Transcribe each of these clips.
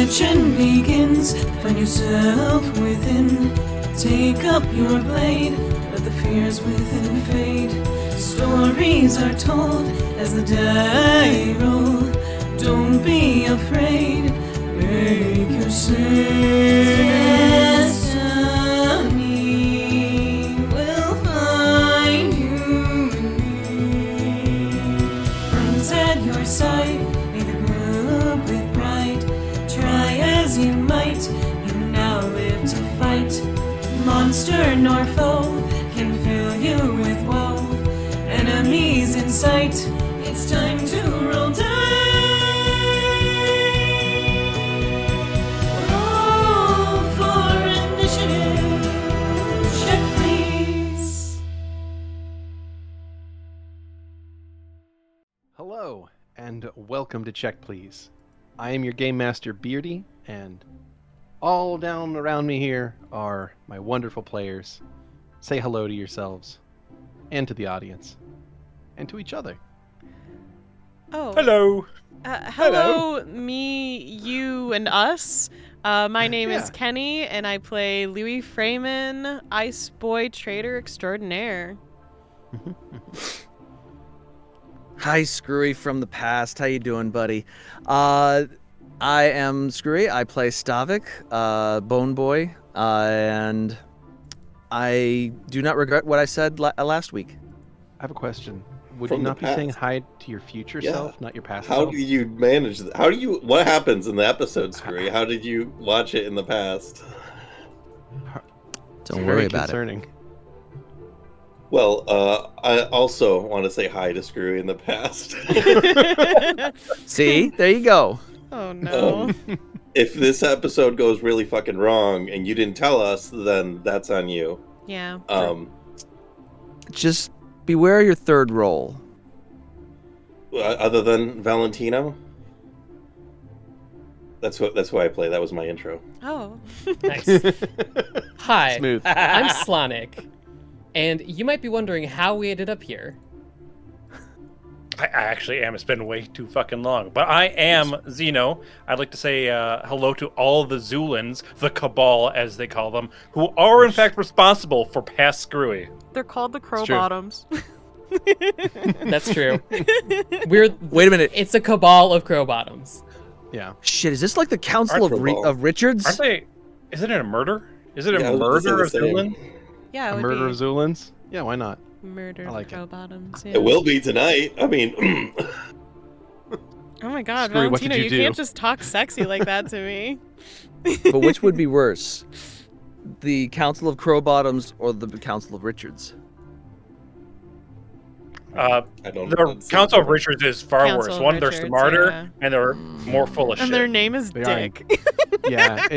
legend begins. Find yourself within. Take up your blade. Let the fears within fade. Stories are told as the die roll. Don't be afraid. Make your destiny will find you in me. Friends at your side, may the group with pride. Try as you might, you now live to fight. Monster nor foe can fill you with woe. Enemies in sight, it's time to roll dice. Roll for initiative. Check, please. Hello, and welcome to Check Please. I am your Game Master Beardy, and all down around me here are my wonderful players. Say hello to yourselves, and to the audience, and to each other. Oh. Hello. Hello, me, you, and us. My name is Keni, and I play Louie Freeman, Ice Boy Trader Extraordinaire. Hi, Skrewy from the past. How you doing, buddy? I am Skrewy. I play Stavik, Bone Boy, and I do not regret what I said last week. I have a question. Would From you the not be past. saying hi to your future self, not your past How self? do you manage that? What happens in the episode, Skrewy? How did you watch it in the past? Don't worry about concerning. Well, I also want to say hi to Skrewy in the past. See? There you go. Oh, no. If this episode goes really fucking wrong and you didn't tell us, then that's on you. Yeah. Just beware your third roll. Other than Valentino? That's who I play. That was my intro. Oh. Nice. Hi, Smooth. I'm Slonic, and you might be wondering how we ended up here. I actually am. It's been way too fucking long. But I am Xeno. I'd like to say hello to all the Zu'lins, the Cabal as they call them, who are in fact responsible for past Skrewy. They're called the Crow true. Bottoms. That's true. Wait a minute. It's a cabal of crow bottoms. Yeah. Shit, is this like the Council Aren't we all? of Richards? Aren't they? Is it a murder? Is it a Yeah, I was murder gonna of say Zu'lin? Yeah, it A would murder be of Zu'lins? Yeah, why not? murder I of like Crow it. Bottoms. Yeah. It will be tonight. I mean, Oh my god, Skrewy, what did Valentino, you you do? can't just talk sexy like that to me. But which would be worse? The Council of Crow Bottoms or the Council of Richards? I don't know. The Council of Richards is far Council worse. of One, they're Richards, smarter, yeah. and they're more full of And shit. their name is They are. Dick. Yeah,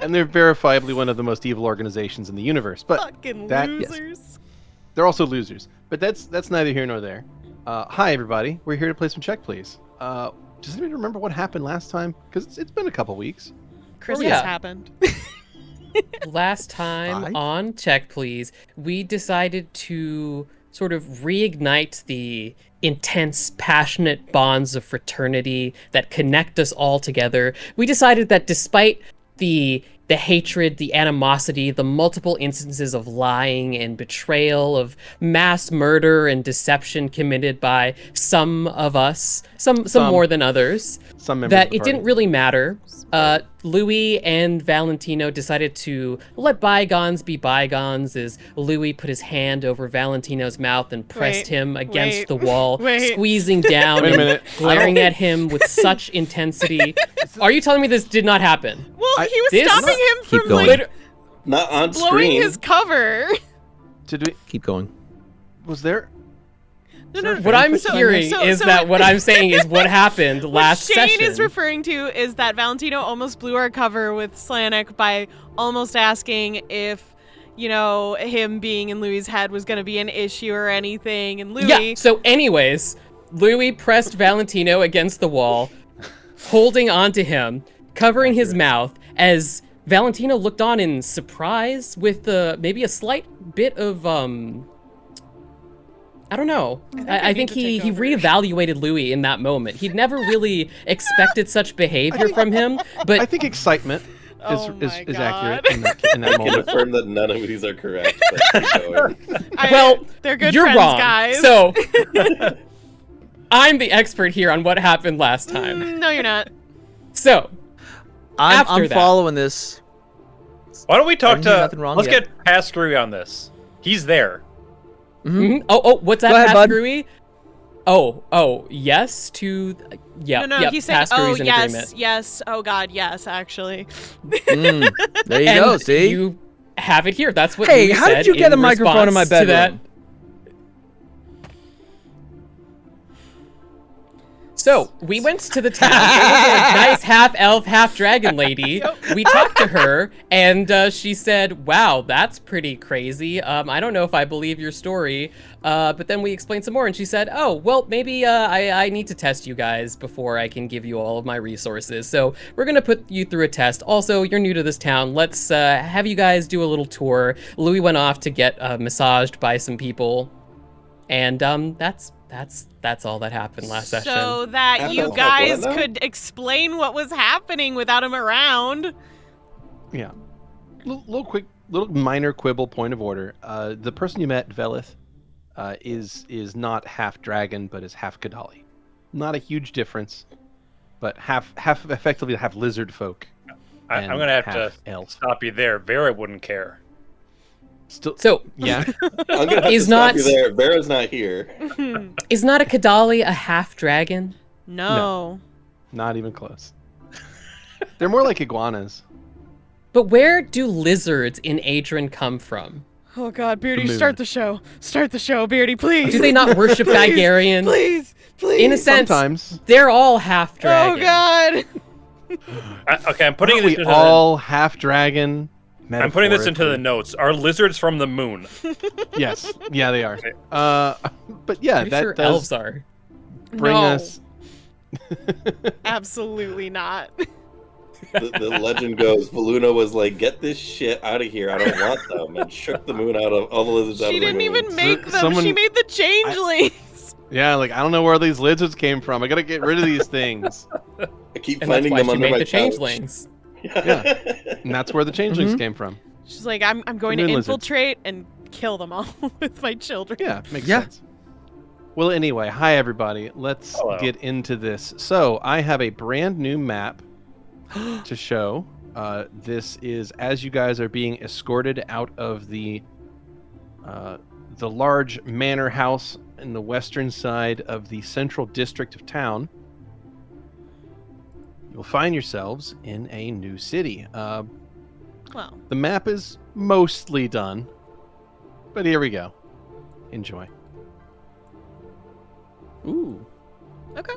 and they're verifiably one of the most evil organizations in the universe. But Fucking that- losers. they're also losers. But that's neither here nor there. Hi, everybody. We're here to play some Check Please. Does anybody remember what happened last time? Because it's been a couple weeks. Christmas yeah. happened. Last time Five? on Check Please, we decided to sort of reignite the intense, passionate bonds of fraternity that connect us all together. We decided that despite the hatred, the animosity, the multiple instances of lying and betrayal, of mass murder and deception committed by some of us, some more than others, Some members that of the it didn't party. really matter. Louie and Valentino decided to let bygones be bygones as Louie put his hand over Valentino's mouth and pressed him against the wall, squeezing down Wait a and minute. glaring at him with such intensity. Are you telling me this did not happen? Well, he was this- stopping him Keep from going. like not on blowing screen. his cover. Did we? Keep going. Was there? No. What I'm So- hearing so- is so that what- what I'm saying is what happened last What Shane session. is referring to is that Valentino almost blew our cover with Slanik by almost asking if, you know, him being in Louie's head was going to be an issue or anything. And Louie... Yeah, so anyways, Louie pressed Valentino against the wall, holding onto him, covering his mouth, as Valentino looked on in surprise with maybe a slight bit of, I don't know. I need think to he take over. reevaluated Louie in that moment. He'd never really expected such behavior from him, I but think excitement Oh is my accurate God. in that I can moment. affirm that none of these are correct. But keep going. well, they're good you're friends, wrong. guys. So I'm the expert here on what happened last time. No, you're not. So After I'm that. following this. Why don't we I talk didn't do to? nothing wrong Let's yet. get past Skrewy on this. He's there. Mhm. Oh, what's that, Go ahead, past bud. Skrewy? Yes to yeah. No, yep, he's saying, past oh, Skrewy's in yes, agreement. yes. Oh, God, yes, actually. There you And go. See. you have it here. That's what. Hey, Louie how did said you get in a microphone in my response to that. bedroom? So we went to the town. There was a nice half elf, half dragon lady. We talked to her, and she said, "Wow, that's pretty crazy. I don't know if I believe your story." But then we explained some more, and she said, "Oh, well, maybe I need to test you guys before I can give you all of my resources. So we're gonna put you through a test. Also, you're new to this town. Let's have you guys do a little tour." Louie went off to get massaged by some people, and that's all that happened last session. So that Half you elf, half guys what now? could explain what was happening without him around. Yeah. Little minor quibble point of order. The person you met, Velith, is not half dragon, but is half Kadali. Not a huge difference, but half effectively half lizard folk. I'm and gonna have to half elf. stop you there. Vera wouldn't care. Still, So yeah. I'm gonna have Is to stop not- you there. Vera's not here. is not a Kadali a half dragon? No. Not even close. They're more like iguanas. But where do lizards in Adrian come from? Oh, God, Beardy, The moon. start the show. Start the show, Beardy, please. Do they not worship Gigarian? Please, please. In a sense, Sometimes. they're all half dragon. Oh, God. Okay, I'm putting Aren't this we into all half dragon? I'm putting this into the metaphorically? notes. Are lizards from the moon? Yes. Yeah, they are. But yeah, Pretty that sure does elves are. bring No. us. Absolutely not. The legend goes, Valuna was like, "Get this shit out of here! I don't want them," and shook the moon out of all the lizards out She of the didn't moon. even make them. Someone- She made the changelings. Yeah, like I don't know where these lizards came from. I gotta get rid of these things, I keep And that's finding why them she under made my the couch. changelings. Yeah. and that's where the changelings came from. She's like, I'm going to Moon lizards. infiltrate and kill them all with my children. Yeah, makes Yeah. sense. Well, anyway, hi everybody. Let's Hello. get into this. So I have a brand new map to show. This is as you guys are being escorted out of the large manor house in the western side of the central district of town. You'll find yourselves in a new city. Well, The map is mostly done, but here we go. Enjoy. Ooh. okay.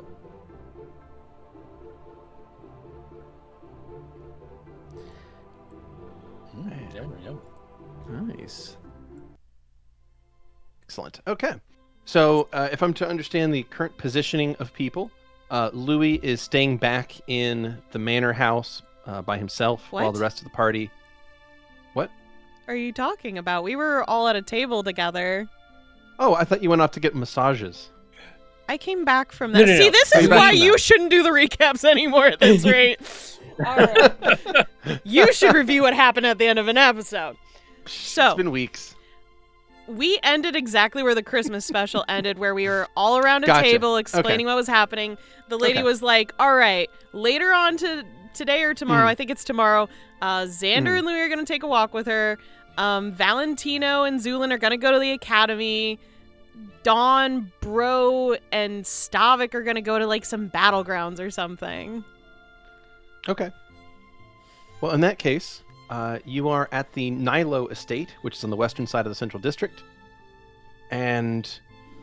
Nice. Excellent. Okay. So, if I'm to understand the current positioning of people, Louie is staying back in the manor house by himself while What? the rest of the party. What? Are you talking about? We were all at a table together. Oh, I thought you went off to get massages. I came back from No, that. no, no. See, this Are is you back why from you that? shouldn't do the recaps anymore at this rate. All right. You should review what happened at the end of an episode. So, It's been weeks. we ended exactly where the Christmas special ended, where we were all around a Gotcha. table explaining what was happening. The lady Okay. was like, all right, later on today or tomorrow, I think it's tomorrow, Xander and Louie are going to take a walk with her. Valentino and Zu'lin are going to go to the academy. Dawn, Bro, and Stavik are going to go to like some battlegrounds or something. Okay. Well, in that case, you are at the Nilo estate, which is on the western side of the central district. And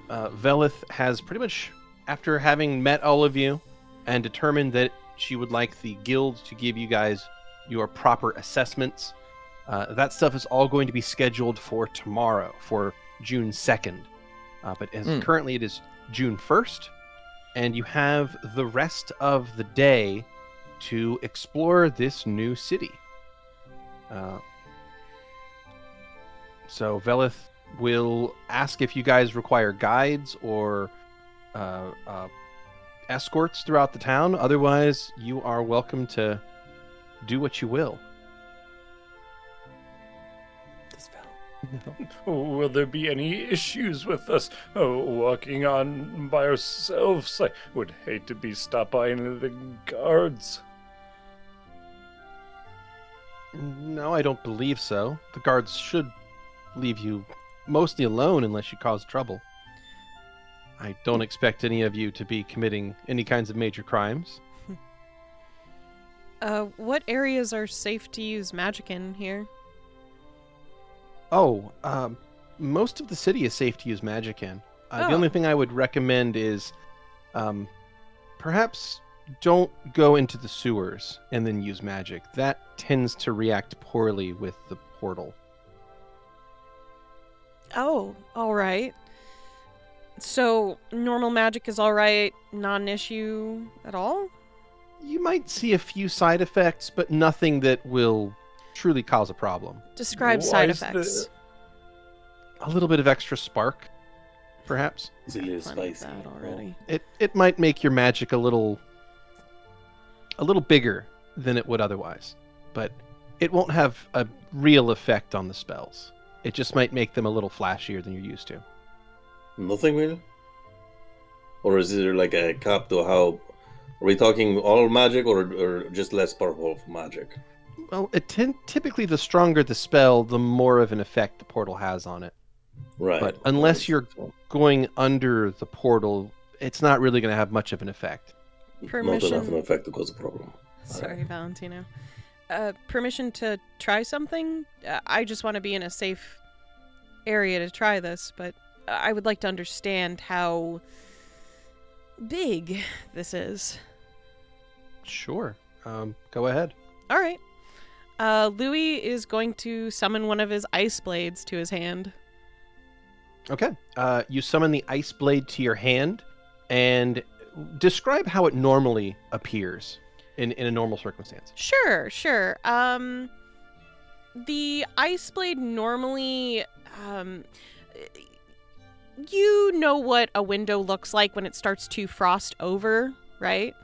Velith has pretty much, after having met all of you and determined that she would like the guild to give you guys your proper assessments, that stuff is all going to be scheduled for tomorrow, for June 2nd. But as currently it is June 1st, and you have the rest of the day to explore this new city. So Velith will ask if you guys require guides or escorts throughout the town. Otherwise, you are welcome to do what you will. Will there be any issues with us walking on by ourselves? I would hate to be stopped by any of the guards. No, I don't believe so. The guards should leave you mostly alone unless you cause trouble. I don't expect any of you to be committing any kinds of major crimes. What areas are safe to use magic in here? Oh, most of the city is safe to use magic in. The only thing I would recommend is perhaps don't go into the sewers and then use magic. That tends to react poorly with the portal. Oh, all right. So normal magic is all right, not an issue at all? You might see a few side effects, but nothing that will truly cause a problem. Describe Why side is effects. A little bit of extra spark, perhaps. It's a little Plenty of spicy. that already. It might make your magic a little bigger than it would otherwise, but it won't have a real effect on the spells. It just might make them a little flashier than you're used to. Nothing really? Or is there like a cap to how... Are we talking all magic or just less powerful magic? Well, typically the stronger the spell, the more of an effect the portal has on it. Right. But unless you're going under the portal, it's not really going to have much of an effect. Not enough Permission. an effect to cause a problem. Sorry, Valentino. Permission to try something? I just want to be in a safe area to try this, but I would like to understand how big this is. Sure. Go ahead. All right. Louie is going to summon one of his ice blades to his hand. Okay. You summon the ice blade to your hand, and describe how it normally appears in a normal circumstance. Sure. The ice blade normally, you know what a window looks like when it starts to frost over, right?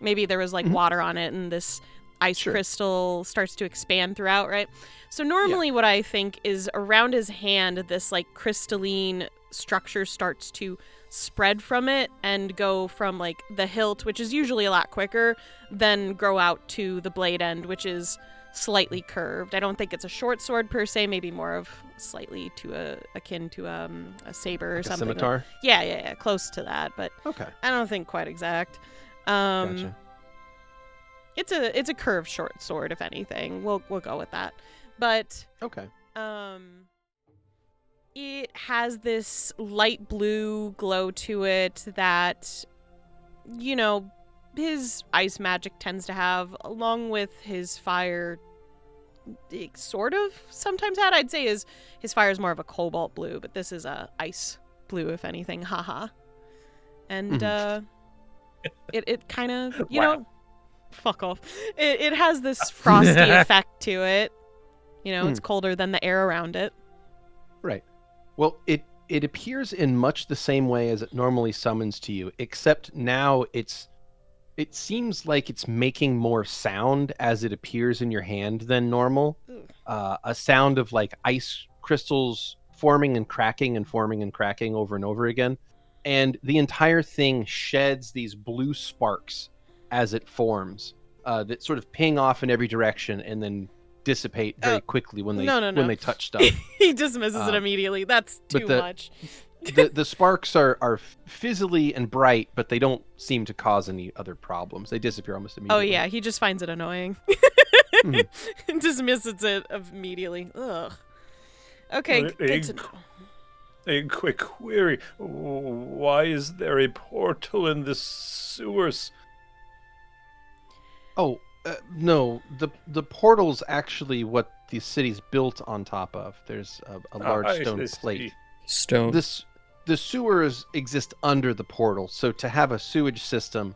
Maybe there was like water on it and this ice crystal starts to expand throughout, right? So normally what I think is around his hand, this like crystalline structure starts to spread from it and go from like the hilt, which is usually a lot quicker, then grow out to the blade end, which is slightly curved. I don't think it's a short sword per se, maybe more of slightly to akin to a saber or Like something. a scimitar? Yeah, close to that, but Okay. I don't think quite exact. Gotcha. It's a curved short sword, if anything. We'll go with that. But Okay. it has this light blue glow to it that, you know, his ice magic tends to have, along with his fire sort of sometimes had. I'd say his fire is more of a cobalt blue, but this is a ice blue, if anything. Haha. And it kind of, you know, fuck off. It has this frosty effect to it. You know, it's colder than the air around it. Right. Well, it appears in much the same way as it normally summons to you, except now it seems like it's making more sound as it appears in your hand than normal. A sound of like ice crystals forming and cracking over and over again. And the entire thing sheds these blue sparks as it forms that sort of ping off in every direction and then dissipate very quickly when they when they touch stuff. He dismisses it immediately. That's too much. The sparks are fizzly and bright, but they don't seem to cause any other problems. They disappear almost immediately. Oh yeah, he just finds it annoying. And dismisses it immediately. Ugh. Okay, good to know. A quick query. Why is there a portal in the sewers? Oh, no. The portal's actually what the city's built on top of. There's a large stone plate. Stone. The sewers exist under the portal, so to have a sewage system,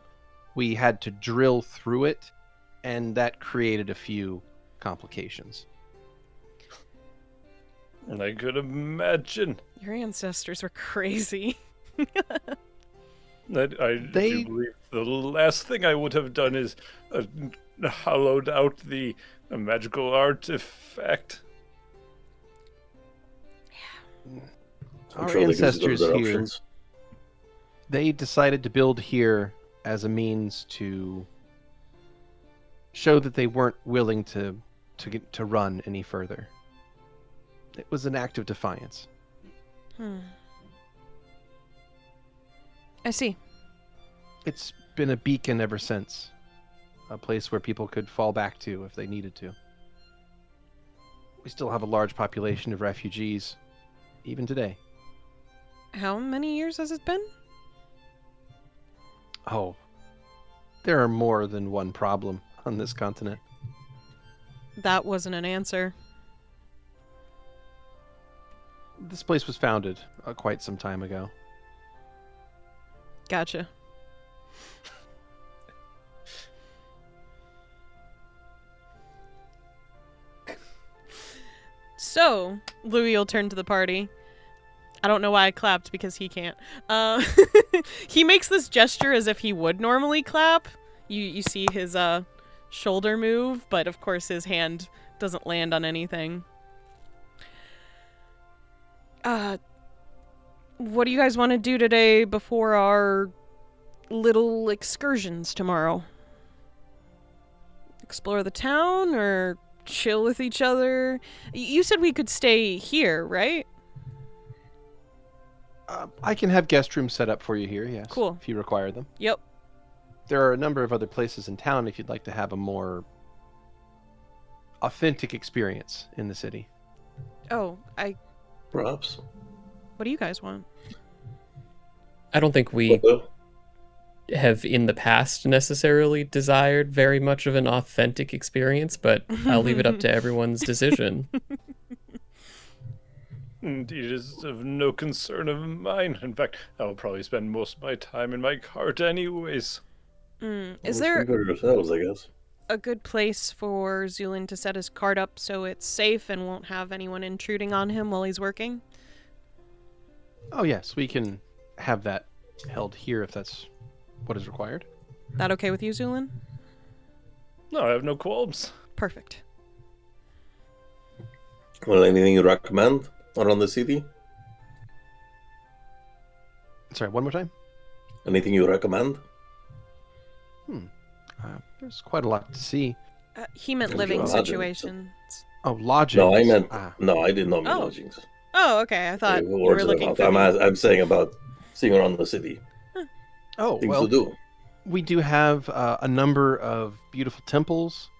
we had to drill through it, and that created a few complications. I could imagine. Your ancestors were crazy. I do believe the last thing I would have done is hollowed out the magical artifact. I'm Our sure they consider ancestors their here, options. they decided to build here as a means to show that they weren't willing to run any further. It was an act of defiance. I see. It's been a beacon ever since. A place where people could fall back to if they needed to. We still have a large population of refugees, even today. How many years has it been? Oh, there are more than one problem on this continent. That wasn't an answer. This place was founded quite some time ago. Gotcha. So, Louie will turn to the party. I don't know why I clapped because he can't. He makes this gesture as if he would normally clap. You see his shoulder move, but of course his hand doesn't land on anything. What do you guys want to do today before our little excursions tomorrow? Explore the town or chill with each other? You said we could stay here, right? I can have guest rooms set up for you here, yes. Cool. If you require them. Yep. There are a number of other places in town if you'd like to have a more authentic experience in the city. Oh, Perhaps. what do you guys want? I don't think we Well, have in the past necessarily desired very much of an authentic experience, but I'll leave it up to everyone's decision. Indeed, it is of no concern of mine. In fact, I will probably spend most of my time in my cart anyways. Is there speak for yourselves, I guess. a good place for Zu'lin to set his cart up so it's safe and won't have anyone intruding on him while he's working? Oh yes, we can have that held here if that's what is required. That okay with you, Zu'lin? No, I have no qualms. Perfect. Well, anything you recommend around the city? Sorry, one more time? Anything you recommend? There's quite a lot to see. He meant I'm living sure lodging. situations. Oh, lodging. No, I meant... Ah. No, I did not mean Oh. lodgings. Oh, okay. I thought you Words were are looking about- for I'm saying about seeing around the city. Oh, Things well, to do. we do have a number of beautiful temples.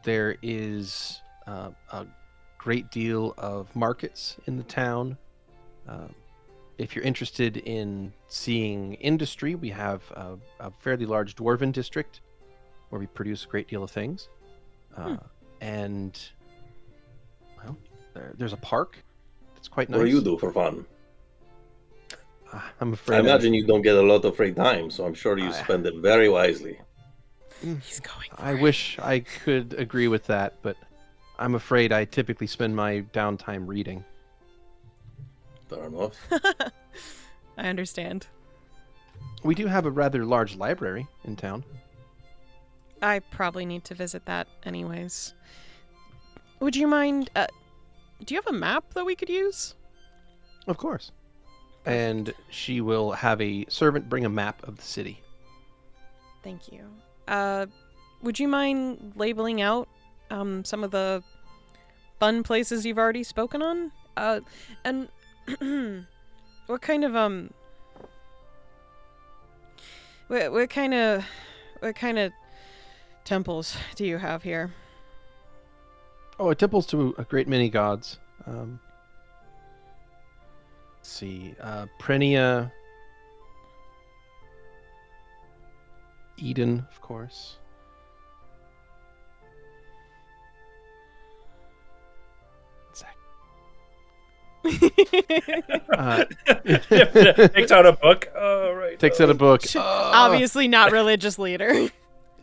There is a great deal of markets in the town. If you're interested in seeing industry, we have a fairly large dwarven district where we produce a great deal of things. And, well, there's a park that's quite nice. What do you do for fun? I'm afraid I imagine you don't get a lot of free time, so I'm sure you I- spend it very wisely. He's going for I it. wish I could agree with that, but I'm afraid I typically spend my downtime reading. Fair enough. I understand. We do have a rather large library in town. I probably need to visit that anyways. Would you mind, do you have a map that we could use? Of course. And she will have a servant bring a map of the city. Thank you. Would you mind labeling out some of the fun places you've already spoken on? And what kind of what kind of temples do you have here? Oh, it temples to a great many gods. Let's see. Prenia. Eden, of course. Zach. Takes out a book. Oh, right. Takes out a book. Obviously not religious leader.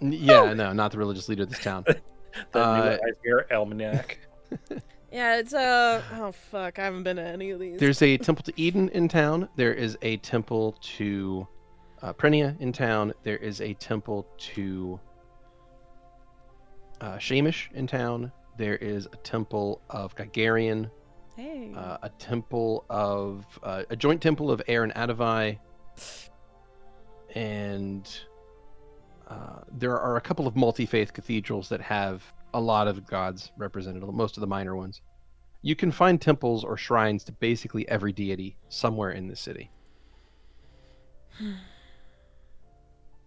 Yeah, no, not the religious leader of this town. The new Ismere almanac. Yeah, it's oh fuck, I haven't been to any of these. There's a temple to Eden in town. There is a temple to Prenia in town. There is a temple to Shamish in town. There is a temple of Gigarian. Hey. A temple of a joint temple of Air and Adavai. And there are a couple of multi-faith cathedrals that have a lot of gods represented, most of the minor ones. You can find temples or shrines to basically every deity somewhere in the city.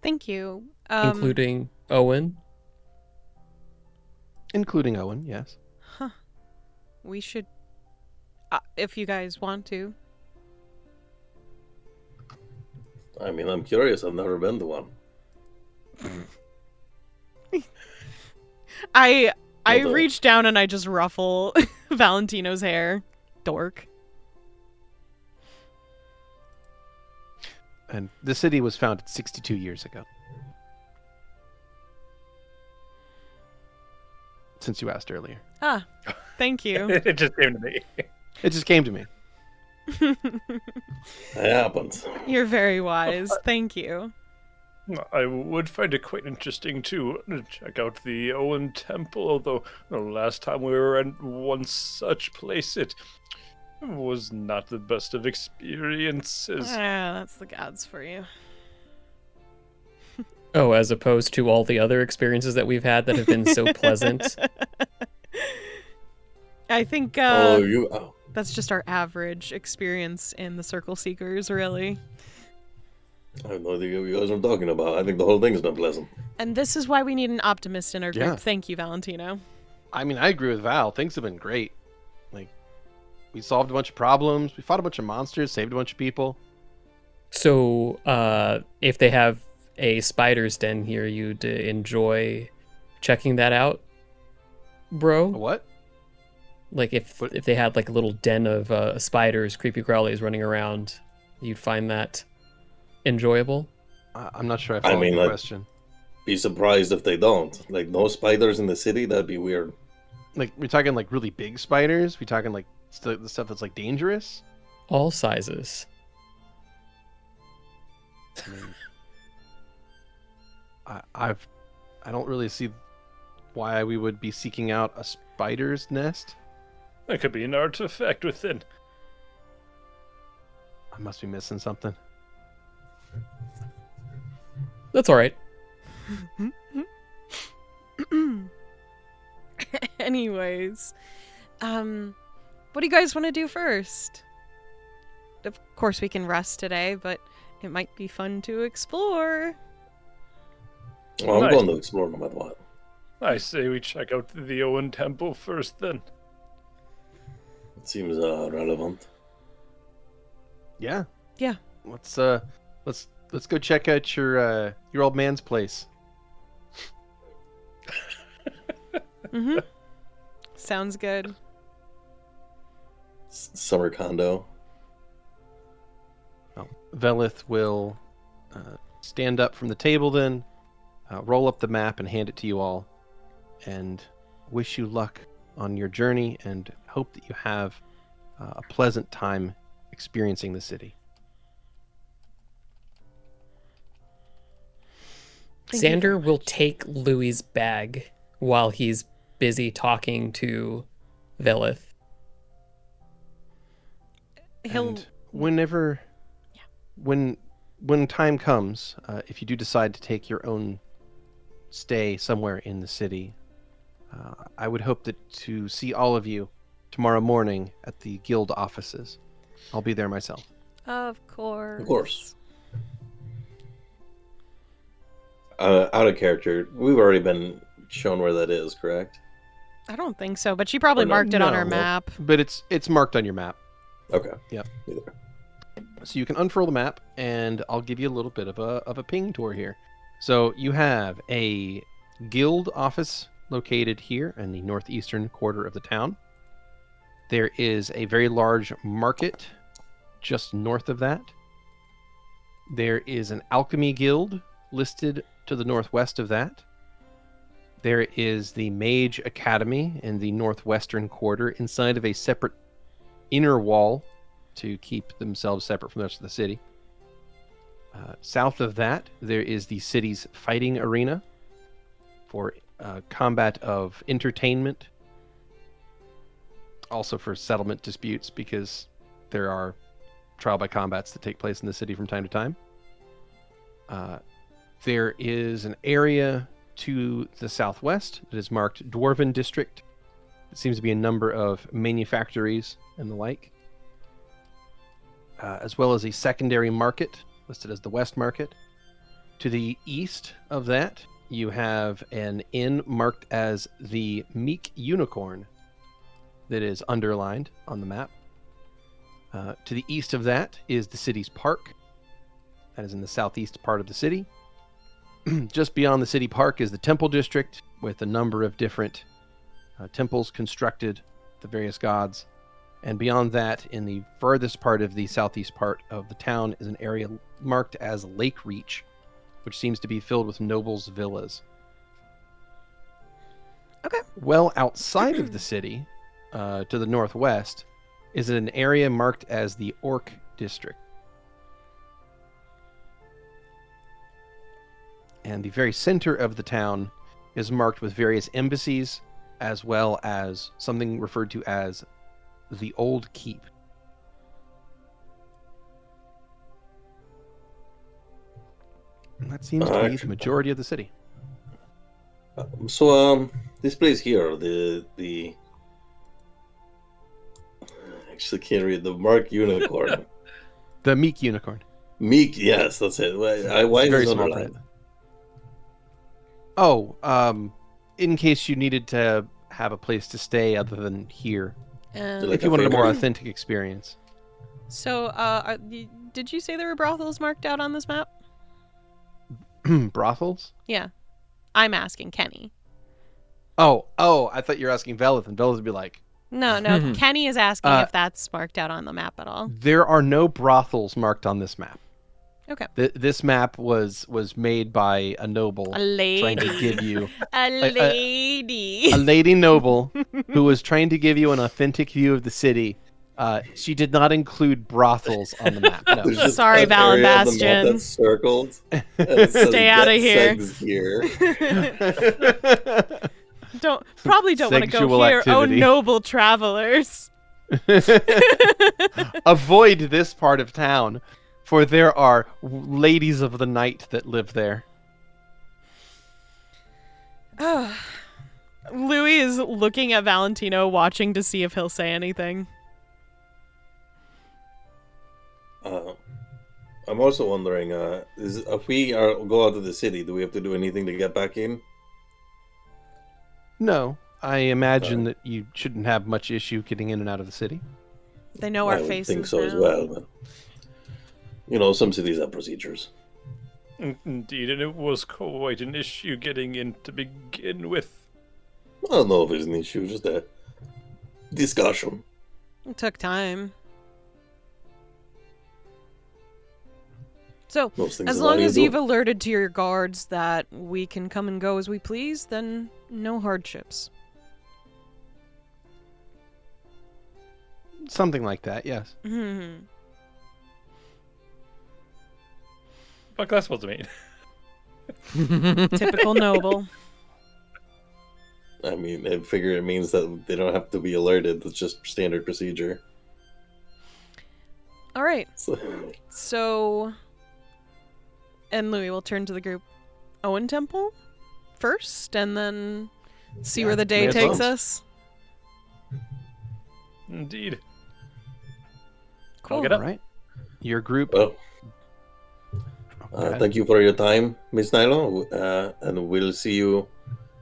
Thank you. Including Owen. Including Owen, yes. We should, if you guys want to. I mean, I'm curious. I've never been to one. I Well, reach down and I just ruffle Valentino's hair. Dork. And the city was founded 62 years ago. Since you asked earlier. Ah, thank you. It just came to me. It just came to me. It happens. You're very wise. Thank you. I would find it quite interesting to check out the Owen Temple, although the last time we were in one such place, it was not the best of experiences. That's the gods for you. Oh, as opposed to all the other experiences that we've had that have been so pleasant. I think that's just our average experience in the Circle Seekers, really. I have no idea what you guys are talking about. I think the whole thing has been pleasant. And this is why we need an optimist in our group. Yeah. Thank you, Valentino. I mean, I agree with Val. Things have been great. Like, we solved a bunch of problems. We fought a bunch of monsters, saved a bunch of people. So, if they have a spider's den here, you'd enjoy checking that out, bro? A what? Like, if they had, like, a little den of spiders, creepy crawlies running around, you'd find that enjoyable? I'm not sure I followed the question. Be surprised if they don't. Like, no spiders in the city? That'd be weird. Like, we're talking, like, really big spiders? We talking, like, the stuff that's, like, dangerous? All sizes. I mean, I don't really see why we would be seeking out a spider's nest. There could be an artifact within. I must be missing something. That's all right. Anyways, what do you guys want to do first? Of course, we can rest today, but it might be fun to explore. Well, I'm Nice. going to explore no matter what. I say we check out the Owen Temple first, then. It seems relevant. Yeah. Yeah. Let's go check out your old man's place. Mm-hmm. Sounds good. Summer condo. Well, Velith will stand up from the table then, roll up the map and hand it to you all, and wish you luck on your journey and hope that you have a pleasant time experiencing the city. Thank you very Xander will take Louie's bag while he's busy talking to Velith. He'll. And whenever, when time comes, if you do decide to take your own stay somewhere in the city, I would hope to see all of you tomorrow morning at the guild offices. I'll be there myself. Of course. Of course. Out of character, we've already been shown where that is, correct? I don't think so, but she probably Or no- marked it on her no. map. But it's marked on your map. Okay. Yep. Either. So you can unfurl the map, and I'll give you a little bit of a ping tour here. So you have a guild office located here in the northeastern quarter of the town. There is a very large market just north of that. There is an alchemy guild listed to the northwest of that. There is the Mage Academy in the northwestern quarter inside of a separate inner wall to keep themselves separate from the rest of the city. South of that, there is the city's fighting arena for combat of entertainment, also for settlement disputes because there are trial by combats that take place in the city from time to time. There is an area to the southwest that is marked Dwarven District. It seems to be a number of manufactories and the like, as well as a secondary market listed as the West Market. To the east of that, you have an inn marked as the Meek Unicorn that is underlined on the map. To the east of that is the city's park. That is in the southeast part of the city. Just beyond the city park is the Temple District with a number of different temples constructed, the various gods. And beyond that, in the furthest part of the southeast part of the town, is an area marked as Lake Reach, which seems to be filled with nobles' villas. Okay. Well outside of the city, to the northwest, is an area marked as the Orc District. And the very center of the town is marked with various embassies, as well as something referred to as the Old Keep. And that seems to be the majority of the city. So, this place here, the actually can't read the Mark Unicorn. The Meek Unicorn. Meek, yes, that's it. Why is very it small underlined? print. Oh, in case you needed to have a place to stay other than here, Like if you wanted a more favorite? authentic experience. So, did you say there were brothels marked out on this map? Brothels? Yeah. I'm asking Keni. Oh, I thought you were asking Velith, and Velith would be like, No, Keni is asking if that's marked out on the map at all. there are no brothels marked on this map. Okay. This map was made by a noble A lady. trying to give you A lady. a lady noble who was trying to give you an authentic view of the city. She did not include brothels on the map. No. There's just Sorry, an area on the map Valentine. that's circled. And it says, Stay outta "Get here." segs here. Probably don't want to go Sexual here. activity. Oh, noble travelers. Avoid this part of town, for there are ladies of the night that live there. Louie is looking at Valentino, watching to see if he'll say anything. I'm also wondering, if we go out of the city, do we have to do anything to get back in? No, I imagine that you shouldn't have much issue getting in and out of the city. They know I our would faces think so now. as well, but you know, some cities have procedures. Indeed, and it was quite an issue getting in to begin with. I don't know if it's an issue, just a discussion. It took time. So, Most things as in long life you as do. you've alerted to your guards that we can come and go as we please, then no hardships. Something like that, yes. Fuck, that's supposed to mean. Typical noble. I mean, I figure it means that they don't have to be alerted. It's just standard procedure. All right. So, So, and Louie will turn to the group. Owen Temple first, and then see Yeah, where the day may as takes well. us. Indeed. Cool. get up. All right. Your group. well, Okay. thank you for your time, Miss Nilo, and we'll see you,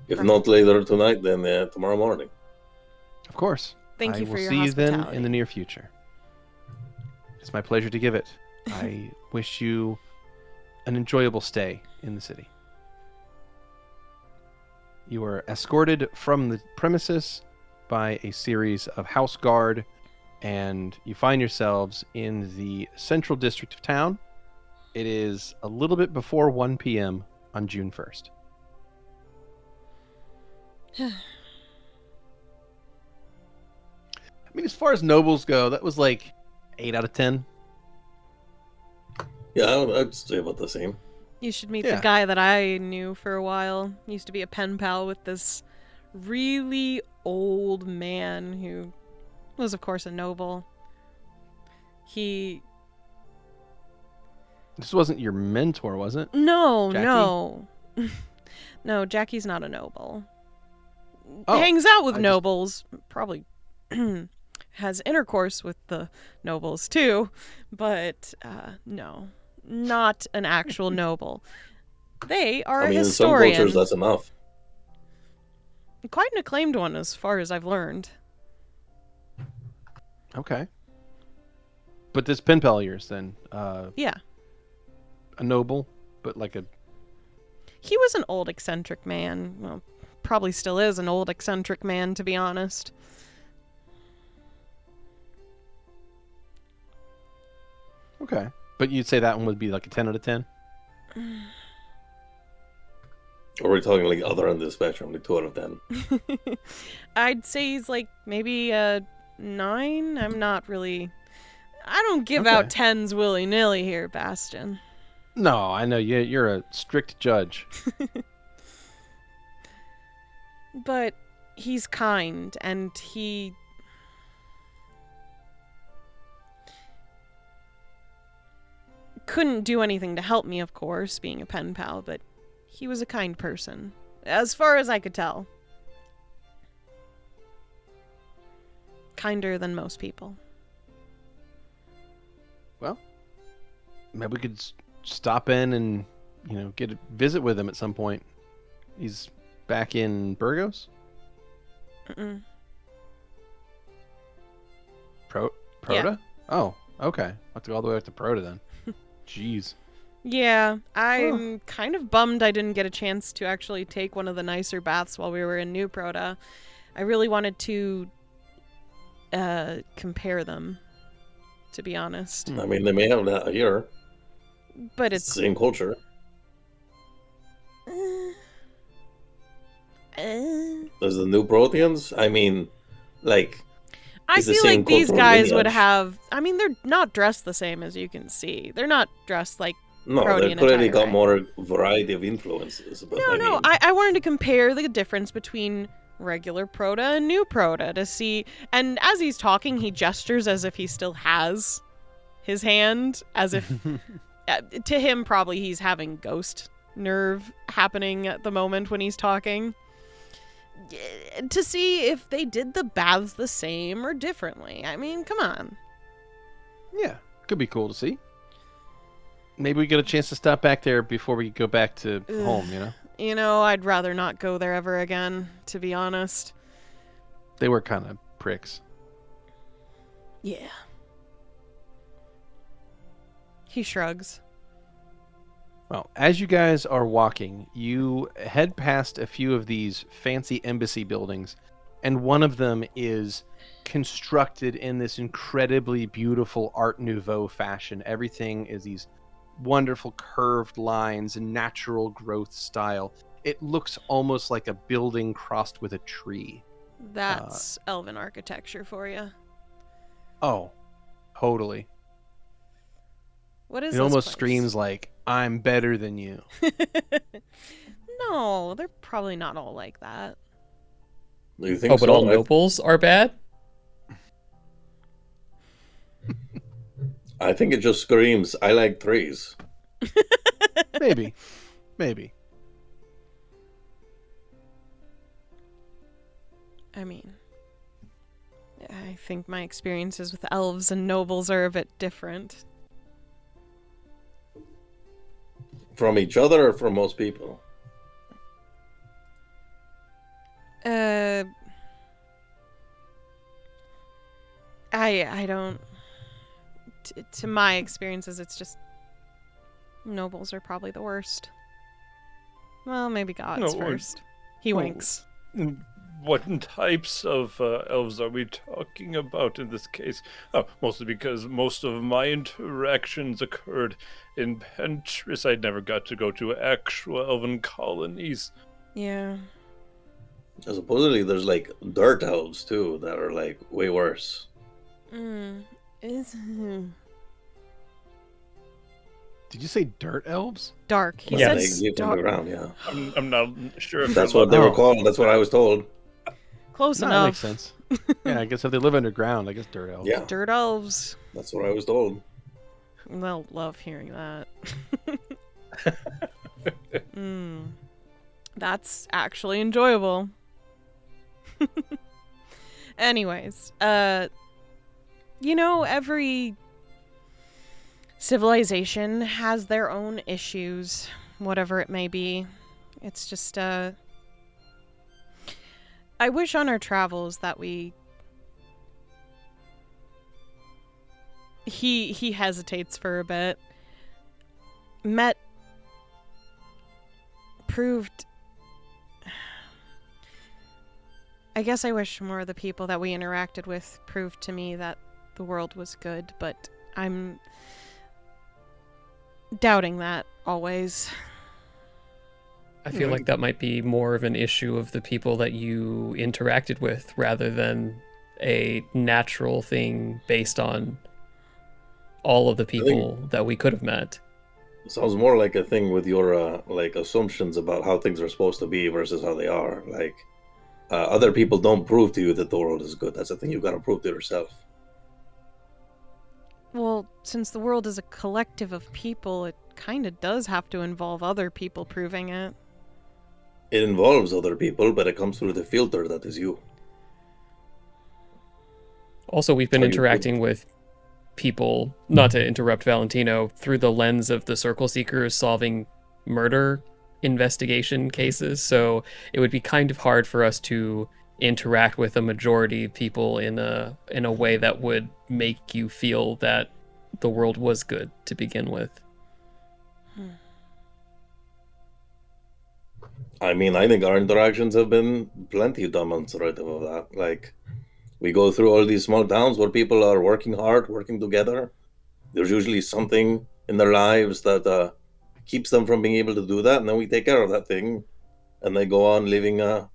if not later tonight, then tomorrow morning. Of course. Thank you I for will your see you then hospitality. in the near future. It's my pleasure to give it. I wish you an enjoyable stay in the city. You are escorted from the premises by a series of house guard, and you find yourselves in the central district of town. It is a little bit before 1 p.m. on June 1st. I mean, as far as nobles go, that was like 8 out of 10. Yeah, I'd say about the same. You should meet Yeah. the guy that I knew for a while. He used to be a pen pal with this really old man who was, of course, a noble. This wasn't your mentor, was it? No, Jackie? no. No, Jackie's not a noble. Oh, Hangs out with I just- nobles, probably has intercourse with the nobles too, but no, not an actual noble. They are I mean, in some historians. cultures, that's enough. Quite an acclaimed one, as far as I've learned. Okay. But this pen pal of yours, then, Yeah. a noble, but like a... He was an old eccentric man. Well, probably still is an old eccentric man, to be honest. Okay. But you'd say that one would be like a 10 out of 10? Or we're talking like other end of the spectrum, like 2 out of 10. I'd say he's like maybe a 9. I'm not really... I don't give Okay. out 10s willy-nilly here, Bastion. No, I know you're a strict judge. But he's kind, and he... couldn't do anything to help me, of course, being a pen pal, but he was a kind person, as far as I could tell. Kinder than most people. Well, maybe we could stop in and, get a visit with him at some point. He's back in Burgos? Mm-mm. Proto? Yeah. Oh, okay. I'll have to go all the way back to Proto then. Jeez. Yeah, I'm kind of bummed I didn't get a chance to actually take one of the nicer baths while we were in New Proto. I really wanted to compare them, to be honest. I mean, they may have that here. But It's it's... the same culture. There's the new Proteans. I mean, like, I it's the feel same like these cultural guys would lineage. have... I mean, they're not dressed the same, as you can see. They're not dressed like... no, Protean they've clearly attire, got more variety of influences. But No, I wanted to compare the difference between regular Proto and New Proto to see... And as he's talking, he gestures as if he still has his hand, as if... to him, probably he's having ghost nerve happening at the moment when he's talking. To see if they did the baths the same or differently. I mean, come on. Yeah, could be cool to see. Maybe we get a chance to stop back there before we go back to home, You know, I'd rather not go there ever again, to be honest. They were kind of pricks. Yeah. He shrugs. Well, as you guys are walking, you head past a few of these fancy embassy buildings, and one of them is constructed in this incredibly beautiful Art Nouveau fashion. Everything is these wonderful curved lines and natural growth style. It looks almost like a building crossed with a tree. That's elven architecture for you. Oh, totally. What is It this almost place? screams like, I'm better than you. No, they're probably not all like that. Do you think Oh, but so? all nobles are bad? I think it just screams, I like threes. Maybe. Maybe. I mean, I think my experiences with elves and nobles are a bit different. From each other or from most people? I don't... to my experiences, it's just... Nobles are probably the worst. Well, maybe gods No, first. He winks. What types of elves are we talking about in this case? Oh, mostly because most of my interactions occurred in Pentris. I never got to go to actual elven colonies. Yeah. Supposedly, there's like dirt elves too that are like way worse. Is Did you say dirt elves? dark. He Yeah, said They live dark. underground. Yeah, I'm not sure if that's they're what they were Oh. called. That's what I was told. Close No, that enough. makes sense. Yeah, I guess if they live underground, I guess dirt elves. Yeah, Dirt elves. that's what I was told. They'll love hearing that. That's actually enjoyable. Anyways, every civilization has their own issues, whatever it may be. It's just, I wish on our travels that we... He hesitates for a bit. Proved... I guess I wish more of the people that we interacted with proved to me that the world was good, but I'm doubting that always. I feel like that might be more of an issue of the people that you interacted with rather than a natural thing based on all of the people that we could have met. It sounds more like a thing with your like assumptions about how things are supposed to be versus how they are. Like other people don't prove to you that the world is good. That's the thing you got to prove to yourself. Well, since the world is a collective of people, it kind of does have to involve other people proving it. It involves other people, but it comes through the filter that is you. Also, we've been Are you interacting with people, not to interrupt Valentino, through the lens of the Circle Seekers solving murder investigation cases, so it would be kind of hard for us to interact with a majority of people in a way that would make you feel that the world was good to begin with. I mean, I think our interactions have been plenty demonstrative of that. Like, we go through all these small towns where people are working hard, working together. There's usually something in their lives that keeps them from being able to do that, and then we take care of that thing, and they go on living at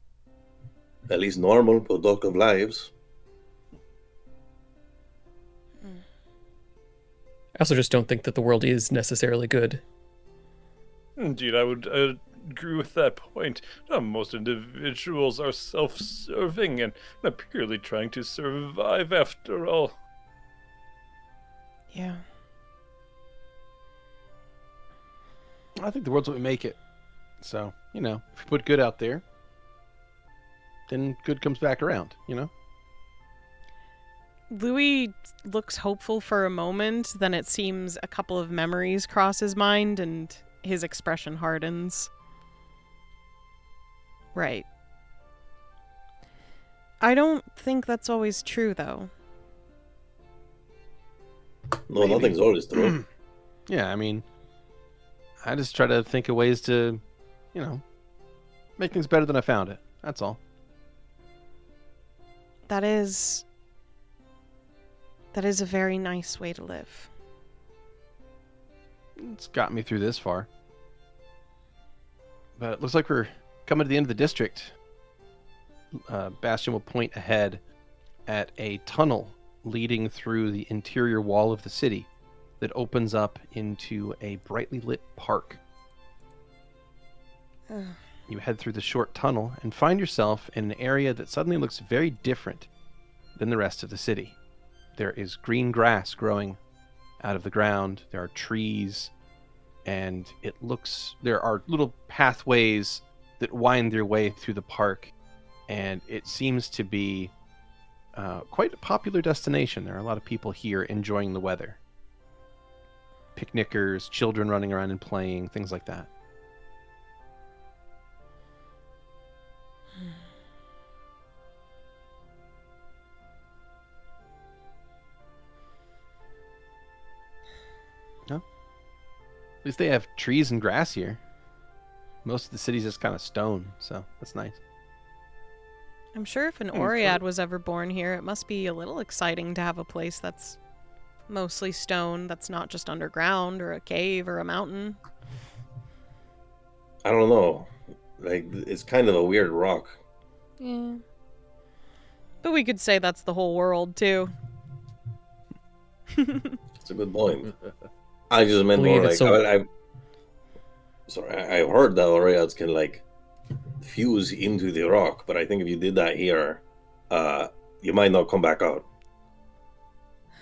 least normal, productive lives. I also just don't think that the world is necessarily good. Indeed, I would agree with that point. Most individuals are self-serving and purely trying to survive after all. Yeah. I think the world's what we make it. So, if we put good out there, then good comes back around, Louie looks hopeful for a moment, then it seems a couple of memories cross his mind and his expression hardens. Right. I don't think that's always true, though. No, nothing's always true. Yeah, I just try to think of ways to, make things better than I found it. That's all. That is a very nice way to live. It's got me through this far. But it looks like we're coming to the end of the district. Bastion will point ahead at a tunnel leading through the interior wall of the city that opens up into a brightly lit park. You head through the short tunnel and find yourself in an area that suddenly looks very different than the rest of the city. There is green grass growing out of the ground. There are trees, and there are little pathways that wind their way through the park, and it seems to be quite a popular destination. There are a lot of people here enjoying the weather. Picnickers, children running around and playing, things like that. At least they have trees and grass here. Most of the city's just kind of stone, so that's nice. I'm sure if an Oread was ever born here, it must be a little exciting to have a place that's mostly stone, that's not just underground or a cave or a mountain. I don't know. Like, it's kind of a weird rock. Yeah. But we could say that's the whole world, too. It's a good point. I just meant Believe more it's like so- I heard that Aureads can like fuse into the rock, but I think if you did that here, you might not come back out.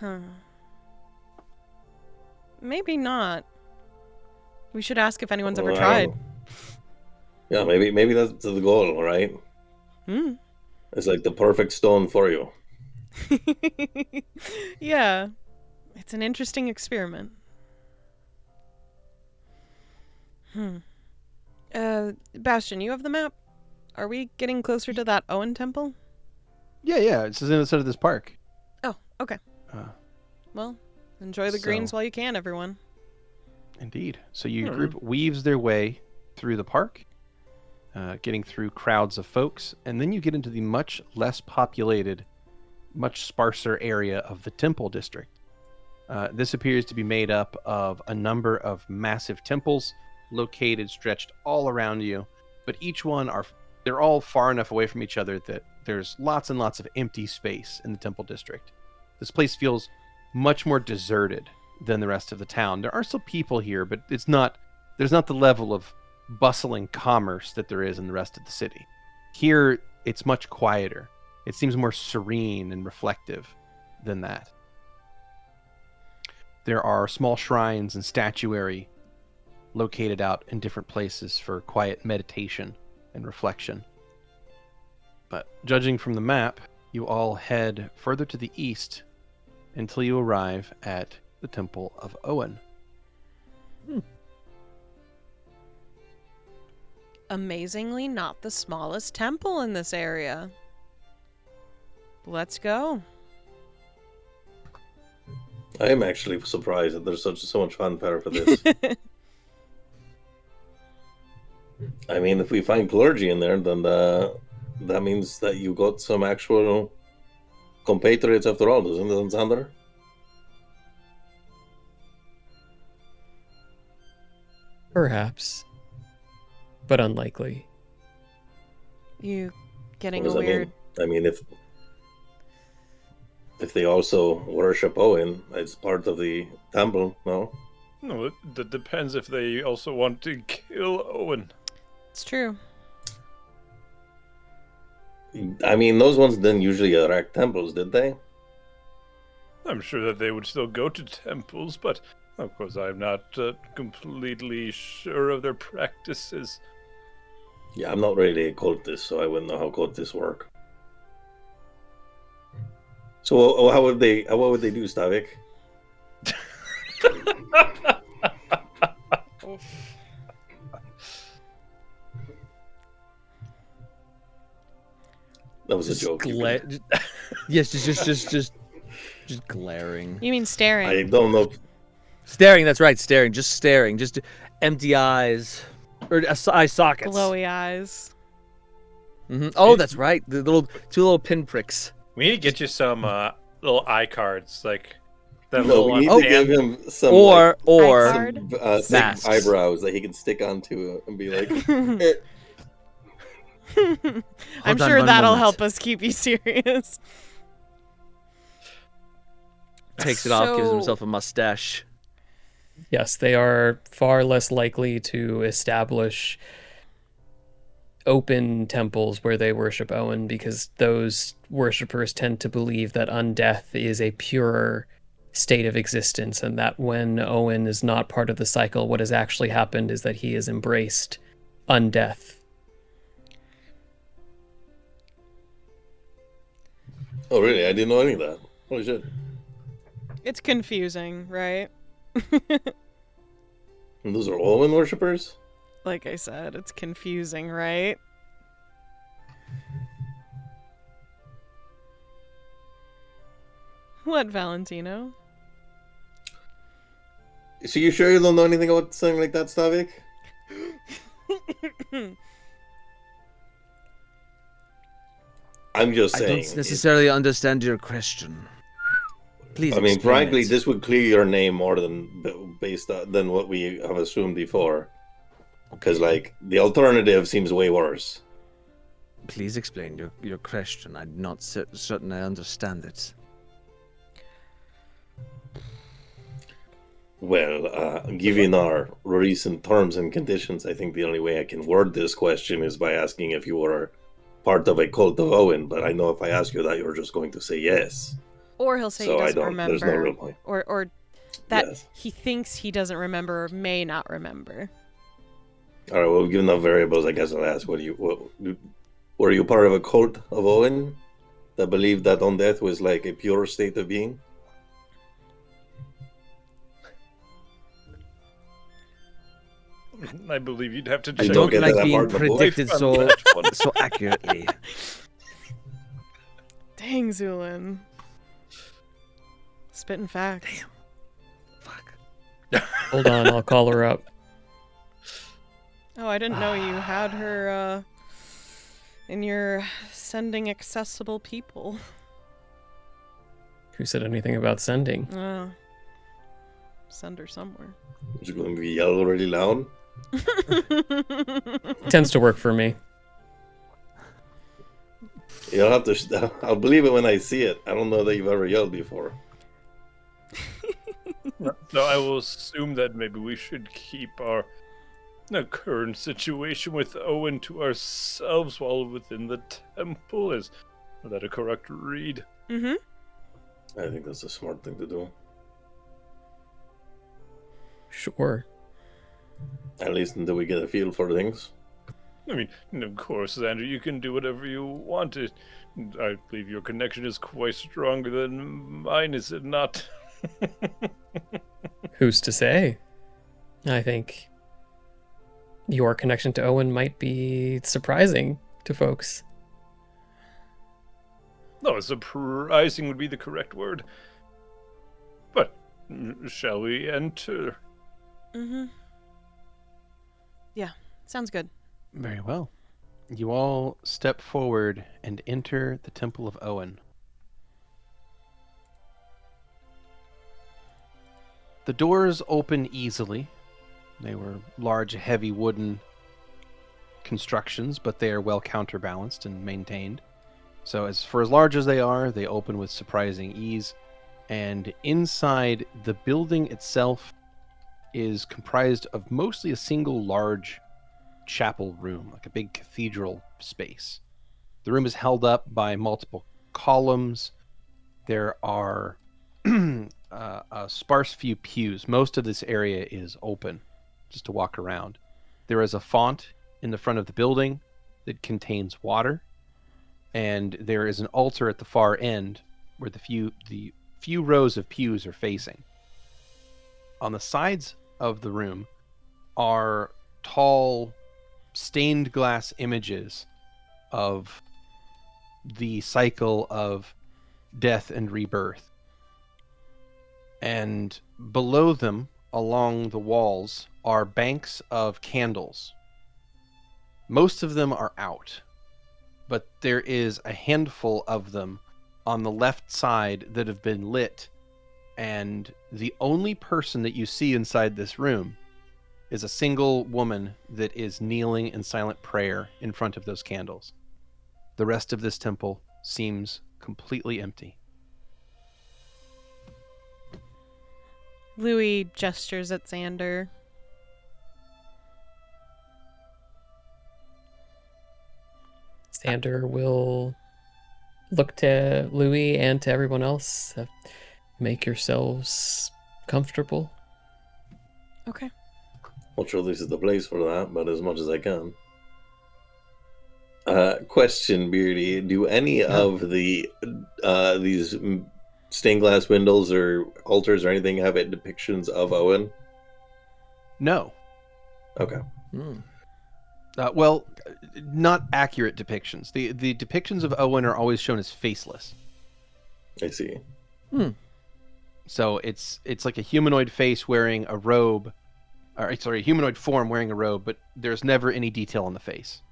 Huh. Maybe not. We should ask if anyone's ever Well, I tried. don't know. Yeah, maybe that's the goal, right? Hmm. It's like the perfect stone for you. Yeah. It's an interesting experiment. Bastion, you have the map? Are we getting closer to that Owen temple? Yeah. It's just inside of this park. Oh, okay. Uh, Well, enjoy the greens so- while you can, everyone. Indeed. So your group weaves their way through the park, getting through crowds of folks, and then you get into the much less populated, much sparser area of the temple district. This appears to be made up of a number of massive temples located, stretched all around you, but each one they're all far enough away from each other that there's lots and lots of empty space in the temple district. This place feels much more deserted than the rest of the town. There are still people here, but there's not the level of bustling commerce that there is in the rest of the city. Here, it's much quieter. It seems more serene and reflective than that. There are small shrines and statuary located out in different places for quiet meditation and reflection. But judging from the map, you all head further to the east until you arrive at the Temple of Owen. Amazingly, not the smallest temple in this area. Let's go. I am actually surprised that there's so much fanfare for this. I mean, if we find clergy in there, then that means that you got some actual compatriots after all, doesn't it, Xander? Perhaps. But unlikely. You getting What a does that weird... mean? I mean, if they also worship Owen as part of the temple, no? No, that depends if they also want to kill Owen. It's true. I mean, those ones didn't usually erect temples, did they? I'm sure that they would still go to temples, but of course I'm not completely sure of their practices. Yeah, I'm not really a cultist, so I wouldn't know how cultists work. So, what would they do, Stavik? That was a joke. Yes, just glaring. You mean staring? I don't know. Staring, that's right, staring. Just staring. Just empty eyes. Or eye sockets. Glowy eyes. Mm-hmm. Oh, that's right. The two little pinpricks. We need to get you some little eye cards, like that No, little we need on to give band. him some Or card? thick masks. eyebrows that he can stick onto and be like, I'm Hold on sure one that'll moment. help us keep you serious. Takes it off, gives So- himself a mustache. Yes, they are far less likely to establish open temples where they worship Owen because those worshippers tend to believe that undeath is a purer state of existence and that when Owen is not part of the cycle, what has actually happened is that he has embraced undeath. oh, really? I didn't know any of that. Holy shit. It's confusing, right? And those are Owen worshippers? Like I said, it's confusing, right? What, Valentino? So you sure you don't know anything about something like that, Stavik? I'm just I saying. don't necessarily understand your question. Please. I mean, explain frankly, it. this would clear your name more than based than what we have assumed before. Because, like, the alternative seems way worse. Please explain your question. I'm not certain I understand it. Well, given our recent terms and conditions, I think the only way I can word this question is by asking if you were part of a cult of Owen, but I know if I ask you that, you're just going to say yes. Or he'll say So he I doesn't don't, remember. there's no real point. Or that Yes. he thinks he doesn't remember or may not remember. All right, well, given enough variables, I guess I'll ask, were you part of a cult of Owen that believed that undeath was like a pure state of being? I believe you'd have to I check. don't don't get like that being part in the book. predicted I found so that one. so accurately. Dang, Zu'lin. Spitting facts. Fuck. Hold on, I'll call her up. Oh, I didn't know you had her in your sending accessible people. Who said anything about sending? Send her somewhere. Is it going to be yelled really loud? It tends to work for me. You'll have to. I'll believe it when I see it. I don't know that you've ever yelled before. So I will assume that maybe we should keep our current situation with Owen to ourselves while within the temple. Is that a correct read? Mm-hmm. I think that's a smart thing to do. Sure. At least until we get a feel for things. I mean, of course, Xander, you can do whatever you want. I believe your connection is quite stronger than mine, is it not? Who's to say? I think your connection to Owen might be surprising to folks. No, surprising would be the correct word. But shall we enter? Mm-hmm. Yeah, sounds good. Very well. You all step forward and enter the Temple of Owen. The doors open easily. They were large, heavy wooden constructions, but they are well counterbalanced and maintained. So for as large as they are, they open with surprising ease. And inside, the building itself is comprised of mostly a single large chapel room, like a big cathedral space. The room is held up by multiple columns. There are a sparse few pews. Most of this area is open, just to walk around. There is a font in the front of the building that contains water, and there is an altar at the far end where the few rows of pews are facing. On the sides of the room are tall stained glass images of the cycle of death and rebirth. And below them, along the walls, are banks of candles. Most of them are out, but there is a handful of them on the left side that have been lit, and the only person that you see inside this room is a single woman that is kneeling in silent prayer in front of those candles. The rest of this temple seems completely empty. Louie gestures at Xander. Xander will look to Louie and to everyone else. Make yourselves comfortable. Okay. Not sure this is the place for that, but as much as I can. Question, Beardy: do any of the these stained glass windows or altars or anything have depictions of Owen? No. Okay. Well, not accurate depictions. The depictions of Owen are always shown as faceless. I see. So it's like a humanoid face wearing a robe, or sorry, a humanoid form wearing a robe, but there's never any detail on the face.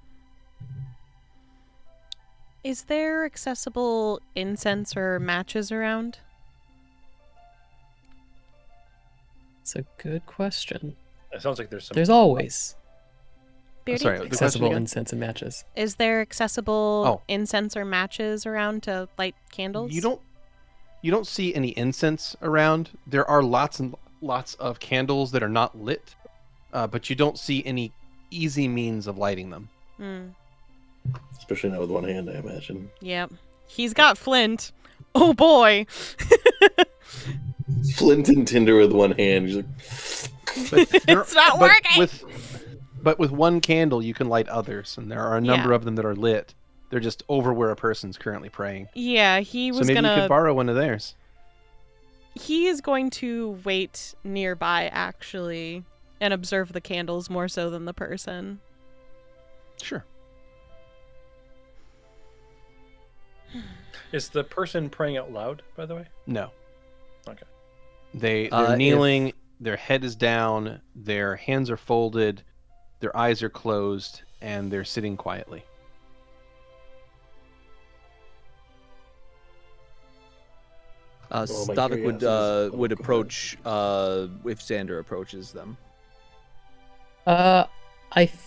Is there accessible incense or matches around? It's a good question. It sounds like there's some. There's always. Beardy? Sorry, the question Accessible again? incense and matches. Is there accessible Oh. incense or matches around to light candles? You don't see any incense around. There are lots and lots of candles that are not lit, but you don't see any easy means of lighting them. Especially not with one hand, I imagine. Yep. He's got flint. Oh boy. Flint and tinder with one hand. He's like, It's not working. But with one candle, you can light others, and there are a number Yeah. of them that are lit. They're just over where a person's currently praying. Yeah, he So was maybe you gonna. could borrow one of theirs. He is going to wait nearby, actually, and observe the candles more so than the person. Sure. Is the person praying out loud, by the way? No. Okay. They're kneeling, their head is down, their hands are folded, their eyes are closed, and they're sitting quietly. my Stavik curiosity is- would go ahead. approach if Xander approaches them. I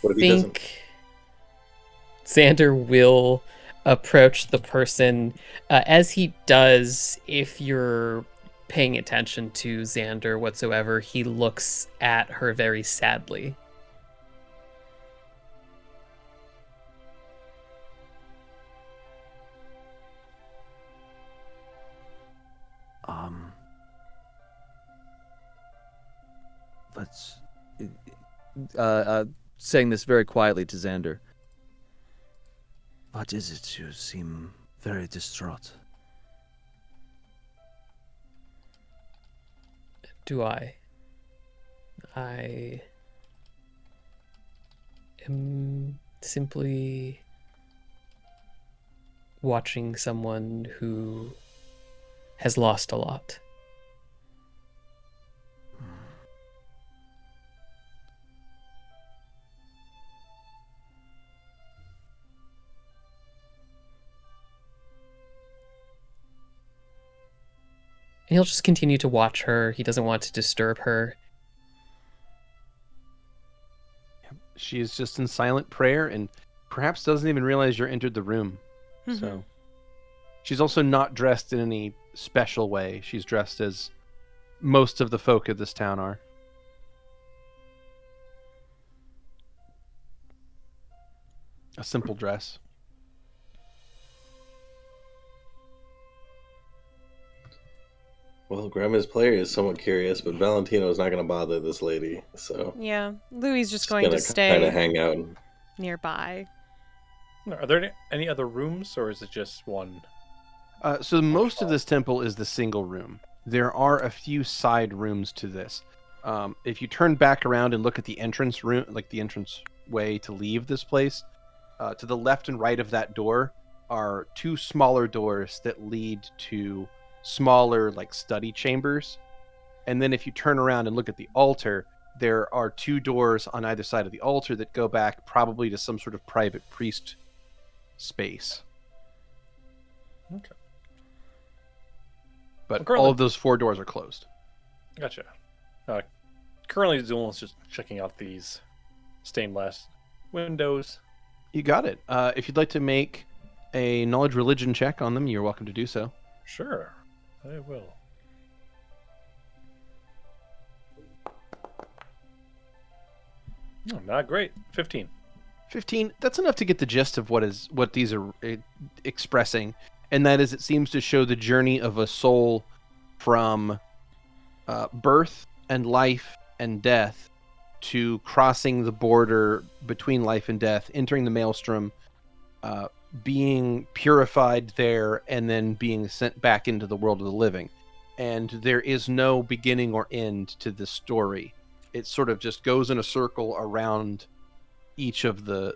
What if he doesn't? think Xander will approach the person. As he does, if you're paying attention to Xander whatsoever, he looks at her very sadly. Let's saying this very quietly to Xander. What is it? You seem very distraught. Do I? I am simply watching someone who has lost a lot. And he'll just continue to watch her. He doesn't want to disturb her. She is just in silent prayer and perhaps doesn't even realize you're entered the room. So she's also not dressed in any special way. She's dressed as most of the folk of this town are. A simple dress. Well, Grandma's player is somewhat curious, but Valentino is not going to bother this lady, so Yeah, Louie's just going gonna to kind of stay hang out. nearby. Are there any other rooms, or is it just one? So most of this temple is the single room. There are a few side rooms to this. If you turn back around and look at the entrance room, like the entrance way to leave this place, to the left and right of that door are two smaller doors that lead to smaller, like, study chambers. And then if you turn around and look at the altar, there are two doors on either side of the altar that go back probably to some sort of private priest space. Okay. But Currently- all of those four doors are closed. Gotcha. Currently, Zu'lin's just checking out these stained glass windows. You got it. If you'd like to make a knowledge religion check on them, you're welcome to do so. Sure, I will. Oh, not great. 15. 15, that's enough to get the gist of what these are expressing, and that is it seems to show the journey of a soul from birth and life and death to crossing the border between life and death, entering the maelstrom, being purified there, and then being sent back into the world of the living. And there is no beginning or end to this story. It sort of just goes in a circle around each of the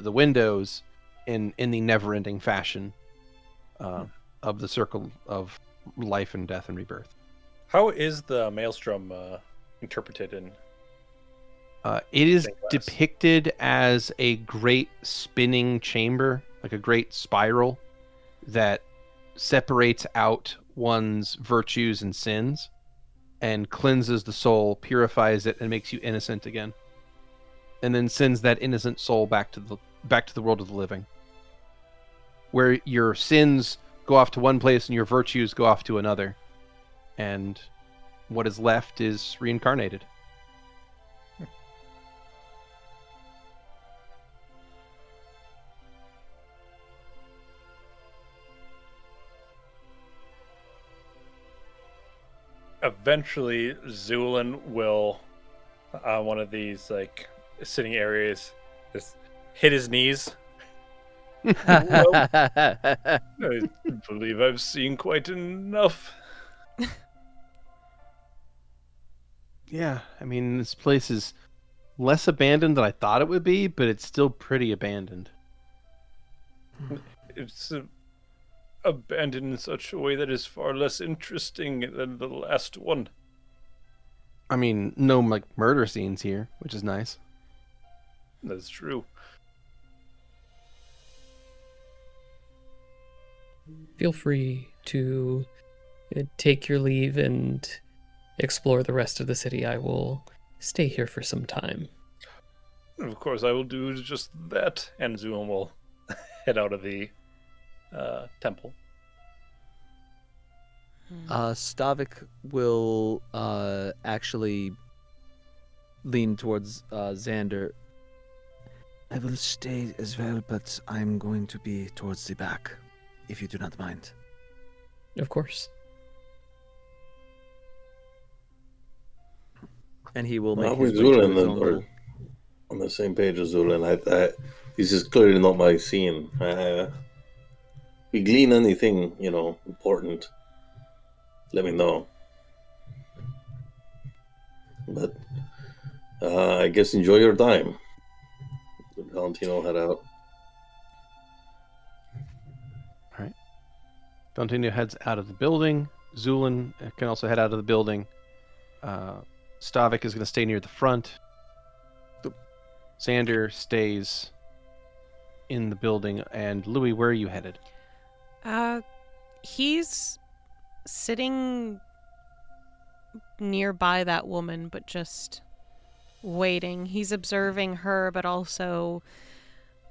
windows in the never-ending fashion of the circle of life and death and rebirth. How is the maelstrom interpreted in? It is Stained glass. depicted as a great spinning chamber, like a great spiral that separates out one's virtues and sins and cleanses the soul, purifies it, and makes you innocent again. and then sends that innocent soul back to the world of the living, where your sins go off to one place and your virtues go off to another, and what is left is reincarnated. Eventually, Zu'lin will, on one of these like sitting areas, just hit his knees. Well, I believe I've seen quite enough. Yeah, I mean, this place is less abandoned than I thought it would be, but it's still pretty abandoned. It's abandoned in such a way that is far less interesting than the last one. I mean, no like murder scenes here, which is nice. That's true. Feel free to take your leave and explore the rest of the city. I will stay here for some time. Of course, I will do just that, and Zu'lin will head out of the temple. Stavik will actually lean towards Xander. I will stay as well, but I'm going to be towards the back, if you do not mind. Of course. And he will make Not his with way to Zu'lin, his own little... on the same page as Zu'lin. This is clearly not my scene. We glean anything, important, let me know. But I guess enjoy your time. Valentino head out. All right. Valentino heads out of the building. Zu'lin can also head out of the building. Stavik is going to stay near the front. Xander stays in the building. And Louie, where are you headed? He's sitting nearby that woman, but just waiting. He's observing her, but also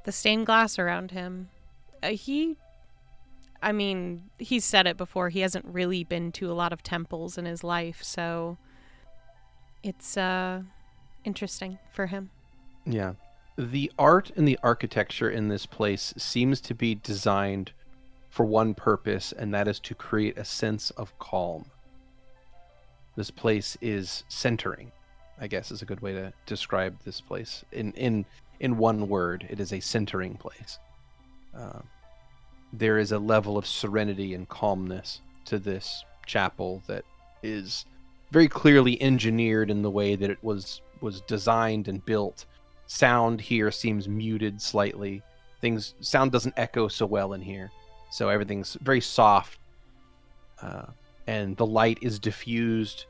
the stained glass around him. He said it before, he hasn't really been to a lot of temples in his life, so it's interesting for him. Yeah. The art and the architecture in this place seems to be designed for one purpose, and that is to create a sense of calm. This place is centering, I guess is a good way to describe this place. In one word, it is a centering place. There is a level of serenity and calmness to this chapel that is very clearly engineered in the way that it was designed and built. Sound here seems muted slightly. Sound doesn't echo so well in here. So everything's very soft, and the light is diffused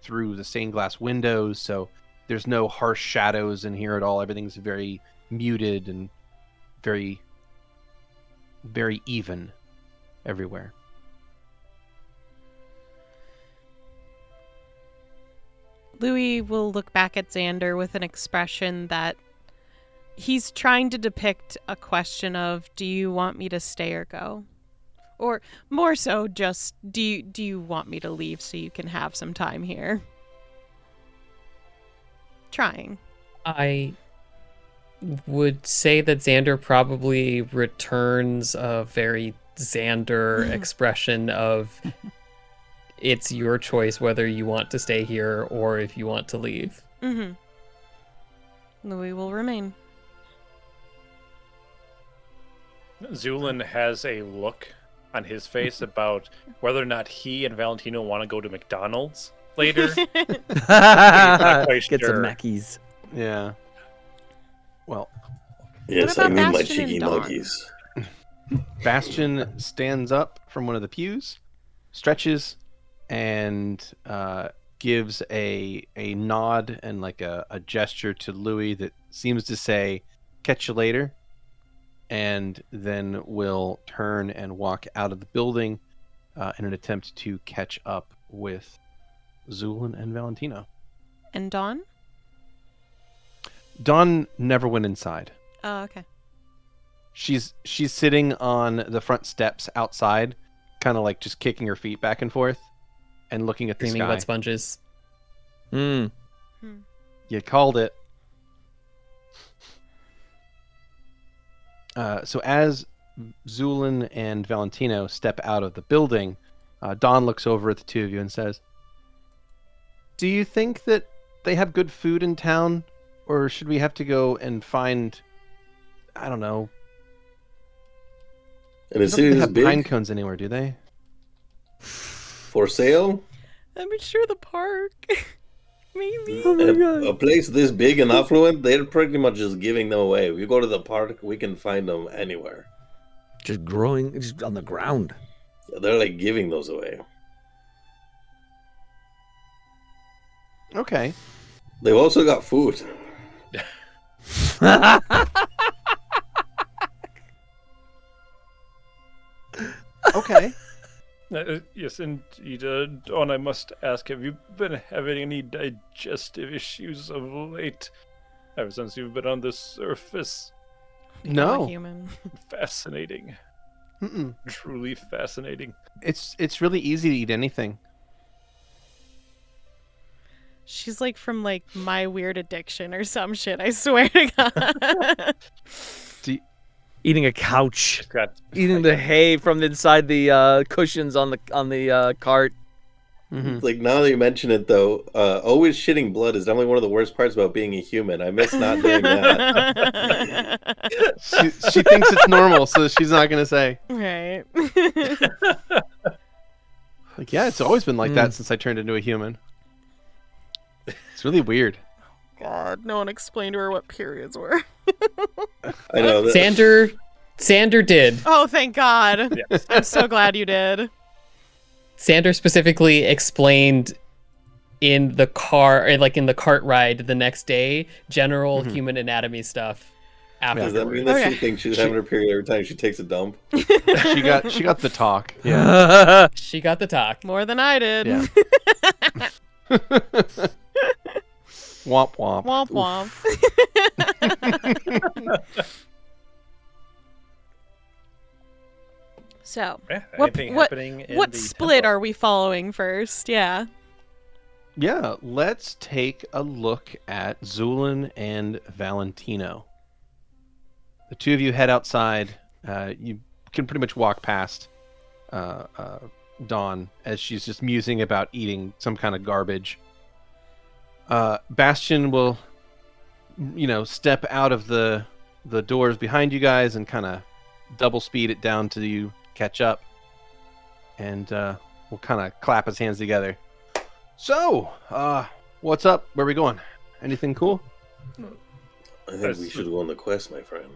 through the stained glass windows, so there's no harsh shadows in here at all. Everything's very muted and very, very even everywhere. Louie will look back at Xander with an expression that he's trying to depict a question of, do you want me to stay or go? Or more so, just, do you want me to leave so you can have some time here? Trying. I would say that Xander probably returns a very Xander expression of it's your choice whether you want to stay here or if you want to leave. Mm-hmm. Louie will remain. Zu'lin has a look on his face about whether or not he and Valentino want to go to McDonald's later. Not quite Get some sure. Mackies. Yeah. Well, Yes, What I about need my Bastion cheeky and Dawn? nuggies. Bastion stands up from one of the pews, stretches, and gives a nod and like a gesture to Louie that seems to say, "Catch you later," and then will turn and walk out of the building in an attempt to catch up with Zu'lin and Valentino. And Dawn? Dawn never went inside. Oh, okay. She's sitting on the front steps outside, kind of like just kicking her feet back and forth and looking at the Dreaming sky. wet sponges. You called it. So as Zu'lin and Valentino step out of the building, Dawn looks over at the two of you and says, "Do you think that they have good food in town, or should we have to go and find, I don't know, And the I don't think city they is have big pine cones anywhere, do they?" for sale. I'm sure the park. Maybe. A place this big and affluent, they're pretty much just giving them away. If you go to the park, we can find them anywhere. Just growing, just on the ground. They're like giving those away. Okay. They've also got food. Okay. Yes, indeed. Dawn, I must ask, have you been having any digestive issues of late? Ever since you've been on the surface? I'm a No. human. Fascinating. Mm-mm. Truly fascinating. It's really easy to eat anything. She's like from like My Weird Addiction or some shit. I swear to God. Eating a couch. Got Eating the hay from inside the cushions on the cart. Mhm. Like, now that you mention it, though, always shitting blood is definitely one of the worst parts about being a human. I miss not doing that. She thinks it's normal, so she's not gonna say. Right. Like, yeah, it's always been like that since I turned into a human. It's really weird. God, no one explained to her what periods were. I know that. Xander did. Oh, thank God. Yes. I'm so glad you did. Xander specifically explained in the car, or like in the cart ride the next day, general human anatomy stuff. Does that mean Afterwards. that Okay. she thinks she's having her period every time she takes a dump? She got the talk. Yeah. She got the talk. More than I did. Yeah. Womp womp. Womp womp. So, anything happening in what the split temple? are we following first? Yeah. Yeah, let's take a look at Zu'lin and Valentino. The two of you head outside. You can pretty much walk past Dawn as she's just musing about eating some kind of garbage. Bastion will, step out of the doors behind you guys and kind of double speed it down to you, catch up, and we'll kind of clap his hands together. So, what's up? Where are we going? Anything cool? I think we should go on the quest, my friend.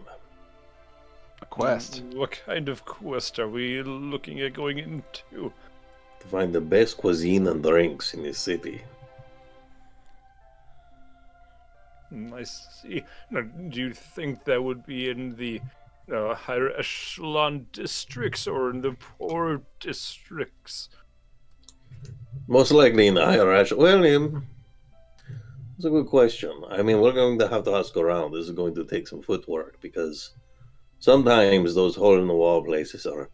A quest. What kind of quest are we looking at going into? To find the best cuisine and drinks in this city. I see. Now, do you think that would be in the higher echelon districts or in the poorer districts? Most likely in the higher echelon. Well, that's a good question. I mean, we're going to have to ask around. This is going to take some footwork because sometimes those hole-in-the-wall places are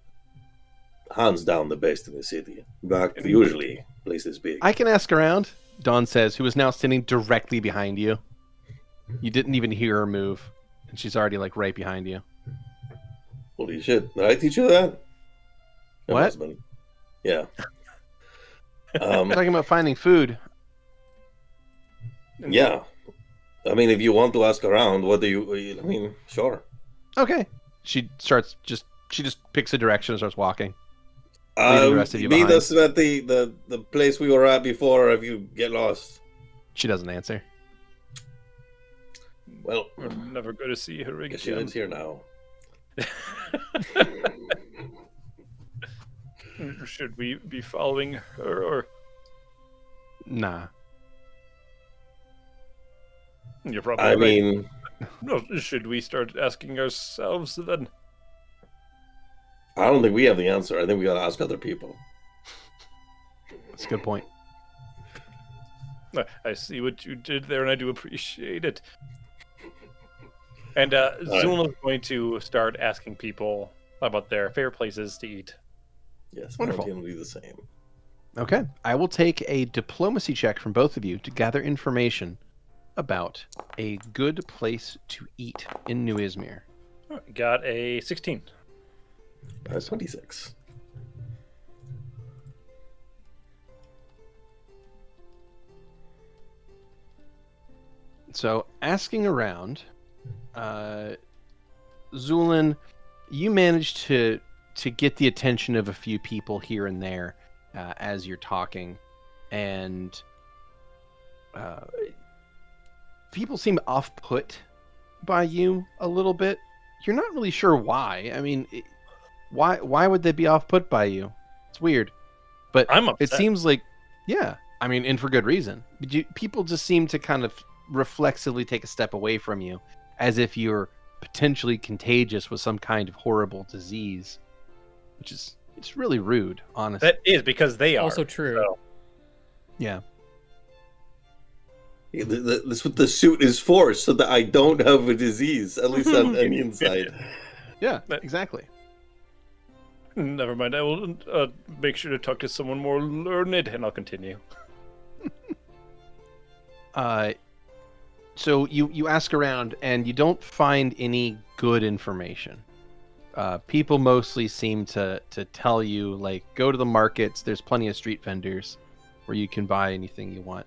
hands down the best in the city. In fact, usually places big. I can ask around, Dawn says, who is now standing directly behind you. You didn't even hear her move, and she's already, right behind you. Holy shit. Did I teach you that? Your What? husband. Yeah. I'm talking about finding food. Yeah. I mean, if you want to ask around, what do you... I mean, sure. Okay. She just picks a direction and starts walking. Leaving the rest of you meet behind. us at the place we were at before if you get lost. She doesn't answer. Well, We're never going to see her I again. guess she lives here now. Should we be following her, or Nah. you're probably I right. mean, No, should we start asking ourselves then? I don't think we have the answer. I think we gotta ask other people. That's a good point. I see what you did there, and I do appreciate it. And Zu'lin is going to start asking people about their favorite places to eat. Yes, Wonderful. Valentino will do the same. Okay. I will take a diplomacy check from both of you to gather information about a good place to eat in New Izmir. Got a 16. 26. So, asking around, Zu'lin, you managed to get the attention of a few people here and there as you're talking, and people seem off-put by you a little bit. You're not really sure why. I mean, why would they be off-put by you? It's weird, but I'm upset. it seems like, yeah. I mean, and for good reason. People just seem to kind of reflexively take a step away from you, as if you're potentially contagious with some kind of horrible disease, which is it's really rude, honestly. That is because they are. Also true. So. Yeah. That's what the suit is for, so that I don't have a disease, at least on the inside. Yeah, exactly. Never mind. I will make sure to talk to someone more learned, and I'll continue. So you ask around, and you don't find any good information. People mostly seem to tell you, like, go to the markets. There's plenty of street vendors where you can buy anything you want.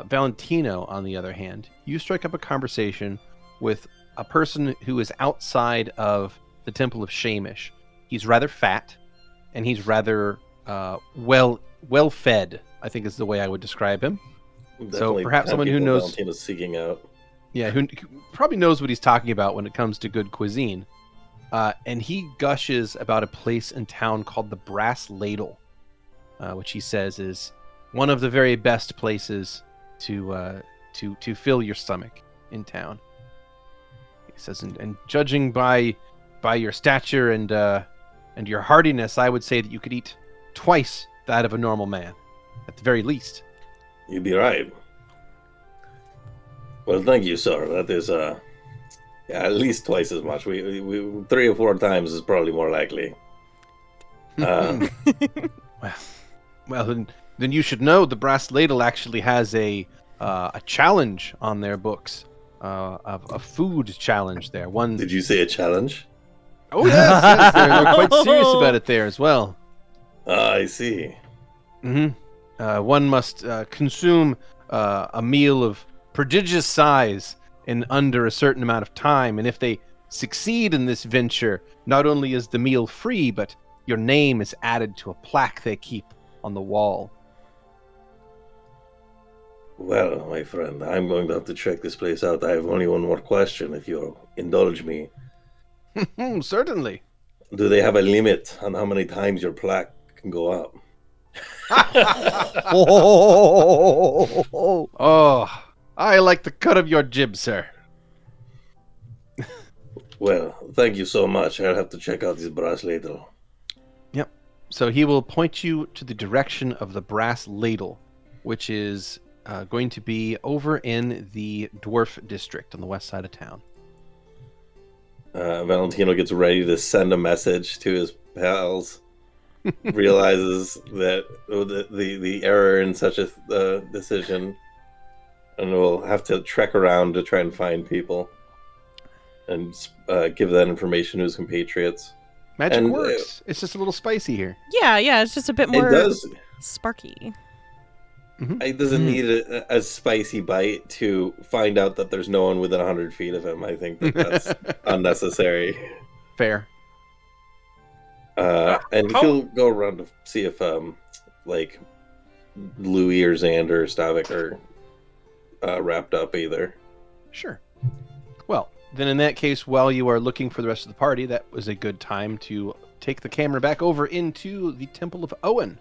Valentino, on the other hand, you strike up a conversation with a person who is outside of the Temple of Shamish. He's rather fat, and he's rather well fed, I think is the way I would describe him. Definitely perhaps someone who knows- Valentino's seeking out. Yeah, who probably knows what he's talking about when it comes to good cuisine. And he gushes about a place in town called the Brass Ladle, which he says is one of the very best places to fill your stomach in town. He says, and judging by your stature and your hardiness, I would say that you could eat twice that of a normal man, at the very least. You'd be right. Well, thank you, sir. That is, at least twice as much. We 3 or 4 times is probably more likely. Well, then you should know the Brass Ladle actually has a challenge on their books, a food challenge there. One. Did you say a challenge? Oh yes, they're quite serious about it there as well. I see. One must consume a meal of prodigious size in under a certain amount of time, and if they succeed in this venture, not only is the meal free, but your name is added to a plaque they keep on the wall. Well, my friend, I'm going to have to check this place out. I have only one more question, if you'll indulge me. Certainly. Do they have a limit on how many times your plaque can go up? Oh, I like the cut of your jib, sir. Well, thank you so much. I'll have to check out this Brass Ladle. Yep. So he will point you to the direction of the Brass Ladle, which is going to be over in the Dwarf District on the west side of town. Valentino gets ready to send a message to his pals. Realizes that the error in such a decision, and will have to trek around to try and find people and give that information to his compatriots. Magic works. It's just a little spicy here. Yeah, it's just a bit more It does. sparky. It doesn't need a spicy bite to find out that there's no one within 100 feet of him. I think that's unnecessary. Fair. And he'll go around to see if, like, Louie or Xander or Stavik are wrapped up either. Sure. Well, then in that case, while you are looking for the rest of the party, that was a good time to take the camera back over into the Temple of Owen.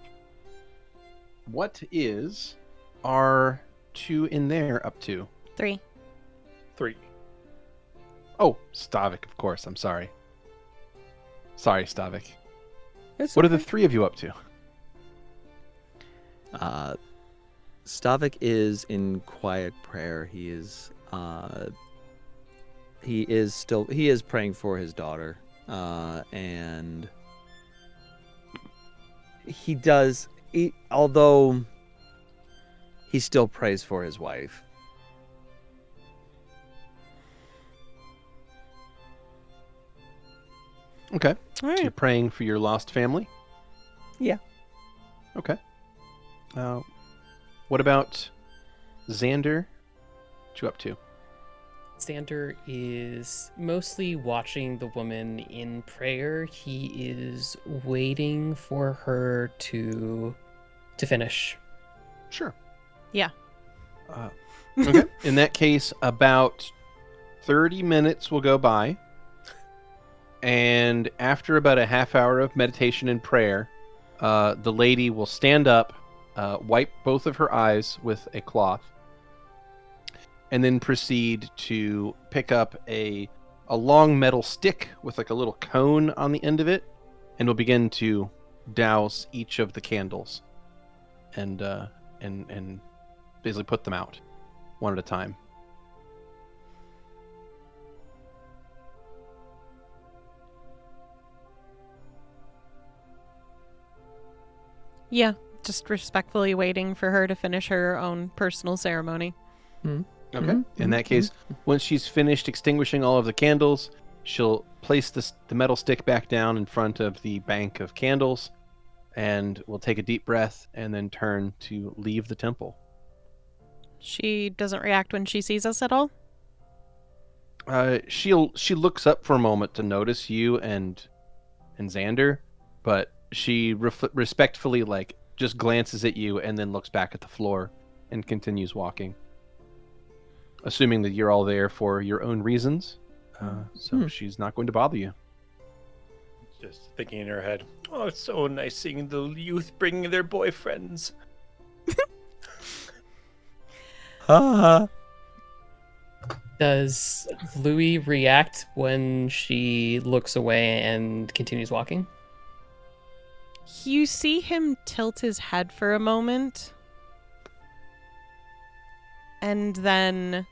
What is our 2 in there up to? 3. 3. Oh, Stavik, of course. I'm sorry. Sorry, Stavik. What are the 3 of you up to? Stavik is in quiet prayer. He is he is praying for his daughter, and although he still prays for his wife. Okay. All So right. you're praying for your lost family? Yeah. Okay. What about Xander? What you up to? Xander is mostly watching the woman in prayer. He is waiting for her to finish. Sure. Yeah. Okay. In that case, about 30 minutes will go by. And after about a half hour of meditation and prayer, the lady will stand up, wipe both of her eyes with a cloth, and then proceed to pick up a long metal stick with like a little cone on the end of it, and will begin to douse each of the candles, and basically put them out one at a time. Yeah. Just respectfully waiting for her to finish her own personal ceremony. Okay. Mhm, In that case, once she's finished extinguishing all of the candles, she'll place the metal stick back down in front of the bank of candles, and will take a deep breath and then turn to leave the temple. She doesn't react when she sees us at all? She looks up for a moment to notice you and Xander, but she respectfully just glances at you and then looks back at the floor and continues walking, assuming that you're all there for your own reasons. So she's not going to bother you. Just thinking in her head, oh, it's so nice seeing the youth bringing their boyfriends. Does Louie react when she looks away and continues walking? You see him tilt his head for a moment. And then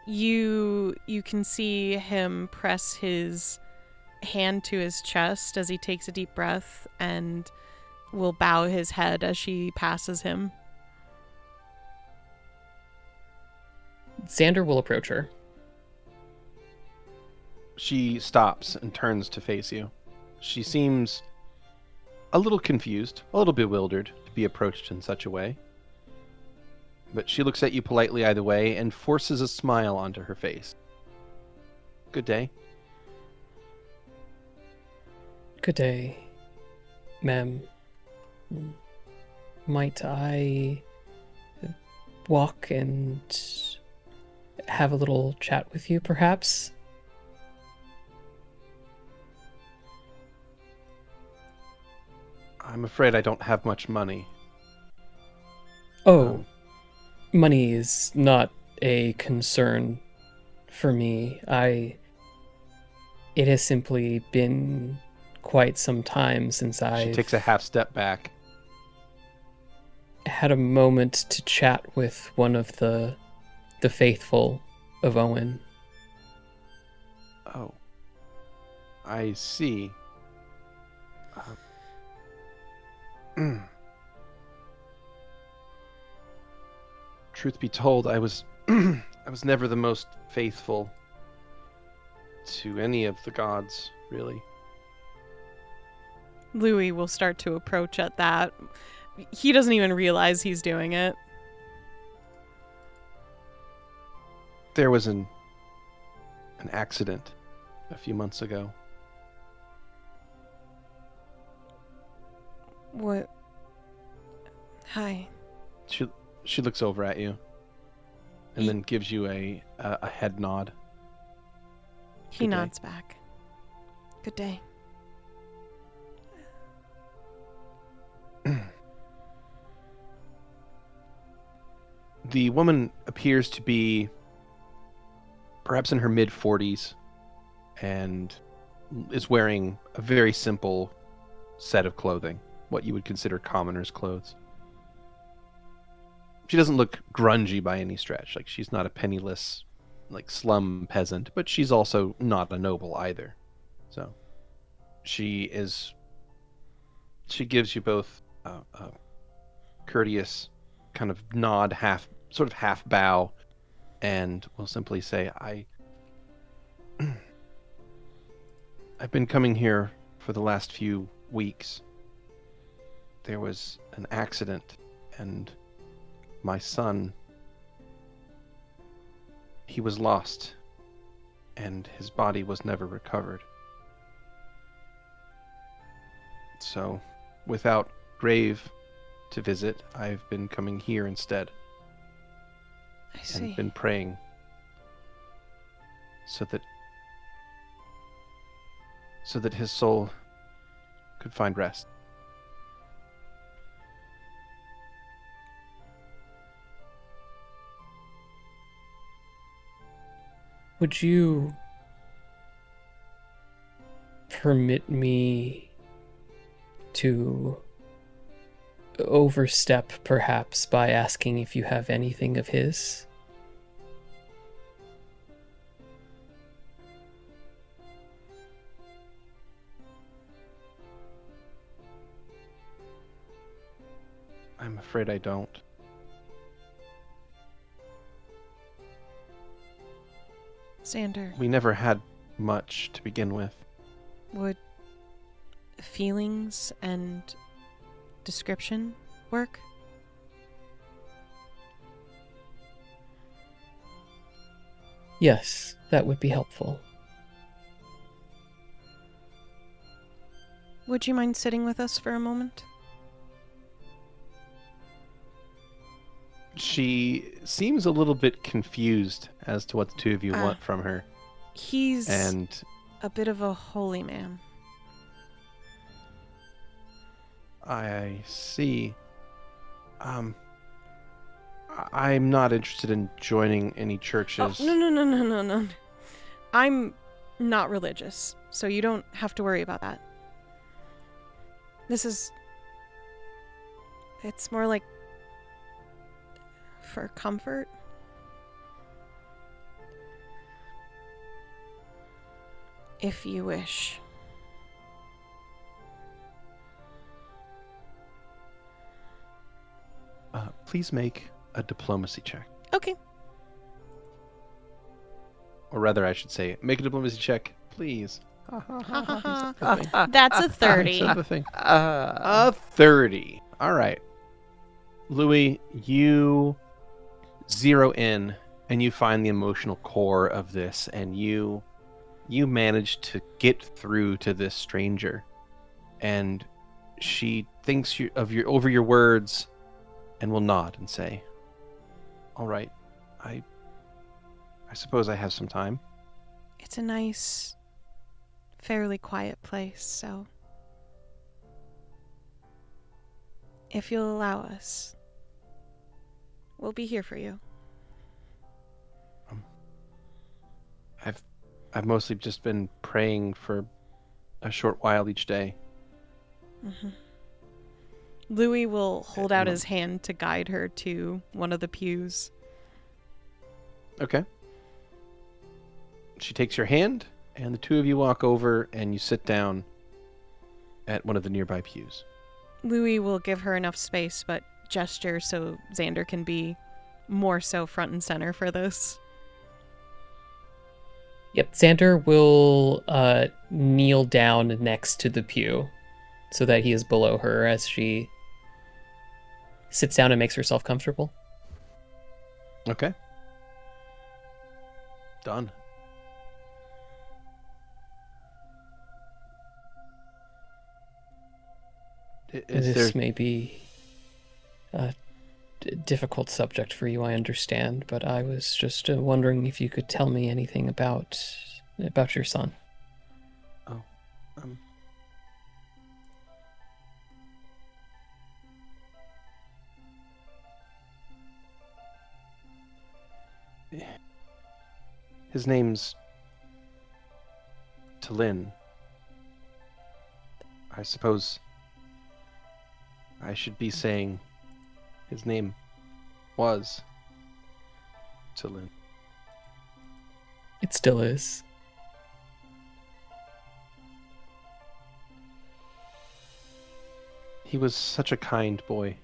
you can see him press his hand to his chest as he takes a deep breath and will bow his head as she passes him. Xander will approach her. She stops and turns to face you. She seems a little confused, a little bewildered to be approached in such a way. But she looks at you politely either way and forces a smile onto her face. Good day. Good day, ma'am. Might I walk and have a little chat with you, perhaps? I'm afraid I don't have much money. Oh, money is not a concern for me. It has simply been quite some time since I She takes a half step back. had a moment to chat with one of the faithful of Owen. Oh. I see. Truth be told, I was I was never the most faithful to any of the gods, really. Louie will start to approach at that. He doesn't even realize he's doing it. There was an accident a few months ago. What? Hi. She looks over at you and then gives you a head nod. He Good day. nods back. Good day. The woman appears to be perhaps in her mid-40s and is wearing a very simple set of clothing, what you would consider commoner's clothes. She doesn't look grungy by any stretch. Like, she's not a penniless like slum peasant, but she's also not a noble either. So she gives you both a courteous kind of nod, sort of half bow, and will simply say, I've been coming here for the last few weeks. There was an accident, and my son, he was lost, and his body was never recovered. So, without grave to visit, I've been coming here instead. I see. And been praying so that his soul could find rest. Would you permit me to overstep, perhaps, by asking if you have anything of his? I'm afraid I don't. Xander, We never had much to begin with. would feelings and description work? Yes, that would be helpful. Would you mind sitting with us for a moment? She seems a little bit confused as to what the two of you want from her. He's And a bit of a holy man. I see. I'm not interested in joining any churches. Oh, no. I'm not religious, so you don't have to worry about that. It's more like for comfort. If you wish. Please make a diplomacy check. Okay. Or rather, I should say, make a diplomacy check, please. That's a 30. That's the thing. A 30. All right. Louie, you zero in and you find the emotional core of this, and you manage to get through to this stranger, and she thinks over your words and will nod and say, all right, I suppose I have some time. It's a nice, fairly quiet place, so if you'll allow us, we'll be here for you. I've mostly just been praying for a short while each day. Mm-hmm. Louie will hold out his hand to guide her to one of the pews. Okay. She takes your hand, and the two of you walk over, and you sit down at one of the nearby pews. Louie will give her enough space, but gesture so Xander can be more so front and center for this. Yep, Xander will kneel down next to the pew so that he is below her as she sits down and makes herself comfortable. Okay. Done. This may be a difficult subject for you, I understand, but I was just wondering if you could tell me anything about your son. Oh, his name's Zu'lin. I suppose I should be saying his name was Zu'lin. It still is. He was such a kind boy.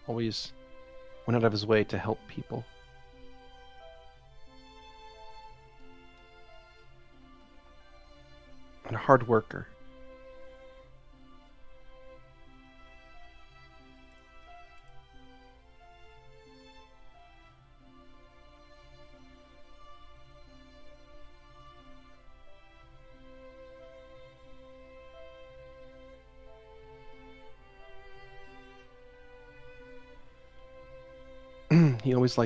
Always went out of his way to help people. And a hard worker. He always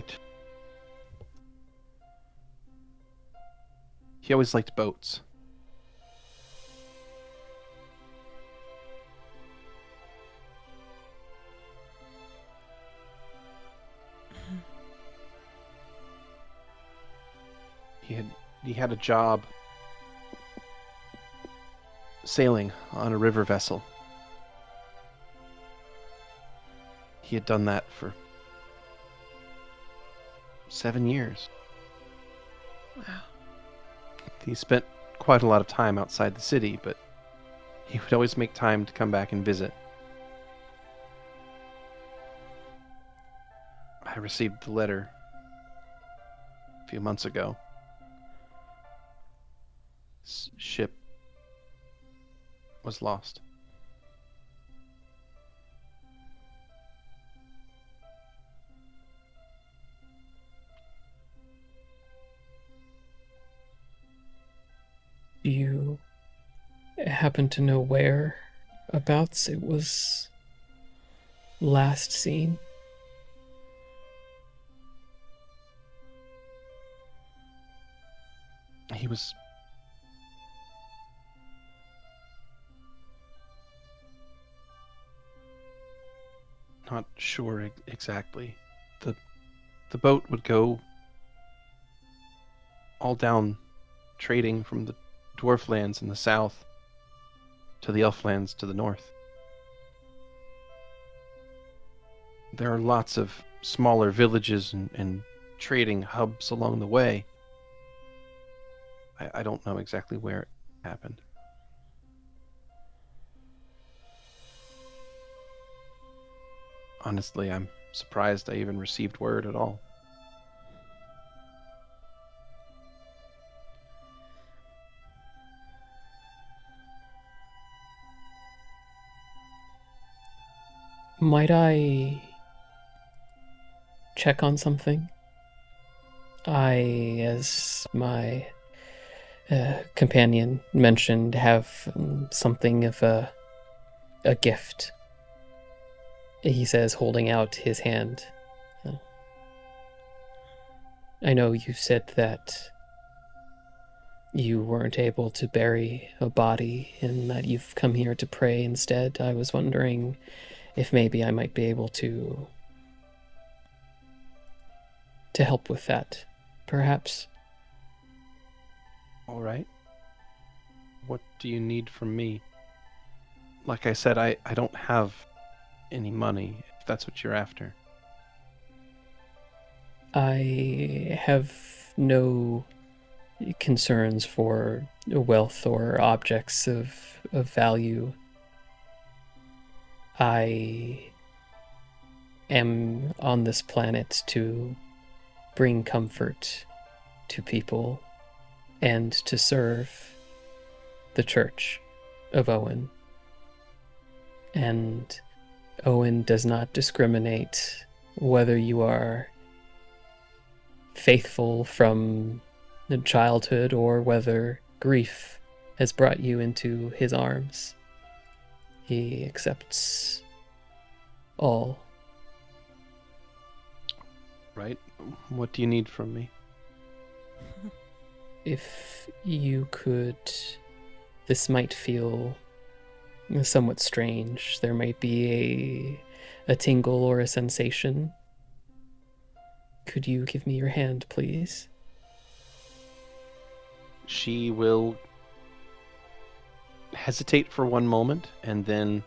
liked boats. He had a job sailing on a river vessel. He had done that for 7 years. Wow. He spent quite a lot of time outside the city, but he would always make time to come back and visit. I received the letter a few months ago. His ship was lost. Do you happen to know whereabouts it was last seen? He was not sure exactly. The boat would go all down trading from the dwarf lands in the south to the elf lands to the north. There are lots of smaller villages and trading hubs along the way. I don't know exactly where it happened. Honestly, I'm surprised I even received word at all. Might I check on something? I, as my companion mentioned, have something of a gift. He says, holding out his hand. I know you said that you weren't able to bury a body and that you've come here to pray instead. I was wondering if maybe I might be able to help with that, perhaps. All right. What do you need from me? Like I said, I don't have any money, if that's what you're after. I have no concerns for wealth or objects of value. I am on this planet to bring comfort to people and to serve the Church of Owen. And Owen does not discriminate whether you are faithful from childhood or whether grief has brought you into his arms. He accepts all. Right? What do you need from me? If you could... This might feel somewhat strange. There might be a tingle or a sensation. Could you give me your hand, please? She will hesitate for one moment and then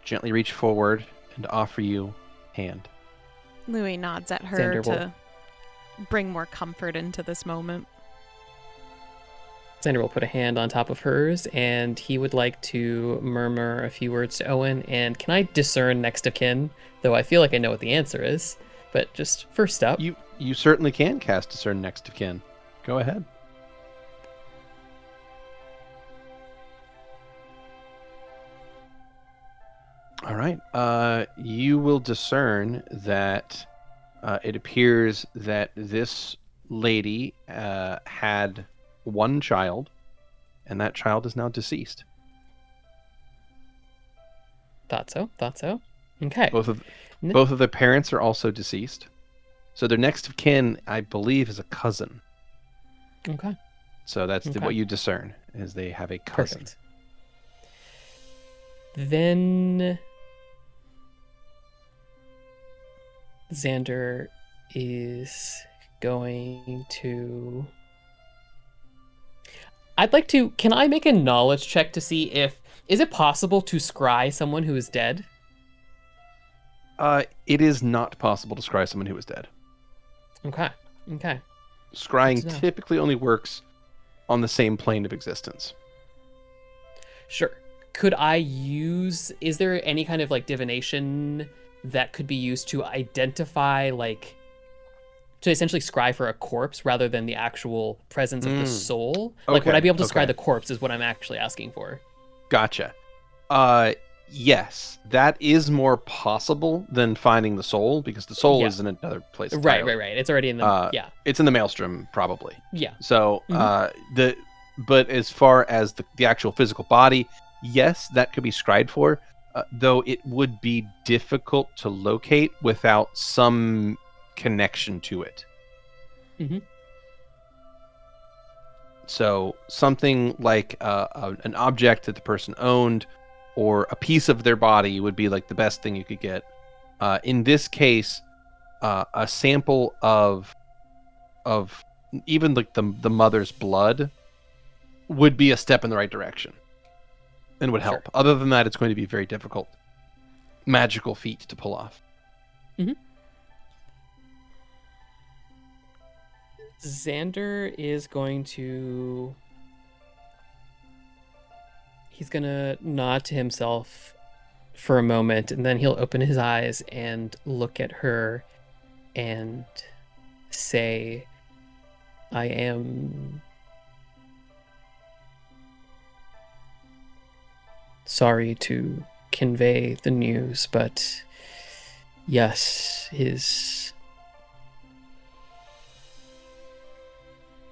gently reach forward and offer you hand. Louie nods at her Xander will- to bring more comfort into this moment. Xander will put a hand on top of hers, and he would like to murmur a few words to Owen. And can I discern next of kin? Though I feel like I know what the answer is. But just first up. You certainly can cast Discern Next of Kin. Go ahead. All right. You will discern that it appears that this lady had one child, and that child is now deceased. Thought so. Okay. Both of their parents are also deceased. So their next of kin, I believe, is a cousin. Okay. So that's what you discern, is they have a cousin. Perfect. Then Xander is going to... I'd like to... Can I make a knowledge check to see if... Is it possible to scry someone who is dead? It is not possible to scry someone who is dead. Okay. Scrying typically only works on the same plane of existence. Sure. Could I use... Is there any kind of, like, divination that could be used to identify, like... To essentially scry for a corpse rather than the actual presence of the soul? Like, would I be able to scry the corpse is what I'm actually asking for. Gotcha. Yes, that is more possible than finding the soul, because the soul is in another place entirely. Right. It's already in the... It's in the Maelstrom, probably. Yeah. So, but as far as the actual physical body, yes, that could be scried for, though it would be difficult to locate without some connection to it. Mm-hmm. So something like an object that the person owned, or a piece of their body, would be like the best thing you could get. In this case, a sample of even like the mother's blood would be a step in the right direction and would help. Sure. Other than that, it's going to be a very difficult magical feat to pull off. Mm-hmm. Xander is going to... He's going to nod to himself for a moment, and then he'll open his eyes and look at her and say, I am sorry to convey the news, but yes,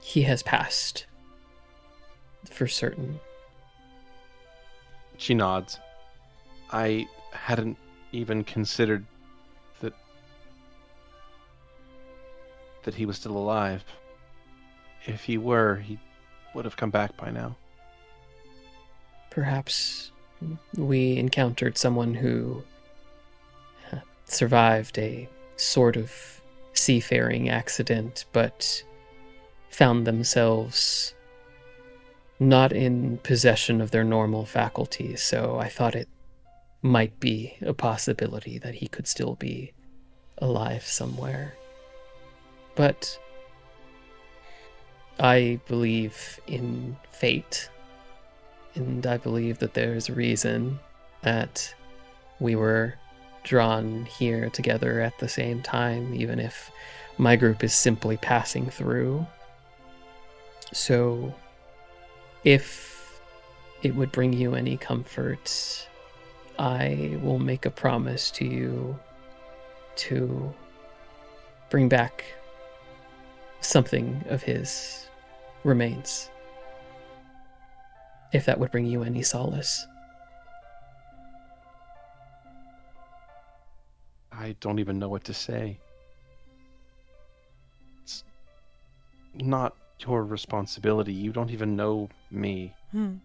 he has passed for certain. She nods. I hadn't even considered that he was still alive. If he were, he would have come back by now. Perhaps we encountered someone who survived a sort of seafaring accident, but found themselves not in possession of their normal faculties, so I thought it might be a possibility that he could still be alive somewhere. But I believe in fate, and I believe that there's a reason that we were drawn here together at the same time, even if my group is simply passing through. So, if it would bring you any comfort, I will make a promise to you to bring back something of his remains, if that would bring you any solace. I don't even know what to say. It's not your responsibility. You don't even know me. You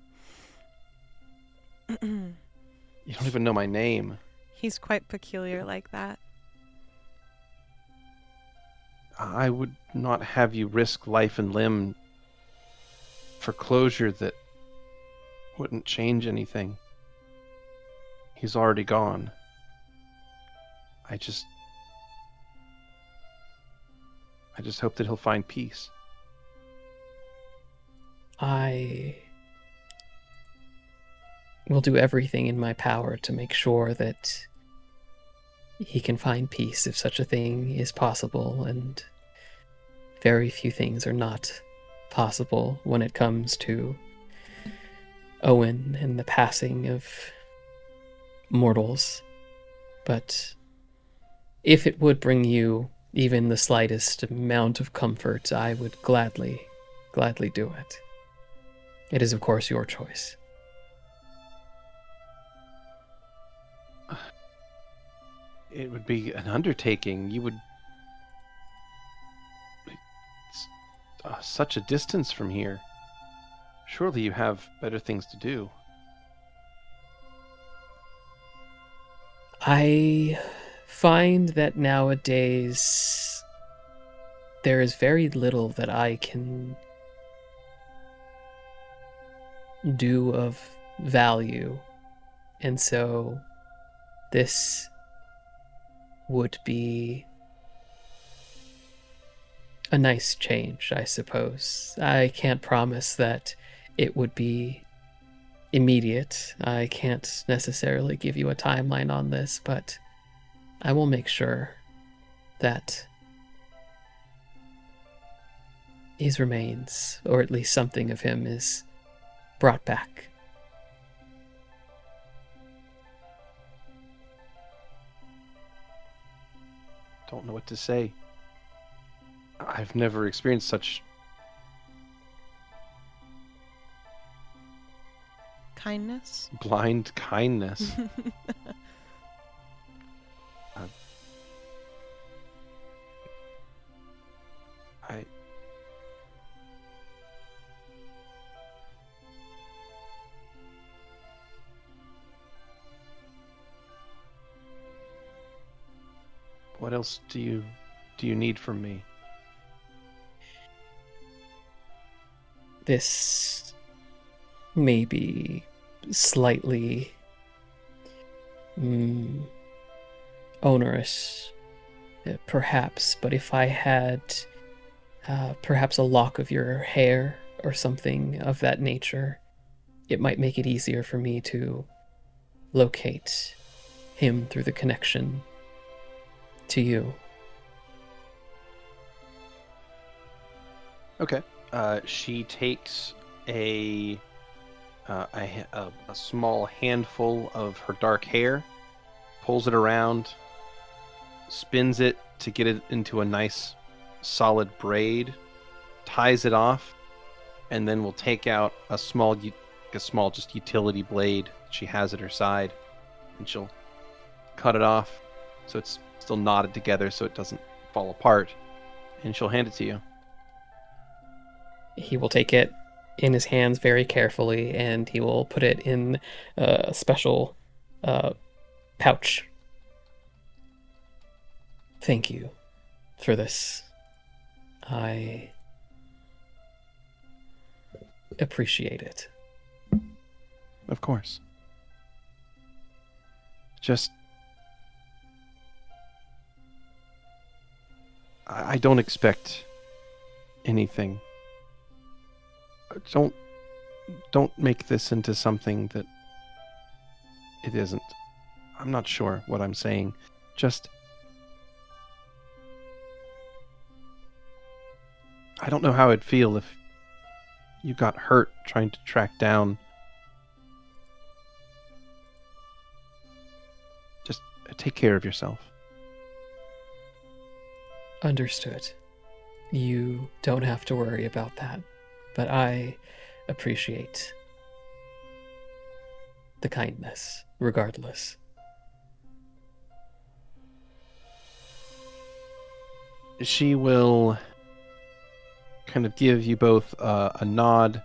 don't even know my name. He's quite peculiar like that. I would not have you risk life and limb for closure that wouldn't change anything. He's already gone. I just hope that he'll find peace. I will do everything in my power to make sure that he can find peace if such a thing is possible, and very few things are not possible when it comes to Owen and the passing of mortals. But if it would bring you even the slightest amount of comfort, I would gladly do it. It is, of course, your choice. It would be an undertaking. You would... It's such a distance from here. Surely you have better things to do. I find that nowadays there is very little that I can do of value, and so this would be a nice change, I suppose. I can't promise that it would be immediate. I can't necessarily give you a timeline on this, but I will make sure that his remains, or at least something of him, is brought back. Don't know what to say. I've never experienced such Kindness? blind kindness. I... What else do you need from me? This may be slightly onerous, perhaps, but if I had perhaps a lock of your hair or something of that nature, it might make it easier for me to locate him through the connection to you. Okay. She takes a small handful of her dark hair, pulls it around, spins it to get it into a nice solid braid, ties it off, and then will take out a small just utility blade she has at her side, and she'll cut it off so it's still knotted together so it doesn't fall apart, and she'll hand it to you. He will take it in his hands very carefully, and he will put it in a special pouch. Thank you for this. I appreciate it. Of course. Just... I don't expect anything. Don't make this into something that it isn't. I'm not sure what I'm saying. Just... I don't know how it'd feel if you got hurt trying to track down... Just take care of yourself. Understood. You don't have to worry about that, but I appreciate the kindness, regardless. She will kind of give you both a nod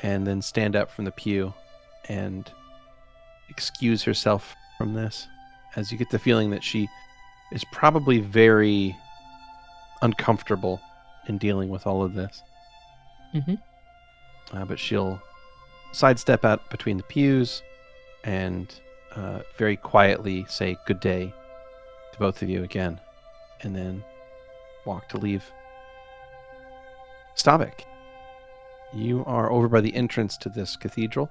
and then stand up from the pew and excuse herself from this, as you get the feeling that she is probably very uncomfortable in dealing with all of this. But she'll sidestep out between the pews and very quietly say good day to both of you again, and then walk to leave. Stavik. You are over by the entrance to this cathedral.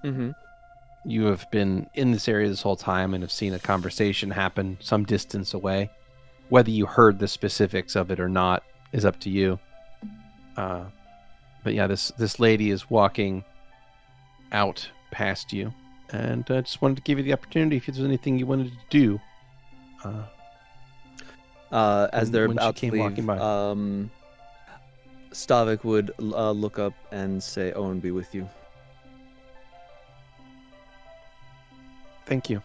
Mm-hmm. You have been in this area this whole time and have seen a conversation happen some distance away. Whether you heard the specifics of it or not is up to you. But yeah, this lady is walking out past you, and I just wanted to give you the opportunity if there's anything you wanted to do. As they're when she about to came leave, walking by. Stavik would look up and say, "Owen be with you." Thank you.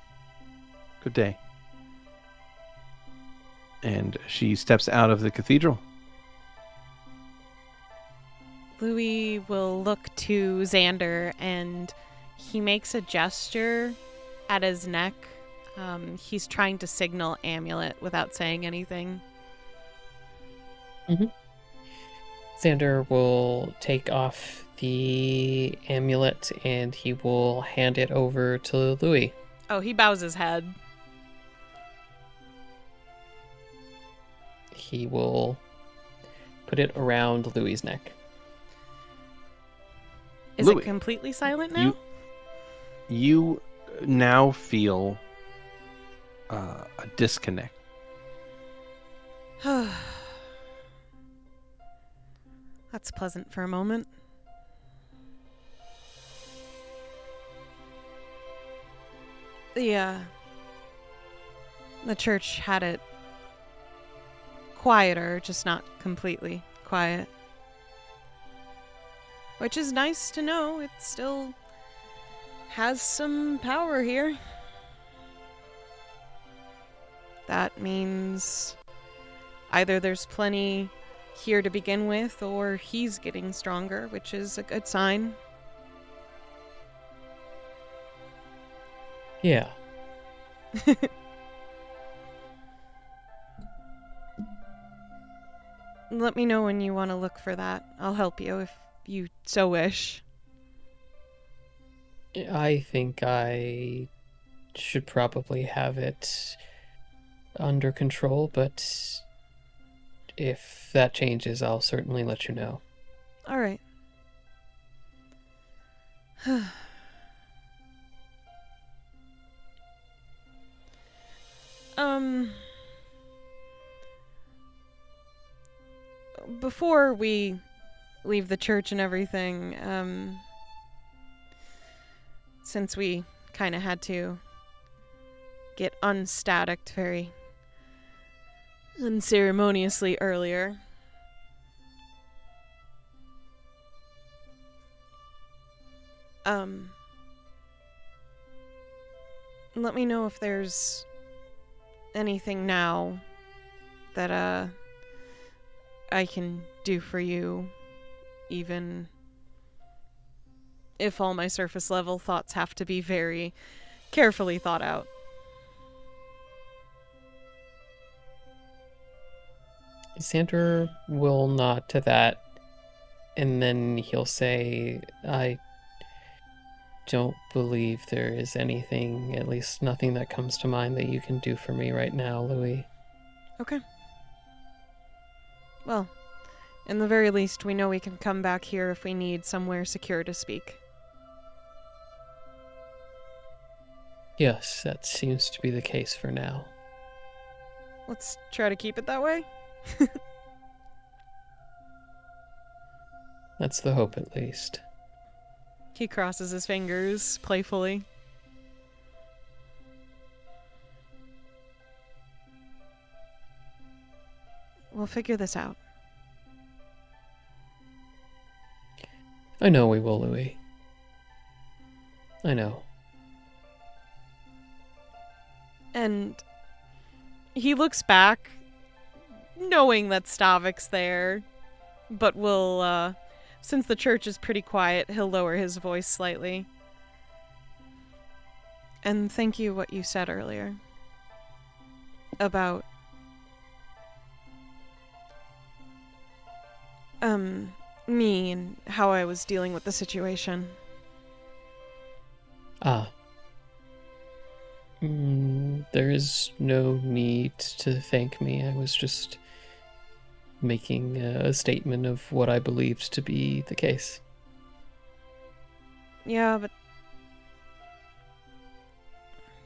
Good day. And she steps out of the cathedral. Louie will look to Xander, and he makes a gesture at his neck. He's trying to signal amulet without saying anything. Xander will take off the amulet and he will hand it over to Louie. Oh, he bows his head. He will put it around Louie's neck. Is Louie, it completely silent now? You now feel a disconnect. That's pleasant for a moment. The church had it quieter, just not completely quiet. Which is nice to know. It still has some power here. That means either there's plenty here to begin with, or he's getting stronger, which is a good sign. Yeah. Let me know when you want to look for that. I'll help you if you so wish. I think I should probably have it under control, but if that changes, I'll certainly let you know. All right. Before we leave the church and everything, since we kind of had to get unstaticked very unceremoniously earlier, let me know if there's anything now that I can do for you, even if all my surface level thoughts have to be very carefully thought out. Xander will nod to that, and then he'll say, I don't believe there is anything, at least nothing that comes to mind that you can do for me right now, Louie. Okay. Well, in the very least, we know we can come back here if we need somewhere secure to speak. Yes, that seems to be the case for now. Let's try to keep it that way. That's the hope, at least. He crosses his fingers playfully. We'll figure this out. I know we will, Louie. I know. And he looks back, knowing that Stavik's there, but will, since the church is pretty quiet, he'll lower his voice slightly. And thank you what you said earlier about me and how I was dealing with the situation. There is no need to thank me. I was just making a statement of what I believed to be the case. Yeah, but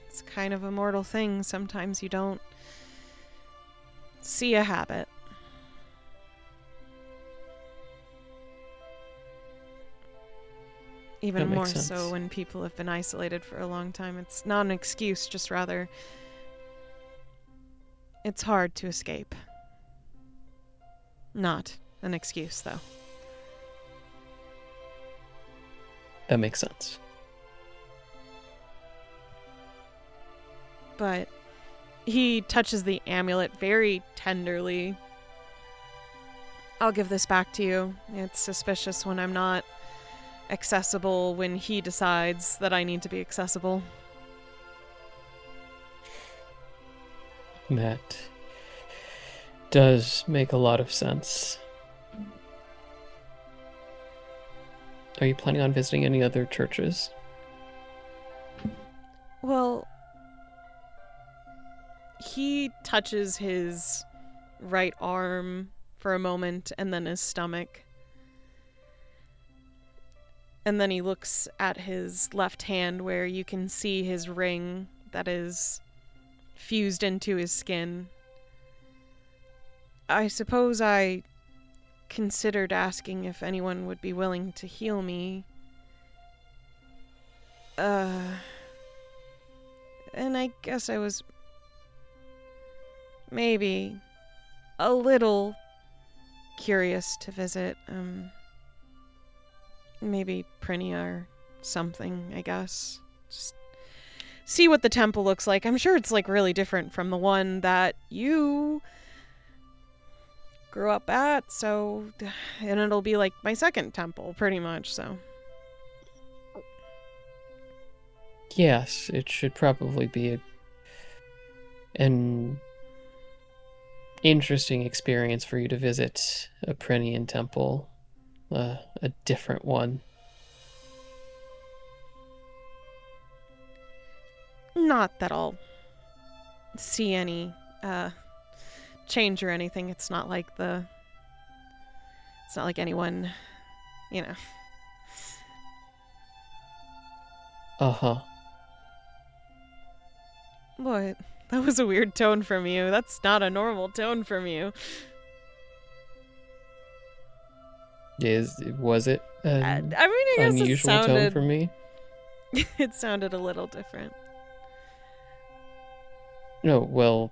it's kind of a mortal thing. Sometimes you don't see a habit. Even That more makes sense. so when people have been isolated for a long time. It's not an excuse, just rather it's hard to escape. Not an excuse, though. That makes sense. But he touches the amulet very tenderly. I'll give this back to you. It's suspicious when I'm not accessible, when he decides that I need to be accessible. That does make a lot of sense. Are you planning on visiting any other churches? Well, he touches his right arm for a moment and then his stomach. And then he looks at his left hand where you can see his ring that is fused into his skin. I suppose I considered asking if anyone would be willing to heal me. And I guess I was maybe a little curious to visit, maybe Prinia or something, I guess. Just see what the temple looks like. I'm sure it's like really different from the one that you grew up at, so, and it'll be like my second temple, pretty much, so. Yes, it should probably be an interesting experience for you to visit a Prenian temple, a different one. Not that I'll see any change or anything. It's not like anyone, you know. Uh-huh. What? That was a weird tone from you. That's not a normal tone from you. Was it an I mean, I guess it unusual tone sounded, for me? it sounded a little different. No, well,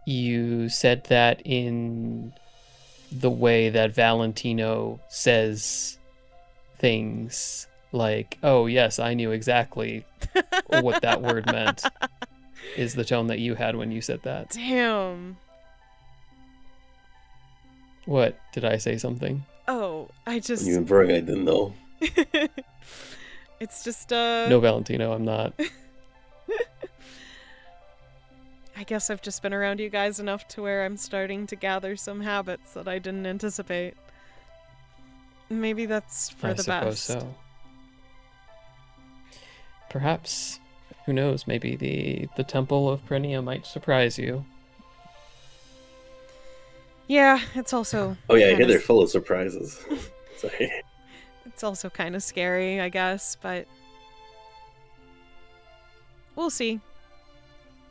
you said that in the way that Valentino says things, like, oh yes, I knew exactly what that word meant, is the tone that you had when you said that. Damn. What? Did I say something? Oh, I just... You inferring I didn't know. It's just, No, Valentino, I'm not. I guess I've just been around you guys enough to where I'm starting to gather some habits that I didn't anticipate. Maybe that's for I the suppose best. so. Perhaps, who knows, maybe the Temple of Prenia might surprise you. Yeah, it's also... Oh yeah, I kinda hear they're full of surprises. Sorry. It's also kind of scary, I guess, but... We'll see.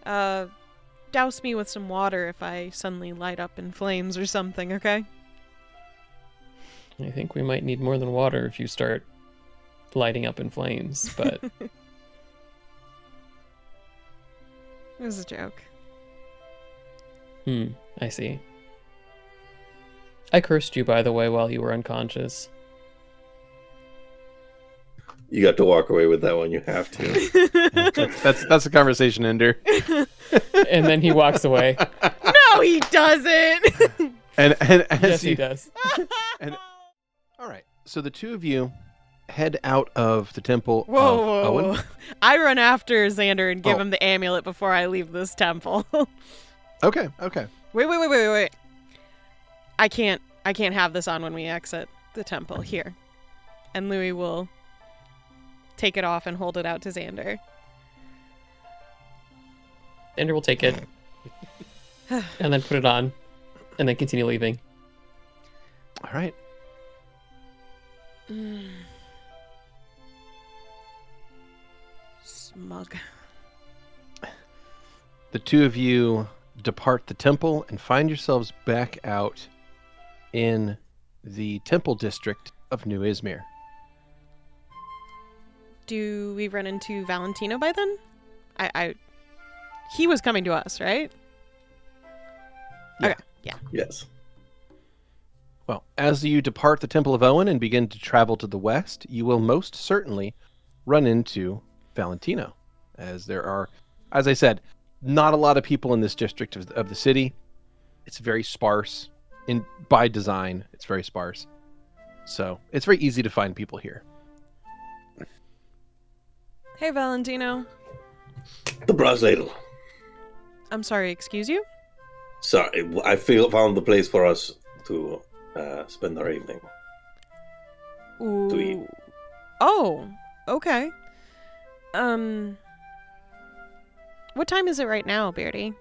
Douse me with some water if I suddenly light up in flames or something, okay? I think we might need more than water if you start lighting up in flames, but It was a joke. I see. I cursed you, by the way, while you were unconscious. You got to walk away with that one. You have to. That's a conversation ender. And then he walks away. No, he doesn't! And as Yes, you, he does. And all right, so the two of you head out of the temple Whoa, of whoa, Owen. whoa. I run after Xander and give Oh. him the amulet before I leave this temple. Okay. Wait. I can't have this on when we exit the temple. Here. And Louie will take it off and hold it out to Xander. Xander will take it. and then put it on, and then continue leaving. All right. Smug. The two of you depart the temple and find yourselves back out in the temple district of New Ismere. Do we run into Valentino by then? He was coming to us, right? Yeah. Okay. Yeah. Yes. Well, as you depart the Temple of Owen and begin to travel to the west, you will most certainly run into Valentino, as there are, as I said, not a lot of people in this district of the city. It's very sparse. By design, it's very sparse. So it's very easy to find people here. Hey, Valentino. The brass ladle. I'm sorry, excuse you? Sorry, I found the place for us to spend our evening. Ooh. To eat. Oh, okay. What time is it right now, Beardy?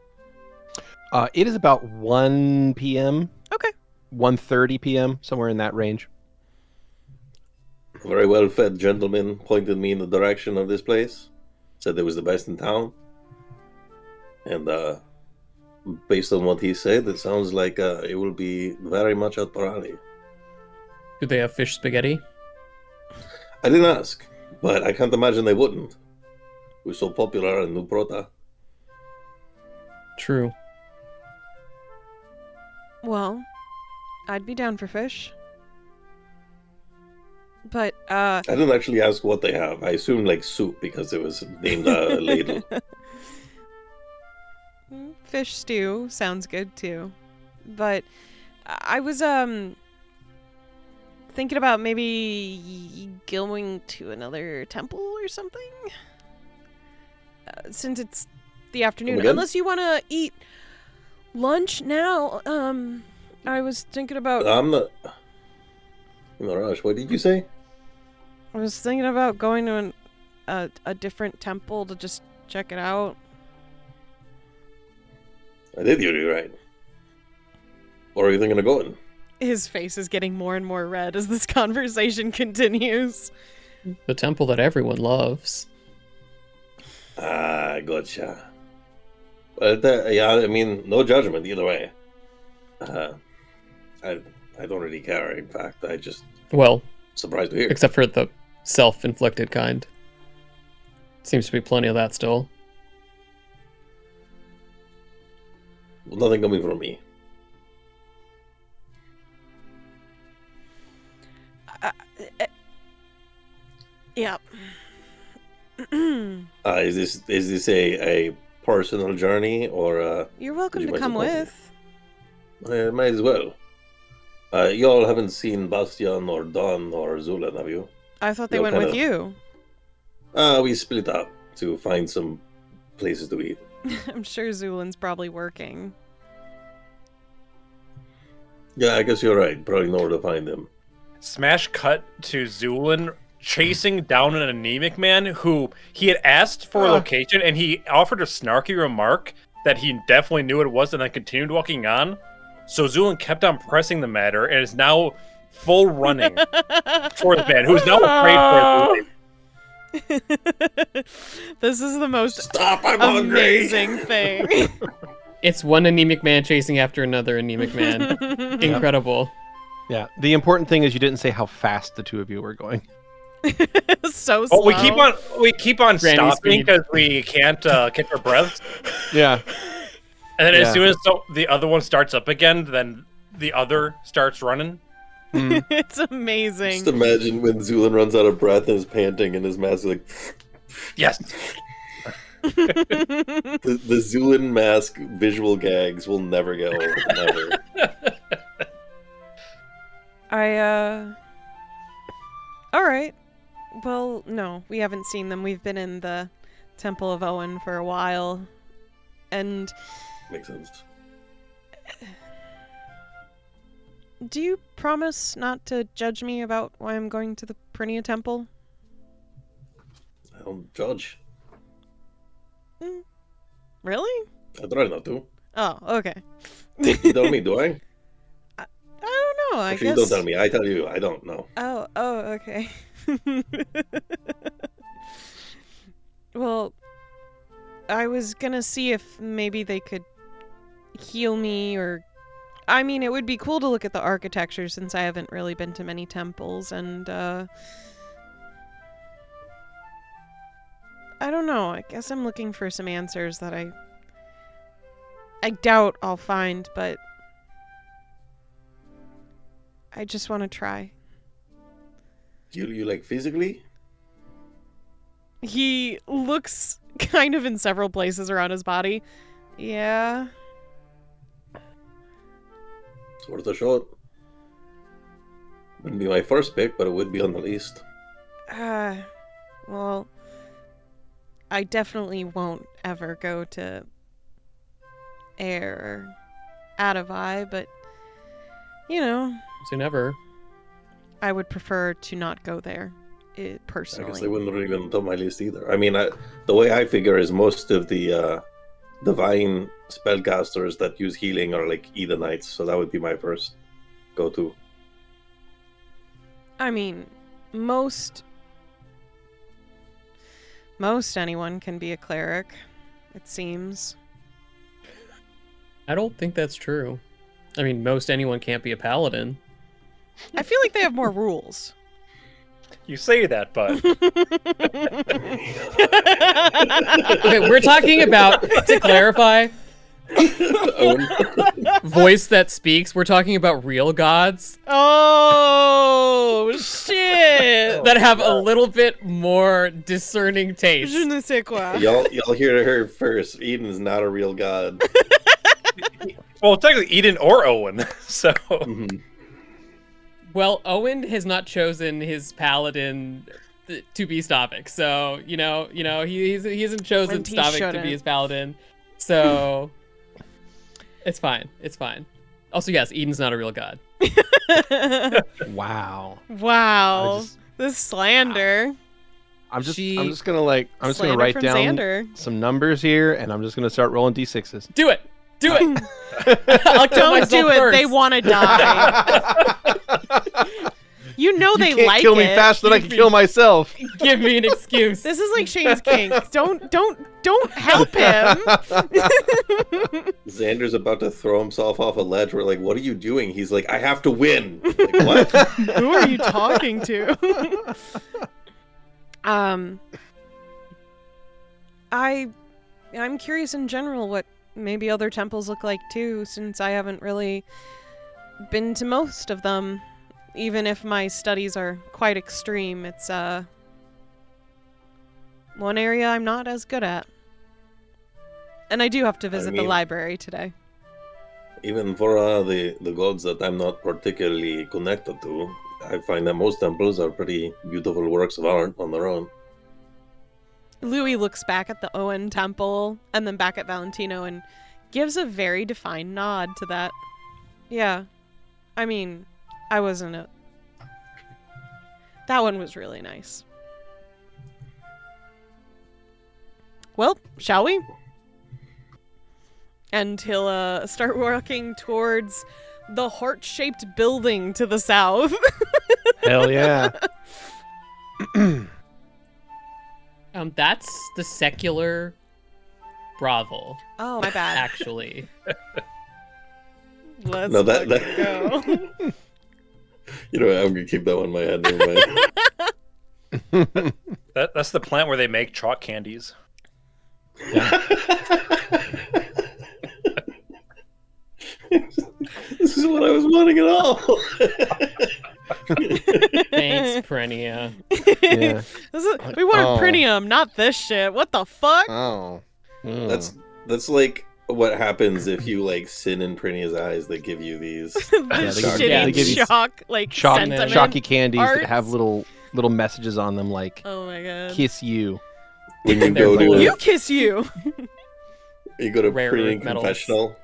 It is about 1 p.m. Okay. 1:30 p.m., somewhere in that range. A very well-fed gentleman pointed me in the direction of this place. Said it was the best in town. And based on what he said, it sounds like it will be very much up our alley. Do they have fish spaghetti? I didn't ask, but I can't imagine they wouldn't. We're so popular in New Prota. True. Well, I'd be down for fish. But, I didn't actually ask what they have. I assumed like soup because it was named ladle. Fish stew sounds good too. But I was thinking about maybe going to another temple or something. Since it's the afternoon, unless you want to eat lunch now. I was thinking about. I'm not in a rush. What did you say? I was thinking about going to a different temple to just check it out. I did hear you right. Where are you thinking of going? His face is getting more and more red as this conversation continues. The temple that everyone loves. Ah, gotcha. Well, yeah, I mean, no judgment either way. I don't really care. In fact, I just Well, surprised to hear. except for the self-inflicted kind. Seems to be plenty of that still. Well, nothing coming from me. Yeah. Is this a personal journey or You're welcome you to might come suppose with. might as well. Y'all haven't seen Bastion or Dawn or Zu'lin, have you? I thought they You'll went with kinda- you. We split up to find some places to eat. I'm sure Zu'lin's probably working. Yeah, I guess you're right. Probably know where to find him. Smash cut to Zu'lin chasing down an anemic man who he had asked for a location, and he offered a snarky remark that he definitely knew what it was and then continued walking on. So Zu'lin kept on pressing the matter and is now full running for the man, who's now afraid for his life. This is the most Stop! I'm hungry. amazing thing. It's one anemic man chasing after another anemic man. Incredible. Yeah. The important thing is you didn't say how fast the two of you were going. So slow. Oh, we keep on Granny stopping speed. because we can't catch our breaths. Yeah. And then Yeah. as soon as the other one starts up again, then the other starts running. It's amazing. Just imagine when Zu'lin runs out of breath and is panting and his mask is like... Yes. The Zu'lin mask visual gags will never get old. Never. Alright. Well, no, we haven't seen them. We've been in the Temple of Owen for a while. And Makes sense. do you promise not to judge me about why I'm going to the Prinia Temple? I don't judge. Really? I try not to. Oh, okay. You tell me, do I? I don't know. I Actually, guess. don't tell me. I tell you. I don't know. Oh, okay. Well, I was gonna see if maybe they could heal me, or I mean, it would be cool to look at the architecture since I haven't really been to many temples, and I don't know. I guess I'm looking for some answers that I doubt I'll find, but I just want to try. You like physically? He looks kind of in several places around his body. Yeah. It's worth a shot. Wouldn't be my first pick, but it would be on the list. Well, I definitely won't ever go to Air or Atavai, but, you know, So never. I would prefer to not go there, I personally. guess they wouldn't really even top my list either. I mean, the way I figure is most of the divine spellcasters that use healing are like Edenites, so that would be my first go-to. I mean, most anyone can be a cleric, it seems. I don't think that's true. I mean, most anyone can't be a paladin. I feel like they have more rules. You say that, but Okay, we're talking about, to clarify, voice that speaks, we're talking about real gods Oh, shit! that have a little bit more discerning taste. Je ne sais quoi. Y'all hear her first. Eden's not a real god. well, technically Eden or Owen. So Mhm. Well, Owen has not chosen his paladin to be Stavik, so he hasn't chosen And he Stavik to shouldn't. be his paladin, so it's fine. It's fine. Also, yes, Eden's not a real god. Wow. Wow. I just- This slander. I'm just She- gonna write Slander from down Xander. some numbers here, and I'm just gonna start rolling d6s. Do it. Do it. I'll kill Don't myself do it. first. They want to die. You know they you can't like kill me it. faster than I can kill myself. Give me an excuse. This is like Shane's kink. Don't help him. Xander's about to throw himself off a ledge. We're like, what are you doing? He's like, I have to win. Like, what? Who are you talking to? I'm curious in general what maybe other temples look like too, since I haven't really been to most of them. Even if my studies are quite extreme, it's one area I'm not as good at. And I do have to visit the mean- library today. Even for the gods that I'm not particularly connected to, I find that most temples are pretty beautiful works of art on their own. Louie looks back at the Owen temple and then back at Valentino and gives a very defined nod to that. Yeah. I mean, I wasn't a... That one was really nice. Well, shall we? And he'll start walking towards the heart-shaped building to the south. Hell yeah. That's the secular brothel, Oh, my bad. actually. Let's No, that- fucking go. You know what, I'm gonna keep that one in my head. Never mind. that's the plant where they make chalk candies. This is what I was wanting at all. Thanks, Prenia. Yeah. We wanted Oh. Prinium, not this shit. What the fuck? Oh. Mm. That's like what happens if you like sin in Prinia's eyes. They give you these. The they give- shitty yeah, they give you shock, like, Chalk, sentiment. chalky candies arts. that have little messages on them, like Oh my god. "kiss you." When you They're go full to of- You kiss you. you go to Rare Prinian earth metals. confessional.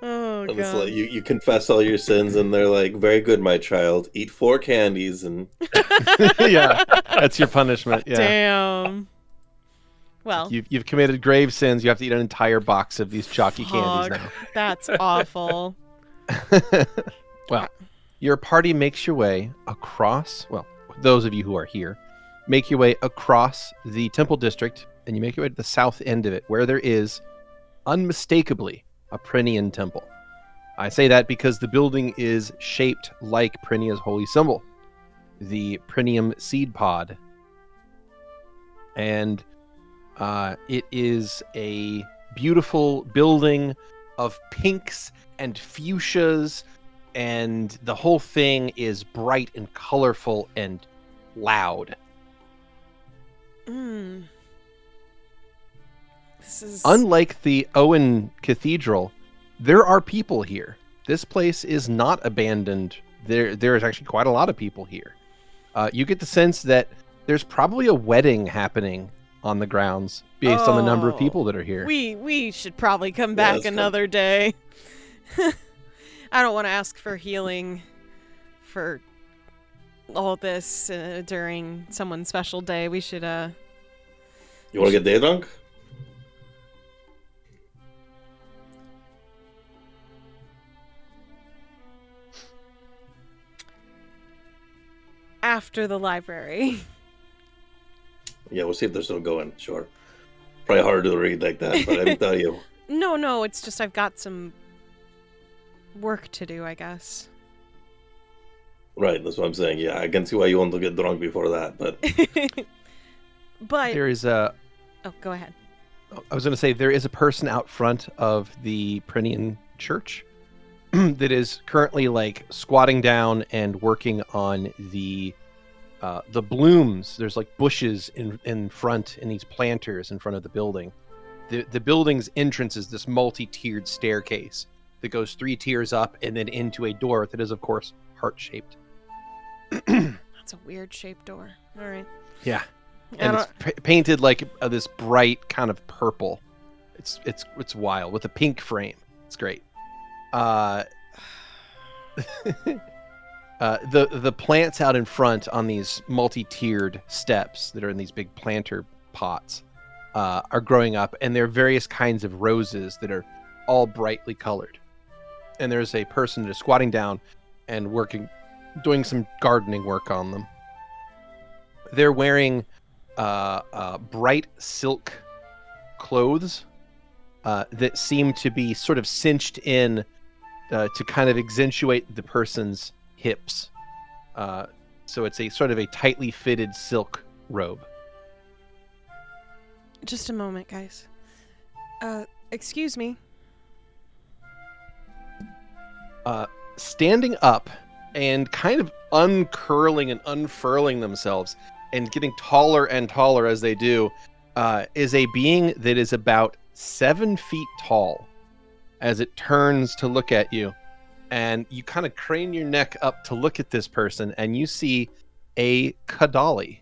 Oh And it's god. like you confess all your sins, and they're like, "Very good, my child. Eat 4 candies." And Yeah, that's your punishment. Yeah. Damn. Well, You've committed grave sins. You have to eat an entire box of these chalky candies fuck, now. that's awful. Well, your party makes your way across, well, those of you who are here, make your way across the temple district, and you make your way to the south end of it, where there is, unmistakably, a Prinian temple. I say that because the building is shaped like Prinia's holy symbol, the Prinium seed pod. And it is a beautiful building of pinks and fuchsias, and the whole thing is bright and colorful and loud. This is Unlike the Owen Cathedral, there are people here. This place is not abandoned. There is actually quite a lot of people here. You get the sense that there's probably a wedding happening on the grounds based on the number of people that are here. We should probably come back another day. I don't want to ask for healing for all this during someone's special day. We should You want to get day drunk? after the library. Yeah, we'll see if they're still going. Sure. Probably hard to read like that, but I can tell you. No, it's just I've got some work to do, I guess. Right, that's what I'm saying. Yeah, I can see why you want to get drunk before that, but But There is a... oh, go ahead. I was going to say, there is a person out front of the Prinian church that is currently like squatting down and working on the blooms. There's like bushes in front, and these planters in front of the building. The building's entrance is this multi-tiered staircase that goes 3 tiers up and then into a door that is, of course, heart-shaped. That's a weird shaped door. All right. Yeah. And it's painted like this bright kind of purple. It's wild with a pink frame. It's great. The plants out in front on these multi-tiered steps that are in these big planter pots are growing up, and there are various kinds of roses that are all brightly colored. And there's a person that is squatting down and doing some gardening work on them. They're wearing bright silk clothes that seem to be sort of cinched in to kind of accentuate the person's hips. So it's a sort of a tightly fitted silk robe. Just a moment, guys. Excuse me. Standing up and kind of uncurling and unfurling themselves and getting taller and taller as they do is a being that is about 7 feet tall as it turns to look at you. And you kind of crane your neck up to look at this person, and you see a Kadali.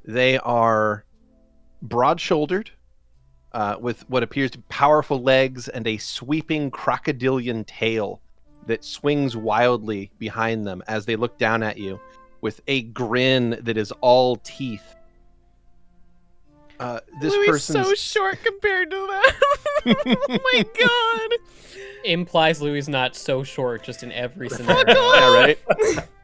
They are broad-shouldered, with what appears to be powerful legs and a sweeping crocodilian tail that swings wildly behind them as they look down at you with a grin that is all teeth. This Louie's person's so short compared to that. Oh my god. Implies Louie's not so short, just in every scenario. yeah, right?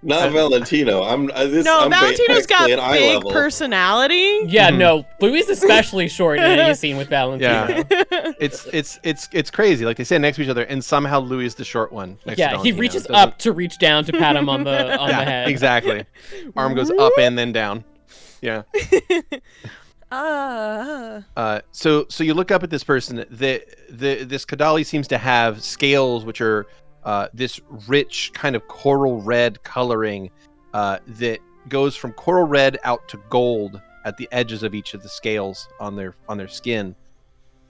not Valentino. I'm Valentino's got basically an eye big level. personality. Yeah, Mhm. no, Louie's especially short in any scene with Valentino. Yeah. It's crazy. Like they stand next to each other, and somehow Louis is the short one. Next to Yeah, he Valentino. reaches It doesn't- up to reach down to pat him on the yeah, head. exactly. Arm goes up and then down. Yeah. So you look up at this person. This Kadali seems to have scales which are this rich kind of coral red coloring that goes from coral red out to gold at the edges of each of the scales on their skin.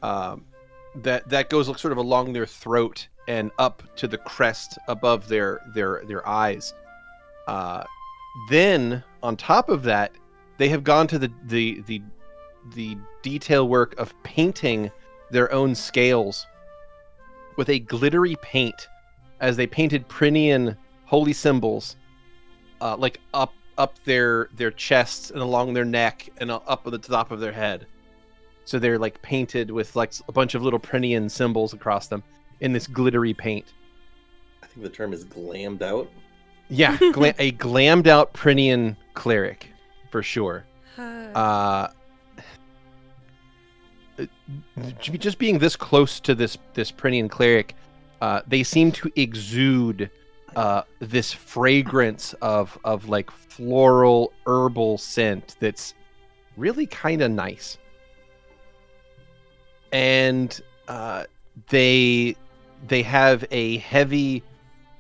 That goes sort of along their throat and up to the crest above their eyes. Then on top of that, they have gone to the detail work of painting their own scales with a glittery paint as they painted Prinian holy symbols like up their chests and along their neck and up at the top of their head. So they're like painted with like a bunch of little Prinian symbols across them in this glittery paint. I think the term is glammed out. Yeah, a glammed out Prinian cleric, for sure. Just being this close to this Prinian cleric, they seem to exude this fragrance of like floral herbal scent that's really kind of nice. And they have a heavy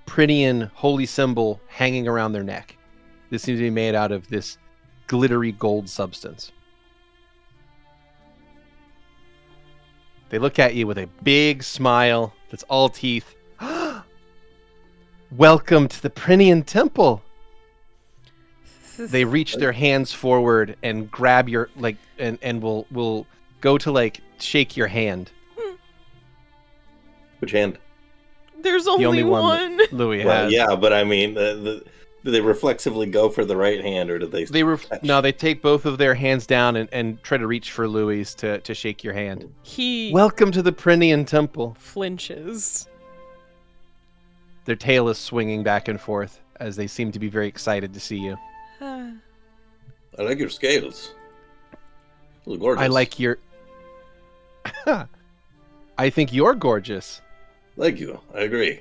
Prinian holy symbol hanging around their neck. This seems to be made out of this glittery gold substance. They look at you with a big smile that's all teeth. Welcome to the Prinian Temple. They reach their hands forward and grab your and will go to like shake your hand. Which hand? There's The only only one. that Louie Well, has. yeah, but I mean, do they reflexively go for the right hand, or do they? They take both of their hands down and try to reach for Louie's to shake your hand. He Welcome to the Prinian Temple. flinches. Their tail is swinging back and forth as they seem to be very excited to see you. I like your scales. Those are gorgeous. I like your... I think you're gorgeous. Thank you. I agree.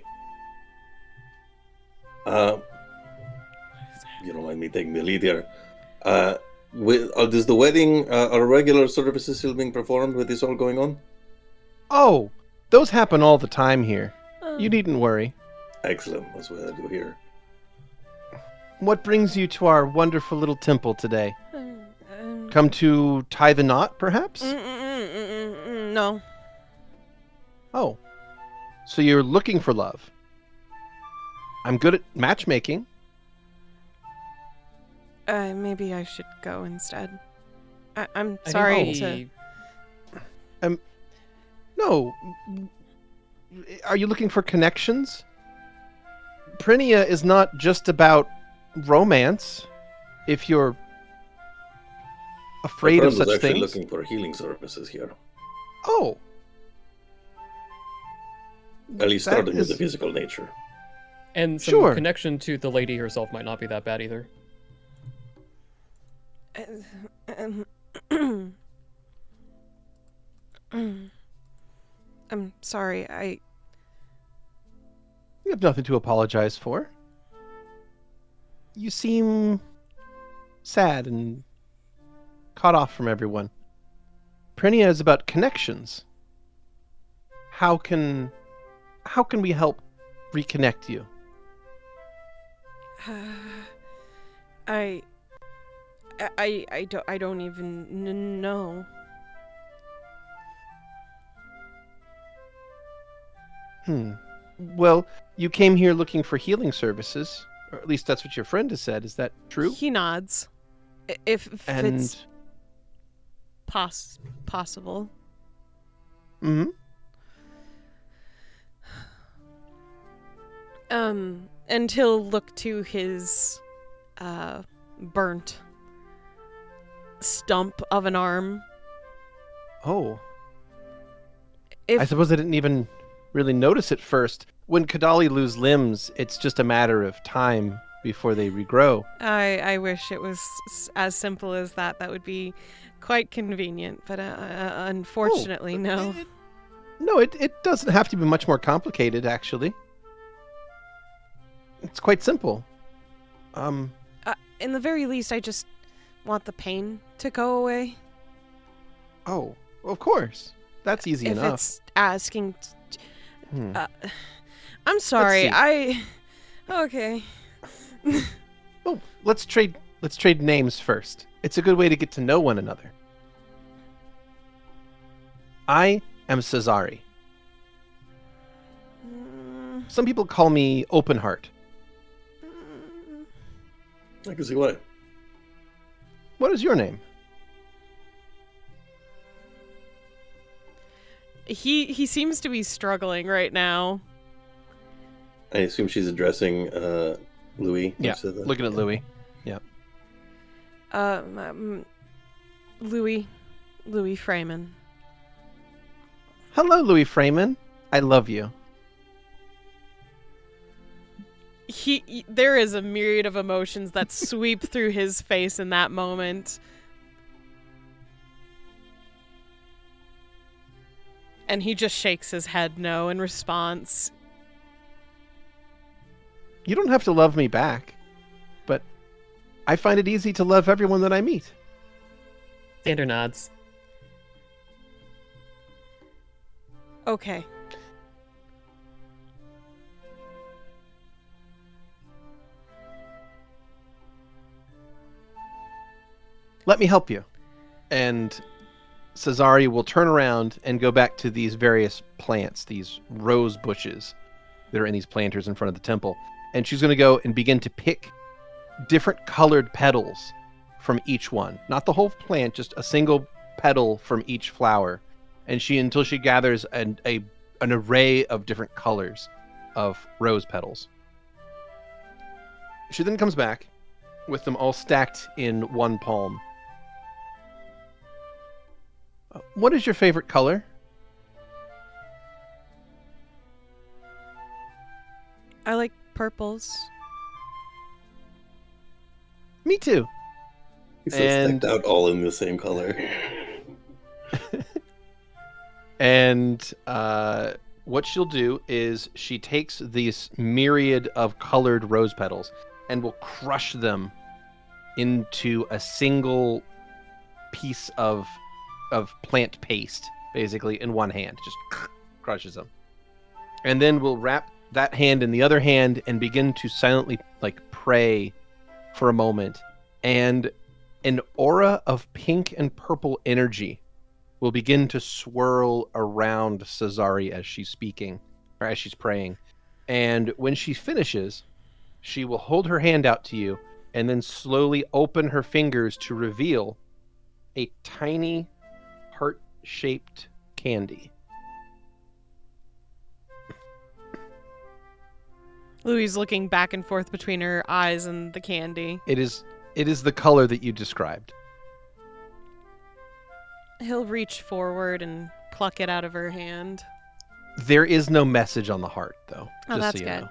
You don't mind me taking the lead here. Does the wedding, are regular services still being performed with this all going on? Oh, those happen all the time here. You needn't worry. Excellent. That's what I do here. What brings you to our wonderful little temple today? Come to tie the knot, perhaps? No. Oh. So you're looking for love. I'm good at matchmaking. Maybe I should go instead. I'm I sorry think to... No. Are you looking for connections? Prinia is not just about romance. If you're afraid My of friend was such actually things. looking for healing services here. Oh. At least That starting with is- the physical nature. And some Sure. connection to the lady herself might not be that bad either. I'm sorry. You have nothing to apologize for. You seem sad and cut off from everyone. Prinia is about connections. How can we help reconnect you? I don't even know. Well, you came here looking for healing services, or at least that's what your friend has said. Is that true? He nods. If And it's possible. Mhm. And he'll look to his burnt stump of an arm. Oh, If I suppose I didn't even really notice it first. When Kadali lose limbs, it's just a matter of time before they regrow. I wish it was as simple as that. That would be quite convenient, but unfortunately, no. No, it doesn't have to be much more complicated, actually. It's quite simple. In the very least, I just want the pain to go away. Oh, of course. That's easy If enough. it's asking... Hmm. I'm sorry, see. Okay. Oh, let's trade names first. It's a good way to get to know one another. I am Cesari. Some people call me Open Heart. I can see why. What is your name? He seems to be struggling right now. I assume she's addressing Louie. Yeah, instead of- looking at Louie. Louie, Louie Freeman. Hello, Louis Freeman. I love you. There is a myriad of emotions that sweep through his face in that moment. And he just shakes his head no in response. You don't have to love me back, but I find it easy to love everyone that I meet. Xander nods. Okay. Let me help you. And Cesari will turn around and go back to these various plants, these rose bushes that are in these planters in front of the temple. And she's going to go and begin to pick different colored petals from each one. Not the whole plant, just a single petal from each flower. And until she gathers an array of different colors of rose petals. She then comes back with them all stacked in one palm. What is your favorite color? I like purples. Me too. He's so stacked out all in the same color. And what she'll do is she takes these myriad of colored rose petals and will crush them into a single piece of plant paste, basically, in one hand. Just crushes them. And then we'll wrap that hand in the other hand and begin to silently, pray for a moment. And an aura of pink and purple energy will begin to swirl around Cesari as she's speaking, or as she's praying. And when she finishes, she will hold her hand out to you and then slowly open her fingers to reveal a tiny heart-shaped candy. Louie's looking back and forth between her eyes and the candy. It is the color that you described. He'll reach forward and pluck it out of her hand. There is no message on the heart, though. Oh, just that's so you good. know.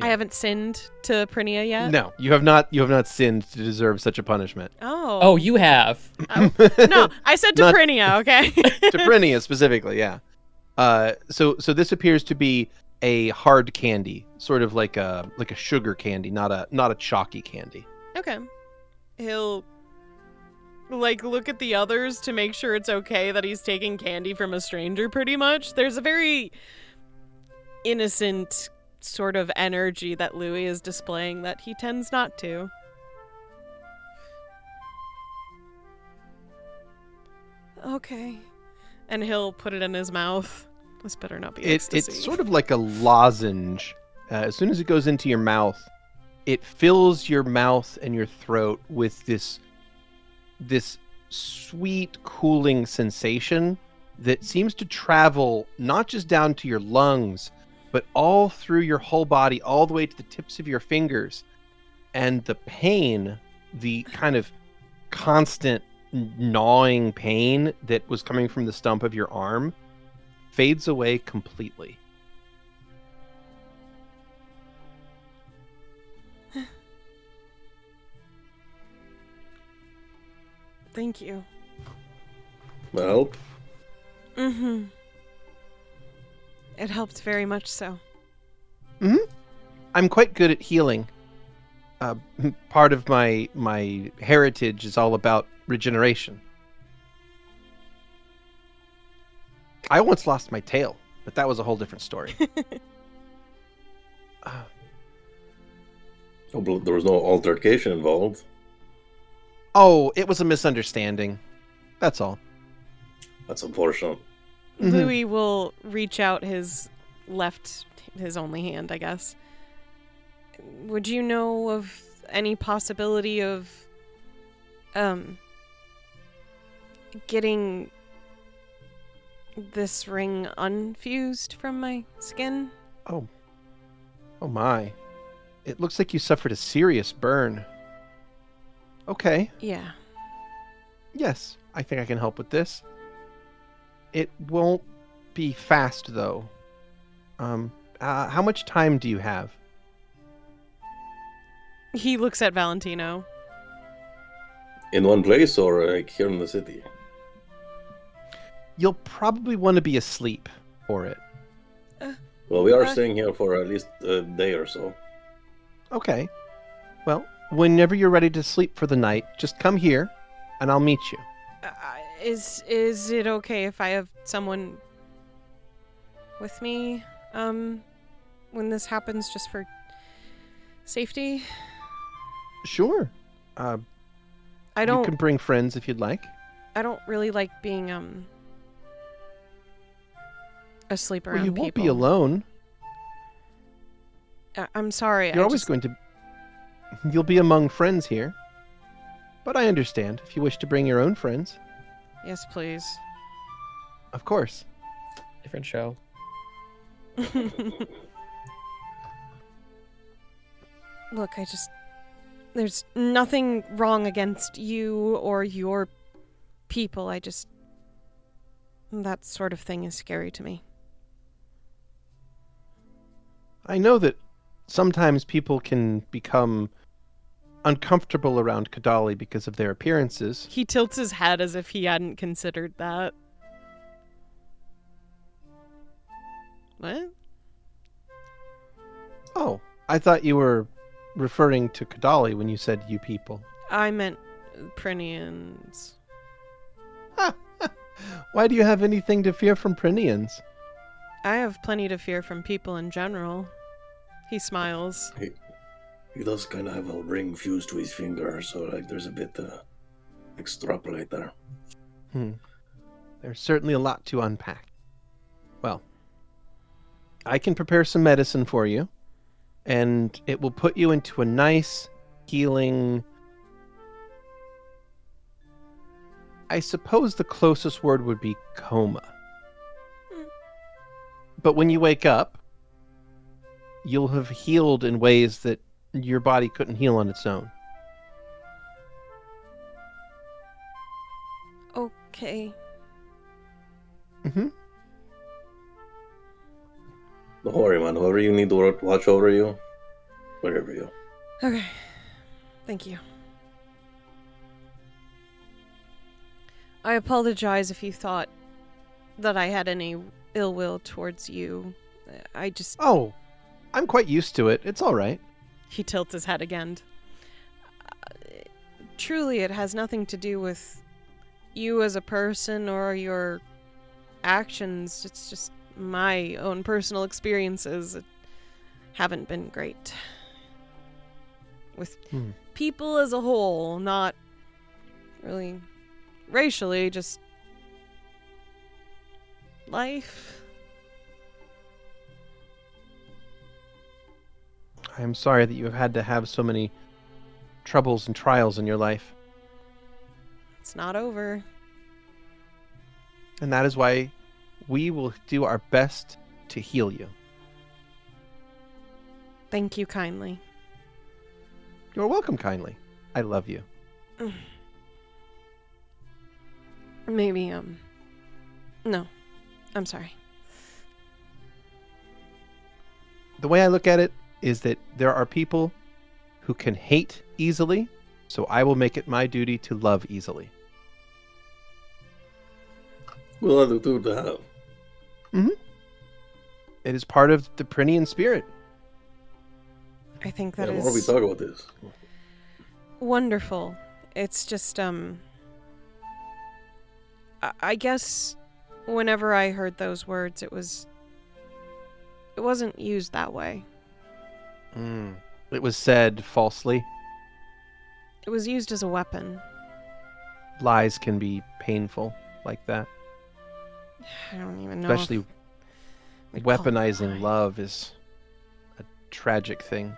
I haven't sinned to Prinia yet. No, you have not. You have not sinned to deserve such a punishment. Oh. Oh, you have. No, I said to Not- Prinia, okay? To Prinia specifically, yeah. So this appears to be a hard candy, sort of like a sugar candy, not a chalky candy. Okay. He'll look at the others to make sure it's okay that he's taking candy from a stranger, pretty much. There's a very innocent sort of energy that Louie is displaying that he tends not to. Okay. And he'll put it in his mouth. This better not be ecstasy. It's sort of like a lozenge. As soon as it goes into your mouth, it fills your mouth and your throat with this sweet, cooling sensation that seems to travel not just down to your lungs, but all through your whole body, all the way to the tips of your fingers. And the pain, the kind of constant gnawing pain that was coming from the stump of your arm, fades away completely. Thank you. Well, Mm-hmm. It helped very much so. Mm-hmm. I'm quite good at healing. Part of my heritage is all about regeneration. I once lost my tail, but that was a whole different story. there was no altercation involved. Oh, it was a misunderstanding. That's all. That's unfortunate. Mhm. Louie will reach out his only hand, I guess. Would you know of any possibility of getting this ring unfused from my skin? Oh my. It looks like you suffered a serious burn. Okay. Yeah. Yes. I think I can help with this. It won't be fast, though. How much time do you have? He looks at Valentino. In one place or like here in the city? You'll probably want to be asleep for it. Well, we are staying here for at least a day or so. Okay. Well, whenever you're ready to sleep for the night, just come here, and I'll meet you. Is it okay if I have someone with me, when this happens, just for safety? Sure. I You don't. can bring friends if you'd like. I don't really like being asleep around Well, you people. won't be alone. I'm sorry. You're always going to... You'll be among friends here. But I understand if you wish to bring your own friends. Yes, please. Of course. Different show. Look, there's nothing wrong against you or your people. That sort of thing is scary to me. I know that sometimes people can become uncomfortable around Kadali because of their appearances. He tilts his head as if he hadn't considered that. What? Oh, I thought you were referring to Kadali when you said you people. I meant Prinians. Why do you have anything to fear from Prinians? I have plenty to fear from people in general. He smiles. He does kind of have a ring fused to his finger, so like there's a bit to extrapolate there. There's certainly a lot to unpack. Well, I can prepare some medicine for you, and it will put you into a nice, healing... I suppose the closest word would be coma. But when you wake up, you'll have healed in ways that your body couldn't heal on its own. Okay. Mm-hmm. Don't worry, man. Whoever you need to watch over you, wherever you. Okay. Thank you. I apologize if you thought that I had any ill will towards you. I just... Oh, I'm quite used to it. It's all right. He tilts his head again. Truly, it has nothing to do with you as a person or your actions. It's just my own personal experiences that haven't been great. With people as a whole, not really racially, just life. I am sorry that you have had to have so many troubles and trials in your life. It's not over. And that is why we will do our best to heal you. Thank you kindly. You're welcome kindly. I love you. Maybe, no. I'm sorry. The way I look at it is that there are people who can hate easily, so I will make it my duty to love easily. We'll have to have. It is part of the Prinian spirit. I think that Yeah, is more we talk about this. wonderful. It's just, I guess whenever I heard those words, it wasn't used that way. It was said falsely. It was used as a weapon. Lies can be painful like that. I don't even know. Especially we'd call it weaponizing lie. love is a tragic thing.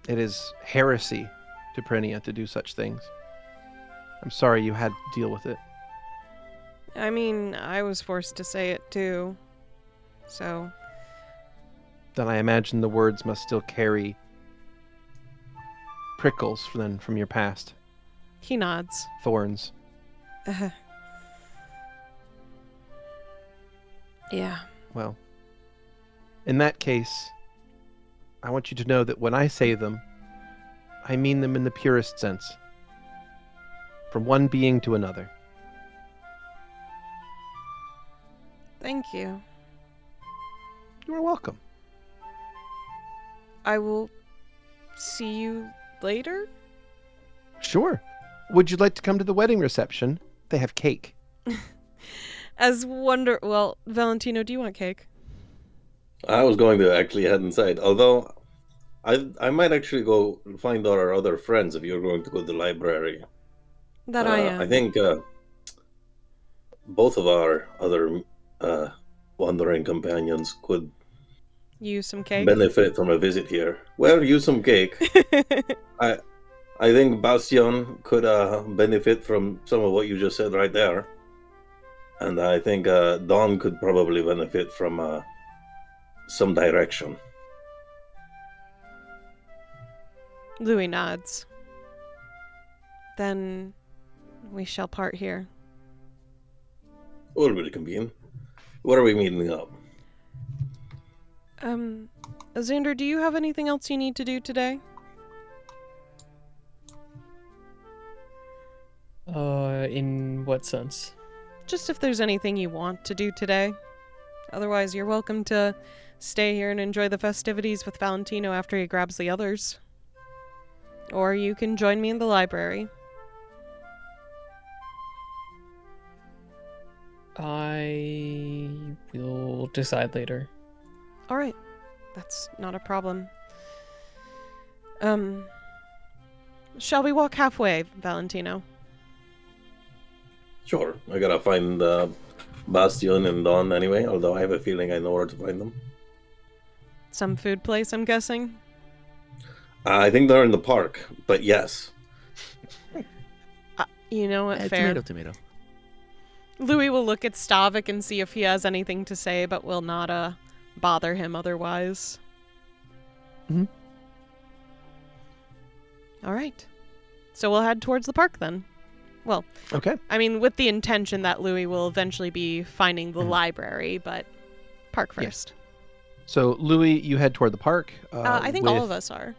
It is heresy to Prinia to do such things. I'm sorry you had to deal with it. I mean, I was forced to say it too. So, Then I imagine the words must still carry prickles from your past. he nods. Thorns. Yeah. Well, in that case, I want you to know that when I say them, I mean them in the purest sense. From one being to another. Thank you. You are welcome. I will see you later? Sure. Would you like to come to the wedding reception? They have cake. Well, Valentino, do you want cake? I was going to actually head inside, although I might actually go find our other friends if you're going to go to the library. That I am. I think both of our other wandering companions could Use some cake? benefit from a visit here. Well, use some cake. I think Bastion could benefit from some of what you just said right there. And I think Dawn could probably benefit from some direction. Louie nods. Then we shall part here. We'll reconvene. Where are we meeting up? Xander, do you have anything else you need to do today? In what sense? Just if there's anything you want to do today. Otherwise, you're welcome to stay here and enjoy the festivities with Valentino after he grabs the others. Or you can join me in the library. I will decide later. Alright. That's not a problem. Shall we walk halfway, Valentino? Sure. I gotta find Bastion and Dawn anyway, although I have a feeling I know where to find them. Some food place, I'm guessing? I think they're in the park, but yes. You know what, fair. Tomato. Louie will look at Stavik and see if he has anything to say, but will not bother him otherwise. Mhm. All right. So we'll head towards the park then. Well, Okay. I mean, with the intention that Louie will eventually be finding the library, but park first. So, Louie, you head toward the park. I think all with- of us are.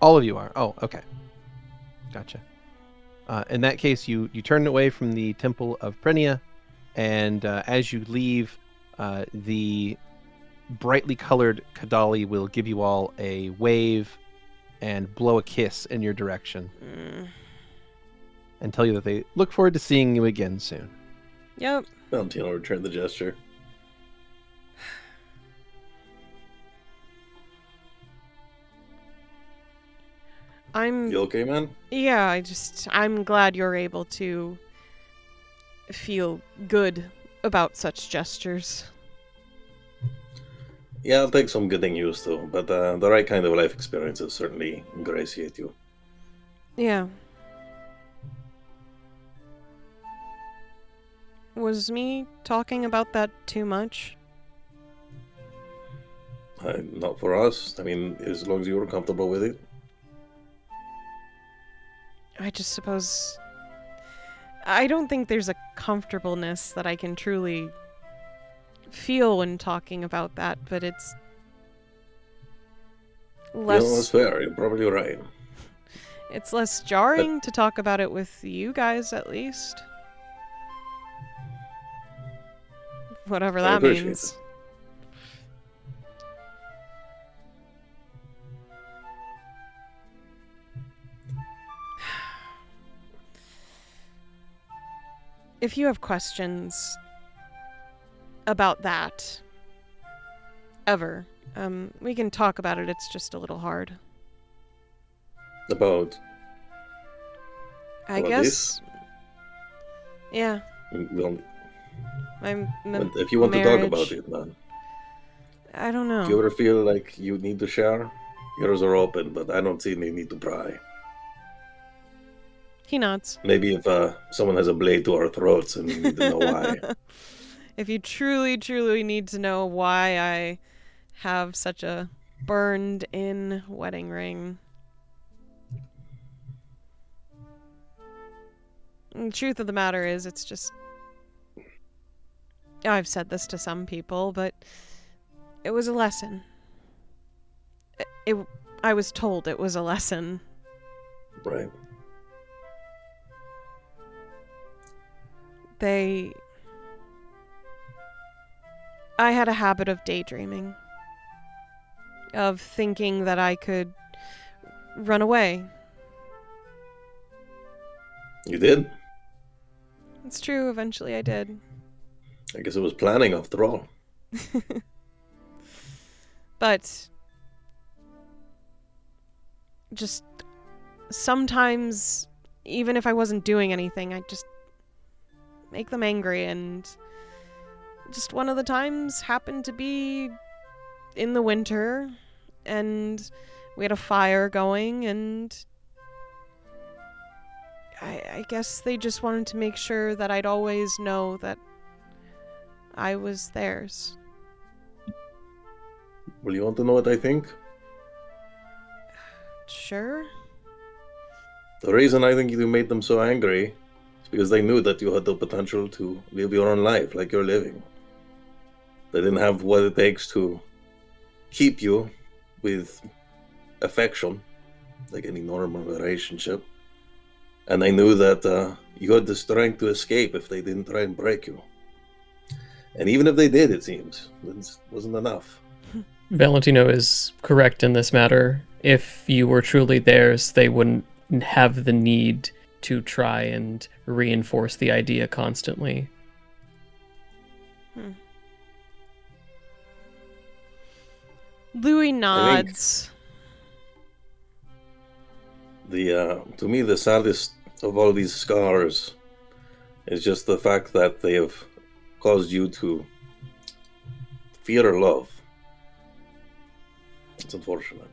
All of you are. Oh, okay. Gotcha. In that case, you turn away from the Temple of Prenia, and as you leave, the brightly colored Kadali will give you all a wave and blow a kiss in your direction and tell you that they look forward to seeing you again soon. Yep. Valentino returned the gesture. You okay, man? Yeah, I'm glad you're able to feel good about such gestures. Yeah, I'll take some getting used to, but the right kind of life experiences certainly ingratiate you. Yeah. Was me talking about that too much? Not for us. I mean, as long as you were comfortable with it. I just suppose... I don't think there's a comfortableness that I can truly feel when talking about that, but it's less... Yeah, that's fair. You're probably right. It's less jarring to talk about it with you guys, at least. Whatever I that appreciate means. it. If you have questions about that, ever, we can talk about it. It's just a little hard. About I About guess. this? Yeah. well, I'm. if you want to talk about it, man. I don't If know. you ever feel like you need to share, ears are open, but I don't see any need to pry. He nods. Maybe if someone has a blade to our throats and we need to know why. If you truly, truly need to know why I have such a burned-in wedding ring, The truth of the matter is, it's just... I've said this to some people, but it was a lesson. I was told it was a lesson. Right. I had a habit of daydreaming. Of thinking that I could run away. You did? It's true, eventually I did. I guess it was planning after all. But just sometimes, even if I wasn't doing anything, I'd just make them angry, and just one of the times happened to be in the winter, and we had a fire going, and I guess they just wanted to make sure that I'd always know that I was theirs. Well, you want to know what I think? Sure. The reason I think you made them so angry is because they knew that you had the potential to live your own life like you're living. They didn't have what it takes to keep you with affection, like any normal relationship. And they knew that you had the strength to escape if they didn't try and break you. And even if they did, it seems, it wasn't enough. Valentino is correct in this matter. If you were truly theirs, they wouldn't have the need to try and reinforce the idea constantly. Louie nods. To me, the saddest of all these scars is just the fact that they have caused you to fear love. It's unfortunate,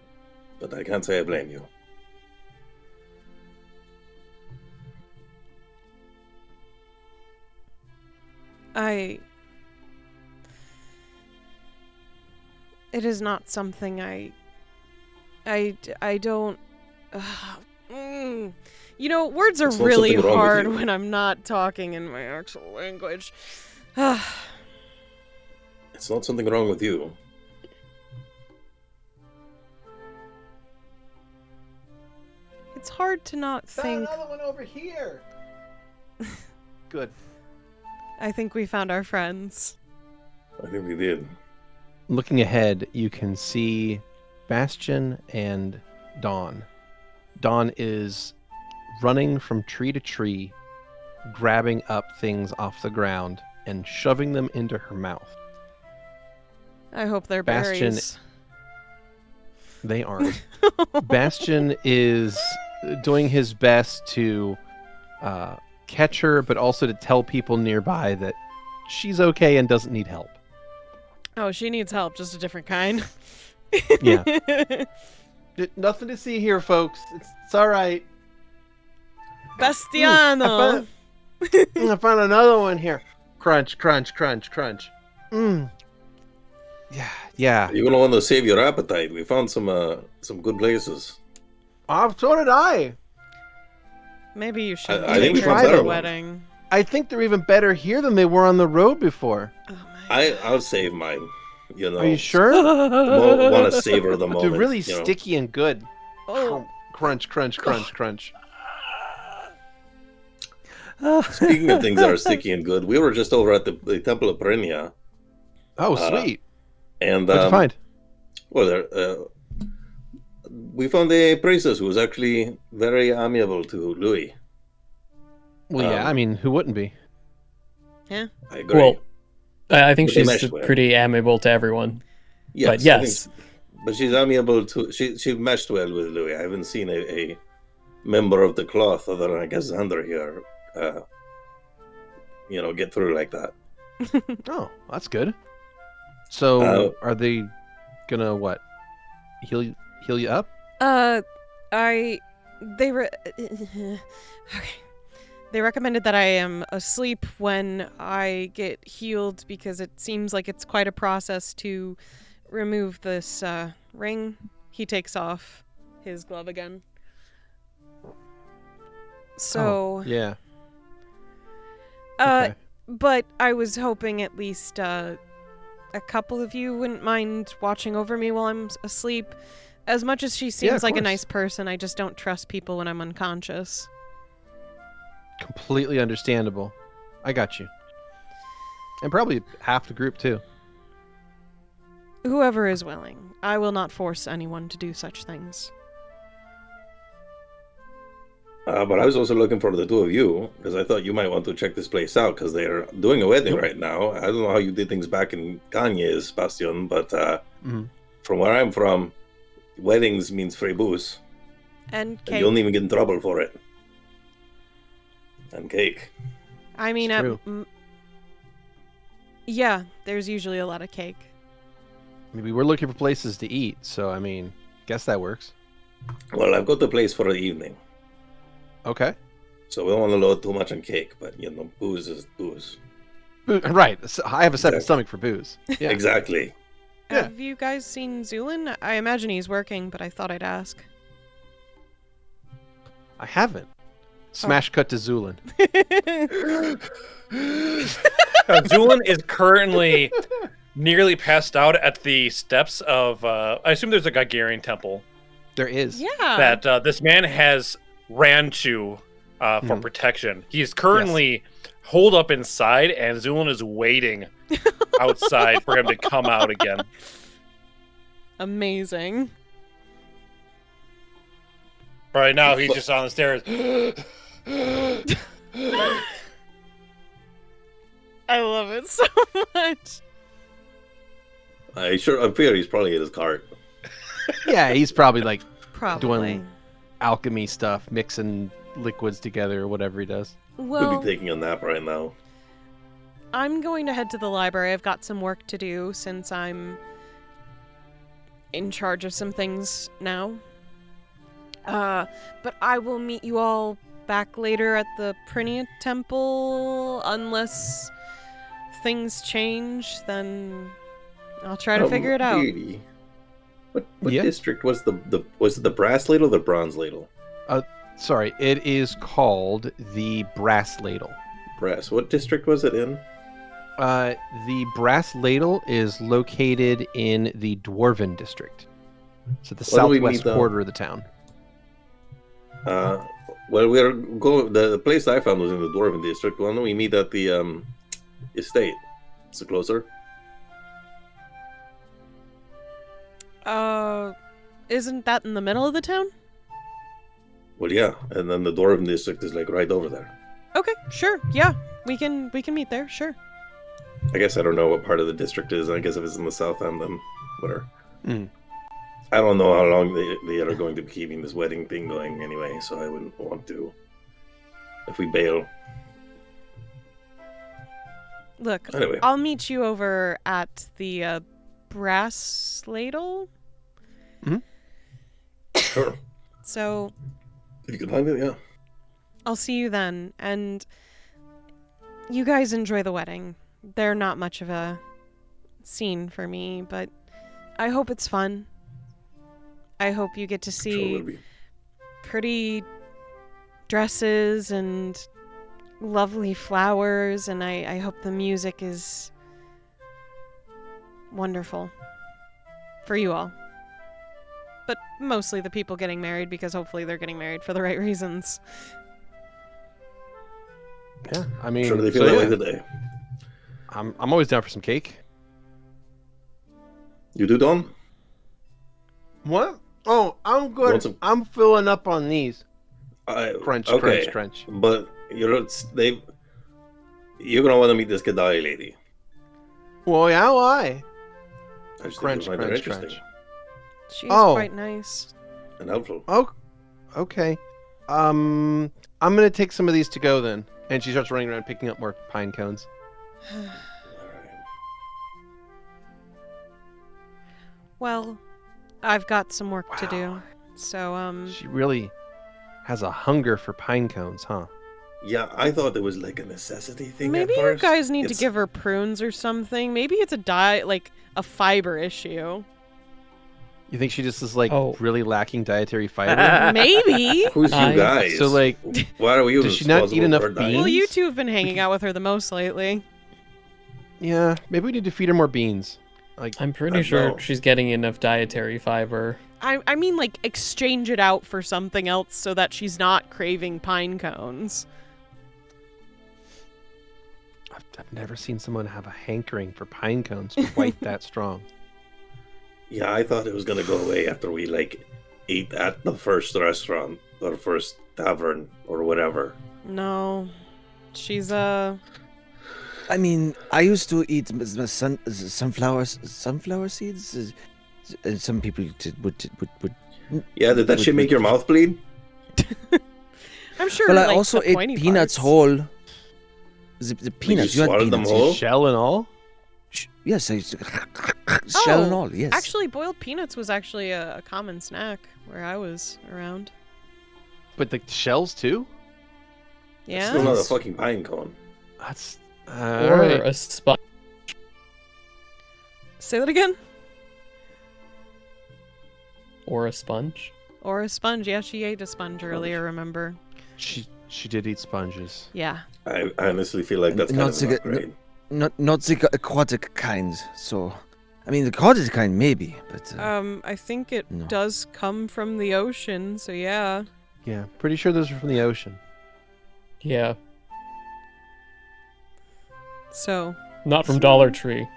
but I can't say I blame you. It is not something I don't... You know, words are It's not really something wrong with hard you. when I'm not talking in my actual language. It's not something wrong with you. It's hard to not think... Another one over here. Good. I think we found our friends. I think we did. Looking ahead, you can see Bastion and Dawn. Dawn is running from tree to tree, grabbing up things off the ground and shoving them into her mouth. I hope they're Bastion- berries. They aren't. Bastion is doing his best to catch her, but also to tell people nearby that she's okay and doesn't need help. Oh, she needs help, just a different kind. Yeah. Nothing to see here, folks. It's all right. Bastiano! I found another one here. Crunch, crunch, crunch, crunch. Yeah. You're gonna want to save your appetite. We found some good places. So did I. Maybe you should I think take we her found to better the ones. wedding. I think they're even better here than they were on the road before. Oh my I'll save mine. You know, Are you sure? want to savor the moment. They're really you know. sticky and good. Oh. Crunch, crunch, crunch, crunch. Speaking of things that are sticky and good, we were just over at the Temple of Perennia, Oh, sweet. and What'd you find? well, we found a priestess who was actually very amiable to Louie. Well, yeah, I mean, who wouldn't be? I agree. Well, I think But they she's meshed well. pretty amiable to everyone. yes, but I think yes. but she's amiable to. She meshed well with Louie. I haven't seen a member of the cloth other than I guess Xander here. Get through like that. Oh, that's good. So, are they gonna what? Heal you up? Okay. They recommended that I am asleep when I get healed because it seems like it's quite a process to remove this ring. He takes off his glove again. So, Yeah. Okay. But I was hoping at least a couple of you wouldn't mind watching over me while I'm asleep. As much as she seems of like a course. nice person, I just don't trust people when I'm unconscious. Completely understandable. I got you. And probably half the group too. Whoever is willing. I will not force anyone to do such things. But I was also looking for the two of you because I thought you might want to check this place out because they're doing a wedding right now. I don't know how you did things back in Kanye's Bastion, but from where I'm from, weddings means free booze. And And cake. you don't even get in trouble for it. And cake. I mean, It's true. yeah, there's usually a lot of cake. Maybe we're looking for places to eat, so I mean, guess that works. Well, I've got the place for the evening. Okay. So we don't want to load too much on cake, but booze is booze. Right. So I have a separate Exactly. stomach for booze. Yeah. Exactly. Yeah. Have you guys seen Zu'lin? I imagine he's working, but I thought I'd ask. I haven't. Smash cut to Zu'lin. Zu'lin is currently nearly passed out at the steps of, I assume there's a Gigarian temple There is. Yeah. that this man has ran to for Mhm. protection. He's currently holed up inside, and Zu'lin is waiting outside for him to come out again. Amazing. Right now, he's just on the stairs. I love it so much. I'm fear he's probably in his cart. Yeah, he's probably like Probably. Doing- alchemy stuff, mixing liquids together or whatever he does. Could Well, be taking a nap right now. I'm going to head to the library. I've got some work to do since I'm in charge of some things now. But I will meet you all back later at the Prinia Temple. Unless things change, then I'll try to figure it out. Beardy, What Yeah. district was was it the brass ladle or the bronze ladle? Sorry, it is called the Brass Ladle. Brass. What district was it in? The Brass Ladle is located in the Dwarven district. So the Why don't we meet southwest them? quarter of the town. Well, we're going. The place I found was in the Dwarven district. Why don't we meet at the estate? It's closer. Isn't that in the middle of the town? Well, yeah, and then the Dwarven district is like right over there. Okay, sure. Yeah, we can meet there. Sure. I guess I don't know what part of the district it is. I guess if it's in the south end, then whatever. Mm. I don't know how long they are going to be keeping this wedding thing going anyway, so I wouldn't want to. If we bail. Look, Anyway. I'll meet you over at the Brass Ladle. Sure. So If you can find it, yeah. I'll see you then, and you guys enjoy the wedding. They're not much of a scene for me, but I hope it's fun. I hope you get to Sure see will be. pretty dresses and lovely flowers, and I hope the music is wonderful for you all. But mostly the people getting married, because hopefully they're getting married for the right reasons. Yeah, I mean, Sure, they feel so that way yeah, today. I'm always down for some cake. You do, Don? What? Oh, I'm Want good. some- I'm filling up on these. Crunch, okay, crunch, crunch. But you're gonna want to meet this Gadai lady. Well, yeah, why? I just Crunch, think you'll find her crunch, interesting She's Oh. quite nice. and helpful. Oh, okay. I'm gonna take some of these to go then. And she starts running around picking up more pine cones. All right. Well, I've got some work to do. Wow. So, She really has a hunger for pine cones, huh? Yeah, I thought it was like a necessity thing. maybe at you first. guys need It's- to give her prunes or something. Maybe it's a fiber issue. You think she just is like Oh. really lacking dietary fiber? Maybe. Who's you I- guys? So, like, why are we does she not eat responsible enough for her diet? Well, beans? you two have been hanging out with her the most lately. Yeah, maybe we need to feed her more beans. Like, I'm pretty I sure know. she's getting enough dietary fiber. I mean, like, exchange it out for something else so that she's not craving pine cones. I've never seen someone have a hankering for pine cones quite that strong. Yeah, I thought it was gonna go away after we like ate at the first restaurant or first tavern or whatever. No. She's, I mean, I used to eat sunflower seeds. And some people would. Yeah, did that shit make your mouth bleed? I'm sure, Well, I like, also the ate pointy peanuts parts. whole. The peanuts. you You had swallowed them peanuts. whole? Shell and all? Yes, I used to shell and all. Yes. Actually, boiled peanuts was actually a common snack where I was around. But the shells too? Yeah? Still not a fucking pine cone. That's Or alright. a sponge. Say that again? Or a sponge. Or a sponge. Yeah, she ate a sponge earlier, remember? She did eat sponges. Yeah. I honestly feel like that's kind Not of so an good- upgrade. Not the aquatic kind. So, I mean, the aquatic kind maybe, but I think it No. does come from the ocean, so yeah. Yeah, pretty sure those are from the ocean. Yeah. So, Not from Dollar Tree.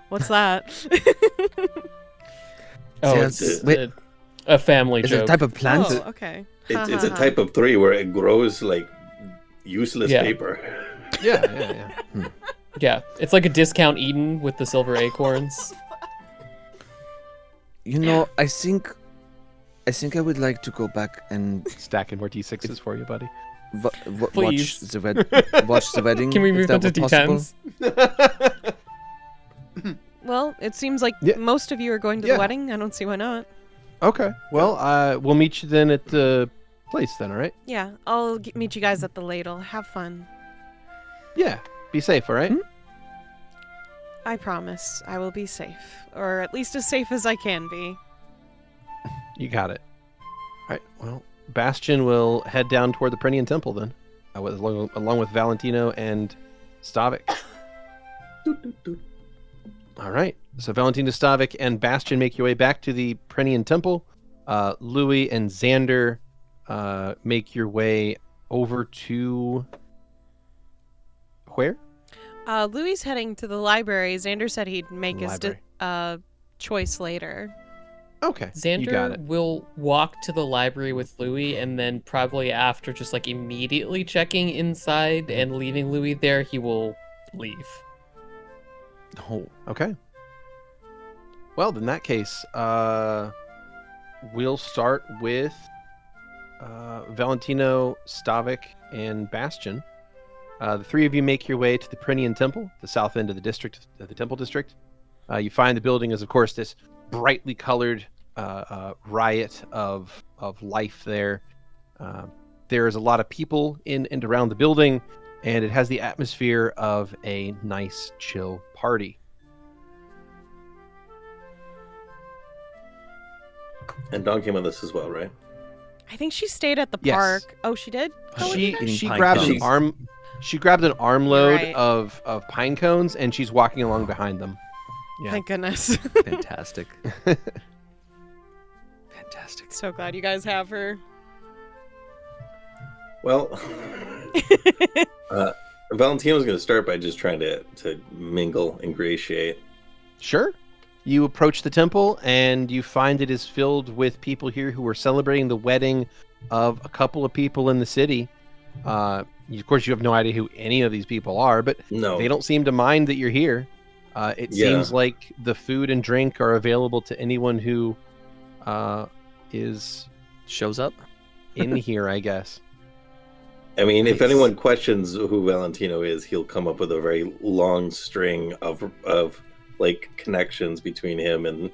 what's that? Oh, See, it's wait. a family is it a joke. type of plant? Oh, okay. It's a type of tree where it grows like useless Yeah. paper. Yeah. Yeah, it's like a discount Eden with the silver acorns. You know, I think I would like to go back and Stacking more D6s for you, buddy. watch Please. watch the wedding. Can we if move that on to were possible. D10s? Well, it seems like Yeah. most of you are going to Yeah. the wedding. I don't see why not. Okay. Well, we'll meet you then at the place then, all right? Yeah, I'll meet you guys at the ladle. Have fun. Yeah. Be safe, all right? I promise I will be safe. Or at least as safe as I can be. You got it. All right. Well, Bastion will head down toward the Perennian Temple then, along with Valentino and Stavik. All right. So Valentino, Stavik, and Bastion make your way back to the Perennian Temple. Louie and Xander make your way over to where? Louie's heading to the library. Xander said he'd make his Library. choice later. Okay. You got Xander it. will walk to the library with Louie, and then probably after just like immediately checking inside and leaving Louie there, he will leave. Oh, Okay. Well, in that case, we'll start with Valentino, Stavik, and Bastion. The three of you make your way to the Perennian Temple, the south end of the district, the Temple District. You find the building is, of course, this brightly colored riot of life there. There is a lot of people in and around the building, and it has the atmosphere of a nice, chill party. And Dawn came with us as well, right? I think she stayed at the Yes. park. Oh, she did? Oh, She Eating pine grabbed an cones. arm. She grabbed an armload Right. of pine cones, and she's walking along behind them. Yeah. Thank goodness. fantastic. Fantastic. So glad you guys have her. Well, Valentino's going to start by just trying to mingle, ingratiate. Sure. You approach the temple, and you find it is filled with people here who are celebrating the wedding of a couple of people in the city. Of course, you have no idea who any of these people are, but No. they don't seem to mind that you're here. It Yeah. seems like the food and drink are available to anyone who is Shows up. in here, I guess. I mean, if Nice. anyone questions who Valentino is, he'll come up with a very long string of like connections between him and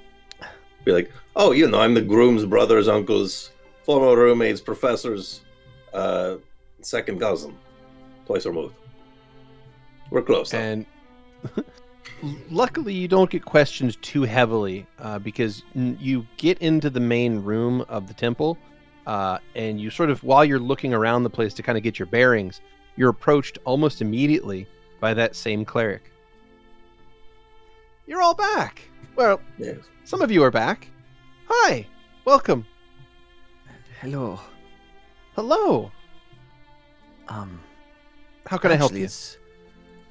be like, "Oh, you know, I'm the groom's brother's uncle's former roommate's professor's second cousin, twice removed. We're close." though." And Luckily, you don't get questioned too heavily because you get into the main room of the temple, and you sort of, while you're looking around the place to kind of get your bearings, you're approached almost immediately by that same cleric. You're all back. Well, Yes. some of you are back. Hi, welcome. Hello. Hello. How can I help you? It's,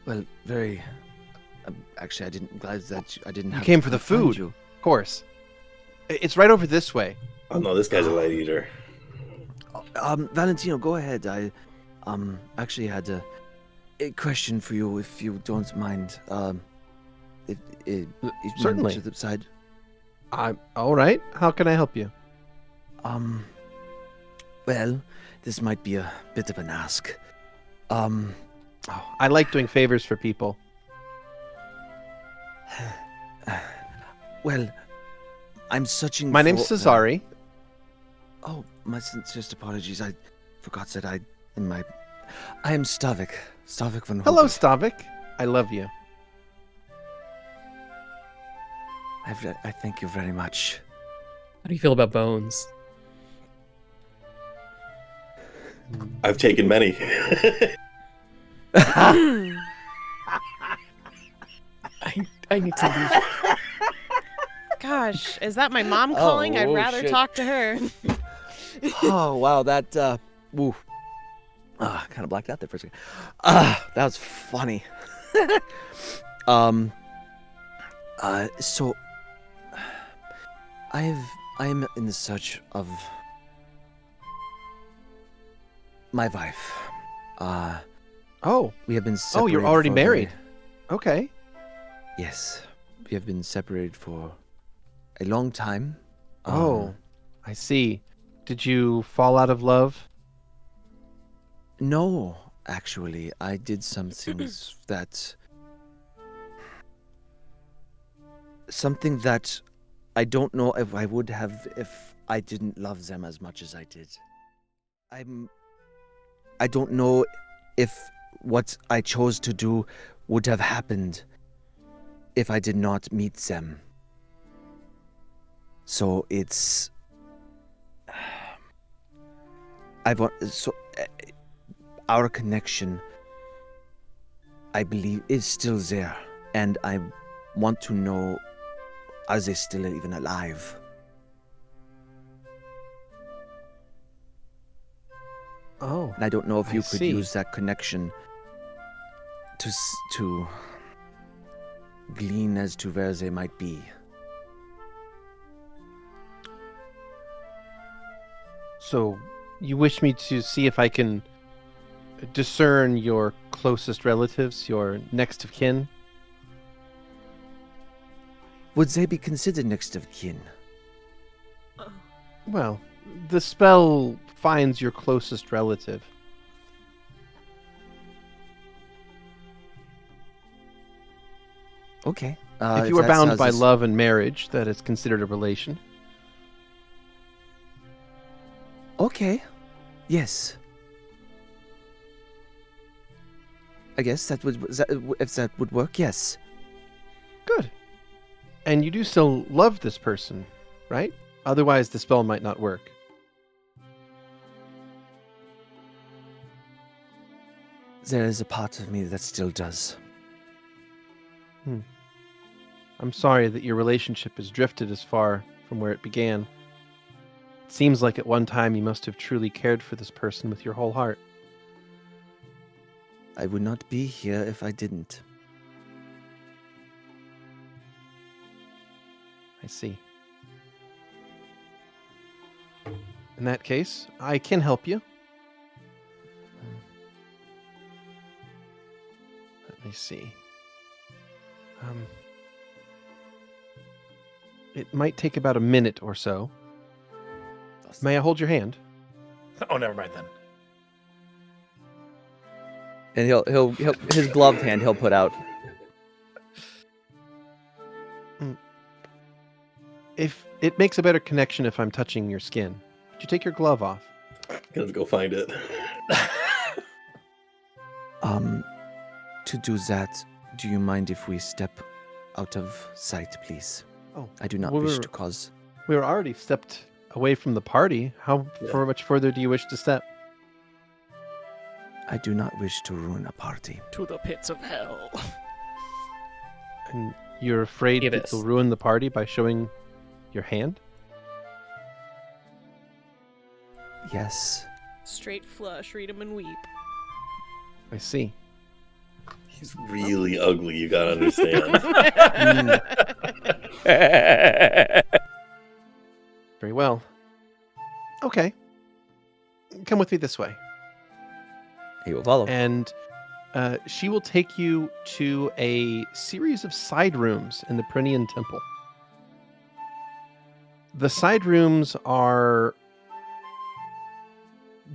well, very. Actually, I didn't realize that I didn't. You have came to for the find food. you. Of course. It's right over this way. Oh no, this guy's a light eater. Valentino, go ahead. I, actually had a question for you, if you don't mind. If you Certainly. to the side. All right. How can I help you? Well, this might be a bit of an ask. Oh, I like doing favors for people. Well, I'm searching. My name's for, Cesare. Oh, my sincerest apologies. I forgot that I am Stavik. Stavik von Hello, Hobart. Stavik. I love you. I thank you very much. How do you feel about bones? I've taken many. I need to leave. Gosh, is that my mom calling? I'd oh, rather shit. talk to her. Oh wow, that woo. Kind of blacked out there for a second. That was funny. So I am in the search of my wife. Oh, We have been separated. oh, you're already for married. very- Okay. Yes, we have been separated for a long time. Oh, I see. Did you fall out of love? No, actually, I did some things something that I don't know if I would have if I didn't love them as much as I did. I don't know if what I chose to do would have happened if I did not meet them. So it's our connection, I believe, is still there, and I want to know, are they still even alive? Oh, And I don't know if I you could see. use that connection to glean as to where they might be. so you wish me to see if I can discern your closest relatives, your next of kin? Would they be considered next of kin? Well, the spell finds your closest relative. Okay. If you are that's how bound by this- love and marriage, that is considered a relation. Okay. Yes. I guess if that would work, yes. Good. And you do still love this person, right? Otherwise, the spell might not work. There is a part of me that still does. I'm sorry that your relationship has drifted as far from where it began. It seems like at one time you must have truly cared for this person with your whole heart. I would not be here if I didn't. I see. In that case, I can help you. Let me see. It might take about a minute or so. May I hold your hand? Oh, never mind then. And he'll his gloved hand he'll put out. If it makes a better connection if I'm touching your skin. Could you take your glove off? Let's go find it. To do that, do you mind if we step out of sight, please. Oh, I do not we wish were- to cause. We were already stepped away from the party. How Yeah. much further do you wish to step? I do not wish to ruin a party. To the pits of hell. And you're afraid that Abyss. you'll ruin the party by showing your hand? Yes. Straight flush, read 'em and weep. I see. He's really ugly, you gotta understand. Very well. Okay. Come with me this way. He will follow. And she will take you to a series of side rooms in the Perinean Temple. The side rooms are...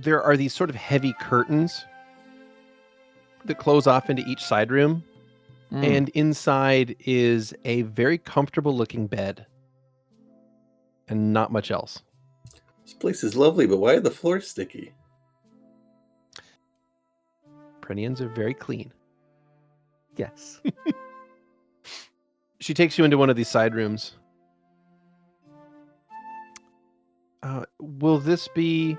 There are these sort of heavy curtains that close off into each side room. And inside is a very comfortable looking bed. And not much else. This place is lovely, but why are the floors sticky? Perineans are very clean. Yes. She takes you into one of these side rooms. Will this be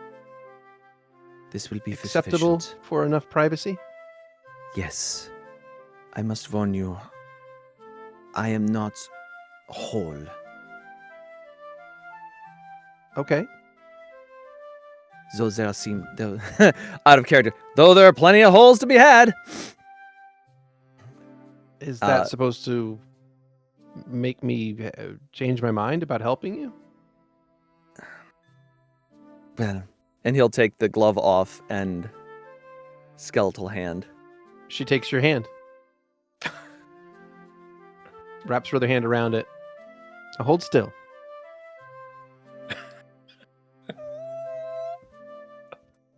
This will be acceptable sufficient. for enough privacy? Yes. I must warn you. I am not whole. Okay. Though out of character. Though there are plenty of holes to be had. Is that supposed to make me change my mind about helping you? Well, and he'll take the glove off and skeletal hand. She takes your hand. Wraps her other hand around it. Hold still.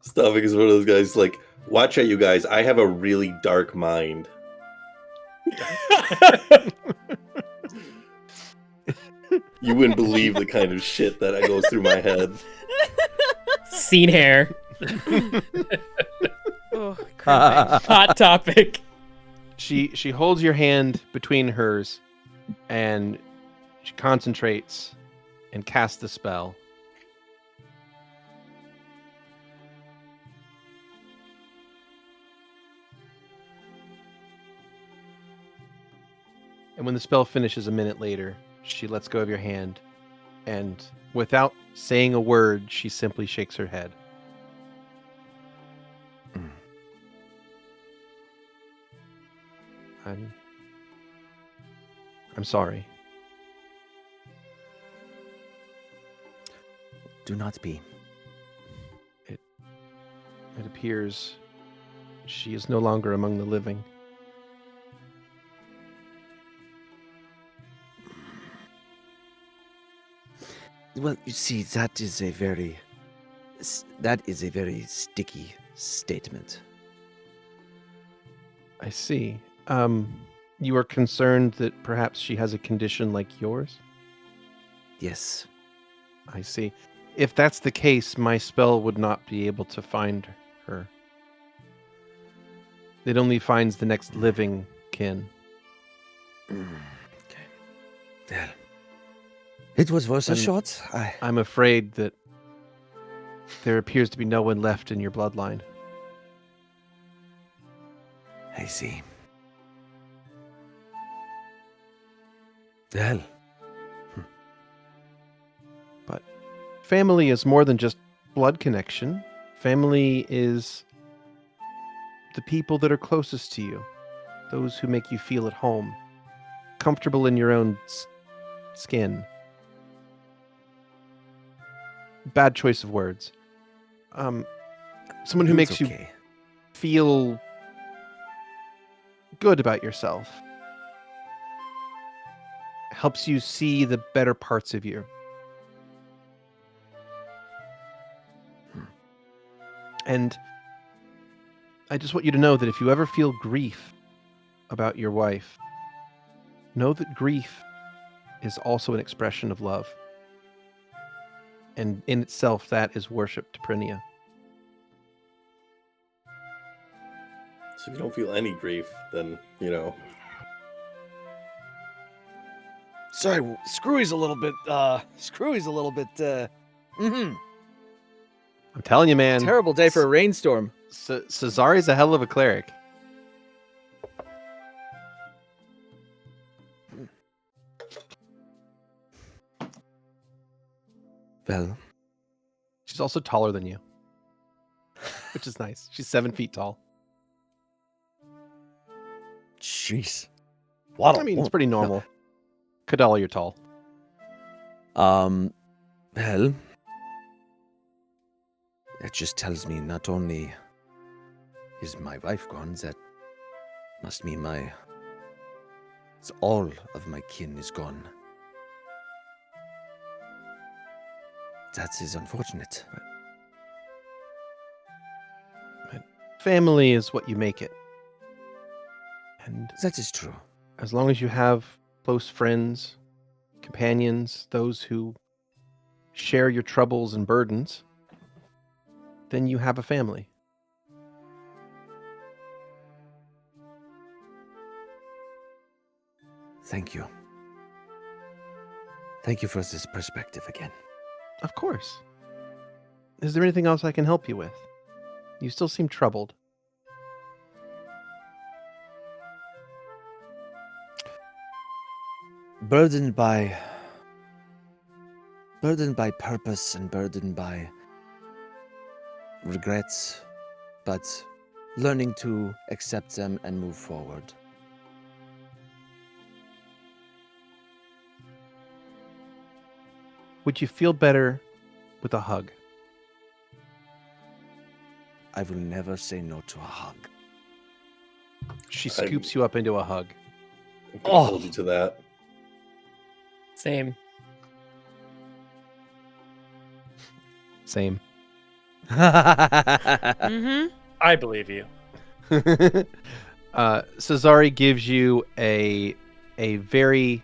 Stavik is one of those guys like, watch out, you guys. I have a really dark mind. You wouldn't believe the kind of shit that goes through my head. Scene hair. Oh, crimping. Hot topic. She holds your hand between hers and she concentrates and casts the spell. And when the spell finishes a minute later, she lets go of your hand, and without saying a word, she simply shakes her head. I'm sorry. Do not be. It appears she is no longer among the living. Well, you see, that is a very sticky statement. I see. You are concerned that perhaps she has a condition like yours? Yes. I see. If that's the case, my spell would not be able to find her. It only finds the next living kin. Okay. Well, it was worth a And shot. I'm afraid that there appears to be no one left in your bloodline. I see. Well, But family is more than just blood connection. Family is the people that are closest to you, those who make you feel at home, comfortable in your own skin. Bad choice of words. Someone who it's makes you okay. feel good about yourself. Helps you see the better parts of you. And I just want you to know that if you ever feel grief about your wife, know that grief is also an expression of love. And in itself, that is worship to Prinia. So if you don't feel any grief, then, Sorry, Skrewy's a little bit. I'm telling you, man. Terrible day for a rainstorm. Cesari's a hell of a cleric. Well, She's also taller than you, which is nice. She's 7 feet tall. jeez. I mean, it's pretty normal. Kadal, you're tall. Well, that just tells me not only is my wife gone, that must mean all of my kin is gone. That is unfortunate. Family is what you make it. And That is true. as long as you have close friends, companions, those who share your troubles and burdens, then you have a family. Thank you. Thank you for this perspective again. Of course. Is there anything else I can help you with? You still seem troubled. Burdened by purpose and burdened by regrets, but learning to accept them and move forward. Would you feel better with a hug? I will never say no to a hug. She scoops you up into a hug. I can hold you to that. Same. Same. Mm-hmm. I believe you. Cesari gives you a very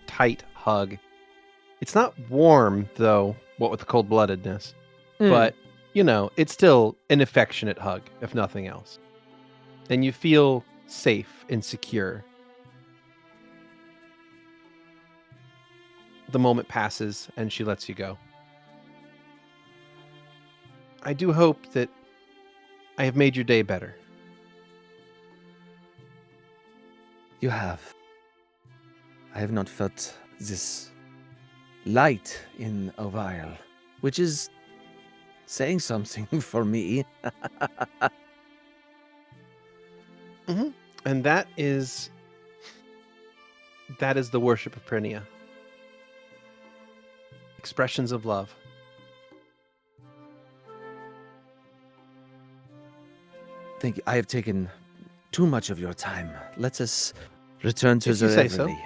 tight hug. It's not warm, though, what with the cold-bloodedness. But, you know, it's still an affectionate hug, if nothing else. And you feel safe and secure. The moment passes, and she lets you go. I do hope that I have made your day better. You have. I have not felt this light in a while, which is saying something for me. And that is the worship of Prinia. Expressions of love. Thank you. I have taken too much of your time. Let us return to If the you say so. reverie.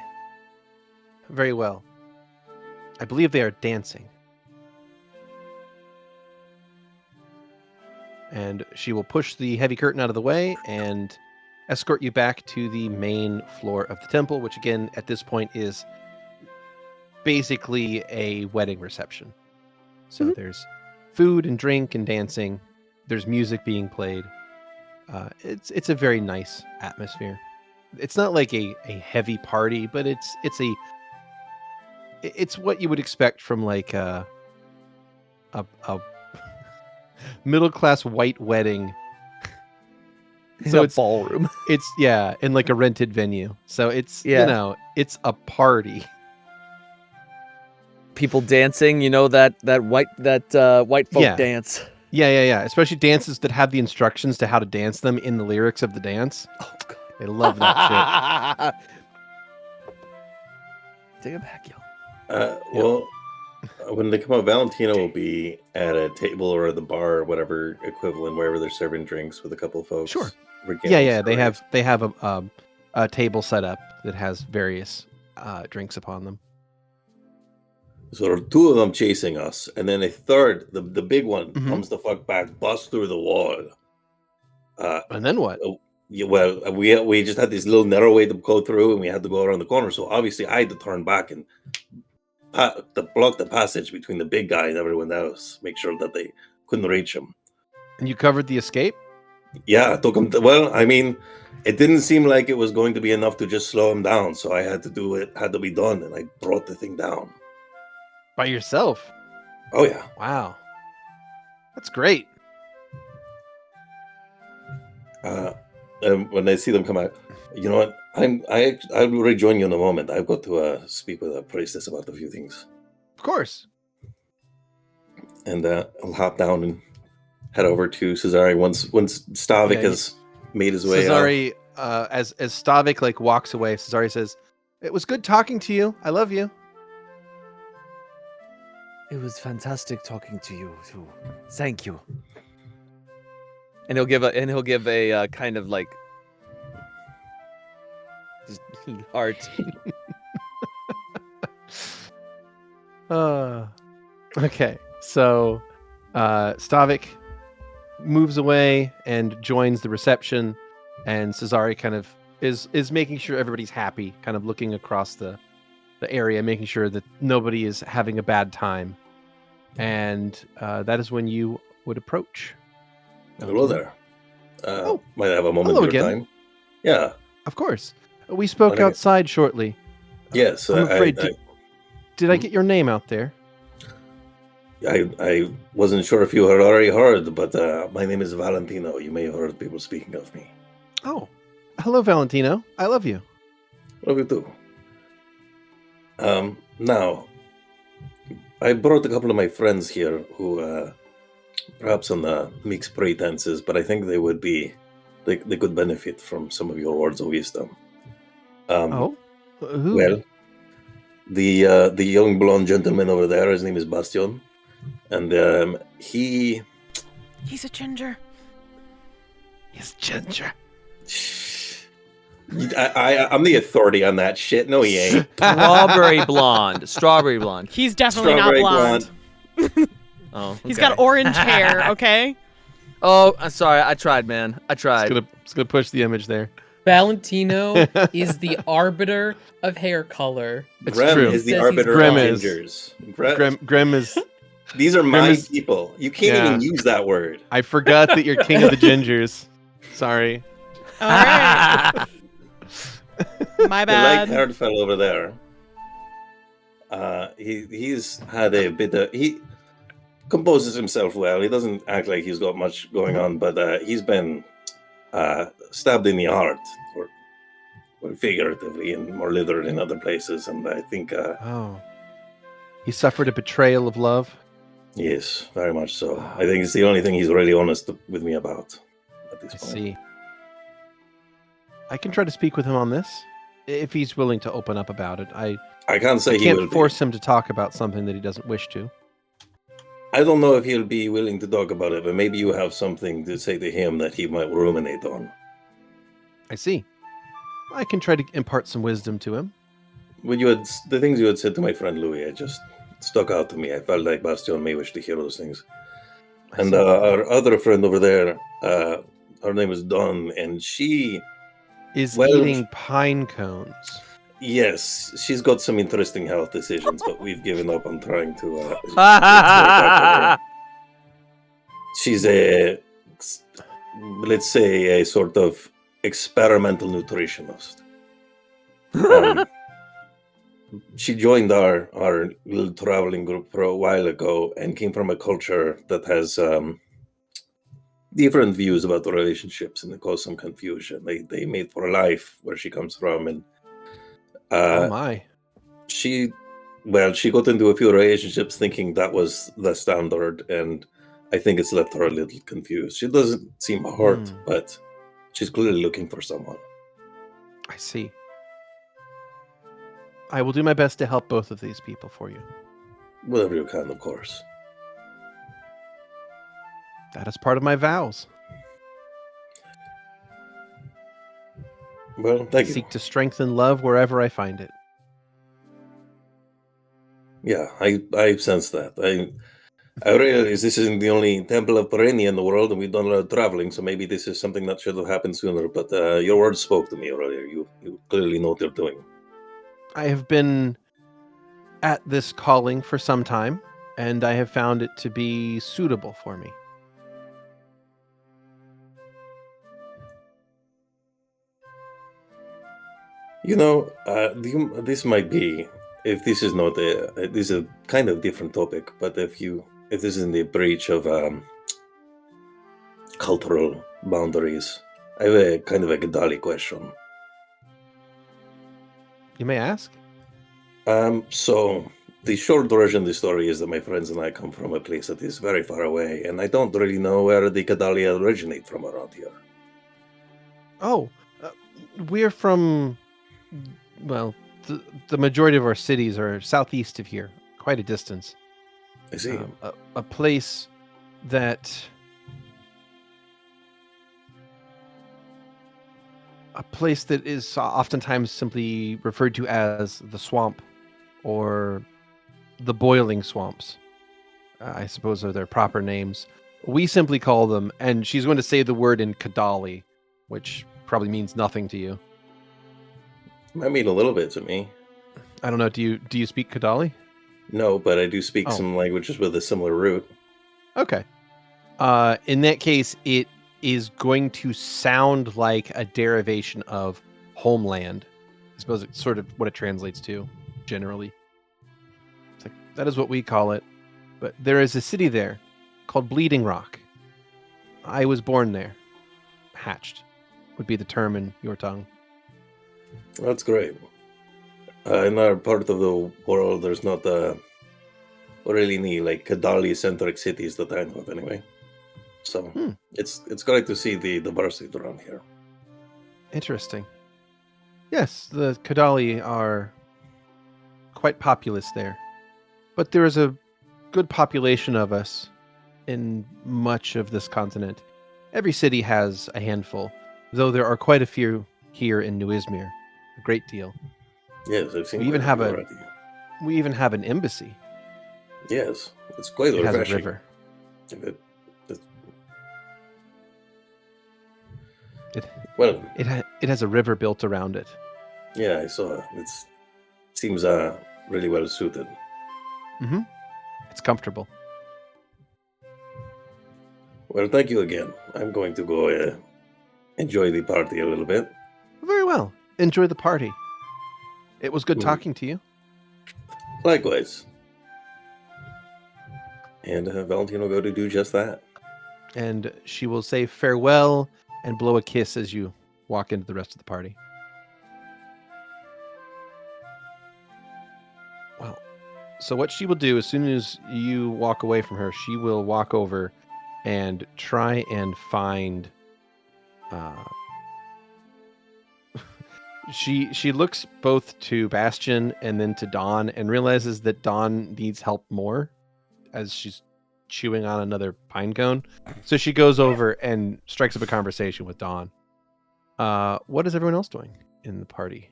Very well. I believe they are dancing. And she will push the heavy curtain out of the way and escort you back to the main floor of the temple, which again, at this point, is basically a wedding reception. So there's food and drink and dancing. There's music being played. It's a very nice atmosphere. It's not like a heavy party, but it's what you would expect from like a middle class white wedding. So it's a ballroom. It's in like a rented venue. So it's it's a party. People dancing, you know, that white folk dance. Yeah. Especially dances that have the instructions to how to dance them in the lyrics of the dance. Oh god. I love that shit. Take it back, yo. Well, when they come out, Valentino will be at a table or the bar or whatever equivalent, wherever they're serving drinks with a couple of folks. Sure. regaling Yeah. They stories. have a table set up that has various drinks upon them. So there are two of them chasing us, and then a third, the big one, Mhm. comes the fuck back, busts through the wall. And then what? We just had this little narrow way to go through, and we had to go around the corner. So obviously, I had to turn back and block the passage between the big guy and everyone else, make sure that they couldn't reach him. And you covered the escape? Yeah, it took him. Well, I mean, it didn't seem like it was going to be enough to just slow him down, so I had to do it. Had to be done, and I brought the thing down. By yourself? Oh yeah. Wow. That's great. And when I see them come out, you know what? I'll rejoin you in a moment. I've got to speak with a priestess about a few things, Of course. and I'll hop down and head over to Cesare once Stavik has made his way out. Cesare, as Stavik like walks away, Cesare says, "It was good talking to you. I love you." It was fantastic talking to you too. Thank you. And he'll give a kind of like heart. Okay, so Stavik moves away and joins the reception, and Cesare kind of is making sure everybody's happy, kind of looking across the area, making sure that nobody is having a bad time. And that is when you would approach. Hello there. Might I have a moment hello of your again. time? Yeah. Of course. We spoke Okay. outside shortly. Yes. I'm afraid. Did I get your name out there? I wasn't sure if you had already heard, but my name is Valentino. You may have heard people speaking of me. Oh, hello, Valentino. I love you. Love you too. Now, I brought a couple of my friends here who, perhaps on mixed pretenses, but I think they could benefit from some of your words of wisdom. Who? Well, the young blonde gentleman over there, his name is Bastion, and He's a ginger. He's ginger. I'm the authority on that shit. No, he ain't. Strawberry blonde. He's definitely Strawberry not blonde. Oh, He's got orange hair, okay? Oh, I'm sorry. I tried, man. I tried. It's gonna push the image there. Valentino is the arbiter of hair color. It's Grem true. is the Says arbiter he's of Grem is. gingers. Grem is. These are Grem my is- people. You can't Yeah. even use that word. I forgot that you're king of the gingers. Sorry. All right. My The bad. light-haired fellow over there. He's had a bit of he composes himself well. He doesn't act like he's got much going on, but he's been stabbed in the heart, or figuratively, and more literally in other places. And I think Oh. He suffered a betrayal of love. yes, very much so. I think it's the only thing he's really honest with me about at this I point. see. I can try to speak with him on this, if he's willing to open up about it. I I can't say he will can't force him to talk about something that he doesn't wish to. I don't know if he'll be willing to talk about it, but maybe you have something to say to him that he might ruminate on. I see. I can try to impart some wisdom to him. When the things you had said to my friend Louie, it just stuck out to me. I felt like Bastion may wish to hear those things. I And see. our other friend over there, her name is Dawn, and she, Is well- eating pine cones. yes, she's got some interesting health decisions, but we've given up on trying to. She's let's say, a sort of experimental nutritionist. She joined our little traveling group for a while ago and came from a culture that has different views about the relationships, and it caused some confusion. They made for life where she comes from, and Oh my. she got into a few relationships thinking that was the standard, and I think it's left her a little confused. She doesn't seem hurt, but she's clearly looking for someone. I see. I will do my best to help both of these people for you. Whatever you can, of course. That is part of my vows. Well, thank you. Seek to strengthen love wherever I find it. Yeah, I sense that. I realize this isn't the only Temple of Perennia in the world, and we've done a lot of traveling, so maybe this is something that should have happened sooner, but your words spoke to me earlier. You clearly know what you're doing. I have been at this calling for some time, and I have found it to be suitable for me. This might be, if this is not this is a kind of different topic, but if this is in the breach of cultural boundaries, I have a kind of a Gadali question. You may ask. So the short version of the story is that my friends and I come from a place that is very far away, and I don't really know where the Gadali originate from around here. Oh, we're from, well, the majority of our cities are southeast of here, quite a distance. I see. A place that is oftentimes simply referred to as the swamp or the boiling swamps. I suppose are their proper names. We simply call them, and she's going to say the word in Kadali, which probably means nothing to you. Might mean a little bit to me. I don't know. Do you speak Kadali? No, but I do speak some languages with a similar root. Okay. In that case, it is going to sound like a derivation of homeland. I suppose it's sort of what it translates to, generally. It's like, that is what we call it. But there is a city there called Bleeding Rock. I was born there. Hatched would be the term in your tongue. That's great. In our part of the world, there's not really any like Kadali-centric cities that I know of, anyway. So it's great to see the diversity around here. Interesting. Yes, the Kadali are quite populous there, but there is a good population of us in much of this continent. Every city has a handful, though there are quite a few here in New Ismere. A great deal. Yes, I've seen. We even have an embassy. Yes, it's quite It refreshing. has a river. It has a river built around it. Yeah, I saw it. It seems really well suited. Mm-hmm. It's comfortable. Well, thank you again. I'm going to go enjoy the party a little bit. Very well. Enjoy the party. It was good talking to you. Likewise. And Valentino will go to do just that. And she will say farewell and blow a kiss as you walk into the rest of the party. Well, so what she will do as soon as you walk away from her, she will walk over and try and find... She looks both to Bastion and then to Dawn and realizes that Dawn needs help more as she's chewing on another pine cone. So she goes over and strikes up a conversation with Dawn. What is everyone else doing in the party?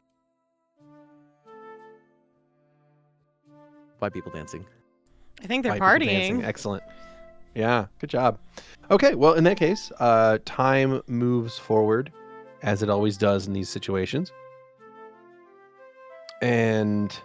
White people dancing. I think they're White people dancing. partying. Excellent. Yeah, good job. Okay, well, in that case, time moves forward as it always does in these situations. And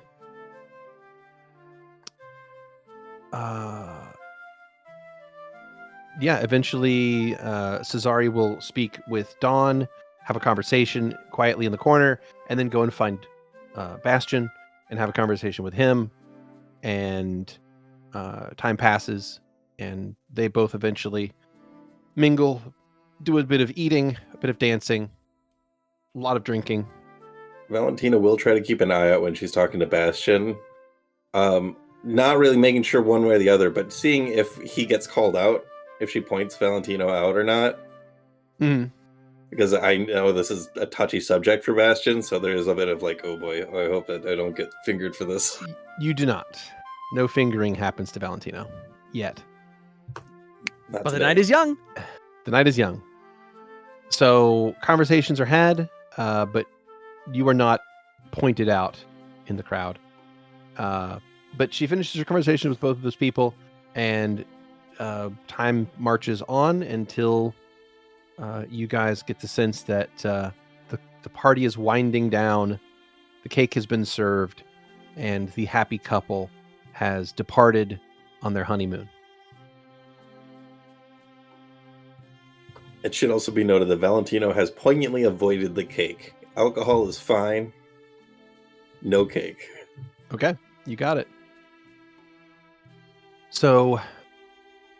eventually Cesari will speak with Dawn, have a conversation quietly in the corner, and then go and find Bastion and have a conversation with him. And time passes, and they both eventually mingle, do a bit of eating, a bit of dancing, a lot of drinking. Valentina will try to keep an eye out when she's talking to Bastion. Not really making sure one way or the other, but seeing if he gets called out, if she points Valentino out or not. Mm. Because I know this is a touchy subject for Bastion, so there's a bit of like, oh boy, I hope that I don't get fingered for this. You do not. No fingering happens to Valentino. Yet. Not But the today. night is young. The night is young. So conversations are had, but you are not pointed out in the crowd. But she finishes her conversation with both of those people, and time marches on until you guys get the sense that the party is winding down, the cake has been served, and the happy couple has departed on their honeymoon. It should also be noted that Valentino has poignantly avoided the cake. Alcohol is fine. no cake. Okay, you got it. So,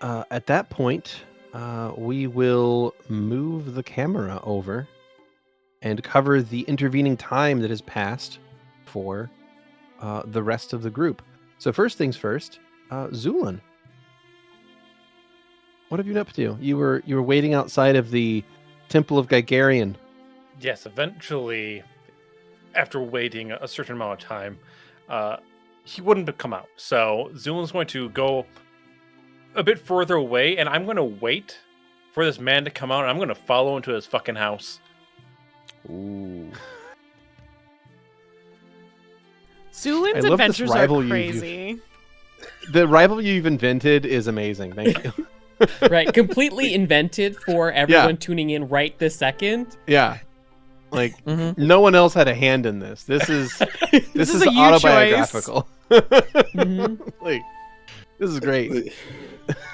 at that point, we will move the camera over and cover the intervening time that has passed for the rest of the group. So first things first, Zu'lin. What have you been up to? You were waiting outside of the Temple of Gigarian. Yes, eventually, after waiting a certain amount of time, he wouldn't come out. So Zu'lin's going to go a bit further away, and I'm going to wait for this man to come out, and I'm going to follow into his fucking house. Ooh. Zu'lin's I love this adventures are rival crazy. The rival you've invented is amazing. Thank you. Right, completely invented for everyone tuning in right this second. Yeah. Like, no one else had a hand in this. This is this is a you autobiographical. Like, this is great.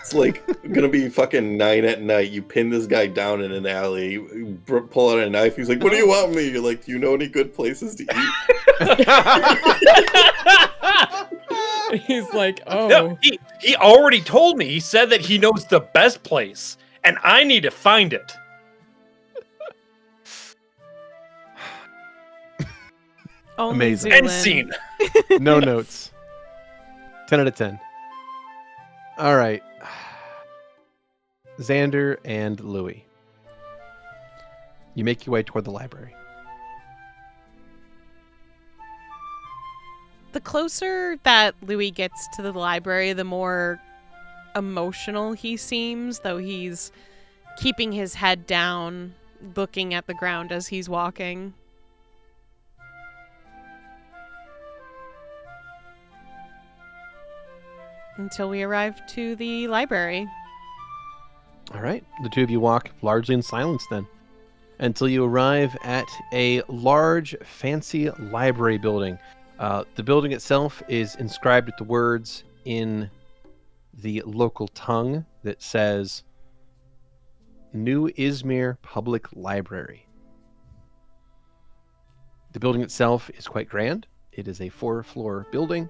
It's like gonna be fucking 9 at night. You pin this guy down in an alley, you pull out a knife. He's like, "What do you want me?" You're like, "Do you know any good places to eat?" He's like, oh. No, he already told me. He said that he knows the best place, and I need to find it. Only Amazing. Zu'lin. End scene. No notes. 10 out of 10. All right. Xander and Louie. You make your way toward the library. The closer that Louie gets to the library, the more emotional he seems, though he's keeping his head down, looking at the ground as he's walking. Until we arrive to the library. All right. The two of you walk largely in silence then until you arrive at a large, fancy library building. The building itself is inscribed with the words in the local tongue that says New Ismere Public Library. The building itself is quite grand. It is a 4-floor building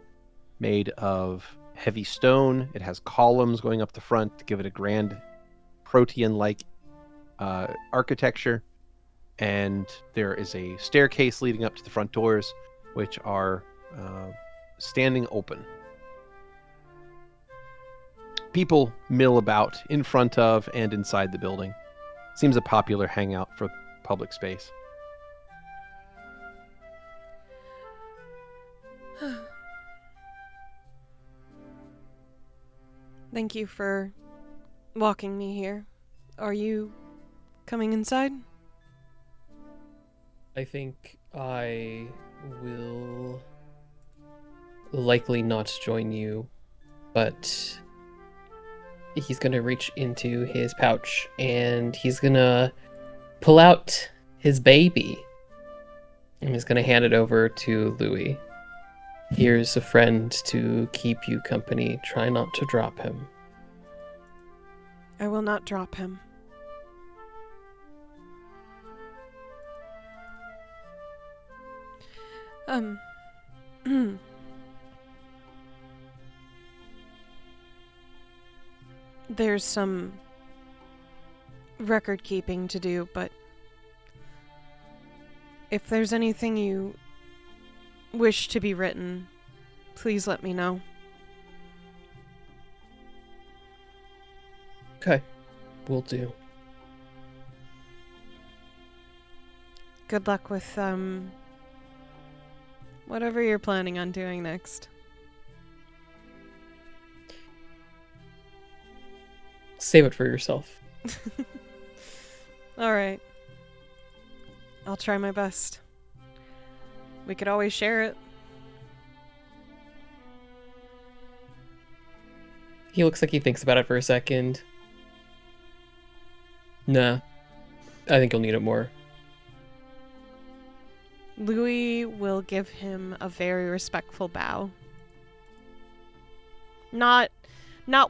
made of heavy stone. It has columns going up the front to give it a grand protean-like architecture. And there is a staircase leading up to the front doors, which are standing open. People mill about in front of and inside the building. Seems a popular hangout for public space. Thank you for walking me here. Are you coming inside? I think I will likely not join you, but he's gonna reach into his pouch and he's gonna pull out his baby and he's gonna hand it over to Louie. Here's a friend to keep you company. Try not to drop him. I will not drop him. There's some record keeping to do, but if there's anything you wish to be written, please let me know. Okay, will do. Good luck with whatever you're planning on doing next. Save it for yourself. All right. I'll try my best. We could always share it. He looks like he thinks about it for a second. Nah. I think you'll need it more. Louie will give him a very respectful bow. Not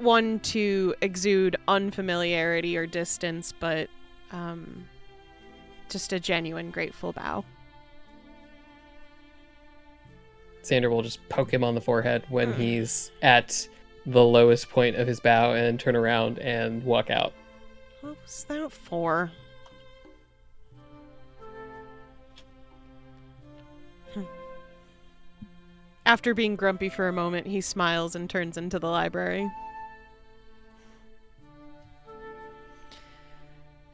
one to exude unfamiliarity or distance, but just a genuine grateful bow. Xander will just poke him on the forehead when he's at the lowest point of his bow and turn around and walk out. What was that for? After being grumpy for a moment, he smiles and turns into the library.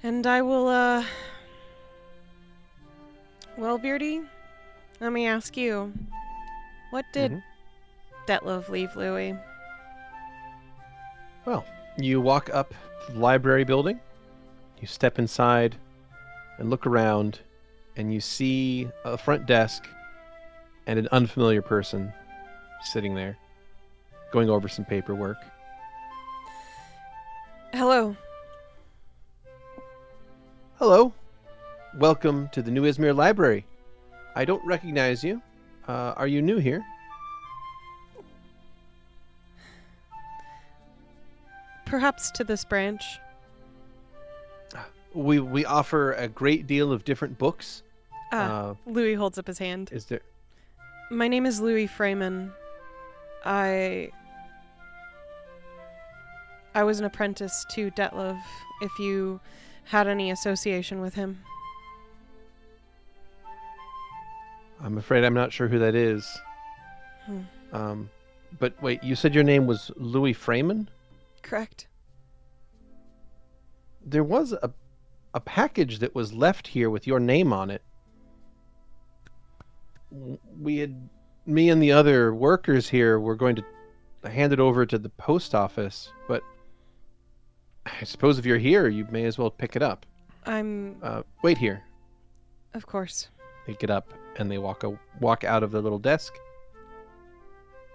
And I will, Well, Beardy, let me ask you. What did Detlef leave Louie? Well, you walk up to the library building, you step inside and look around, and you see a front desk and an unfamiliar person sitting there, going over some paperwork. Hello. Hello. Welcome to the New Ismere Library. I don't recognize you. Are you new here? Perhaps to this branch. We offer a great deal of different books. Louie holds up his hand. Is there... My name is Louie Freeman. I was an apprentice to Detlef, if you had any association with him. I'm afraid I'm not sure who that is. But wait, you said your name was Louie Freeman? Correct. There was a package that was left here with your name on it. Me and the other workers here were going to hand it over to the post office, but I suppose if you're here, you may as well pick it up. Wait here. Of course. They get up and they walk out of the little desk,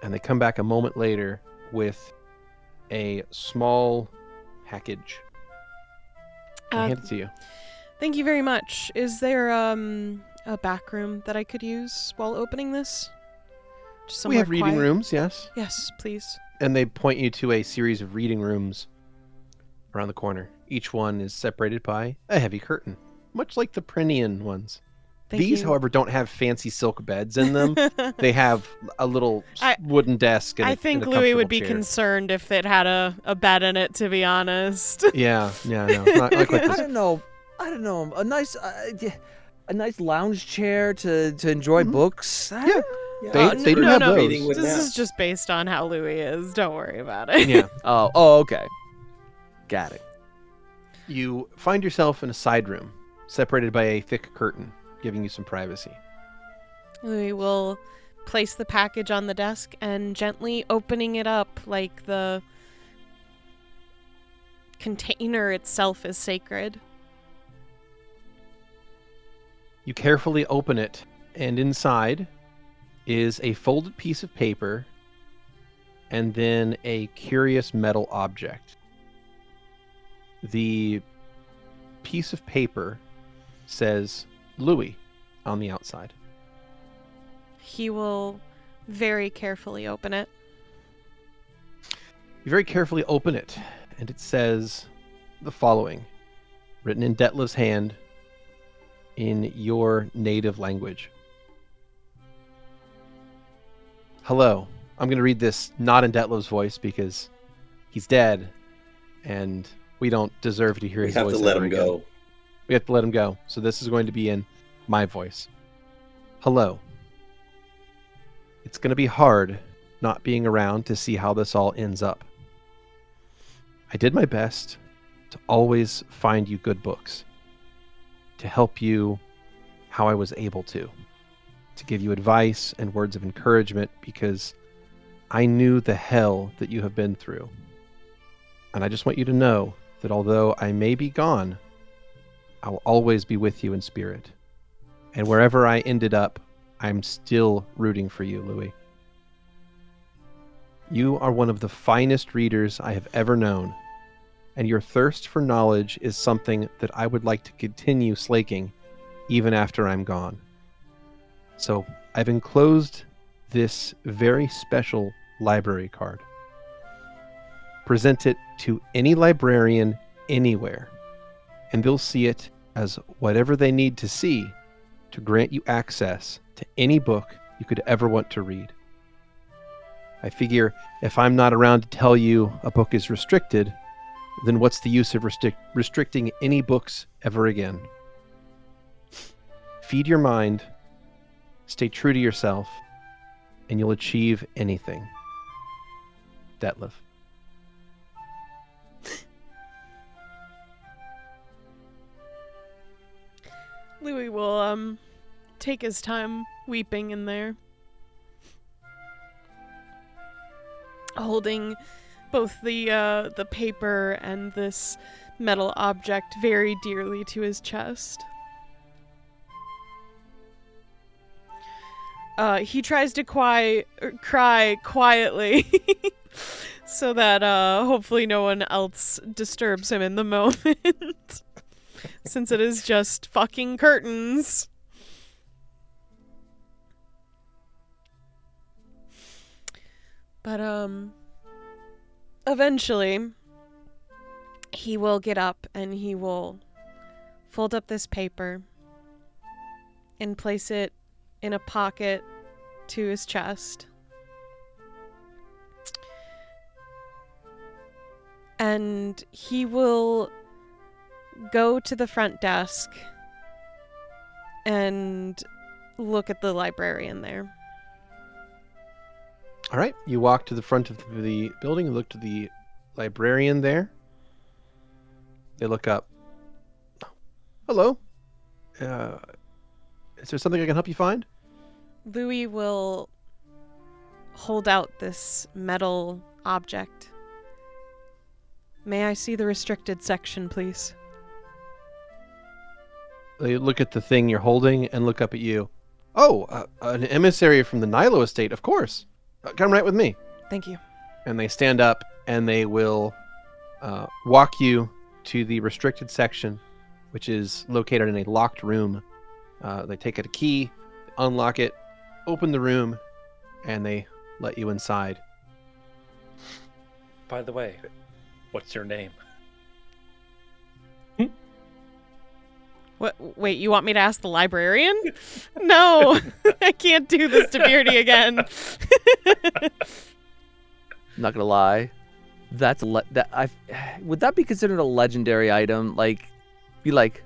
and they come back a moment later with a small package. I hand it to you. Thank you very much. Is there a back room that I could use while opening this? Just We somewhere have reading quiet? rooms, yes. Yes, please. And they point you to a series of reading rooms around the corner. Each one is separated by a heavy curtain, much like the Prinian ones. Thank These, you. however, don't have fancy silk beds in them. They have a little wooden desk. And I a think and a Louie would be comfortable chair. concerned if it had a bed in it, to be honest. Yeah, no, not like I this. don't know. A nice lounge chair to enjoy books. Yeah. They do no, have no. those. Reading with This naps. is just based on how Louie is. Don't worry about it. Yeah. Oh, okay. Got it. You find yourself in a side room, separated by a thick curtain, giving you some privacy. Louie will place the package on the desk and gently opening it up like the container itself is sacred. You carefully open it, and inside is a folded piece of paper and then a curious metal object. The piece of paper says Louie on the outside. He will very carefully open it. You very carefully open it, and it says the following, written in Detlef's hand in your native language. Hello. I'm going to read this not in Detlef's voice because he's dead, and we don't deserve to hear We his have voice to let ever him again. go. We have to let him go. So this is going to be in my voice. Hello. It's going to be hard not being around to see how this all ends up. I did my best to always find you good books, to help you how I was able to give you advice and words of encouragement because I knew the hell that you have been through. And I just want you to know that although I may be gone, I will always be with you in spirit. And wherever I ended up, I'm still rooting for you, Louie. You are one of the finest readers I have ever known, and your thirst for knowledge is something that I would like to continue slaking even after I'm gone. So I've enclosed this very special library card. Present it to any librarian anywhere, and they'll see it as whatever they need to see to grant you access to any book you could ever want to read. I figure if I'm not around to tell you a book is restricted, then what's the use of restricting any books ever again? Feed your mind, stay true to yourself, and you'll achieve anything. Detlef. Louie will take his time weeping in there, holding both the paper and this metal object very dearly to his chest. He tries to cry quietly so that hopefully no one else disturbs him in the moment. Since it is just fucking curtains. But eventually he will get up and he will fold up this paper and place it in a pocket to his chest. And he will go to the front desk and look at the librarian there. All right, you walk to the front of the building and look to the librarian there. They look up. Hello. Is there something I can help you find? Louie will hold out this metal object. May I see the restricted section, please? They look at the thing you're holding and look up at you. Oh, an emissary from the Nilo estate, of course. Come right with me. Thank you. And they stand up and they will walk you to the restricted section, which is located in a locked room. They take out a key, unlock it, open the room, and they let you inside. By the way, what's your name? What? Wait, you want me to ask the librarian? No, I can't do this to Beardy again. Not gonna lie, would that be considered a legendary item? Like, be like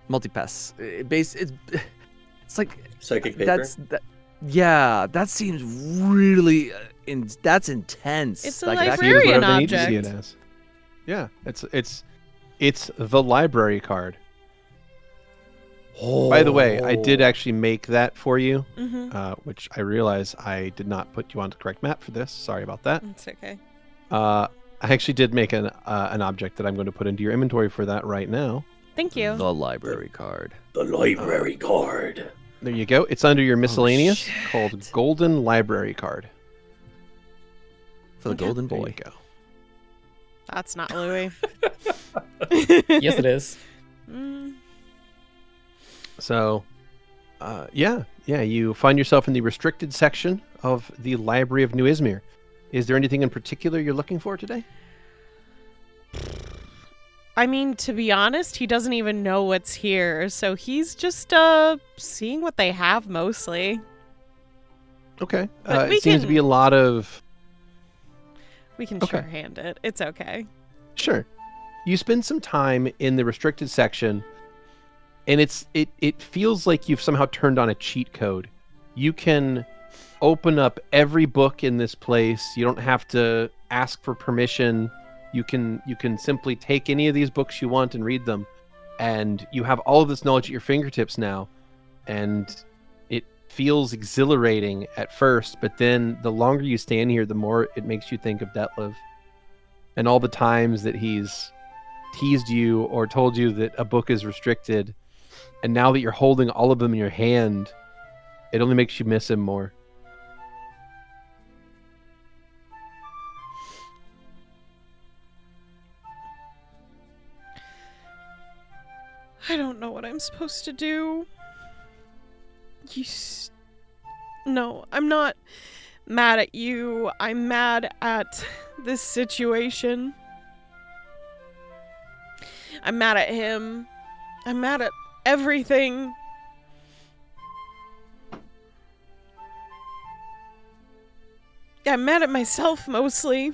multipass. It's like Psychic paper. Yeah, that seems really that's intense. It's a like, librarian Whatever they need to see object. it as. Yeah, it's the library card. By the way, I did actually make that for you, which I realize I did not put you on the correct map for this. Sorry about that. It's okay. I actually did make an object that I'm going to put into your inventory for that right now. Thank you. The library card. The library card. There you go. It's under your miscellaneous called Golden Library Card. For the golden There boy. you go. That's not Louie. Yes, it is. So, yeah, you find yourself in the restricted section of the Library of New Ismere. Is there anything in particular you're looking for today? I mean, to be honest, he doesn't even know what's here, so he's just seeing what they have mostly. Okay. But we it seems to be a lot of... We can Okay. shorthand it. It's okay. Sure. You spend some time in the restricted section, and it feels like you've somehow turned on a cheat code. You can open up every book in this place. You don't have to ask for permission. You can simply take any of these books you want and read them, and you have all of this knowledge at your fingertips now, and it feels exhilarating at first, but then the longer you stay in here, the more it makes you think of Detlef and all the times that he's teased you or told you that a book is restricted, and now that you're holding all of them in your hand, it only makes you miss him more. I don't know what I'm supposed to do. No, I'm not mad at you. I'm mad at this situation. I'm mad at him. I'm mad at everything. I'm mad at myself mostly.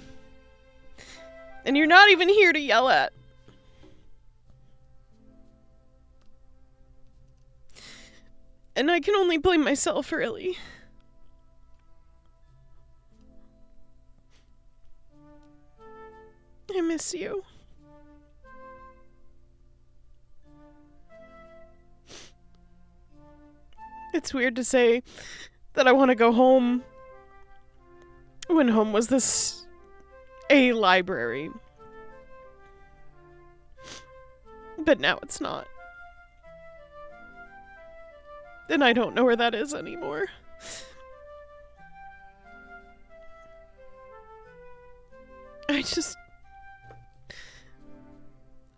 And you're not even here to yell at. And I can only blame myself, really. I miss you. It's weird to say that I want to go home when home was a library. But now it's not. And I don't know where that is anymore.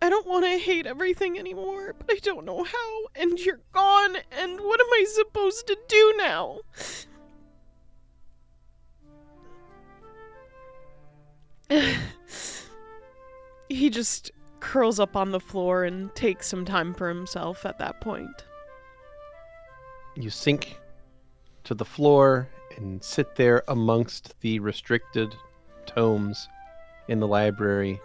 I don't want to hate everything anymore, but I don't know how, and you're gone, and what am I supposed to do now? He just curls up on the floor and takes some time for himself at that point. You sink to the floor and sit there amongst the restricted tomes in the library,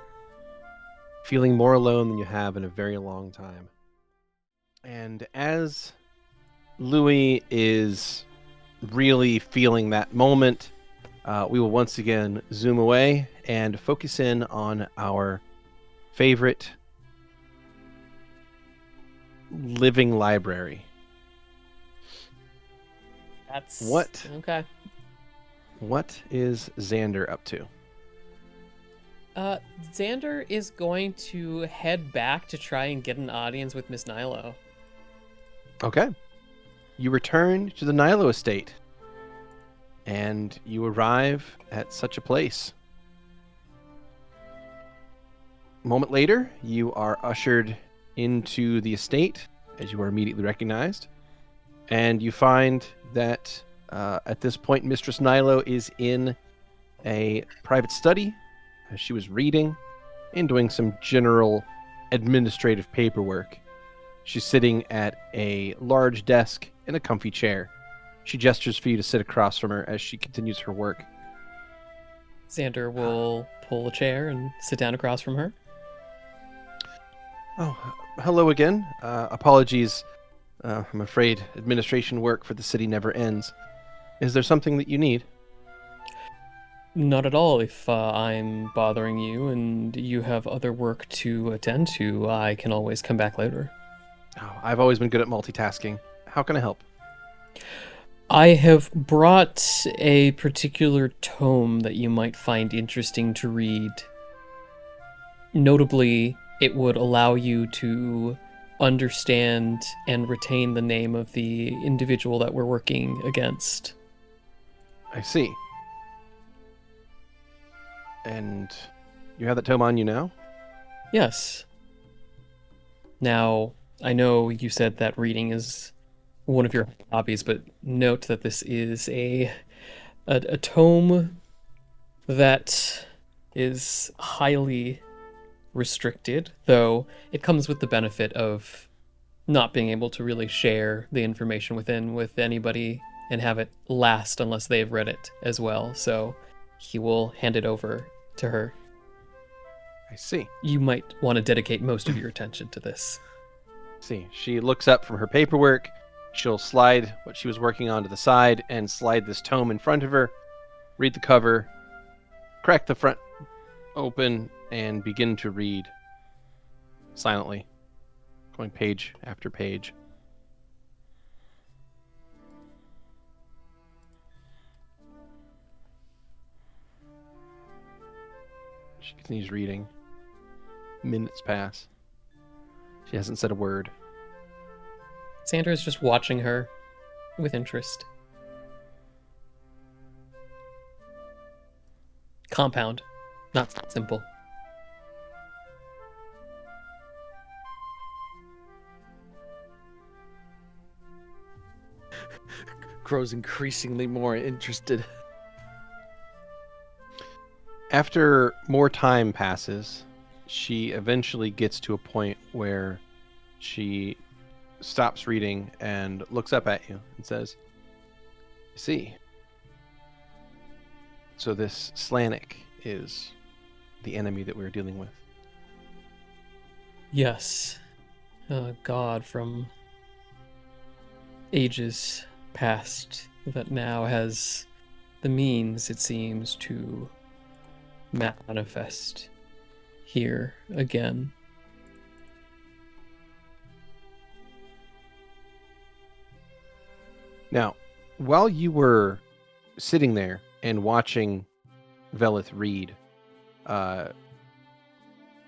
feeling more alone than you have in a very long time. And as Louie is really feeling that moment, we will once again zoom away and focus in on our favorite living library. That's What? Okay. What is Xander up to? Xander is going to head back to try and get an audience with Miss Nilo. Okay. You return to the Nilo estate, and you arrive at such a place. A moment later, you are ushered into the estate, as you are immediately recognized, and you find that at this point, Mistress Nilo is in a private study. She was reading and doing some general administrative paperwork. She's sitting at a large desk in a comfy chair. She gestures for you to sit across from her as she continues her work. Xander will pull a chair and sit down across from her. Oh, hello again. Apologies. I'm afraid administration work for the city never ends. Is there something that you need? Not at all. If I'm bothering you and you have other work to attend to, I can always come back later. Oh, I've always been good at multitasking. How can I help? I have brought a particular tome that you might find interesting to read. Notably, it would allow you to understand and retain the name of the individual that we're working against. I see. And you have that tome on you now? Yes. Now, I know you said that reading is one of your hobbies, but note that this is a tome that is highly restricted, though it comes with the benefit of not being able to really share the information within with anybody and have it last unless they've read it as well. So he will hand it over to her. I see. You might want to dedicate most of your attention to this. See, she looks up from her paperwork. She'll slide what she was working on to the side and slide this tome in front of her, read the cover, crack the front open, and begin to read silently, going page after page. She continues reading. Minutes pass. She hasn't said a word. Xander is just watching her with interest. Compound, not simple. Grows increasingly more interested. After more time passes, she eventually gets to a point where she stops reading and looks up at you and says, "See, So this Slanik is the enemy that we're dealing with. Yes. A god from ages past that now has the means, it seems, to manifest here again. Now, while you were sitting there and watching Velith read,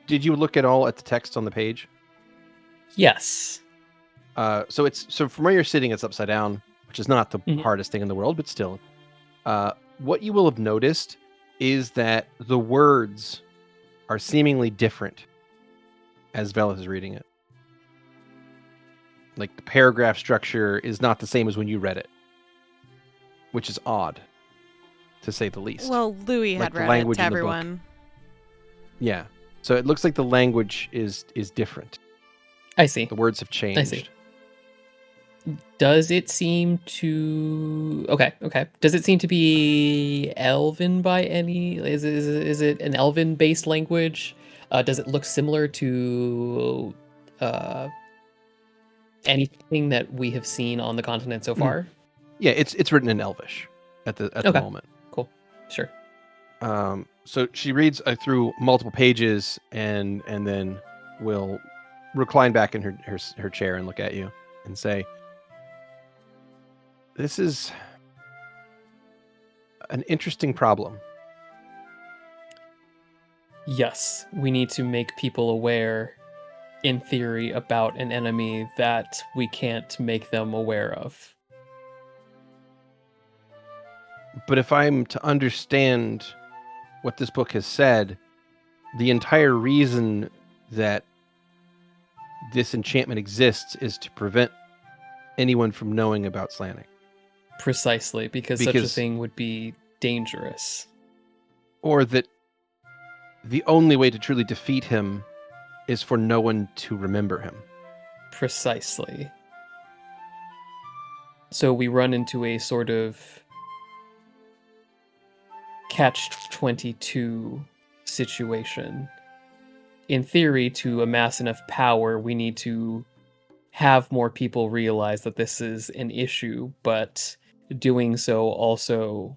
did you look at all at the text on the page? Yes. So from where you're sitting, it's upside down, which is not the Mhm. hardest thing in the world, but still. What you will have noticed is that the words are seemingly different as Velith is reading it. Like the paragraph structure is not the same as when you read it, which is odd, to say the least. Well, Louie Like had the read it language to in the book. everyone. Yeah. So it looks like the language is different. I see. The words have changed. Does it seem to... Okay. Does it seem to be Elven by any... Is it an Elven-based language? Does it look similar to anything that we have seen on the continent so far? Yeah, it's written in Elvish at the Okay. moment. Cool. Sure. So she reads through multiple pages and then will recline back in her chair and look at you and say, "This is an interesting problem." Yes, we need to make people aware, in theory, about an enemy that we can't make them aware of. But if I'm to understand what this book has said, the entire reason that this enchantment exists is to prevent anyone from knowing about Slanik. Precisely, because such a thing would be dangerous. Or that the only way to truly defeat him is for no one to remember him. Precisely. So we run into a sort of catch-22 situation. In theory, to amass enough power, we need to have more people realize that this is an issue, but doing so also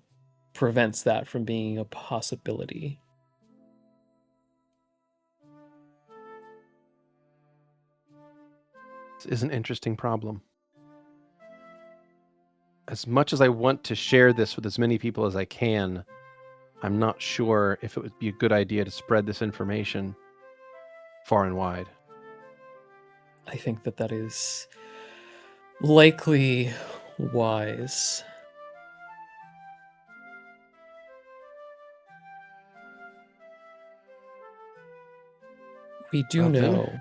prevents that from being a possibility. This is an interesting problem. As much as I want to share this with as many people as I can, I'm not sure if it would be a good idea to spread this information far and wide. I think that is likely wise. We do Well, then- know,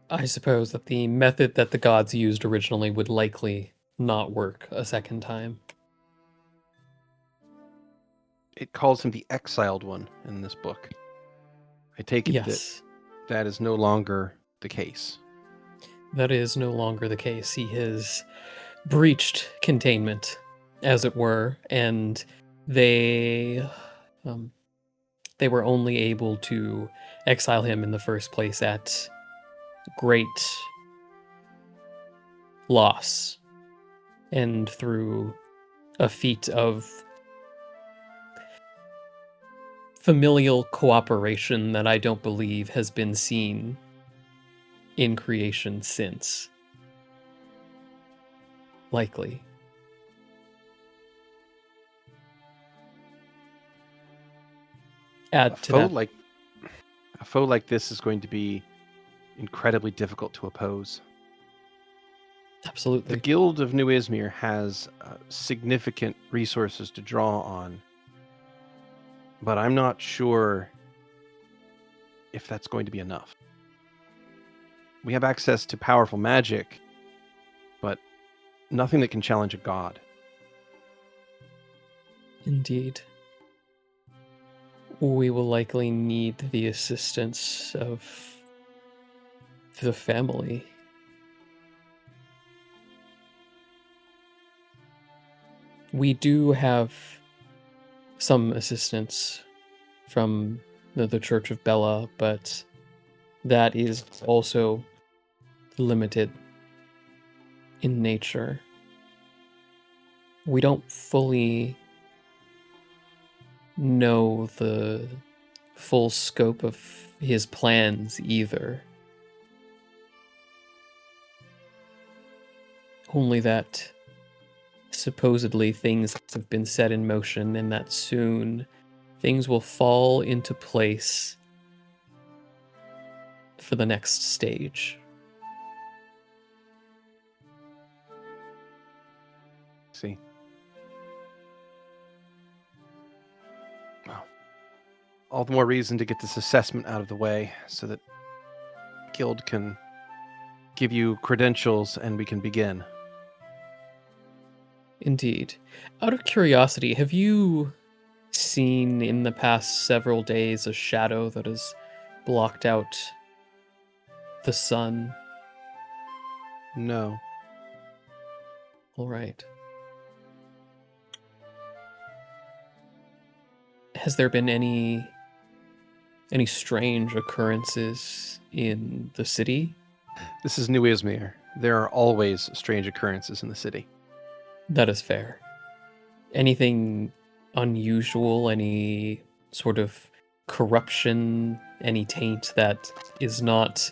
I suppose, that the method that the gods used originally would likely not work a second time. It calls him the exiled one in this book. I take it Yes, that is no longer the case. that is no longer the case. He has breached containment, as it were, and they were only able to exile him in the first place at great loss and through a feat of familial cooperation that I don't believe has been seen in creation since. Likely. Add to that. A foe like this is going to be incredibly difficult to oppose. Absolutely. The Guild of New Ismere has significant resources to draw on, but I'm not sure if that's going to be enough. We have access to powerful magic, but nothing that can challenge a god. Indeed. We will likely need the assistance of the family. We do have some assistance from the Church of Bella, but that is also limited in nature. We don't fully know the full scope of his plans either. Only that supposedly things have been set in motion and that soon things will fall into place for the next stage. See. Well, all the more reason to get this assessment out of the way so that Guild can give you credentials and we can begin. Indeed. Out of curiosity, have you seen in the past several days a shadow that has blocked out the sun? No. All right. Has there been any strange occurrences in the city? This is New Ismere. There are always strange occurrences in the city. That is fair. Anything unusual, any sort of corruption, any taint that is not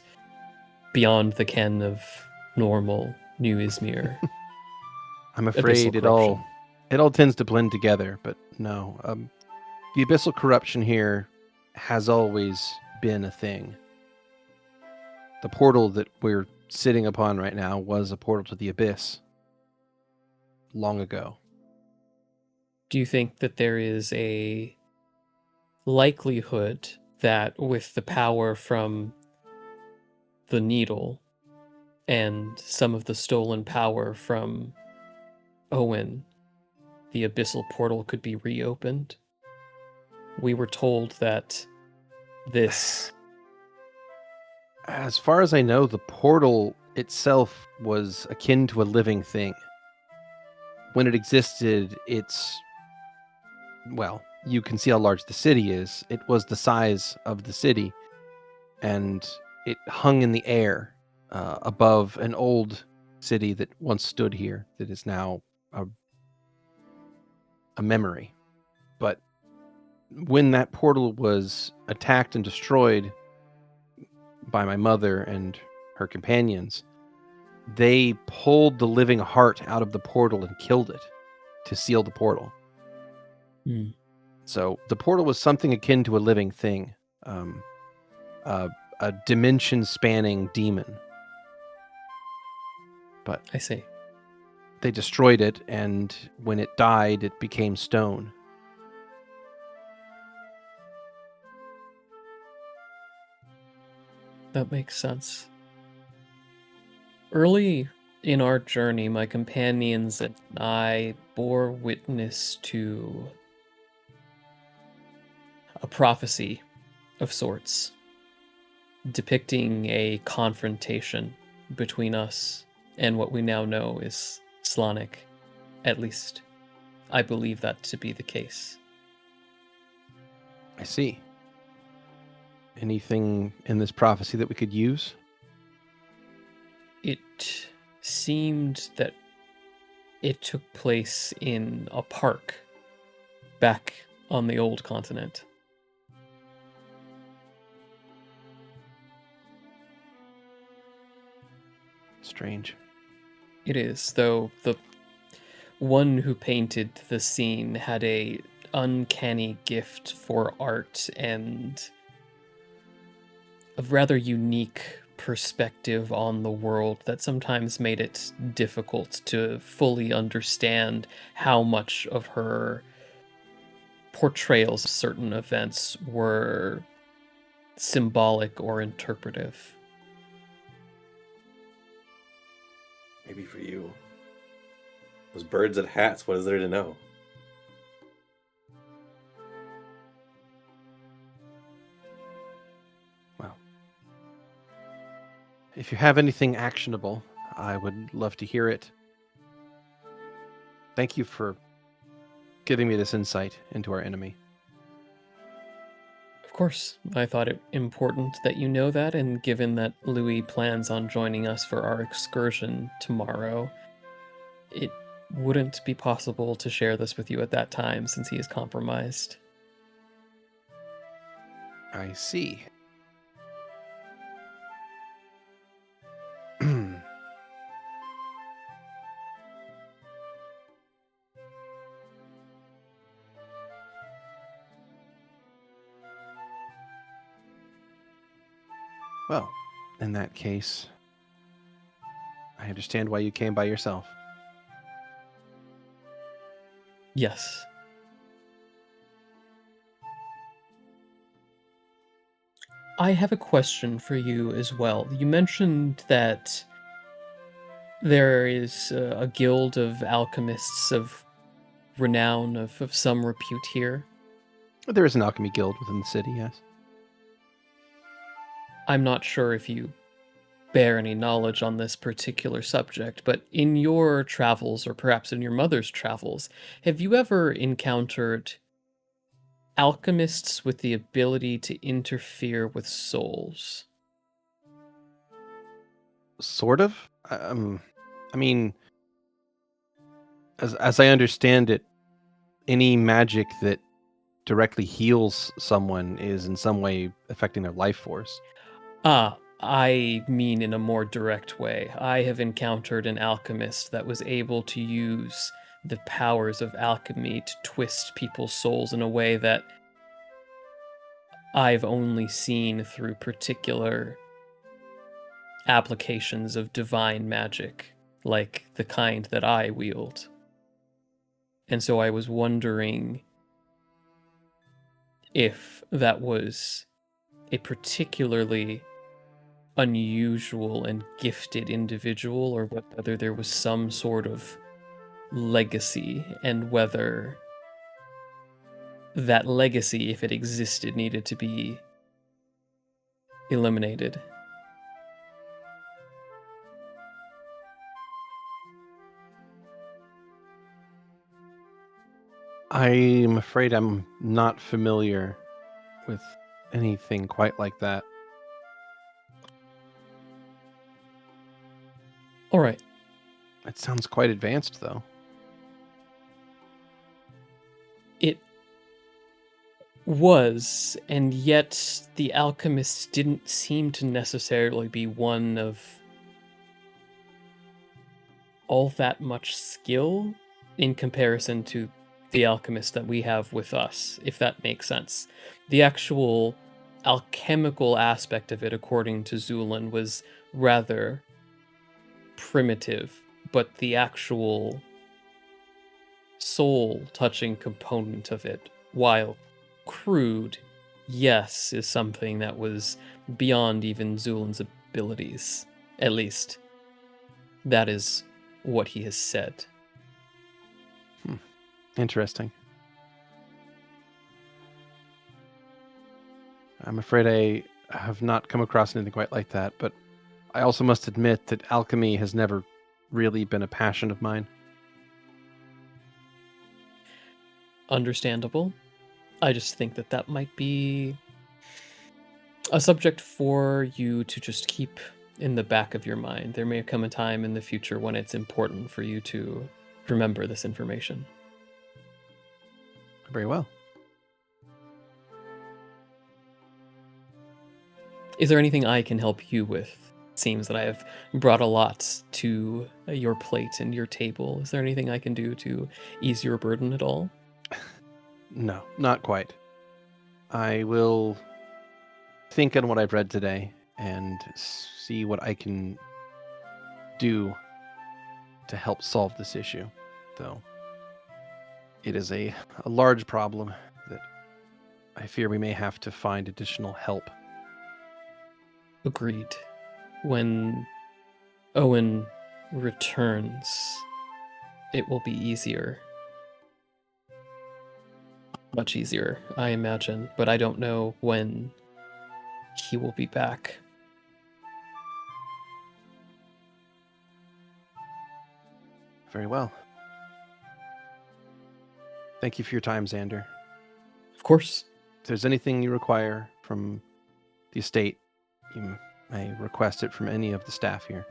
beyond the ken of normal New Izmir? I'm afraid it all tends to blend together, but no. The abyssal corruption here has always been a thing. The portal that we're sitting upon right now was a portal to the abyss long ago. Do you think that there is a likelihood that with the power from the needle and some of the stolen power from Owen, the abyssal portal could be reopened? We were told that this... As far as I know, the portal itself was akin to a living thing. When it existed, well, you can see how large the city is. It was the size of the city, and it hung in the air above an old city that once stood here that is now a memory. But when that portal was attacked and destroyed by my mother and her companions, they pulled the living heart out of the portal and killed it to seal the portal. So the portal was something akin to a living thing, a dimension-spanning demon. But I see. they destroyed it, and when it died, it became stone. That makes sense. Early in our journey, my companions and I bore witness to a prophecy of sorts, depicting a confrontation between us and what we now know is Slanic. At least, I believe that to be the case. I see. Anything in this prophecy that we could use? It seemed that it took place in a park back on the old continent. Strange. It is, though the one who painted the scene had a uncanny gift for art and a rather unique perspective on the world that sometimes made it difficult to fully understand how much of her portrayals of certain events were symbolic or interpretive. Maybe for you. Those birds and hats, what is there to know? Well, if you have anything actionable, I would love to hear it. Thank you for giving me this insight into our enemy. Of course, I thought it important that you know that, and given that Louie plans on joining us for our excursion tomorrow, it wouldn't be possible to share this with you at that time since he is compromised. I see. Well, in that case, I understand why you came by yourself. Yes. I have a question for you as well. You mentioned that there is a guild of alchemists of renown, of some repute here. There is an alchemy guild within the city, yes. I'm not sure if you bear any knowledge on this particular subject, but in your travels, or perhaps in your mother's travels, have you ever encountered alchemists with the ability to interfere with souls? Sort of. I mean, as I understand it, any magic that directly heals someone is in some way affecting their life force. I mean in a more direct way. I have encountered an alchemist that was able to use the powers of alchemy to twist people's souls in a way that I've only seen through particular applications of divine magic, like the kind that I wield. And so I was wondering if that was a particularly unusual and gifted individual, or whether there was some sort of legacy, and whether that legacy, if it existed, needed to be eliminated. I'm afraid I'm not familiar with anything quite like that. All right. It sounds quite advanced, though. It was, and yet the alchemist didn't seem to necessarily be one of all that much skill in comparison to the alchemist that we have with us, if that makes sense. The actual alchemical aspect of it, according to Zu'lin, was rather primitive, but the actual soul-touching component of it, while crude, yes, is something that was beyond even Zu'lin's abilities. At least, that is what he has said. Interesting. I'm afraid I have not come across anything quite like that, but I also must admit that alchemy has never really been a passion of mine. Understandable. I just think that that might be a subject for you to just keep in the back of your mind. There may come a time in the future when it's important for you to remember this information. Very well. Is there anything I can help you with? Seems that I have brought a lot to your plate and your table. Is there anything I can do to ease your burden at all? No, not quite. I will think on what I've read today and see what I can do to help solve this issue, though. It is a large problem that I fear we may have to find additional help. Agreed. When Owen returns, it will be easier. Much easier, I imagine, but I don't know when he will be back. Very well. Thank you for your time, Xander. Of course. If there's anything you require from the estate, you may request it from any of the staff here.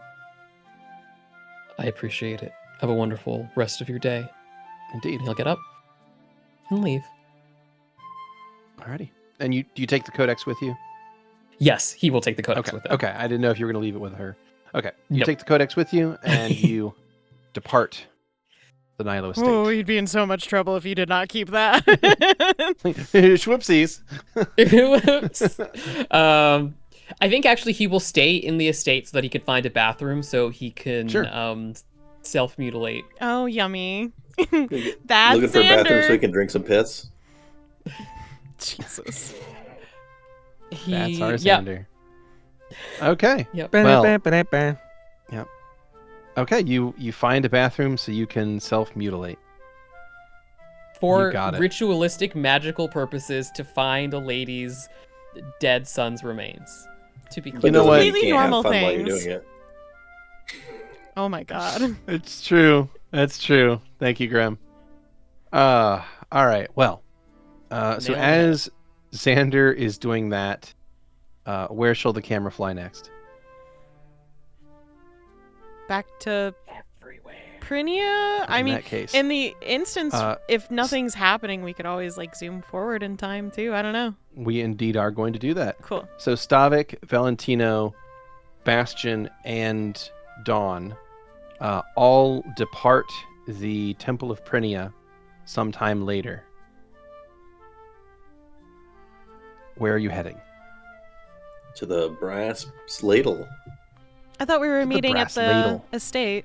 I appreciate it. Have a wonderful rest of your day. Indeed. And he'll get up and leave. Alrighty. And do you take the codex with you? Yes, he will take the codex Okay. with him. Okay. I didn't know if you were going to leave it with her. Okay. You Nope. take the codex with you, and you depart the Nilo estate. Oh, you'd be in so much trouble if you did not keep that. Schwipsies. Whoops. I think actually he will stay in the estate so that he can find a bathroom so he can Sure. self-mutilate. Oh, yummy. Looking That's for a bathroom so he Xander. can drink some piss. Jesus. That's our Yeah. Xander. Okay. Yep. Well- Okay. You find a bathroom so you can self-mutilate. For You got it. ritualistic magical purposes to find a lady's dead son's remains. To be But clear. You know doesn't what? mean Completely you can't have normal fun while you're things. doing it. Oh my god. It's true. That's true. Thank you, Grem. All right. Well, so Nailed it. as Xander is doing that, where shall the camera fly next? Back to Everywhere. Prinia? I In mean, that case, in the instance, Uh, if nothing's happening, we could always like zoom forward in time too. I don't know. we indeed are going to do that. Cool. So Stavik, Valentino, Bastion, and Dawn all depart the Temple of Prinia sometime later. Where are you heading? To the brass ladle. I thought we were The meeting at brass the ladle. estate.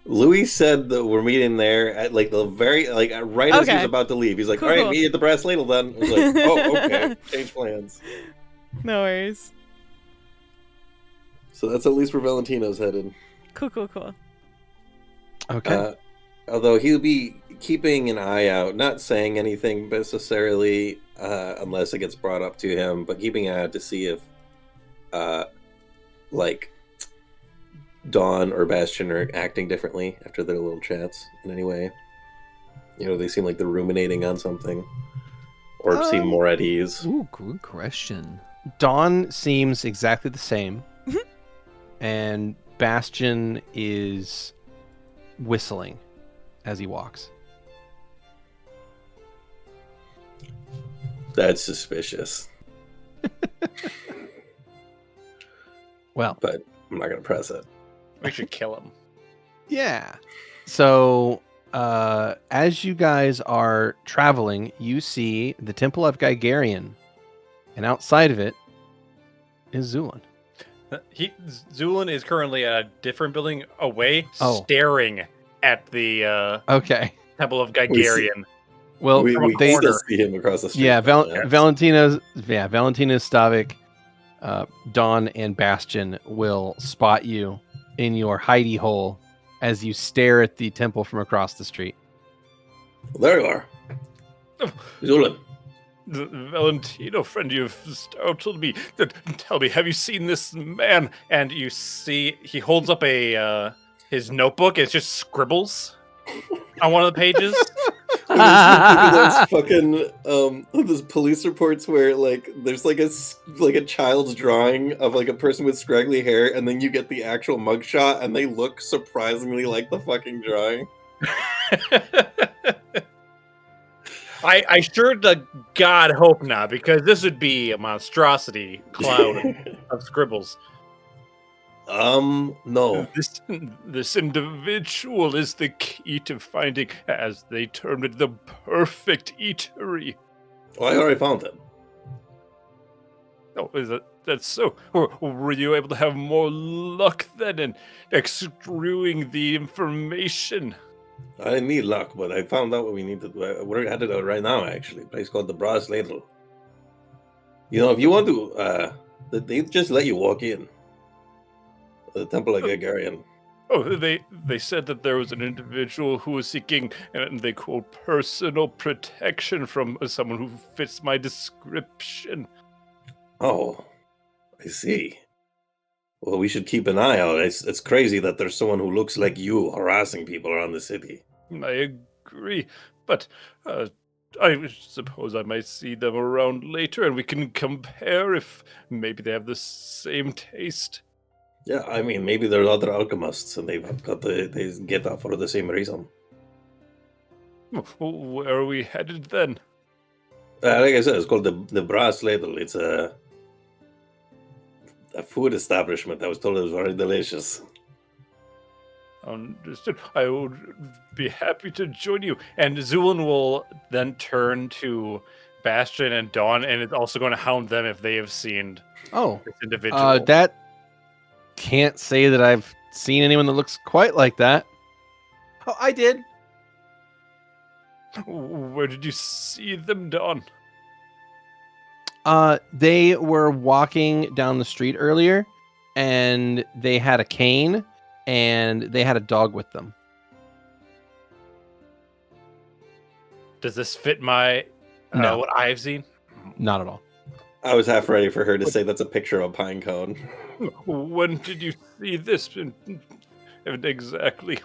Louie said that we're meeting there at like the very right as he Okay. was about to leave. He's like, Cool, "All right, cool. meet at the brass ladle then." I was like, "Oh, okay, change plans." No worries. So that's at least where Valentino's headed. Cool. Okay. Although he'll be keeping an eye out, not saying anything necessarily unless it gets brought up to him, but keeping an eye out to see if, like, Dawn or Bastion are acting differently after their little chats in any way. You know, they seem like they're ruminating on something, or seem more at ease. Ooh, good question. Dawn seems exactly the same, and Bastion is whistling as he walks. That's suspicious, Well, but I'm not gonna press it. We should kill him. yeah. So, as you guys are traveling, you see the Temple of Gigarian, and outside of it is Zu'lin. Zu'lin is currently at a different building away, Oh. staring at the Okay. Temple of We see- Gigarian. Well, we from a can corner. still see him across the street. yeah, though, yeah. Valentino's Stavik, Dawn, and Bastion will spot you in your hidey hole as you stare at the temple from across the street. There you are, Zu'lin. The Valentino friend you've startled me. Tell me, have you seen this man? And you see, he holds up a his notebook. It's just scribbles on one of the pages. Those fucking those police reports where like there's like a child's drawing of like a person with scraggly hair, and then you get the actual mugshot, and they look surprisingly like the fucking drawing. I sure to God hope not, because this would be a monstrosity cloud of scribbles. No. This individual is the key to finding, as they termed it, the perfect eatery. Well, I already found him. Oh, that's so? Or were you able to have more luck then in extruding the information? I didn't need luck, but I found out what we need to do. We're headed out right now, actually. A place called the Brass Ladle. You know, if you want to, they just let you walk in. The Temple of Gigarian. Oh, they said that there was an individual who was seeking, and they quote, personal protection from someone who fits my description. Oh, I see. Well, we should keep an eye out. It's crazy that there's someone who looks like you harassing people around the city. I agree. But I suppose I might see them around later, and we can compare if maybe they have the same taste. Yeah, I mean, maybe there's other alchemists, and they get that for the same reason. Where are we headed then? Like I said, it's called the Brass Ladle. It's a food establishment. I was told it was very delicious. Understood. I would be happy to join you. And Zu'lin will then turn to Bastion and Dawn, and is also going to hound them if they have seen Oh, this individual. that can't say that I've seen anyone that looks quite like that. Oh, I did. Where did you see them, Dawn? They were walking down the street earlier, and they had a cane, and they had a dog with them. Does this fit my No. what I've seen? Not at all. I was half ready for her to say that's a picture of a pine cone. When did you see this exactly?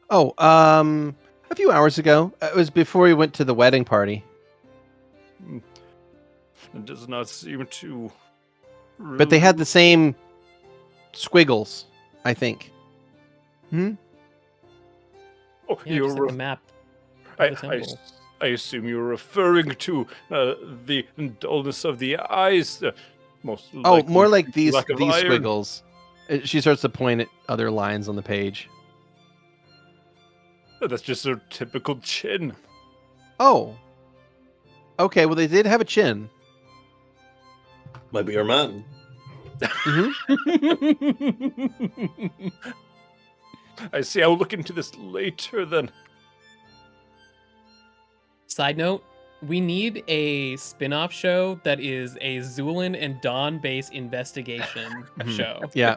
Oh, a few hours ago. It was before we went to the wedding party. It does not seem to. But they had the same squiggles, I think. Oh, Yeah, you're just like a map. I, of the temple. I assume you're referring to the dullness of the eyes. Most Oh, likely more like these lack of iron. squiggles. She starts to point at other lines on the page. That's just a typical chin. Oh. Okay, well, they did have a chin. Might be your man. I see. I'll look into this later then. Side note, we need a spin-off show that is a Zu'lin and Dawn based investigation show. Yeah.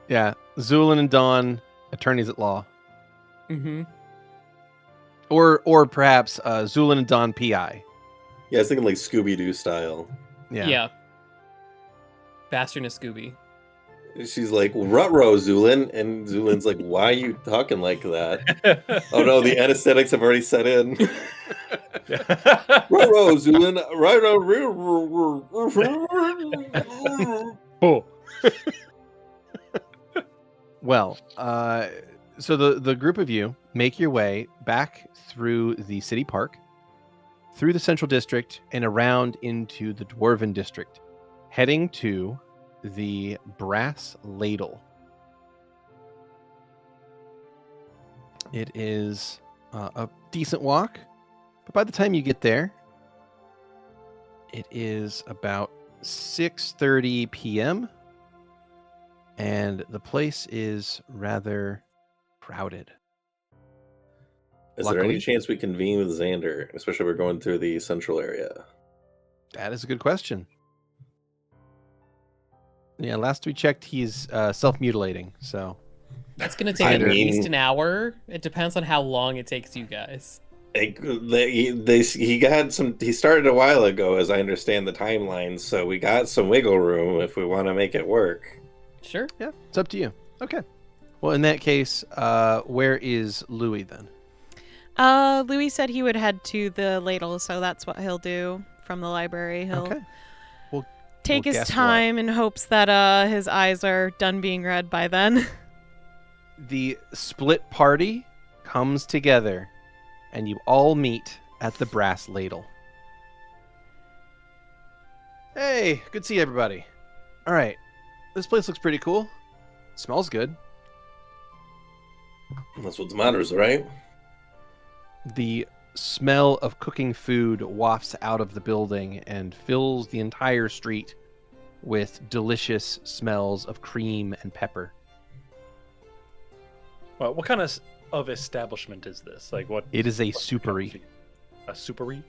Yeah. Zu'lin and Dawn, attorneys at law. Mm-hmm. Or perhaps Zu'lin and Dawn PI. Yeah, I was thinking like Scooby-Doo style. Yeah. Bastion and Scooby. She's like, "Ruh-roh, Zu'lin," and Zu'lin's like, "Why are you talking like that?" Oh no, the anesthetics have already set in. Ruh-roh, Zu'lin. Oh. Well, so the group of you make your way back through the city park, through the central district, and around into the dwarven district, heading to the Brass Ladle. It is a decent walk, but by the time you get there, it is about 6:30 p.m. and the place is rather crowded. Is there Luckily. any chance we convene with Xander, especially if we're going through the central area? That is a good question. Yeah, last we checked, he's self-mutilating, so... That's gonna take I at mean- least an hour. It depends on how long it takes you guys. He started a while ago, as I understand the timeline, so we got some wiggle room if we want to make it work. Sure. Yeah, it's up to you. Okay. Well, in that case, where is Louie then? Louie said he would head to the ladle, so that's what he'll do from the library. He'll Okay. take well, his guess what? time in hopes that his eyes are done being read by then. The split party comes together, and you all meet at the Brass Ladle. Hey, good to see everybody. All right, this place looks pretty cool. Smells good. That's what matters, right? The smell of cooking food wafts out of the building and fills the entire street with delicious smells of cream and pepper. Well, what kind of establishment is this? Like what? It is a supery. A supery?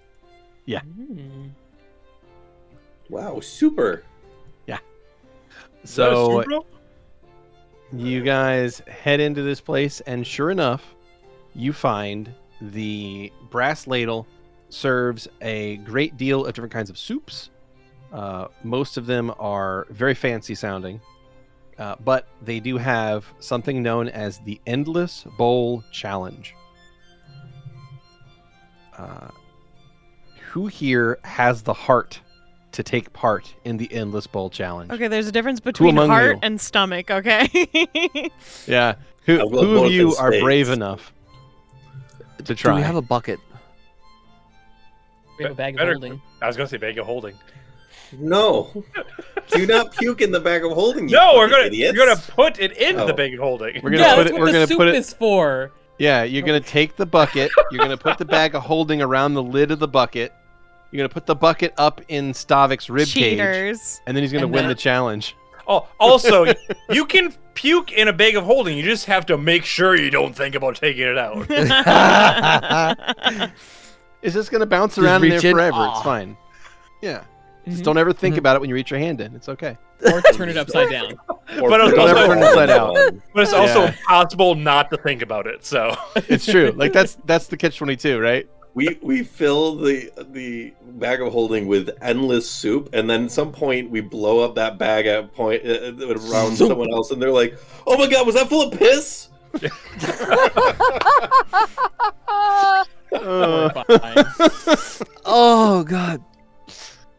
Hmm. Wow, super. So Is that a supro? you guys head into this place, and sure enough, you find the Brass Ladle serves a great deal of different kinds of soups. Most of them are very fancy sounding, but they do have something known as the Endless Bowl Challenge. Who here has the heart to take part in the Endless Bowl Challenge? Okay, there's a difference between among heart you? and stomach, okay? Yeah. I've Who got of both you in are brave spades. enough to Do try? we have a bucket? We have a bag of Better- holding. I was gonna say bag of holding. No. Do not puke in the bag of holding. You No, we're fucking gonna idiots. you're gonna put it in the Oh. bag of holding. We're gonna Yeah, put that's it. what We're the gonna soup put it. is for. Yeah, you're gonna take the bucket. You're gonna put the bag of holding around the lid of the bucket. You're gonna put the bucket up in Stavik's rib cage, Cheaters. and then he's gonna And win then- the challenge. Oh, also, you can puke in a bag of holding. You just have to make sure you don't think about taking it out. It's just gonna bounce Just around in there reach in. forever. Aw. It's fine. Yeah. Just Mhm. don't ever think Mhm. about it when you reach your hand in. It's okay. Or turn it upside down. Or But put don't it ever all turn it inside in out. one. But it's also Yeah. possible not to think about it. So It's true. Like that's the catch-22, right? We fill the bag of holding with endless soup, and then at some point we blow up that bag at point around Soup. someone else, and they're like, "Oh my god, was that full of piss?" Horrifying. Oh god.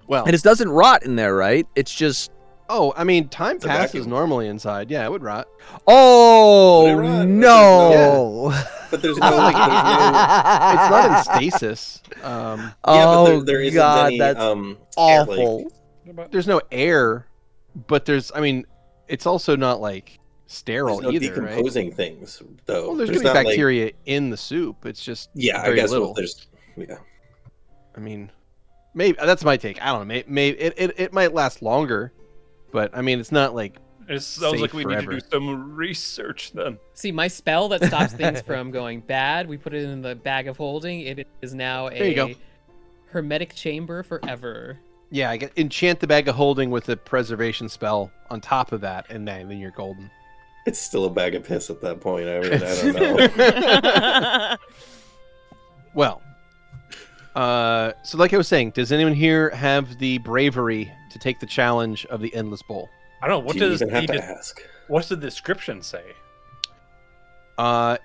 Well, And it doesn't rot in there, right? It's just. I mean, time It's a passes vacuum. normally inside. Yeah, it would rot. Oh Would it rot? no! But there's no like, there's no It's not in stasis. yeah, Oh but there isn't god, any that's air, awful. There's no air, but I mean, it's also not like sterile there's no either, right? decomposing things though. Well, there's not gonna be like bacteria in the soup. It's just yeah, I very guess little. well, there's yeah. I mean, maybe that's my take. I don't know. Maybe it might last longer, but I mean, it's not like it sounds Safe like we need to forever. do some research then. See, my spell that stops things from going bad, we put it in the bag of holding. It is now There you go. a hermetic chamber forever. yeah. I get enchant the bag of holding with a preservation spell on top of that, and then you're golden. It's still a bag of piss at that point. I mean, I don't know. Well, so like I was saying, does anyone here have the bravery to take the challenge of the Endless Bowl? I don't know. What Do you does even have the to de- ask? what's the description say?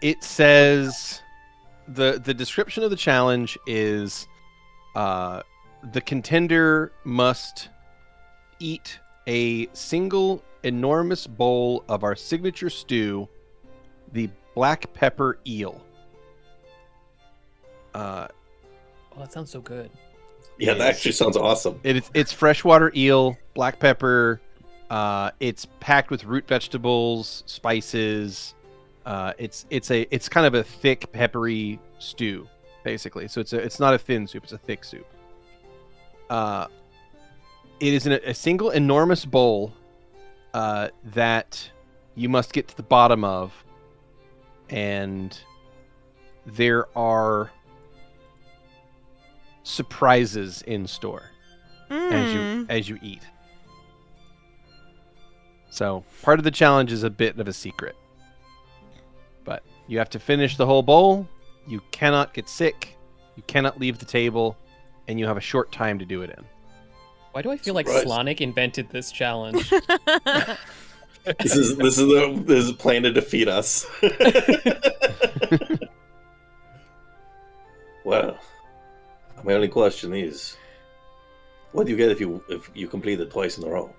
It says the description of the challenge is the contender must eat a single enormous bowl of our signature stew, the black pepper eel. Oh, that sounds so good. Yeah, that actually sounds awesome. It's freshwater eel, black pepper. It's packed with root vegetables, spices. It's kind of a thick, peppery stew, basically. So it's not a thin soup; it's a thick soup. It is in a single enormous bowl that you must get to the bottom of, and there are surprises in store as you eat. So part of the challenge is a bit of a secret, but you have to finish the whole bowl. You cannot get sick. You cannot leave the table, and you have a short time to do it in. Why do I feel like Surprise. Slonic invented this challenge? This is a plan to defeat us. Well, my only question is, what do you get if you complete it twice in a row?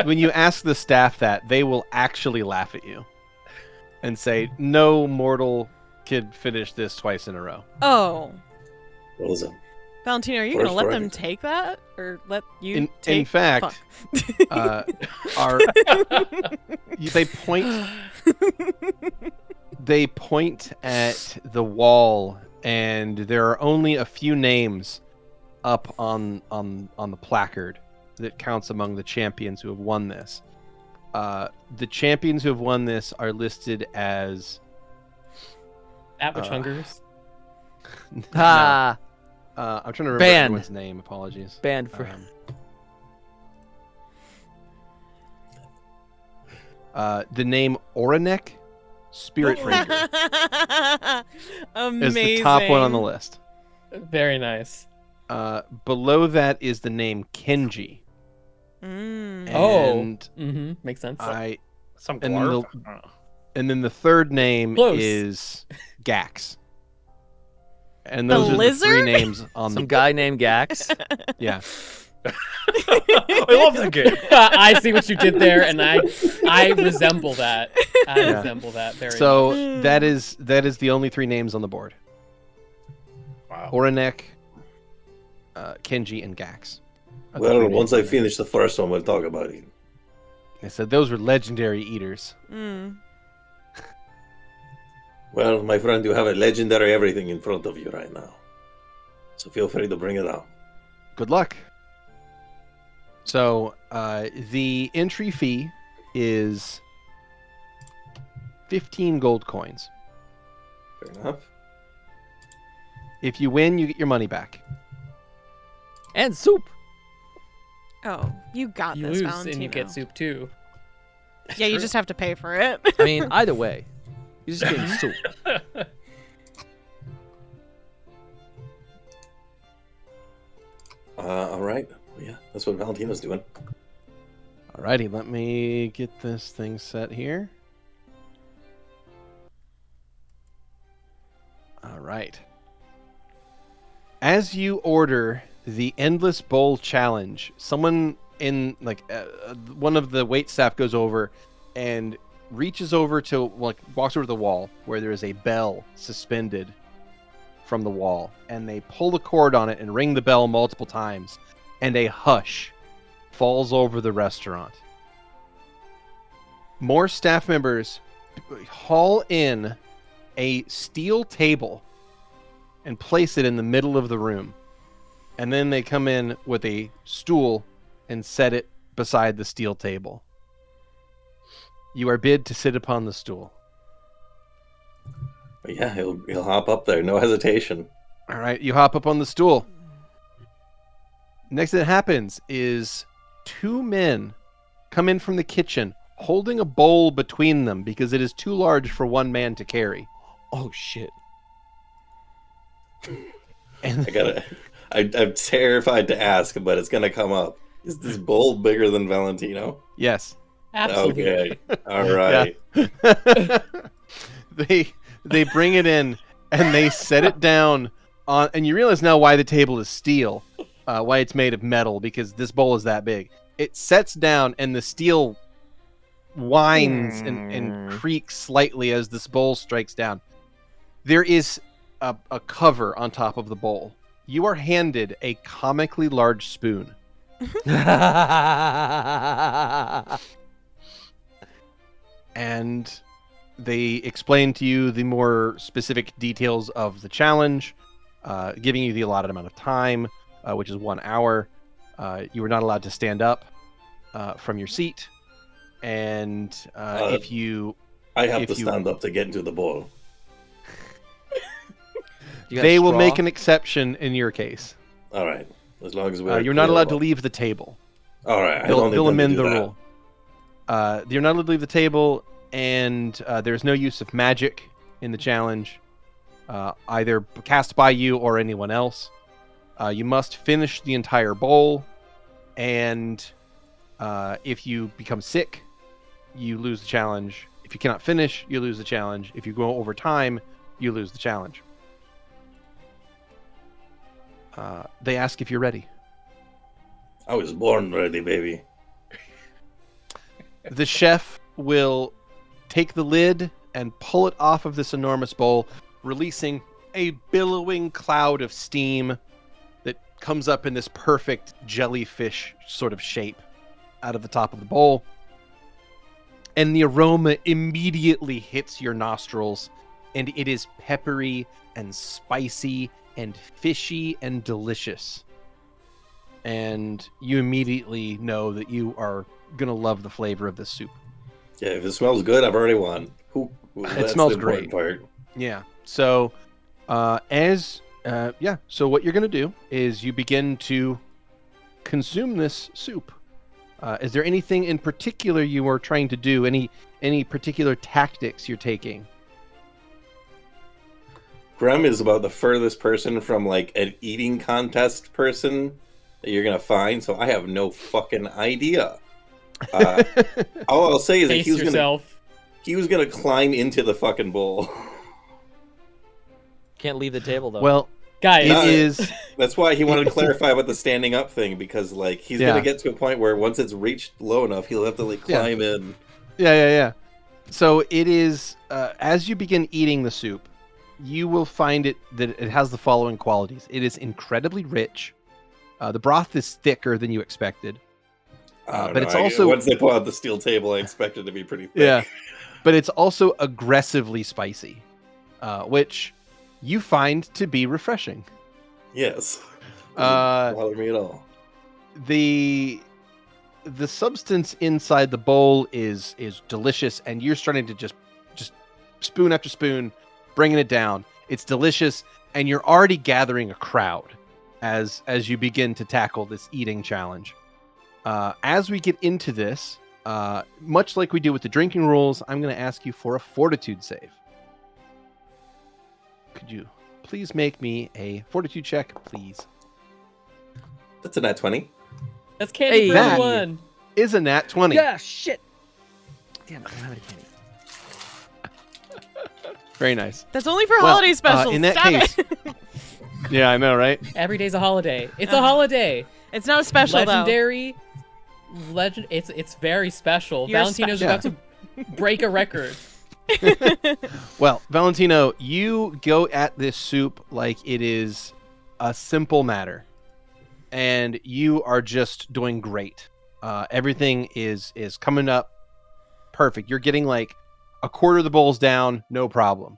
When you ask the staff that, they will actually laugh at you and say, "No mortal could finish this twice in a row." Oh. What was it? Valentino, are you First going to let for them everything. take that? Or let you In take... fact, Fuck. they point at the wall, and there are only a few names up on the placard that counts among the champions who have won this. The champions who have won this are listed as That which hungers. Ha! I'm trying to remember Ban. everyone's name. Apologies. Banned for. The name Oranek, Spirit Ranger, Amazing. is the top one on the list. Very nice. Below that is the name Kenji. Mm. Oh. And Mm-hmm. Makes sense. I Some And glarv? the- I don't know. And then the third name Close. is Gax. And The those are the three lizard? names on Some the guy named Gax. yeah. I love that game. I see what you did there, and I resemble that. I Yeah. resemble that very much. So that is the only three names on the board. Wow. Oranek, Kenji, and Gax. are the Well, three once names I on there. finish the first one, we'll talk about it. I said those were legendary eaters. Mm. Well, my friend, you have a legendary everything in front of you right now. So feel free to bring it out. Good luck. So the entry fee is 15 gold coins. Fair enough. If you win, you get your money back. And soup. Oh, you got You this, lose Valentino. and you get soup too. Yeah, you just have to pay for it. I mean, either way, you're just getting soup. All right. Yeah, that's what Valentino's doing. Alrighty, let me get this thing set here. Alright. As you order the Endless Bowl Challenge, someone in, one of the waitstaff goes over and reaches over to, walks over to the wall where there is a bell suspended from the wall, and they pull the cord on it and ring the bell multiple times, and a hush falls over the restaurant. More staff members haul in a steel table and place it in the middle of the room. And then they come in with a stool and set it beside the steel table. You are bid to sit upon the stool. But yeah, he'll hop up there, no hesitation. All right, you hop up on the stool. Next thing that happens is two men come in from the kitchen holding a bowl between them because it is too large for one man to carry. Oh shit. And I'm terrified to ask, but it's gonna come up. Is this bowl bigger than Valentino? yes. Absolutely. Okay. All right. They bring it in and they set it down on, and you realize now why the table is steel, why it's made of metal, because this bowl is that big. It sets down and the steel whines and creaks slightly as this bowl strikes down. There is a cover on top of the bowl. You are handed a comically large spoon. And they explain to you the more specific details of the challenge, giving you the allotted amount of time, which is 1 hour. You are not allowed to stand up from your seat, and if you I have to stand up to get into the bowl. they will make an exception in your case. All right, as long as we're You're not allowed to clear leave the table. about- All right, They'll amend the that. rule. You're not allowed to leave the table, and there's no use of magic in the challenge, either cast by you or anyone else. You must finish the entire bowl, and if you become sick, you lose the challenge. If you cannot finish, you lose the challenge. If you go over time, you lose the challenge. They ask if you're ready. I was born ready, baby. The chef will take the lid and pull it off of this enormous bowl, releasing a billowing cloud of steam that comes up in this perfect jellyfish sort of shape out of the top of the bowl. And the aroma immediately hits your nostrils, and it is peppery and spicy and fishy and delicious. And you immediately know that you are going to love the flavor of this soup. Yeah, if it smells good, I've already won. That's smells the important great. Part. Yeah. So, so what you're going to do is you begin to consume this soup. Is there anything in particular you are trying to do? Any particular tactics you're taking? Grem is about the furthest person from like an eating contest person that you're gonna find, so I have no fucking idea. All I'll say is that Pace yourself. He was gonna climb into the fucking bowl. Can't leave the table though. Well, Guys, it is. That's why he wanted to clarify about the standing up thing, because like he's Yeah. gonna get to a point where once it's reached low enough, he'll have to like Yeah. climb in. Yeah. So it is, as you begin eating the soup, you will find that it has the following qualities. It is incredibly rich. The broth is thicker than you expected. I don't but know, it's also- once they pull out the steel table, I expect it to be pretty thick. Yeah. But it's also aggressively spicy, which you find to be refreshing. Yes. Uh, Doesn't bother me at all. The substance inside the bowl is delicious, and you're starting to just spoon after spoon, bringing it down. It's delicious, and you're already gathering a crowd as you begin to tackle this eating challenge. As we get into this, much like we do with the drinking rules, I'm going to ask you for a fortitude save. Could you please make me a fortitude check, please? That's a nat 20. that's candy Hey. for That- everyone. Is a nat 20. Yeah, shit. Damn it, I don't have any candy. Very nice. That's only for Well, holiday specials. in that Stop case- it. Yeah, I know, right? Every day's a holiday. It's a holiday. It's not a special Legendary. Legend. It's very special. You're Valentino's about to break a record. Well, Valentino, you go at this soup like it is a simple matter, and you are just doing great. Everything is coming up perfect. You're getting like a quarter of the bowls down, no problem.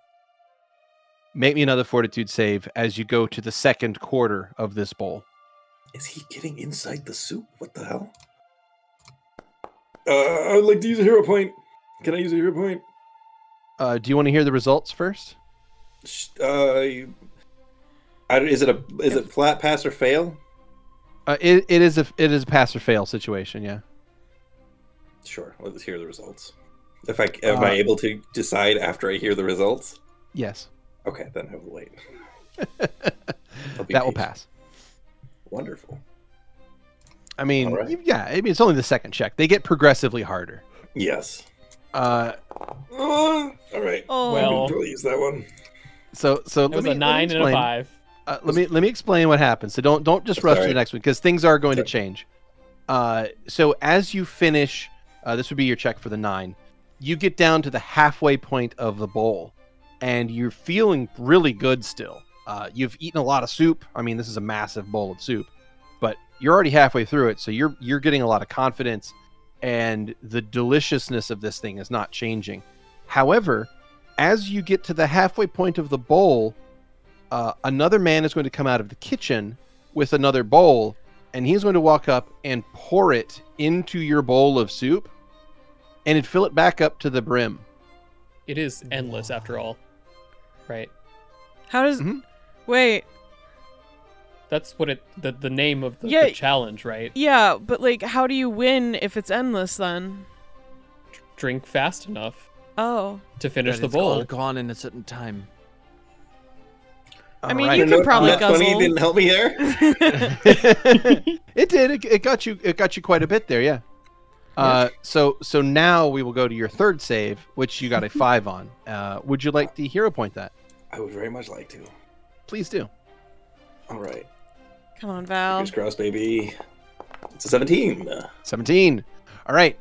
Make me another fortitude save as you go to the second quarter of this bowl. Is he getting inside the soup? What the hell? I'd like to use a hero point. Can I use a hero point? Do you want to hear the results first? Is it flat pass or fail? It is a pass or fail situation. Yeah. Sure. Let's hear the results. Am I able to decide after I hear the results? Yes. Okay, then I will wait. I'll be That will patient. pass. Wonderful. I mean, All right. it's only the second check. They get progressively harder. Yes. Uh, All right. Oh. Well- I'll use that one. so It let was me a 9 and a explain. 5. Let me explain what happens. So don't just rush to Sorry. the next one because things are going to Sorry. change. So as you finish, this would be your check for the 9. You get down to the halfway point of the bowl, and you're feeling really good still. You've eaten a lot of soup. I mean, this is a massive bowl of soup, but you're already halfway through it, so you're getting a lot of confidence, and the deliciousness of this thing is not changing. However, as you get to the halfway point of the bowl, another man is going to come out of the kitchen with another bowl, and he's going to walk up and pour it into your bowl of soup, and it'd fill it back up to the brim. It is endless after all. Right? How does? Mhm. Wait. That's what the name of the Yeah. challenge, right? Yeah, but like, how do you win if it's endless then? Drink fast enough Oh. to finish That the it's all bowl. gone in a certain time. I mean, Alright. you can probably Nat 20 guzzle. didn't help me there. It did. It got you quite a bit there. Yeah. So now we will go to your third save, which you got a 5 on. Would you like to hero point that? I would very much like to. Please do. All right. Come on, Val. Fingers crossed, baby. It's a 17. 17. All right.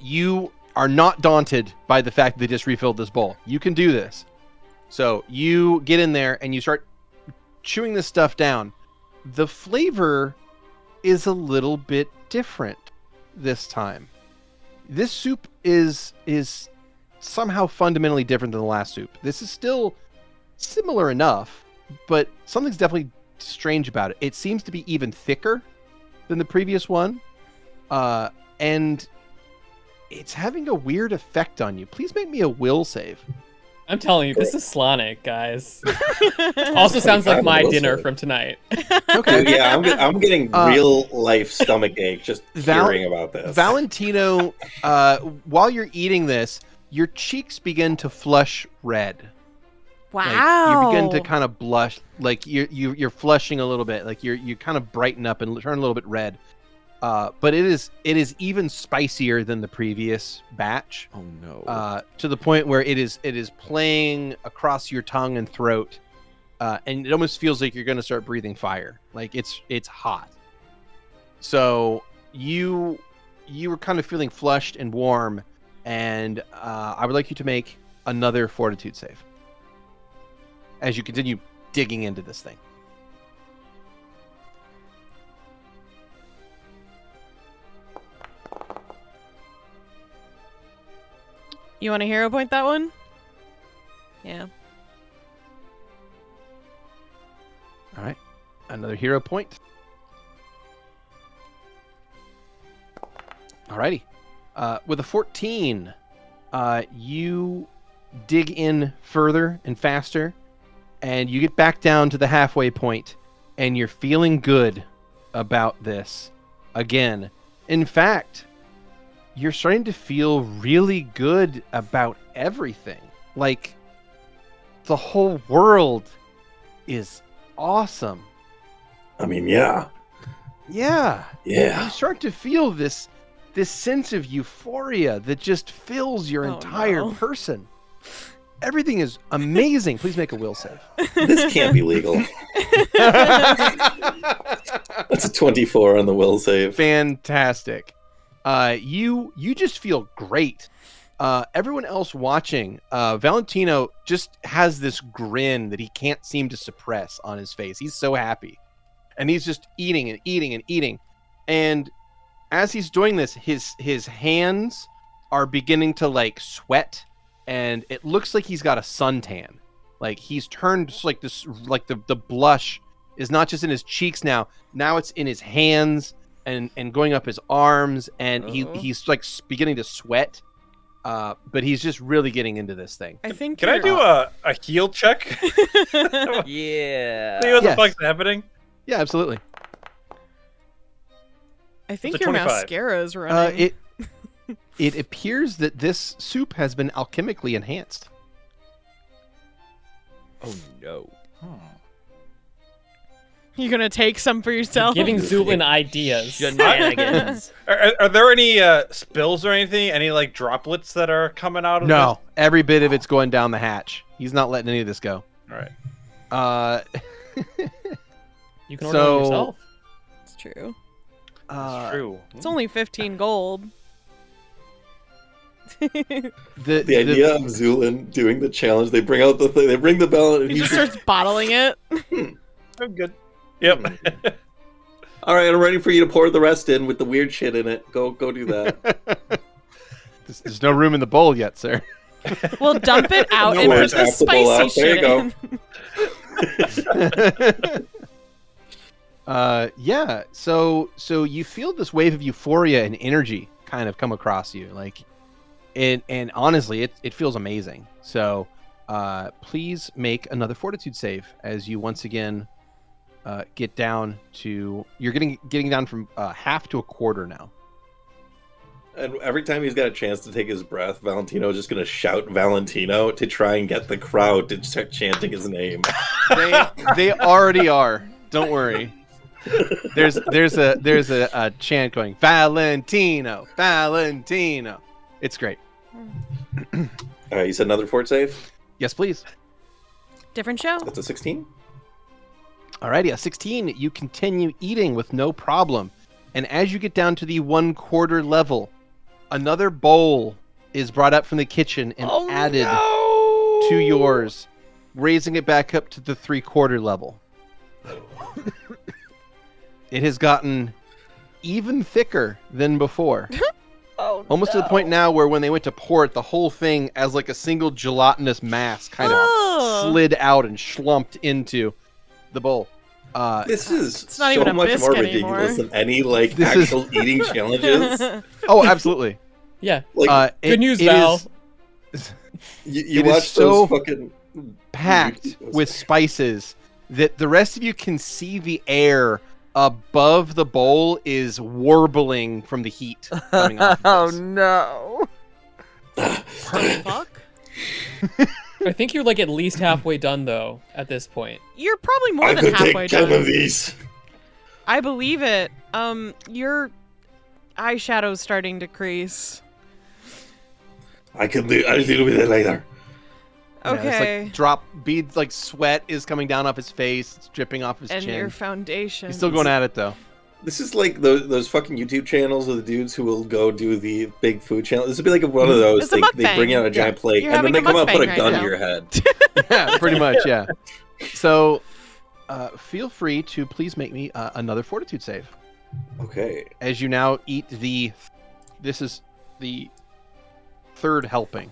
You are not daunted by the fact that they just refilled this bowl. You can do this. So you get in there and you start chewing this stuff down. The flavor is a little bit different this time. This soup is somehow fundamentally different than the last soup. This is still similar enough, but something's definitely strange about it. It seems to be even thicker than the previous one, and it's having a weird effect on you. Please make me a will save. I'm telling you, this is Slonic, guys. Also sounds like my dinner from tonight. Okay. Yeah, I'm getting real life stomach ache just hearing about this. Valentino, while you're eating this, your cheeks begin to flush red. Wow. Like, you begin to kind of blush, like you're flushing a little bit, like you kind of brighten up and turn a little bit red. but it is even spicier than the previous batch. Oh no. To the point where it is playing across your tongue and throat, and it almost feels like you're going to start breathing fire. Like it's hot. So you were kind of feeling flushed and warm, and I would like you to make another fortitude save as you continue digging into this thing. You want to hero point that one? Yeah. All right, another hero point. Alrighty. With a 14, you dig in further and faster, and you get back down to the halfway point, and you're feeling good about this again. In fact, you're starting to feel really good about everything. Like, the whole world is awesome. I mean, yeah. Yeah. Yeah. You start to feel this sense of euphoria that just fills your entire person. Everything is amazing. Please make a will save. This can't be legal. That's a 24 on the will save. Fantastic. You just feel great. Everyone else watching, Valentino just has this grin that he can't seem to suppress on his face. He's so happy. And he's just eating and eating and eating. And as he's doing this, his hands are beginning to like sweat, and it looks like he's got a suntan. Like he's turned just like this, like the blush is not just in his cheeks now it's in his hands and going up his arms, and he's like beginning to sweat. But he's just really getting into this thing. I think. Can I do a heal check? Yeah. See what the Yes. fuck's happening? Yeah, absolutely. I think It's a your 25. mascara is running. It appears that this soup has been alchemically enhanced. Oh no. You gonna take some for yourself? Giving Zu'lin ideas. Shenanigans. Are there any spills or anything? Any like droplets that are coming out of No, every bit of it's going down the hatch. He's not letting any of this go. this? All right. You can order it yourself. It's true. That's true. It's only 15 gold. The idea of Zu'lin doing the challenge, they bring out the thing, they ring the bell, and He just starts bottling it. I'm good. Yep. all right, I'm ready for you to pour the rest in with the weird shit in it. Go do that. There's no room in the bowl yet, sir. We'll dump it out No and put worries, the half the bowl spicy out. There you shit go. in. Yeah. So you feel this wave of euphoria and energy kind of come across you, like, and honestly, it feels amazing. So, please make another fortitude save as you once again get down to getting down from half to a quarter now. And every time he's got a chance to take his breath, Valentino is just going to shout Valentino to try and get the crowd to start chanting his name. They already are. Don't worry. There's a chant going, Valentino, Valentino. It's great. All right, you said another fort save? Yes, please. Different show. That's a 16? Alrighty, a 16. You continue eating with no problem. And as you get down to the 1/4 level, another bowl is brought up from the kitchen and added to yours, raising it back up to the 3/4 level. It has gotten even thicker than before. Almost to the point now where when they went to pour it, the whole thing as like a single gelatinous mass kind of slid out and schlumped into the bowl. This is It's not so even a much more biscuit ridiculous anymore. than any like This is- actual eating challenges. Oh, absolutely. Yeah. Like Good news, Val. you it is watch so those fucking Packed with spices that the rest of you can see the air above the bowl is warbling from the heat coming off Oh of this. no. Fuck. I think you're like at least halfway done though at this point. You're probably more I than could halfway take 10 done. of these. I believe it. You're eyeshadow's starting to crease. I'll deal with it later. Yeah, it's Okay. like drop beads, like sweat is coming down off his face. It's dripping off his And chin. your foundation. He's still going at it though. This is like those fucking YouTube channels of the dudes who will go do the big food channel. This would be like one of those. It's a They bring mukbang. out a giant plate You're and then having they a come out and put a mukbang gun right to your head. Yeah, pretty much. Yeah. So, feel free to please make me another fortitude save Okay. as you now eat the. This is the third helping.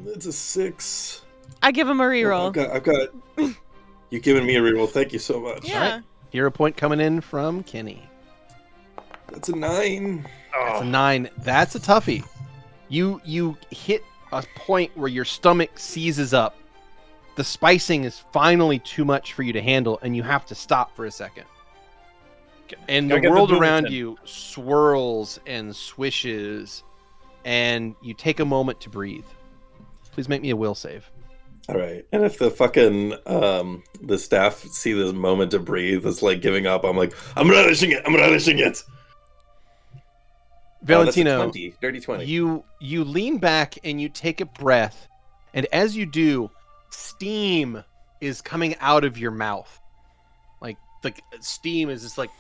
It's a 6. I give him a reroll. I've got. You've given me a reroll. Thank you so much. Yeah. Hero point coming in from Keni. That's a 9. That's a 9. That's a toughie. You hit a point where your stomach seizes up. The spicing is finally too much for you to handle, and you have to stop for a second. And the Gotta get the world boomers around in. you swirls and swishes, and you take a moment to breathe. Please make me a will save. All right. And if the fucking the staff see this moment to breathe, it's like giving up. I'm like, I'm relishing it. Valentino, Oh, that's a 20. Dirty 20. you lean back and you take a breath, and as you do, steam is coming out of your mouth. Like the steam is just like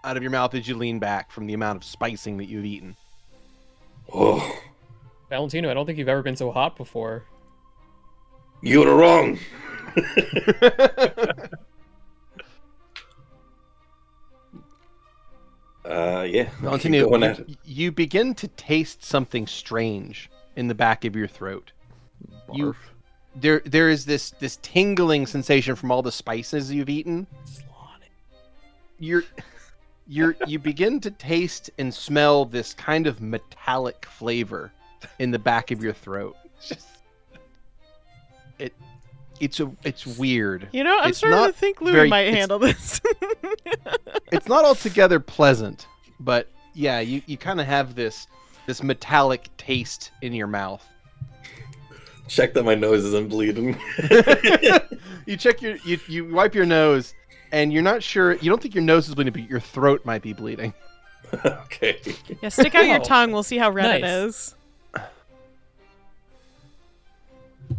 out of your mouth as you lean back from the amount of spicing that you've eaten. Oh, Valentino, I don't think you've ever been so hot before. you're wrong. Yeah. Valentino, keep going at it. you begin to taste something strange in the back of your throat. You, there is this tingling sensation from all the spices you've eaten. You begin to taste and smell this kind of metallic flavor in the back of your throat. It's weird. You know, I'm It's starting not to think Louie very- might it's- handle this. It's not altogether pleasant, but yeah, you kind of have this metallic taste in your mouth. Check that my nose isn't bleeding. You check you wipe your nose, and you're not sure. You don't think your nose is bleeding, but your throat might be bleeding. Okay. Yeah, stick out your Wow. tongue. We'll see how red it Nice. is.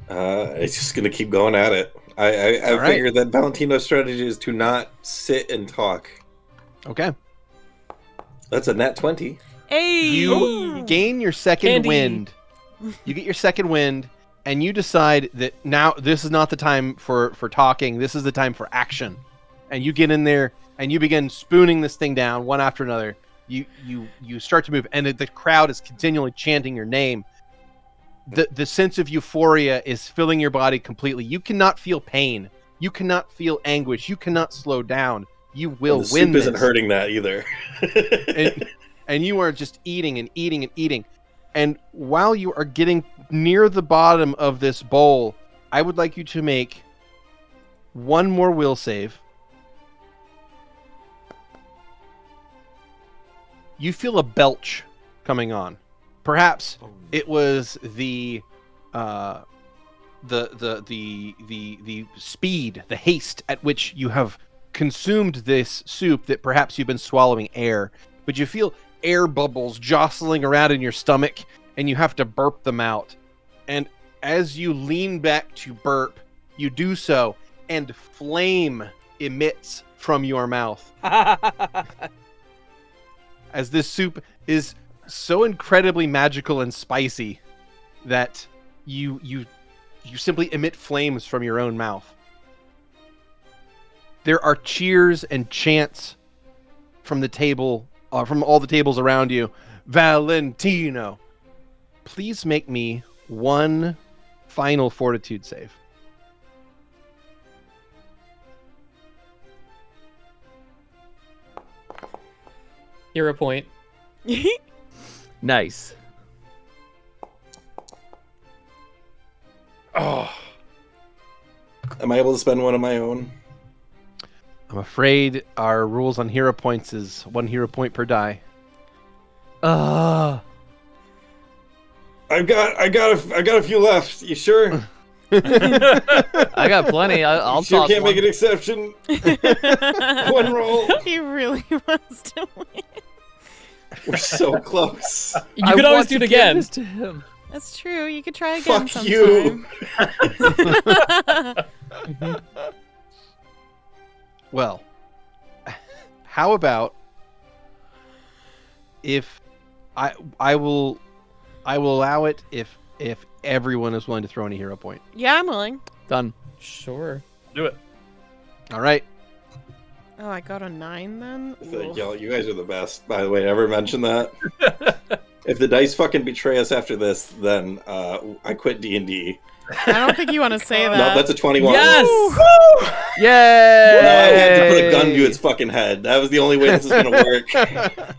It's just gonna keep going at it. I all right. figured that Valentino's strategy is to not sit and talk. Okay. That's a nat 20. Hey! You gain your second Candy. wind. You get your second wind, and you decide that now this is not the time for talking. This is the time for action. And you get in there and you begin spooning this thing down one after another. You start to move, and the crowd is continually chanting your name. The sense of euphoria is filling your body completely. You cannot feel pain. You cannot feel anguish. You cannot slow down. You will The win soup this. isn't hurting that either. And you are just eating and eating and eating. And while you are getting near the bottom of this bowl, I would like you to make one more will save. You feel a belch coming on. Perhaps it was the speed, the haste at which you have consumed this soup that perhaps you've been swallowing air, but you feel air bubbles jostling around in your stomach, and you have to burp them out. And as you lean back to burp, you do so, and flame emits from your mouth. As this soup is so incredibly magical and spicy that you simply emit flames from your own mouth. There are cheers and chants from the table, from all the tables around you. Valentino, please make me one final fortitude save. Hero point. Nice. Oh, Am I able to spend one of my own? I'm afraid our rules on hero points is 1 hero point per die. I got a few left. You sure? I got plenty. I'll You sure toss can't one. make an exception. One roll. He really wants to win. We're so close. You could always do it again. To him. That's true. You could try again Fuck sometime. you. Well, how about if I will allow it if everyone is willing to throw in a hero point. Yeah, I'm willing. Done. Sure. Do it. All right. Oh, I got a 9 then? Oof. Yo, you guys are the best. By the way, never mentioned that. If the dice fucking betray us after this, then I quit D&D. I don't think you want to say that. No, that's a 21. Yes! Yay! No, I had to put a gun to its fucking head. That was the only way this is gonna work.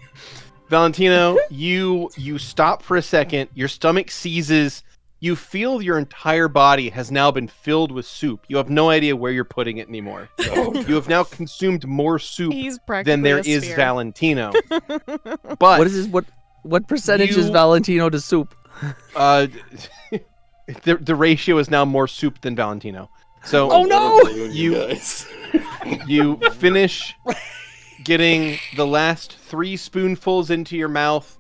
Valentino, you stop for a second. Your stomach seizes. You feel your entire body has now been filled with soup. You have no idea where you're putting it anymore. You have now consumed more soup He's practically than there a is sphere. Valentino. But What is this? What percentage is You- Valentino to soup? the ratio is now more soup than Valentino. So Oh, no! You guys. you finish getting the last 3 spoonfuls into your mouth.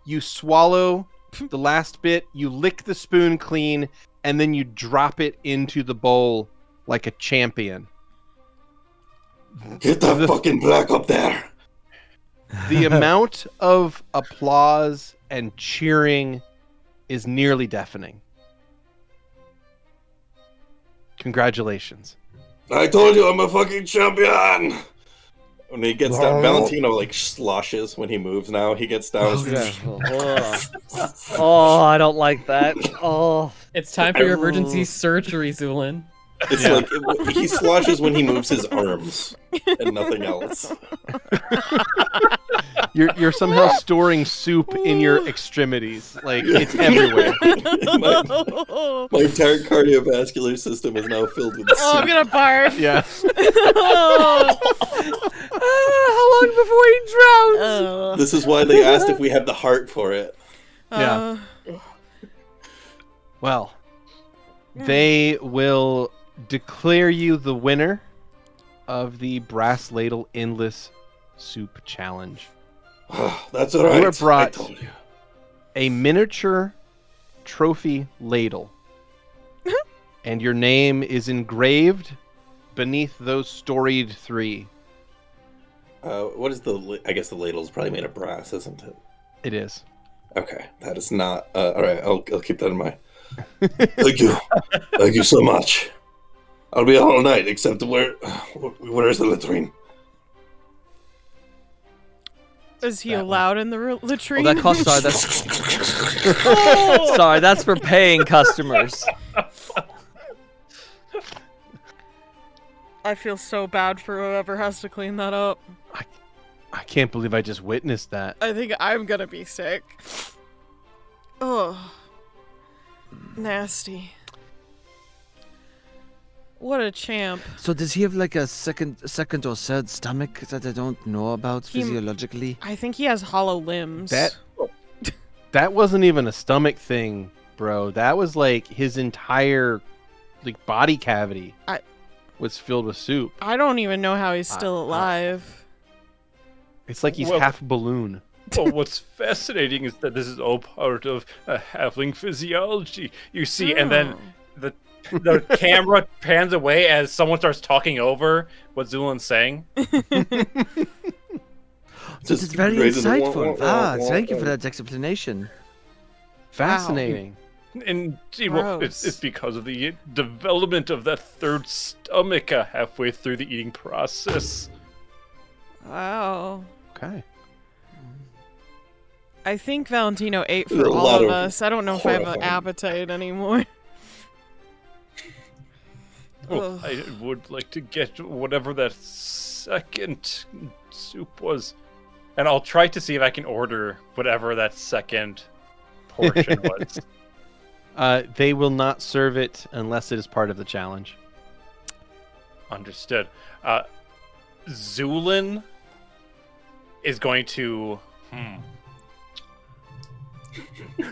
You swallow the last bit. You lick the spoon clean, and then you drop it into the bowl like a champion. Get that fucking black up there. The amount of applause and cheering is nearly deafening. Congratulations. I told you I'm a fucking champion. When he gets down, Valentino like sloshes when he moves. Now he gets down. Oh, I don't like that. Oh, It's time for your emergency surgery, Zu'lin. It's like he sloshes when he moves his arms and nothing else. You're somehow storing soup in your extremities. Like, it's everywhere. My entire cardiovascular system is now filled with Oh, I'm soup. gonna barf. Yeah. how long before he drowns? This is why they asked if we had the heart for it. Yeah. Well, they will declare you the winner of the Brass Ladle Endless Soup Challenge. That's all right. You are brought I told you. a miniature trophy ladle, and your name is engraved beneath those storied 3. What is I guess the ladle's probably made of brass, isn't it? It is. Okay, that is not. All right, I'll keep that in mind. Thank you. Thank you so much. I'll be out all night, except where's the latrine? Is he allowed in the latrine? Oh, that costs. Sorry, that's. Sorry, that's for paying customers. I feel so bad for whoever has to clean that up. I can't believe I just witnessed that. I think I'm gonna be sick. Oh, nasty. What a champ. So does he have like a second or third stomach that I don't know about physiologically? I think he has hollow limbs. That wasn't even a stomach thing, bro. That was like his entire body cavity was filled with soup. I don't even know how he's still alive. It's like he's Well- half balloon. Well, what's fascinating is that this is all part of halfling physiology, you see, and then the camera pans away as someone starts talking over what Zu'lin's saying. This is very insightful. Thank you for that explanation. Fascinating. And see, well, it's because of the development of that third stomach halfway through the eating process. Wow. Okay. I think Valentino ate There's for a all lot of of us. I don't know if I have an horrifying- appetite anymore. Well, I would like to get whatever that second soup was. And I'll try to see if I can order whatever that second portion was. They will not serve it unless it is part of the challenge. Understood. Zu'lin is going to...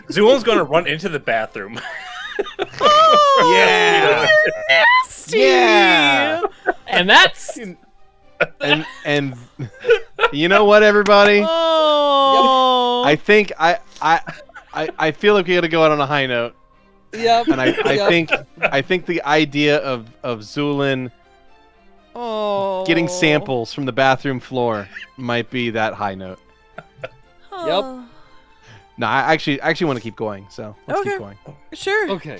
Zu'lin's going to run into the bathroom. Oh, Yeah! you're nasty! Yeah! And that's And You know what, everybody? Oh. I think I feel like we got to go out on a high note, Yep. and I think the idea of Zu'lin getting samples from the bathroom floor might be that high note. Oh. No, I actually want to keep going, so let's keep Okay. going. Sure. Okay.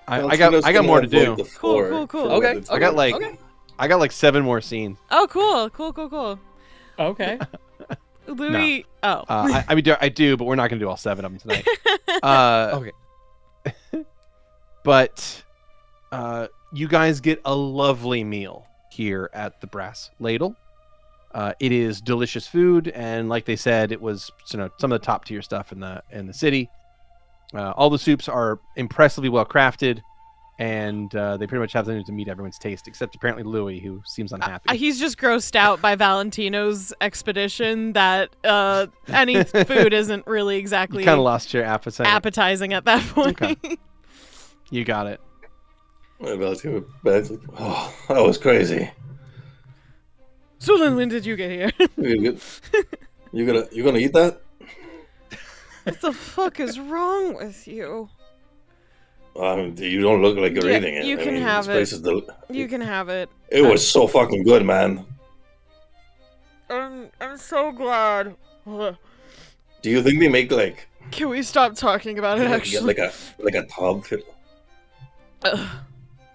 I got more to do. Cool. Okay. I got like 7 more scenes. Oh, cool. Okay. Louie. Oh. I mean, I do, but we're not going to do all 7 of them tonight. Okay. But you guys get a lovely meal here at the Brass Ladle. It is delicious food, and like they said, it was some of the top tier stuff in the city. All the soups are impressively well crafted, and they pretty much have something to meet everyone's taste, except apparently Louie, who seems unhappy. He's just grossed out by Valentino's expedition that any food isn't really exactly You kind of lost your appetite. appetizing at that point. Okay. You got it. Oh, that was crazy. Zu'lin, when did you get here? You gonna eat that? What the fuck is wrong with you? You don't look like you're eating it. You can have this place it. is You can have it. It was so fucking good, man. I'm so glad. Ugh. Do you think they make like Can we stop talking about it? Actually, like a tub? Ugh.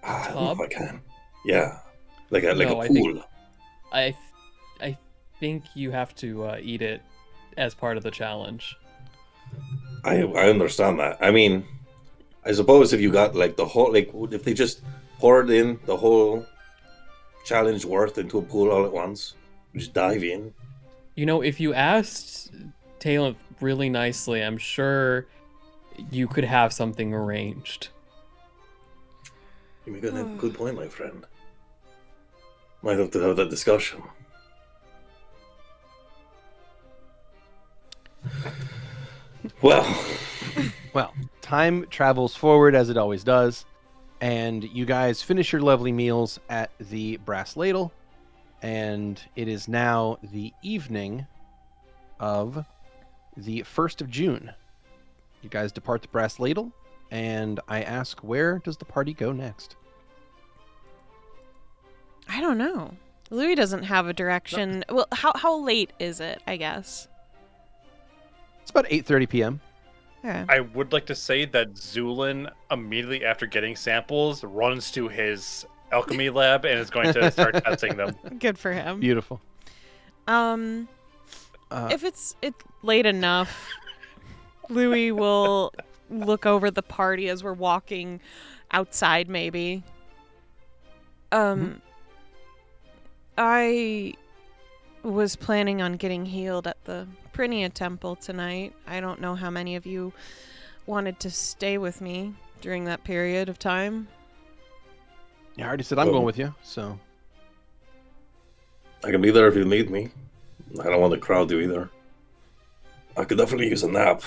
I don't know if I can. Yeah, like a No, I pool. think- I think you have to eat it as part of the challenge. I understand that. I mean, I suppose if you got like the whole if they just poured in the whole challenge worth into a pool all at once, just dive in. You know, if you asked Talent really nicely, I'm sure you could have something arranged. You make a good point, my friend. Might have to have that discussion. Well, time travels forward as it always does, and you guys finish your lovely meals at the Brass Ladle, and it is now the evening of the 1st of June. You guys depart the Brass Ladle, and I ask, where does the party go next? I don't know. Louie doesn't have a direction. Well, how late is it? I guess. It's about 8:30 p.m. Okay. I would like to say that Zu'lin, immediately after getting samples, runs to his alchemy lab and is going to start testing them. Good for him. Beautiful. If it's late enough, Louie will look over the party as we're walking outside. Maybe. I was planning on getting healed at the Prinia Temple tonight. I don't know how many of you wanted to stay with me during that period of time. Yeah, I already said I'm going with you, so. I can be there if you need me. I don't want to crowd you either. I could definitely use a nap.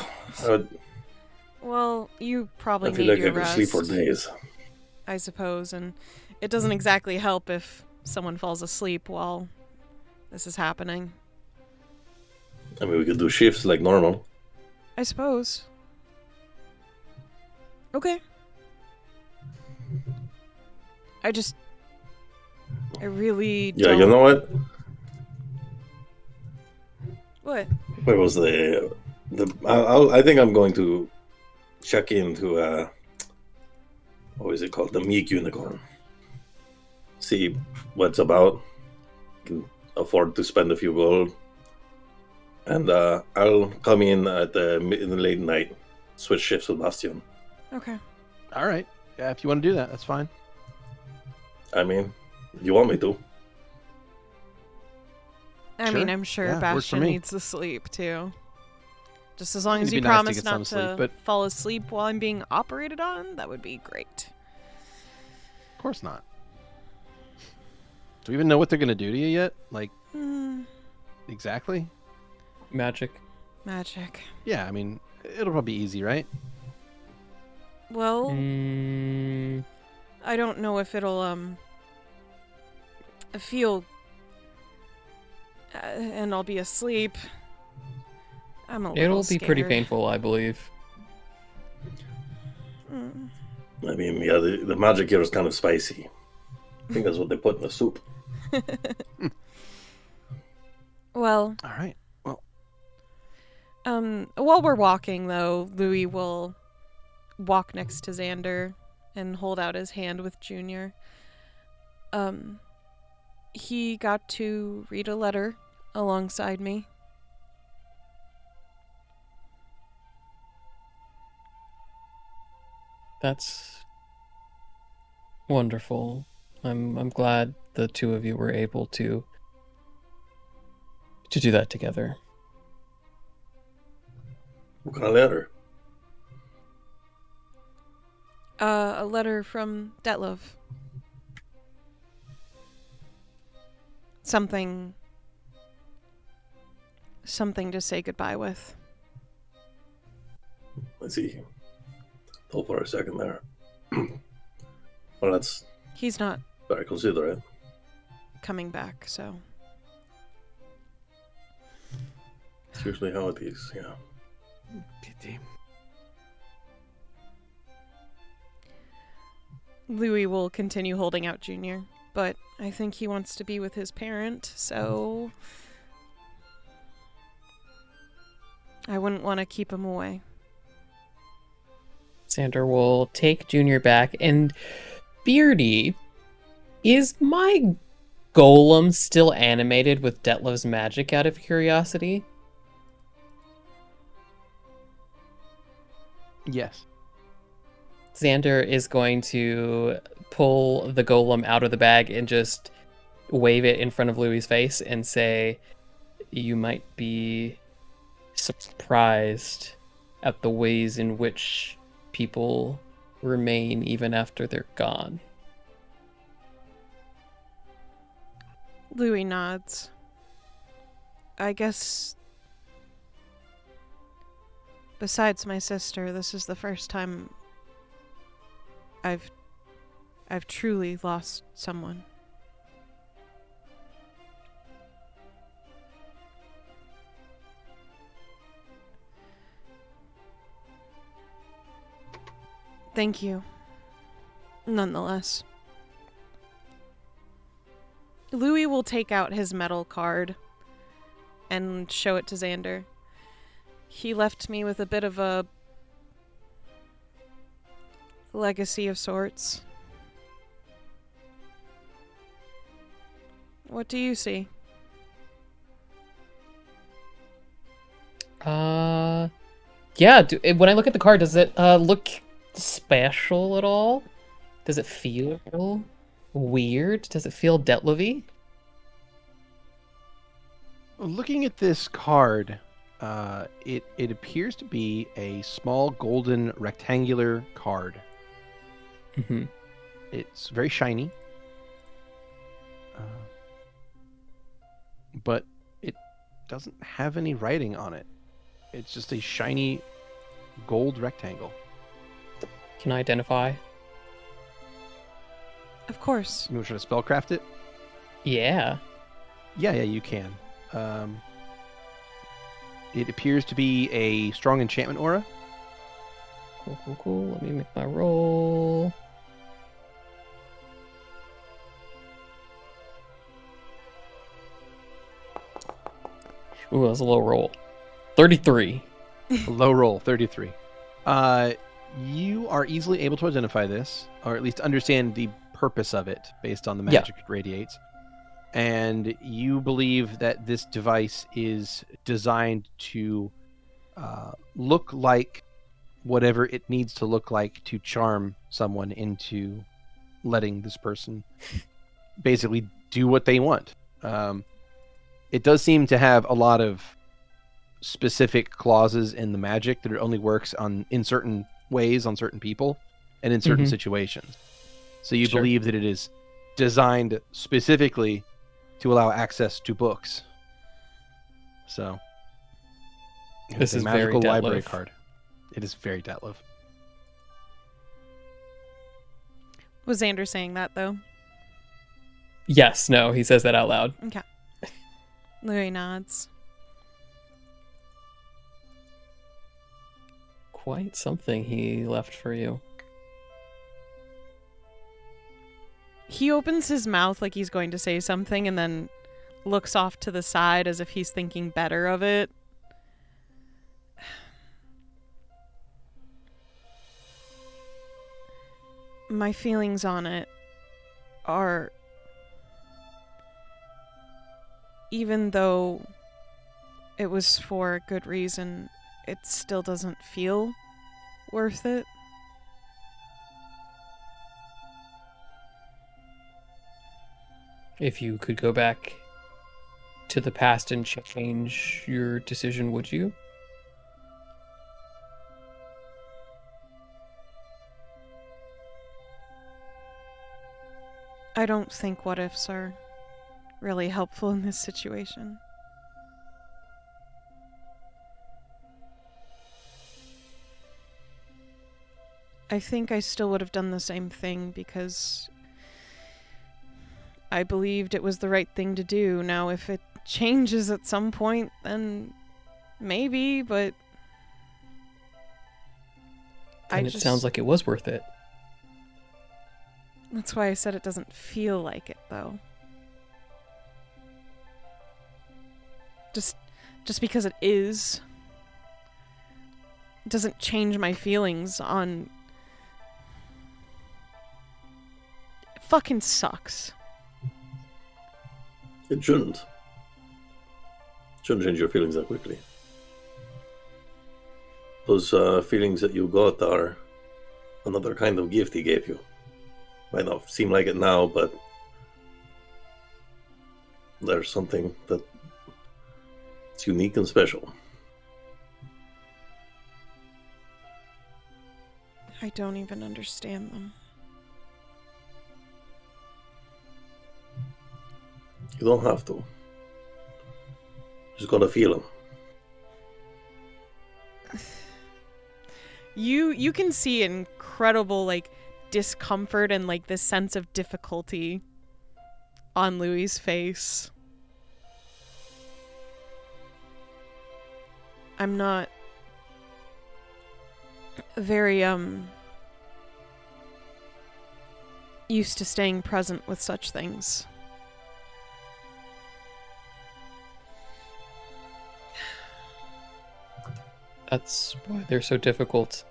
Well, you probably I feel need like your I could rest, sleep for days. I suppose, and it doesn't exactly help if someone falls asleep while this is happening. I mean, we could do shifts like normal. I suppose. Okay. I really Yeah, don't... you know what? What? Where was I think I'm going to check into what is it called? The Meek Unicorn. See what's about. Can afford to spend a few gold. And I'll come in in the late night. Switch shifts with Bastion. Okay. All right. Yeah, if you want to do that, that's fine. I mean, you want me to? I Sure. mean, I'm sure Yeah, works for Bastion me. needs to sleep, too. Just as long as It'd you be nice to promise get some not sleep, to but- fall asleep while I'm being operated on, that would be great. Of course not. Do we even know what they're going to do to you yet? Like, exactly? Magic. Magic. Yeah, I mean, it'll probably be easy, right? Well, Mm, I don't know if it'll, feel and I'll be asleep. I'm a little It'll be pretty scared. painful, I believe. I mean, yeah, the magic here is kind of spicy. I think that's what they put in the soup. Well, All right. Well, while we're walking, though, Louie will walk next to Xander and hold out his hand with Junior. He got to read a letter alongside me. That's wonderful. I'm glad the two of you were able to do that together. What kind of letter? A letter from Detlef. Something to say goodbye with. Let's see. Hold for a second there. Well, that's He's not very considerate. coming back, so... It's usually how it is, yeah. pity. Louie will continue holding out Junior, but I think he wants to be with his parent, so... I wouldn't want to keep him away. Xander will take Junior back, and Beardy, is my golem still animated with Detlef's magic out of curiosity? Yes. Xander is going to pull the golem out of the bag and just wave it in front of Louie's face and say, "You might be surprised at the ways in which people remain even after they're gone." Louie nods. I guess... Besides my sister, this is the first time I've truly lost someone. Thank you. Nonetheless. Louie will take out his metal card and show it to Xander. He left me with a bit of a legacy of sorts. What do you see? Yeah, when I look at the card, does it look special at all? Does it feel weird? Does it feel Detlef-y? Looking at this card, it appears to be a small golden rectangular card. Mm-hmm. It's very shiny, but it doesn't have any writing on it. It's just a shiny gold rectangle. Can I identify? Of course. You want to try to spellcraft it? Yeah. Yeah, you can. It appears to be a strong enchantment aura. Cool. Let me make my roll. Ooh, that's a low roll. 33. Low roll, 33. You are easily able to identify this, or at least understand the purpose of it based on the magic it radiates. And you believe that this device is designed to look like whatever it needs to look like to charm someone into letting this person basically do what they want. It does seem to have a lot of specific clauses in the magic that it only works in certain ways on certain people and in certain situations. So you believe that it is designed specifically to allow access to books. So This it's is a magical very library Detlef. card. It is very Detlef. Was Xander saying that, though? Yes, no, he says that out loud. Okay. Louie nods. Quite something he left for you. He opens his mouth like he's going to say something and then looks off to the side as if he's thinking better of it. My feelings on it are, even though it was for a good reason, it still doesn't feel worth it. If you could go back to the past and change your decision, would you? I don't think what ifs are really helpful in this situation. I think I still would have done the same thing because I believed it was the right thing to do. Now, if it changes at some point, then maybe, but And it sounds like it was worth it. That's why I said it doesn't feel like it, though. Just because it is doesn't change my feelings on... It fucking sucks. It shouldn't. Shouldn't change your feelings that quickly. Those feelings that you got are another kind of gift he gave you. Might not seem like it now, but there's something that's unique and special. I don't even understand them. You don't have to. Just gotta feel them. You can see incredible, like, discomfort and, like, this sense of difficulty on Louie's face. I'm not very, used to staying present with such things. That's why they're so difficult.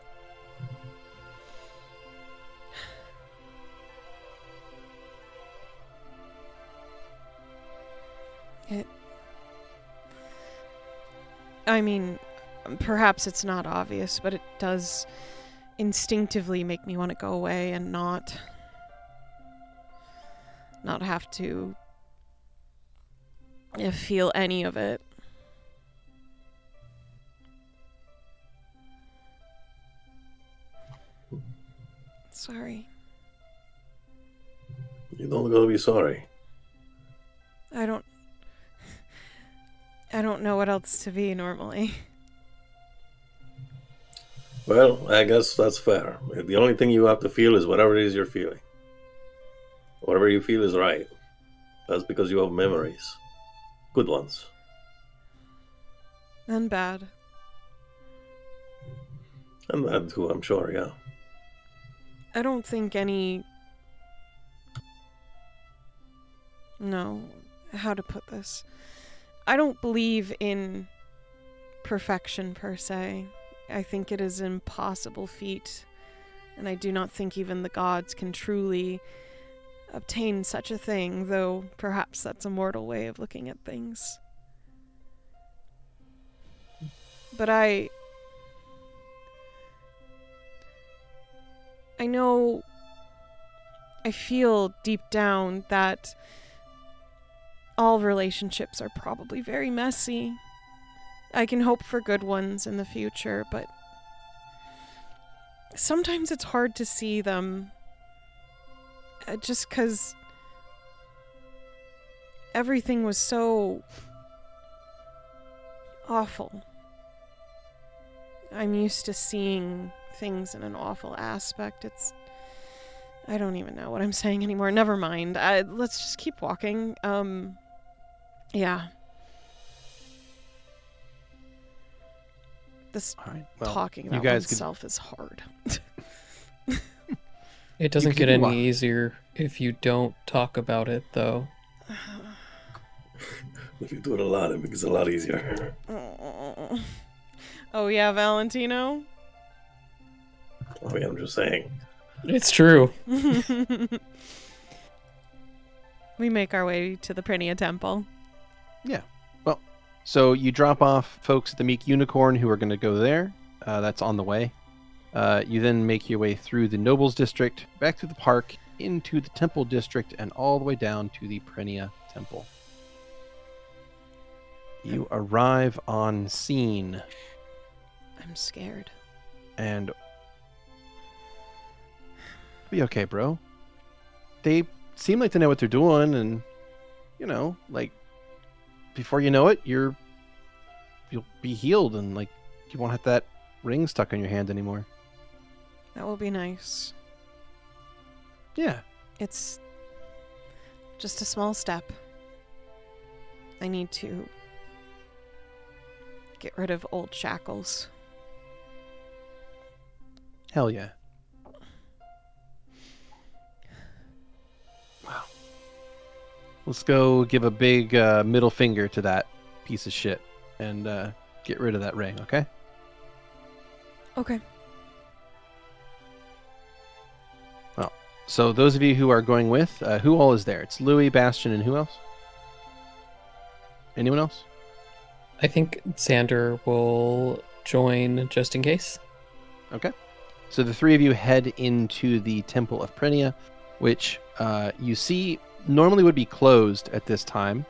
I mean, perhaps it's not obvious, but it does instinctively make me want to go away and not have to feel any of it. Sorry. You don't gotta be sorry. I don't know what else to be normally. Well, I guess that's fair. The only thing you have to feel is whatever it is you're feeling. Whatever you feel is right. That's because you have memories. Good ones. And bad. And that too, I'm sure, yeah. I don't think any... No, how to put this? I don't believe in perfection per se. I think it is an impossible feat, and I do not think even the gods can truly obtain such a thing, though perhaps that's a mortal way of looking at things. But I know, I feel deep down that all relationships are probably very messy. I can hope for good ones in the future, but sometimes it's hard to see them just because everything was so awful. I'm used to seeing things in an awful aspect. I don't even know what I'm saying anymore. Never mind. Let's just keep walking. Yeah. This All right. Well, talking you about guys could oneself is hard. It doesn't could get do any what? easier if you don't talk about it, though. If you do it a lot, it makes it a lot easier. Oh yeah, Valentino? I mean, I'm just saying. It's true. We make our way to the Prinia Temple. Yeah. Well, so you drop off folks at the Meek Unicorn who are going to go there. That's on the way. You then make your way through the Nobles District, back through the park, into the Temple District, and all the way down to the Prinia Temple. You arrive on scene, I'm scared. and be okay, bro. They seem like they know what they're doing, and like before you know it, you'll be healed, and like you won't have that ring stuck on your hand anymore. That will be nice. Yeah. It's just a small step. I need to get rid of old shackles. Hell yeah. Wow. Let's go give a big middle finger to that piece of shit and get rid of that ring, okay? Okay. Well, so those of you who are going with, who all is there? It's Louie, Bastion, and who else? Anyone else? I think Xander will join just in case. Okay. So the three of you head into the Temple of Prinia, which you see normally would be closed at this time,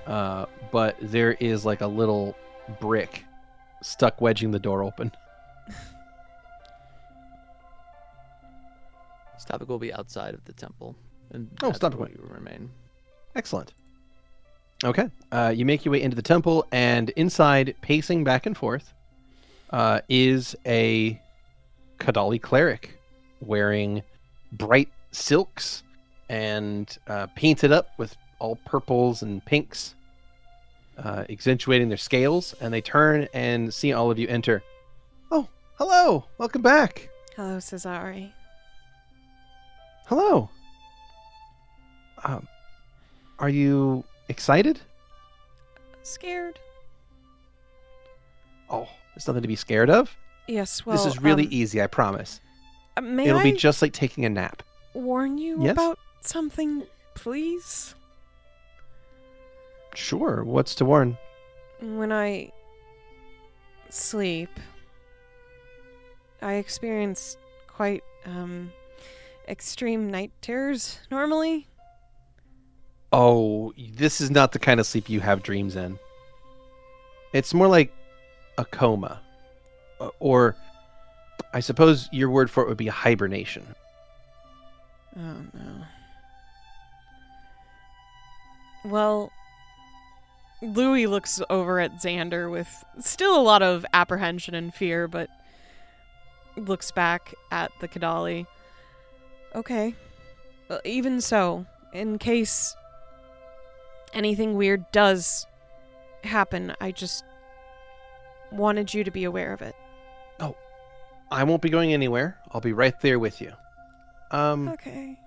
but there is like a little brick stuck wedging the door open. Stavik will be outside of the temple. And Oh, that's Stavik where went. we remain. Excellent. Okay. You make your way into the temple, and inside, pacing back and forth, is a Kadali cleric wearing bright silks and painted up with all purples and pinks, accentuating their scales, and they turn and see all of you enter. Oh, hello! Welcome back! Hello, Cesare. Hello! Are you excited? Scared? Oh, there's nothing to be scared of. Yes, well, This is really easy, I promise. May It'll I be just like taking a nap. warn you Yes? about something, please? Sure, what's to warn? When I sleep, I experience quite extreme night terrors normally. Oh, this is not the kind of sleep you have dreams in. It's more like a coma. Or, I suppose your word for it would be a hibernation. Oh no. Well, Louie looks over at Xander with still a lot of apprehension and fear, but looks back at the Kadali. Okay. Well, even so, in case anything weird does happen, I just wanted you to be aware of it. I won't be going anywhere. I'll be right there with you. Okay.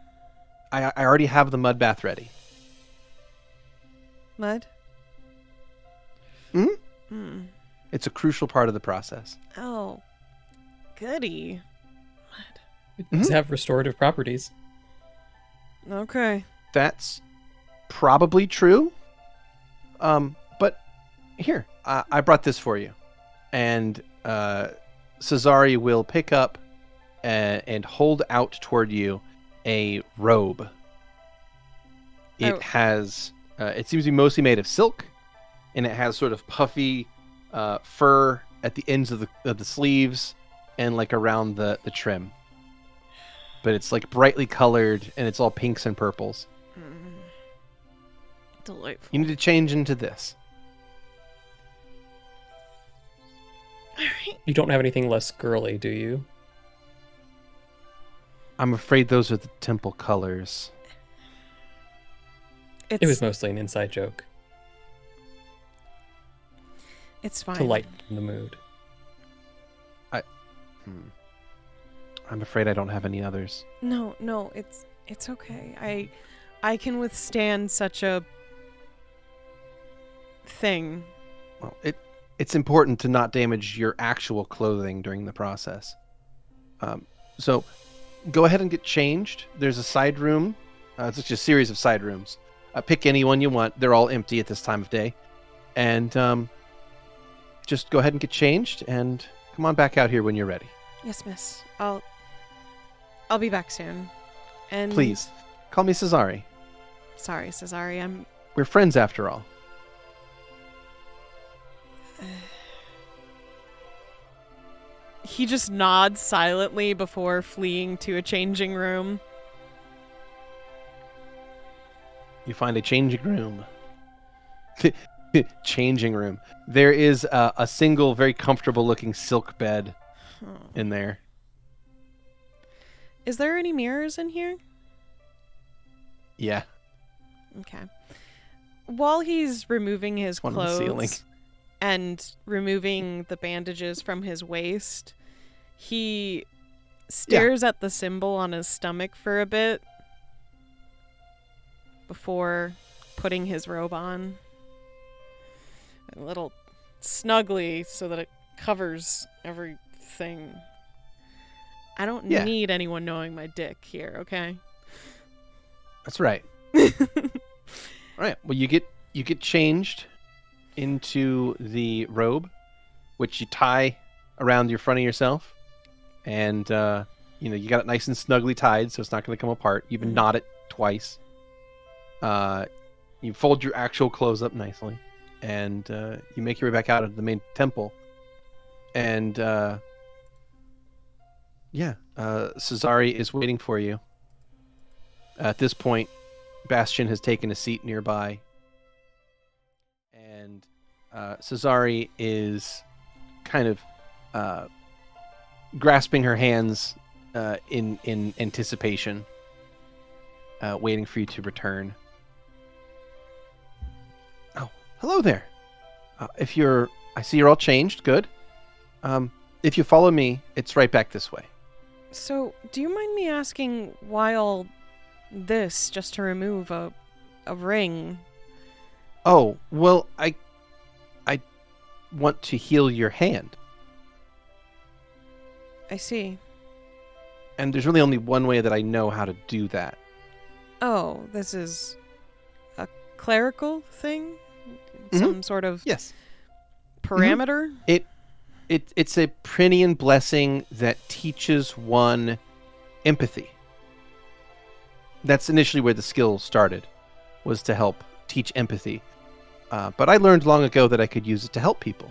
I already have the mud bath ready. Mud? Hmm? Hmm. It's a crucial part of the process. Oh. Goody. It does have restorative properties. Okay. That's probably true. But here, I brought this for you. And Cesare will pick up and hold out toward you a robe. It Oh. has, it seems to be mostly made of silk, and it has sort of puffy fur at the ends of the sleeves and like around the trim. But it's like brightly colored, and it's all pinks and purples. Delightful. You need to change into this. Alright. You don't have anything less girly, do you? I'm afraid those are the temple colors. It was mostly an inside joke It's fine. to lighten the mood. I'm afraid I don't have any others. No, it's okay. I can withstand such a thing. Well, it's important to not damage your actual clothing during the process. So go ahead and get changed. There's a side room. It's just a series of side rooms. Pick any one you want. They're all empty at this time of day. And just go ahead and get changed and come on back out here when you're ready. Yes, miss. I'll be back soon. And Please, call me Cesare. Sorry, Cesare. We're friends after all. He just nods silently before fleeing to a changing room. You find a changing room. Changing room. There is a single, very comfortable-looking silk bed in there. Is there any mirrors in here? Yeah. Okay. While he's removing his One on the ceiling. clothes and removing the bandages from his waist, he stares at the symbol on his stomach for a bit before putting his robe on. A little snugly so that it covers everything. I don't Yeah. need anyone knowing my dick here, okay? That's right. All right. Well, you get changed into the robe, which you tie around your front of yourself, and you got it nice and snugly tied, so it's not going to come apart. You even knot it twice. You fold your actual clothes up nicely, and you make your way back out of the main temple. And Cesare is waiting for you. At this point, Bastion has taken a seat nearby, and Cesare is kind of grasping her hands in anticipation, waiting for you to return. Oh, hello there. I see you're all changed. Good. If you follow me, it's right back this way. So, do you mind me asking why all this just to remove a ring? Oh, well, I want to heal your hand. I see. And there's really only one way that I know how to do that. Oh, this is a clerical thing? Some sort of Yes. parameter? It's a Prinian blessing that teaches one empathy. That's initially where the skill started, was to help teach empathy. But I learned long ago that I could use it to help people.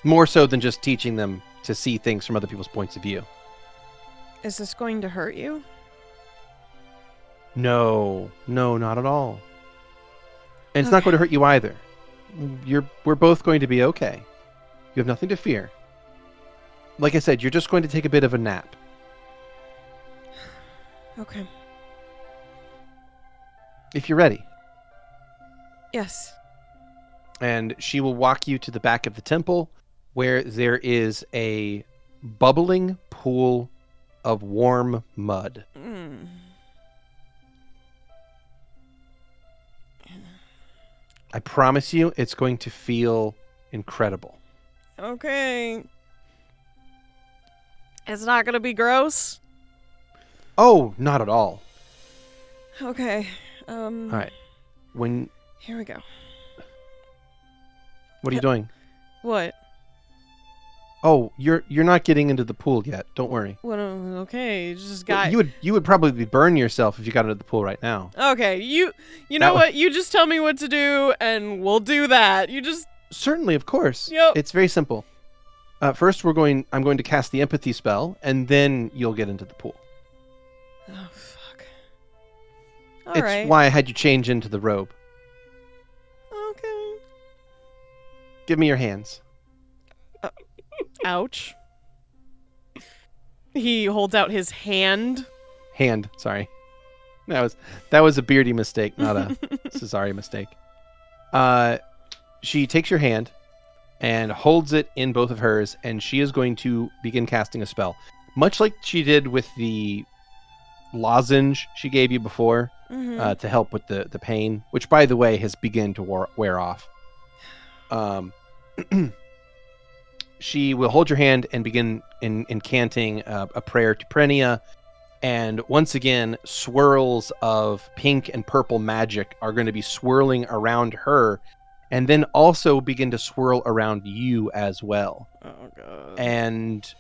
More so than just teaching them to see things from other people's points of view. Is this going to hurt you? No, not at all. And it's not going to hurt you either. We're both going to be okay. You have nothing to fear. Like I said, you're just going to take a bit of a nap. Okay. If you're ready. Yes. And she will walk you to the back of the temple, where there is a bubbling pool of warm mud. I promise you, it's going to feel incredible. Okay. It's not gonna be gross? Oh, not at all. Okay. All right. Here we go. What are you doing? What? Oh, you're not getting into the pool yet. Don't worry. What? Okay, just got. You would probably burn yourself if you got into the pool right now. Okay, you know what? You just tell me what to do, and we'll do that. You just. Certainly, of course. Yep. It's very simple. First, I'm going to cast the empathy spell, and then you'll get into the pool. Oh fuck. It's why I had you change into the robe. Okay. Give me your hands. Ouch. He holds out his hand. Sorry. That was a Beardy mistake, not a Cesare mistake. She takes your hand, and holds it in both of hers, and she is going to begin casting a spell. Much like she did with the lozenge she gave you before to help with the pain, which, by the way, has begun to wear off. She will hold your hand and begin incanting a prayer to Prenia, and once again, swirls of pink and purple magic are going to be swirling around her, and then also begin to swirl around you as well. Oh, God. And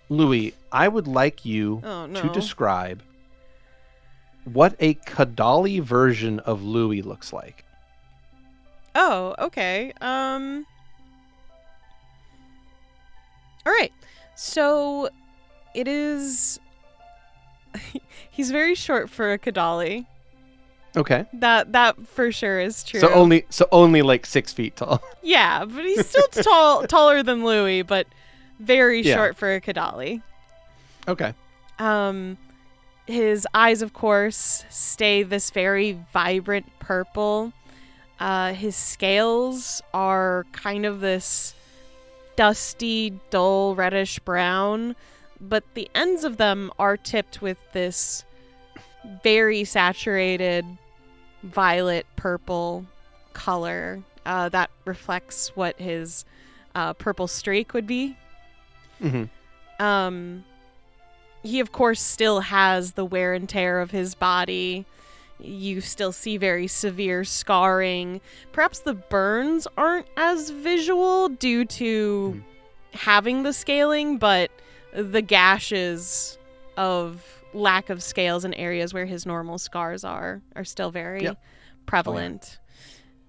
Louie, I would like you Oh, no. to describe what a Kadali version of Louie looks like. Oh, okay. All right. So it is. He's very short for a Kadali. Okay. That for sure is true. So only like 6 feet tall. Yeah, but he's still taller than Louie, but very short for a Kadali. Okay. His eyes, of course, stay this very vibrant purple. His scales are kind of this dusty, dull, reddish brown, but the ends of them are tipped with this very saturated violet purple color that reflects what his purple streak would be. Mm-hmm. He, of course, still has the wear and tear of his body. You still see very severe scarring. Perhaps the burns aren't as visual due to having the scaling, but the gashes of lack of scales in areas where his normal scars are still very prevalent.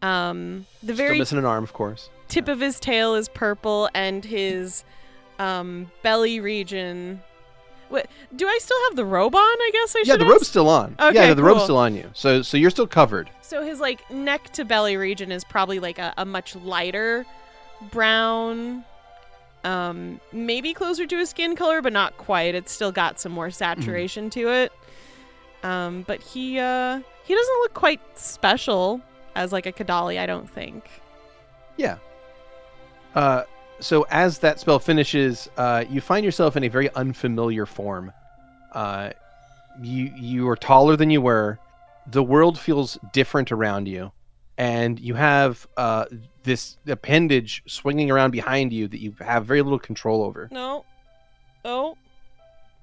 The Still very missing an arm, of course. tip of his tail is purple, and his belly region. What, do I still have the robe on? I guess I should. Yeah, the robe's still on. Okay, the robe's cool. still on you. So you're still covered. So his like neck to belly region is probably like a much lighter brown, maybe closer to a skin color, but not quite. It's still got some more saturation to it. But he doesn't look quite special as like a Kadali, I don't think. Yeah. So as that spell finishes, you find yourself in a very unfamiliar form. You are taller than you were. The world feels different around you, and you have this appendage swinging around behind you that you have very little control over. No. Oh.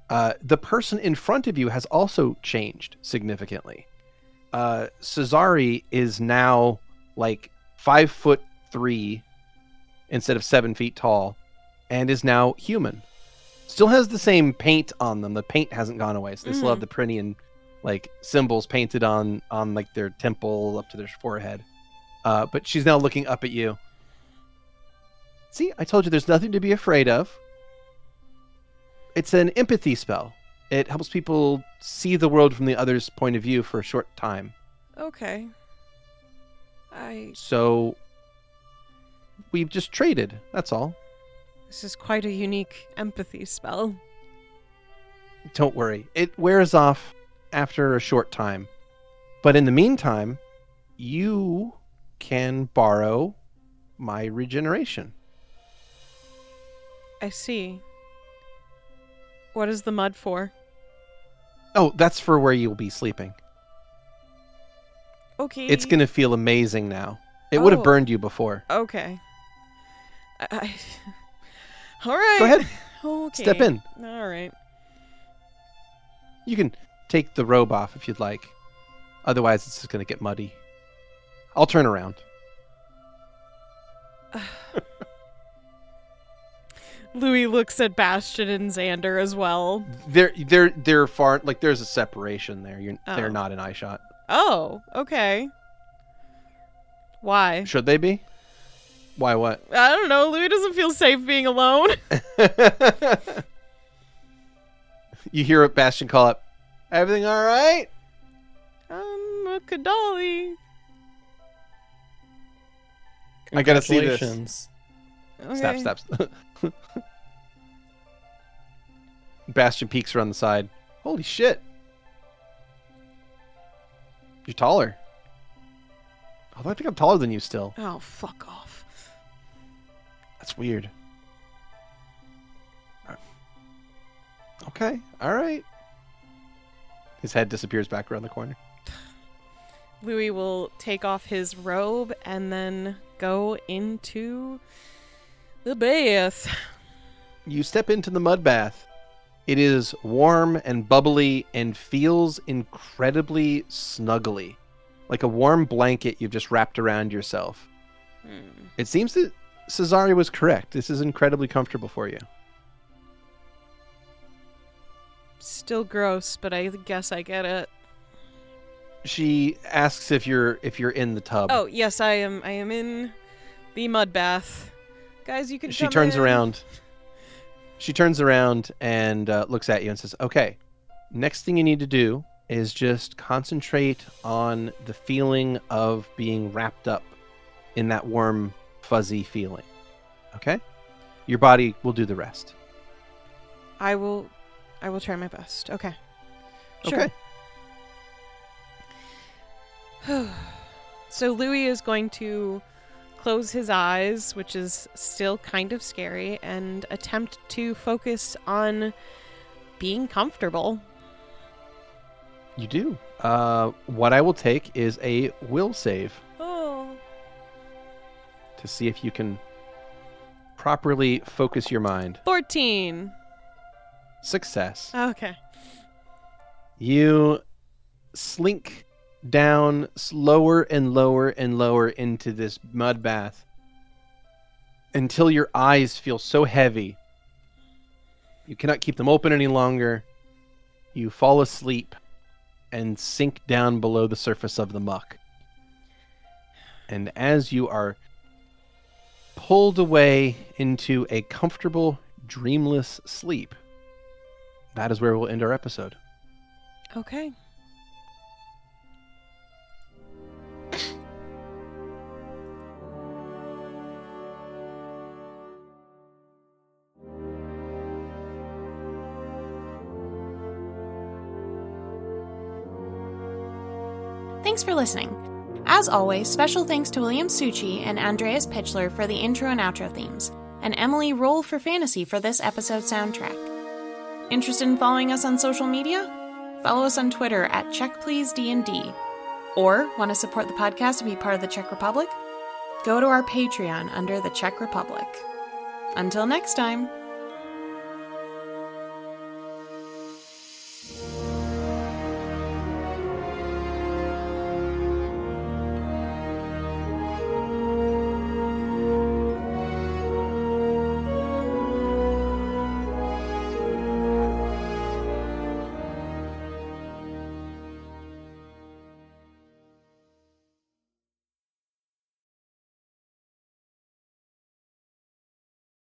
The person in front of you has also changed significantly. Cesari is now like 5'3" instead of 7 feet tall, and is now human. Still has the same paint on them. The paint hasn't gone away, so they still have the Prinian like symbols painted on like their temple up to their forehead. But she's now looking up at you. See, I told you there's nothing to be afraid of. It's an empathy spell. It helps people see the world from the other's point of view for a short time. Okay. So we've just traded, that's all. This is quite a unique empathy spell. Don't worry. It wears off after a short time. But in the meantime, you can borrow my regeneration. I see. What is the mud for? Oh, that's for where you'll be sleeping. Okay. It's going to feel amazing now. It would have burned you before. Okay. All right. Go ahead. Okay. Step in. All right. You can take the robe off if you'd like. Otherwise, it's just going to get muddy. I'll turn around. Louie looks at Bastion and Xander as well. They're far. Like there's a separation there. They're not in eye shot. Oh, okay. Why? Should they be? Why? What? I don't know. Louie doesn't feel safe being alone. You hear Bastion call up. Everything all right? A Kadali. I gotta see this. Congratulations. Okay. Stop. Bastion peeks around the side. Holy shit. You're taller. Although I think I'm taller than you still. Oh, fuck off. That's weird. Okay, all right. His head disappears back around the corner. Louie will take off his robe and then go into the bath. You step into the mud bath. It is warm and bubbly and feels incredibly snuggly. Like a warm blanket you've just wrapped around yourself. It seems that Cesare was correct. This is incredibly comfortable for you. Still gross, but I guess I get it. She asks if you're in the tub. Oh, yes, I am in the mud bath. Guys, you can She come turns in. around. She turns around and looks at you and says, okay, next thing you need to do is just concentrate on the feeling of being wrapped up in that warm, fuzzy feeling. Okay? Your body will do the rest. I will try my best. Okay. Sure. Okay. So Louie is going to close his eyes, which is still kind of scary, and attempt to focus on being comfortable. You do. What I will take is a will save Oh. to see if you can properly focus your mind. 14. Success. Okay. You slink down slower and lower and lower into this mud bath until your eyes feel so heavy you cannot keep them open any longer. You fall asleep and sink down below the surface of the muck. And as you are pulled away into a comfortable, dreamless sleep, that is where we'll end our episode. Okay. Thanks for listening. As always, special thanks to William Succi and Andreas Pichler for the intro and outro themes, and Emily Roll for Fantasy for this episode soundtrack. Interested in following us on social media? Follow us on Twitter at CheckPleaseDND. Or want to support the podcast and be part of the Czech Republic? Go to our Patreon under the Czech Republic. Until next time.